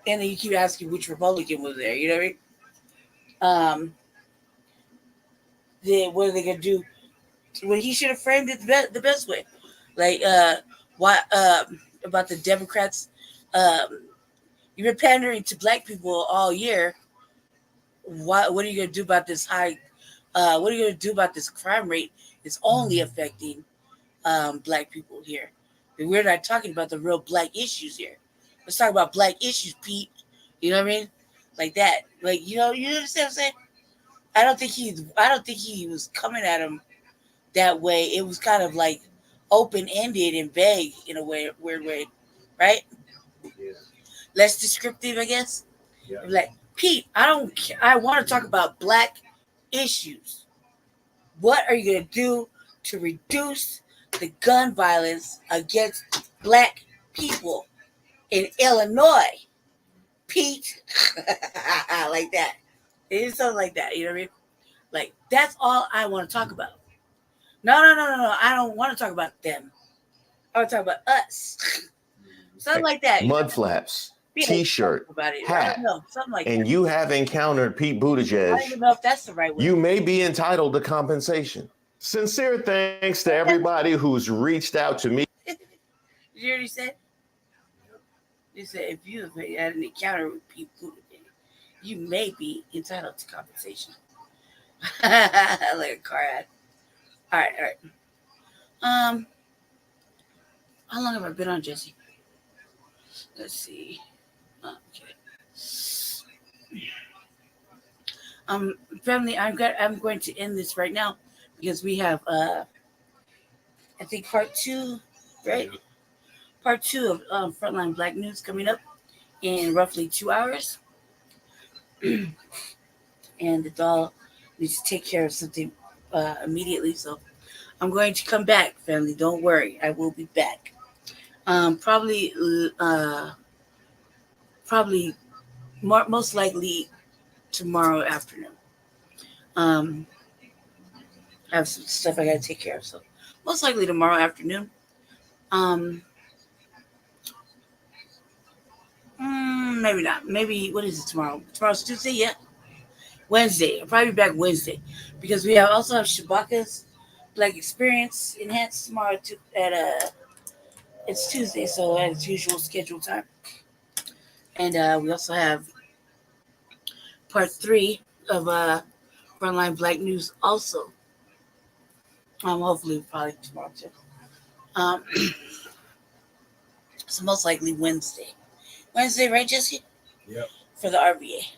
[SPEAKER 3] then you keep asking which Republican was there. You know what I mean? Then what are they gonna do? Well, he should have framed it the best way. Like, why about the Democrats? You've been pandering to black people all year. What are you gonna do about this high? What are you gonna do about this crime rate? It's only affecting black people here. And we're not talking about the real black issues here. Let's talk about black issues, Pete. You know what I mean? Like that. Like, you understand what I'm saying? I don't think he was coming at him that way. It was kind of like open-ended and vague in a weird way, right?
[SPEAKER 15] Yeah.
[SPEAKER 3] Less descriptive, I guess.
[SPEAKER 15] Yeah.
[SPEAKER 3] Like, Pete, I want to talk about black issues. What are you going to do to reduce the gun violence against black people in Illinois? Pete, like that. It is something like that. You know what I mean? Like, that's all I want to talk about. No. I don't want to talk about them. I want to talk about us. Something like that.
[SPEAKER 4] Mud flaps, T-shirt, hat,
[SPEAKER 3] something like
[SPEAKER 4] and
[SPEAKER 3] that.
[SPEAKER 4] you have encountered Pete Buttigieg.
[SPEAKER 3] I don't even know if that's the right way.
[SPEAKER 4] You may be entitled to compensation. Sincere thanks to everybody who's reached out to me.
[SPEAKER 3] Did you hear what he said? He said, if you have had an encounter with Pete Buttigieg. you may be entitled to compensation. Like a car ad. All right. How long have I been on, Jesse? Let's see. Okay. Family, I'm going to end this right now because we have I think part 2, right? Part 2 of Frontline Black News coming up in roughly 2 hours. And the doll needs to take care of something immediately. So I'm going to come back, family. Don't worry. I will be back. Probably most likely tomorrow afternoon. I have some stuff I got to take care of. So most likely tomorrow afternoon. Maybe not. Maybe, what is it tomorrow? Tomorrow's Tuesday, yeah. Wednesday. I'll probably be back Wednesday because we also have Shabaka's Black Experience Enhanced tomorrow it's Tuesday, so at its usual scheduled time. And we also have part 3 of Frontline Black News also. Hopefully probably tomorrow too. So most likely Wednesday. Wednesday, right, Jesse?
[SPEAKER 15] Yep.
[SPEAKER 3] For the RVA.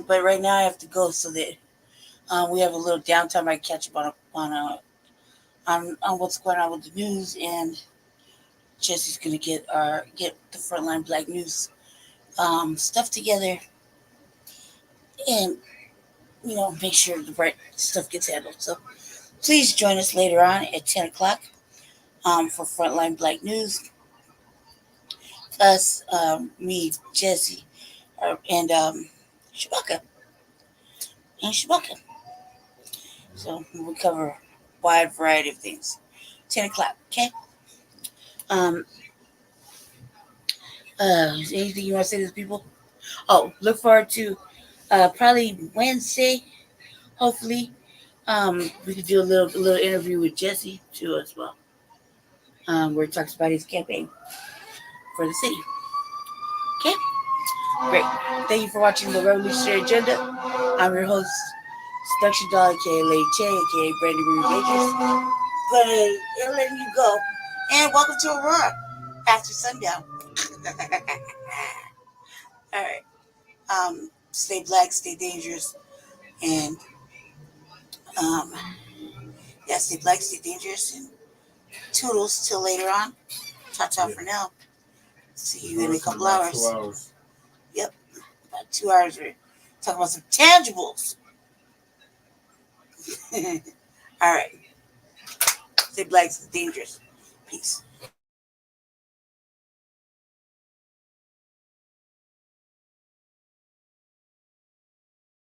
[SPEAKER 3] But right now I have to go so that we have a little downtime. I catch up on what's going on with the news, and Jesse's gonna get the Frontline Black News stuff together, and make sure the right stuff gets handled. So please join us later on at 10 o'clock for Frontline Black News. Us, me, Jesse, and Shabaka. So we'll cover a wide variety of things. 10 o'clock, okay? Anything you want to say to the people? Oh, look forward to probably Wednesday, hopefully. We could do a little interview with Jesse too as well. Where he talks about his campaign for the city. Okay? Great. Thank you for watching the Revolutionary Agenda. I'm your host, Seduction Doll, aka Lady J, aka Brandy Marie Gators. But letting you go. And welcome to Aurora after sundown. All right. Stay black, stay dangerous, and stay black, stay dangerous, and toodles till later on. Ta-ta for now. See you in a couple hours.
[SPEAKER 15] 2 hours.
[SPEAKER 3] Yep, about 2 hours. We're talking about some tangibles. All right. Stay black, stay dangerous. Peace.